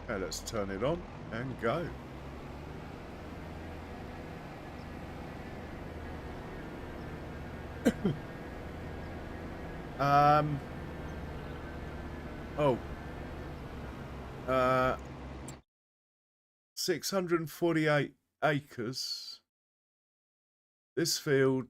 Okay, let's turn it on and go. Oh. 648 acres. This field.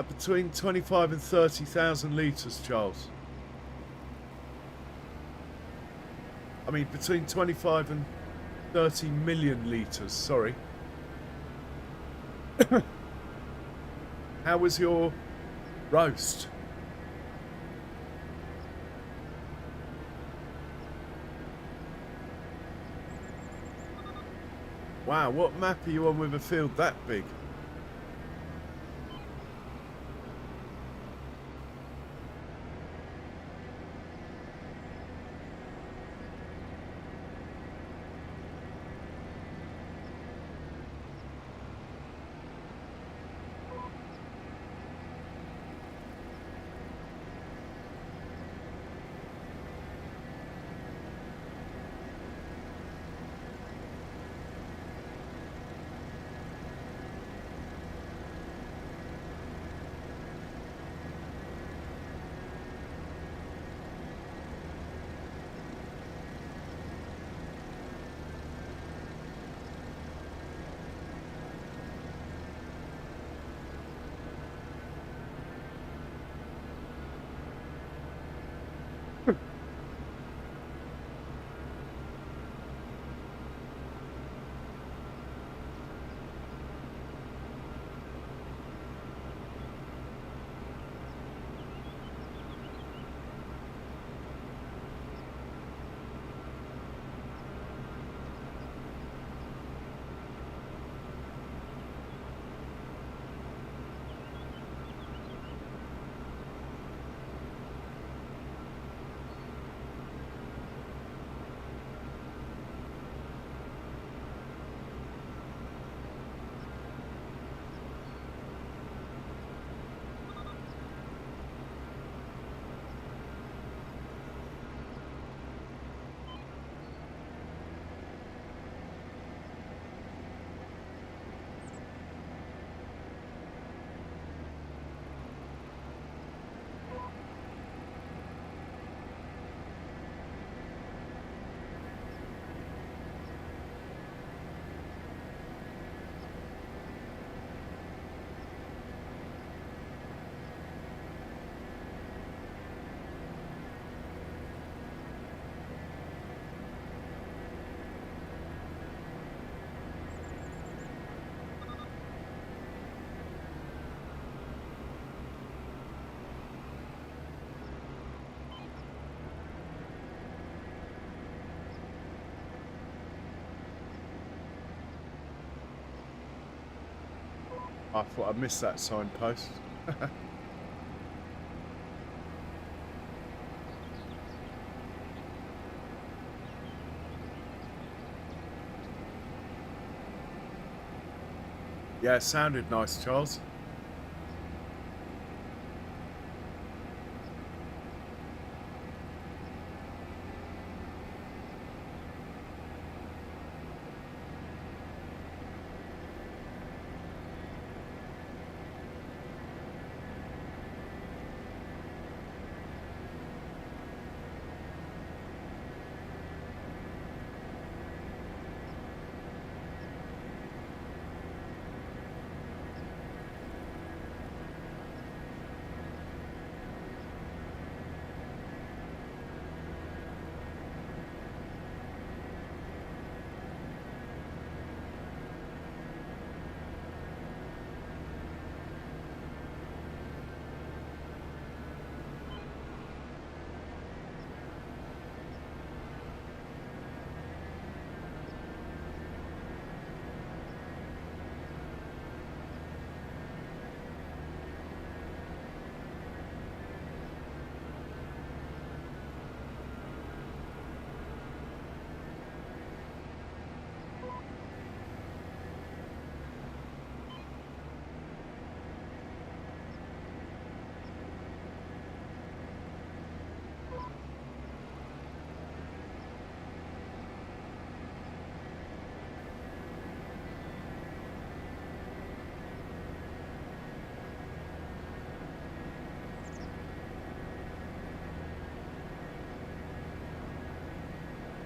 Between 25 and 30,000 litres, Charles. I mean, between 25 and 30 million litres, sorry. How was your roast? Wow, what map are you on with a field that big? I thought I missed that signpost. Yeah, it sounded nice, Charles.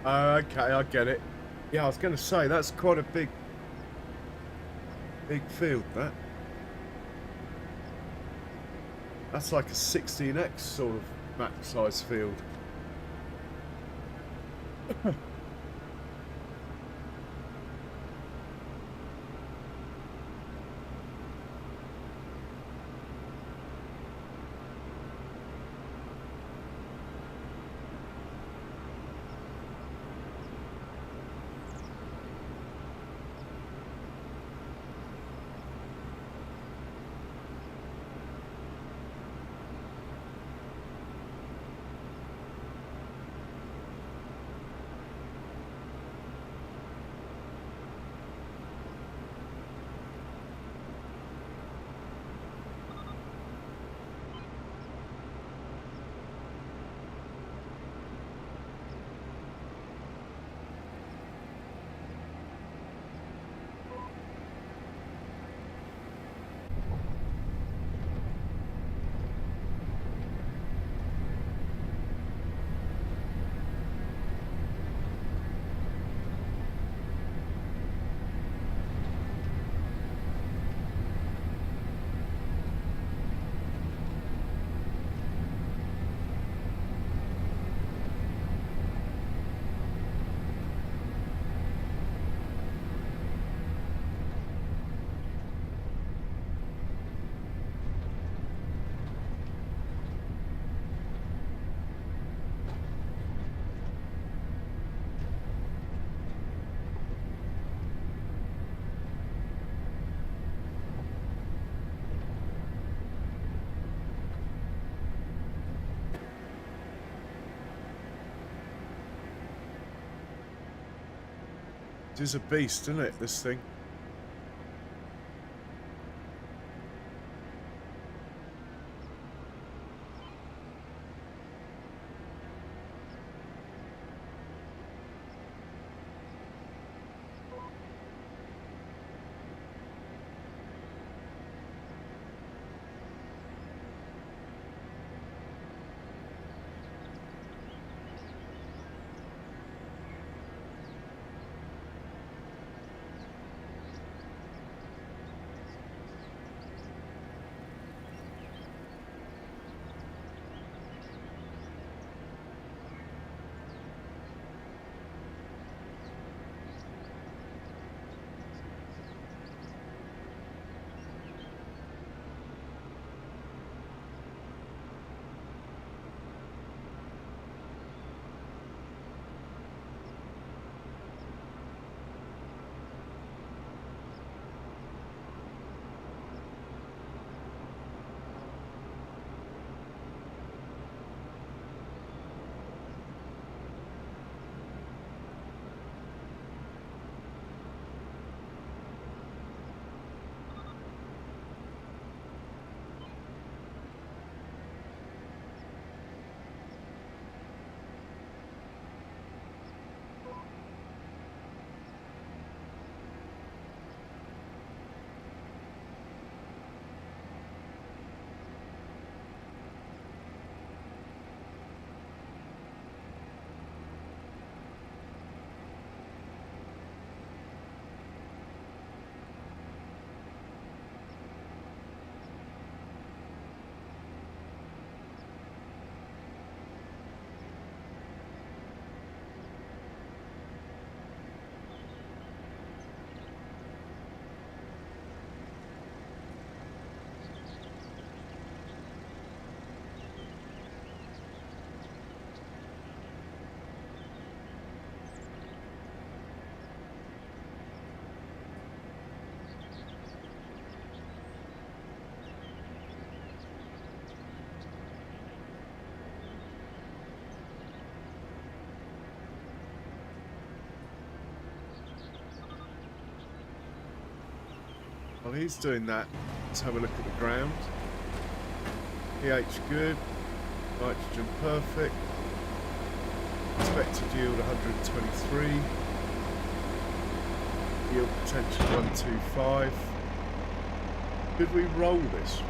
Okay, I get it. Yeah, I was going to say, that's quite a big field, that. That's like a 16x sort of max size field. It is a beast, isn't it, this thing? While he's doing that, let's have a look at the ground. pH good, nitrogen perfect, expected yield 123, yield potential 125. Could we roll this?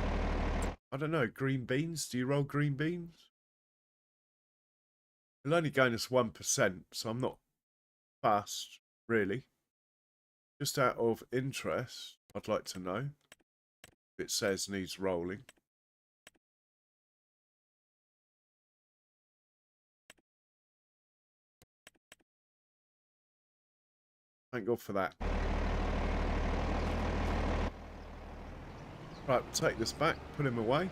I don't know, green beans? Do you roll green beans? It'll only gain us 1%, so I'm not fussed, really. Just out of interest, I'd like to know if it says needs rolling. Thank God for that. Right, we'll take this back, put him away.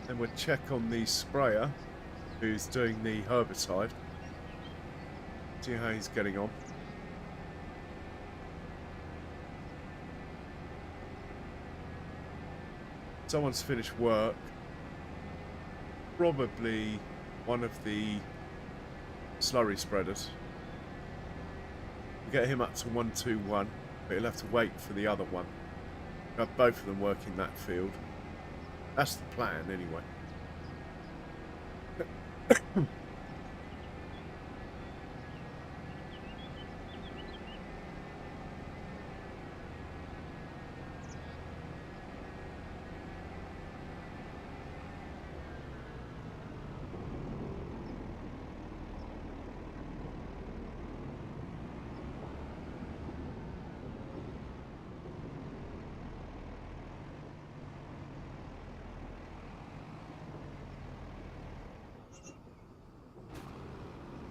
Then we'll check on the sprayer who's doing the herbicide. See how he's getting on. Someone's finished work. Probably one of the slurry spreaders. We'll get him up to 121, but he'll have to wait for the other one. We'll have both of them working that field. That's the plan, anyway.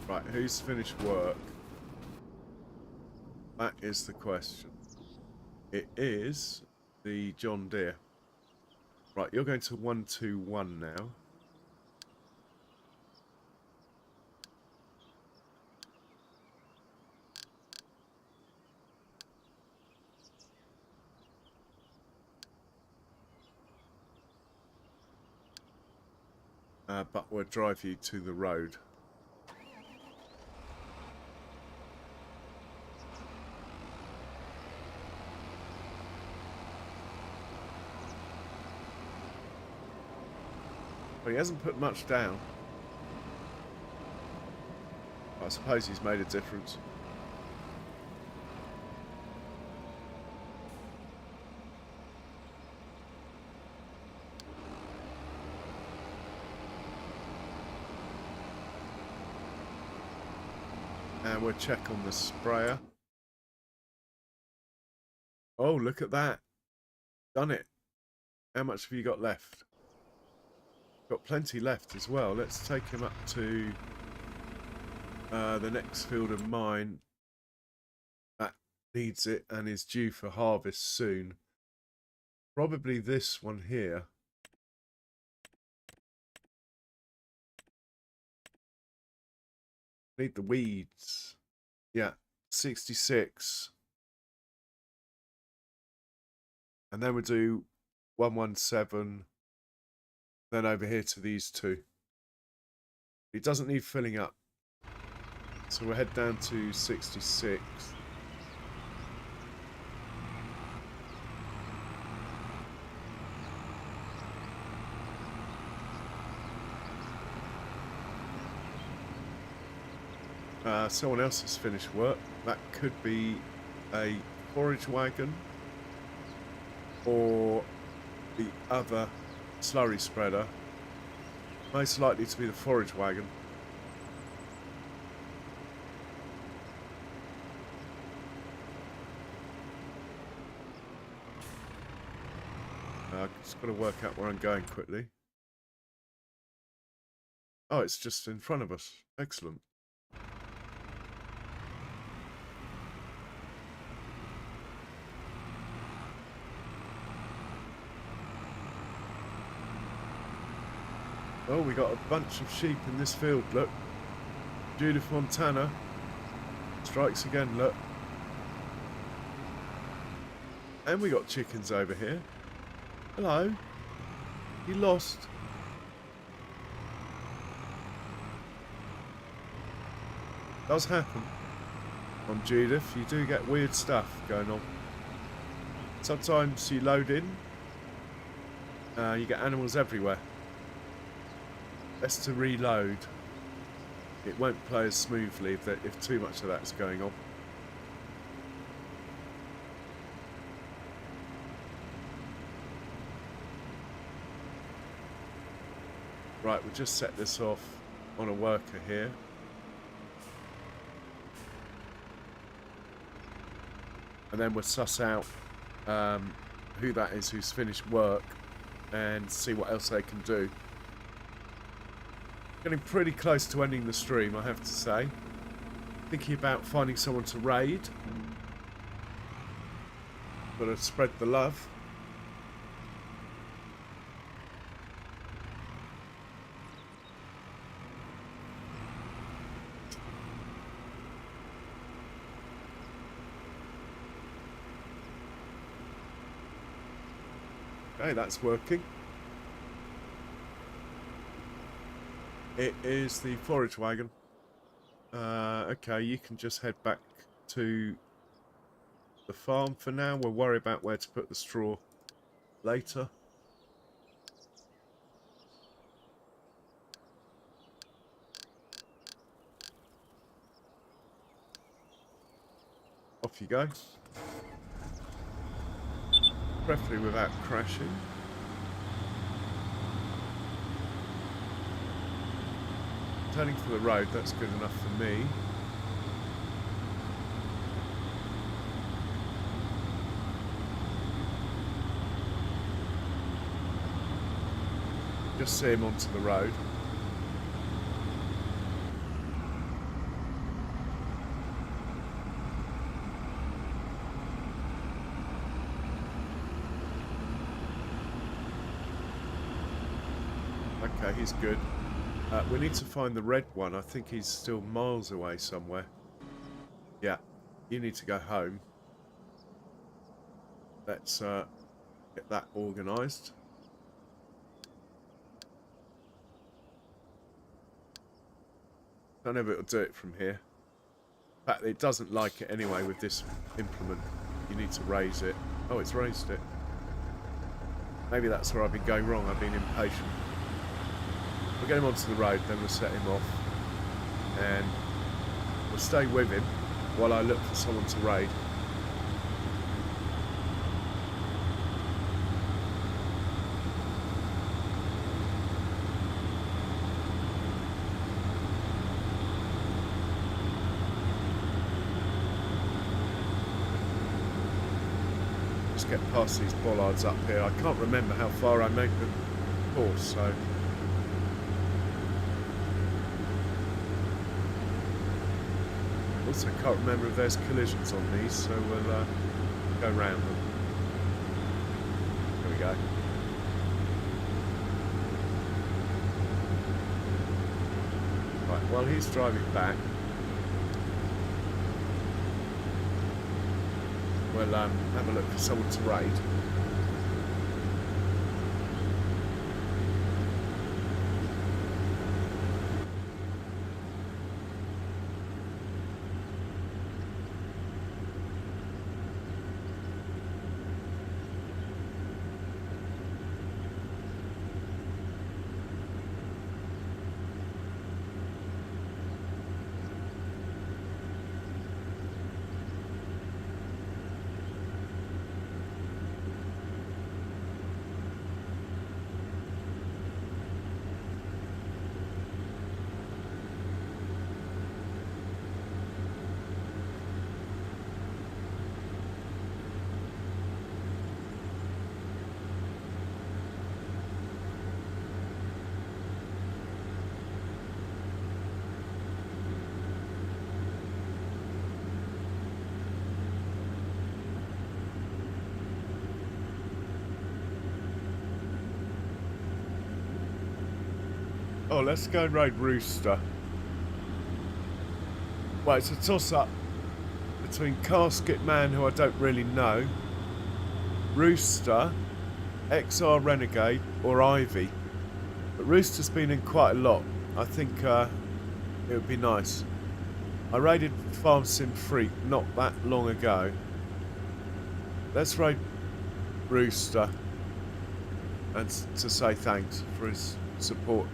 Right, who's finished work? That is the question. It is the John Deere. Right, you're going to 121 now. But we'll drive you to the road. Well, he hasn't put much down. I suppose he's made a difference. And we'll check on the sprayer. Oh, look at that. Done it. How much have you got left? Got plenty left as well. Let's take him up to the next field of mine. That needs it and is due for harvest soon. Probably this one here. Need the weeds. Yeah, 66. And then we'll do 117. Then over here to these two. It doesn't need filling up. So we'll head down to 66. Someone else has finished work. That could be a forage wagon or the other slurry spreader. Most likely to be the forage wagon. I've just got to work out where I'm going quickly. Oh, it's just in front of us. Excellent. Oh, we got a bunch of sheep in this field, look. Judith Montana strikes again, look. And we got chickens over here. Hello. You lost. Does happen on Judith. You do get weird stuff going on. Sometimes you load in. You get animals everywhere. Best to reload. It won't play as smoothly if too much of that's going on. Right, we'll just set this off on a worker here. And then we'll suss out who that is who's finished work and see what else they can do. Getting pretty close to ending the stream, I have to say. Thinking about finding someone to raid. Gotta spread the love. Okay, that's working. It is the forage wagon. Okay, you can just head back to the farm for now. We'll worry about where to put the straw later. Off you go. Preferably without crashing. Turning for the road, that's good enough for me. Just see him onto the road. Okay, he's good. We need to find the red one. I think he's still miles away somewhere. Yeah, you need to go home. Let's get that organised. Don't know if it'll do it from here. In fact, it doesn't like it anyway with this implement. You need to raise it. Oh, it's raised it. Maybe that's where I've been going wrong. I've been impatient. We'll get him onto the road, then we'll set him off. And we'll stay with him while I look for someone to raid. Just get past these bollards up here. I can't remember how far I make the course, so... Also can't remember if there's collisions on these, so we'll go round them. There we go. Right, while he's driving back, we'll have a look for someone to raid. Oh, let's go and raid Rooster. Well, it's a toss-up between Casket Man, who I don't really know, Rooster, XR Renegade, or Ivy. But Rooster's been in quite a lot. I think it would be nice. I raided Farm Sim Freak not that long ago. Let's raid Rooster and to say thanks for his support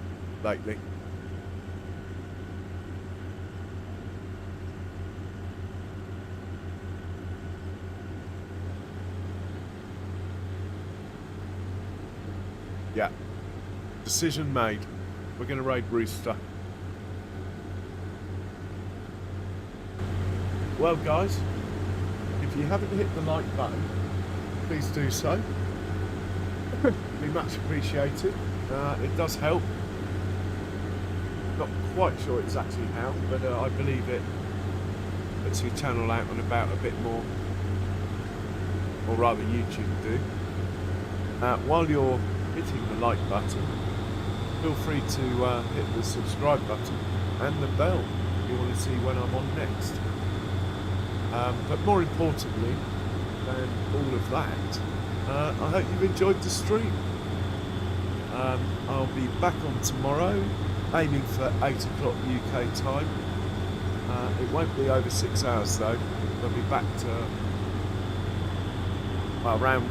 lately. Yeah, decision made. We're going to raid Rooster. Well, guys, if you haven't hit the like button, please do so. It'd be much appreciated. It does help. Not quite sure exactly how, but I believe it puts your channel out and about a bit more, or rather YouTube do. While you're hitting the like button, feel free to hit the subscribe button and the bell if you want to see when I'm on next. But more importantly than all of that, I hope you've enjoyed the stream. I'll be back on tomorrow, aiming for 8 o'clock UK time. It won't be over 6 hours though. I'll be back to around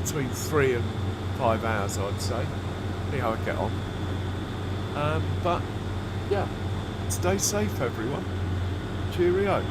between 3 and 5 hours, I'd say. See how I get on. But yeah, stay safe everyone. Cheerio.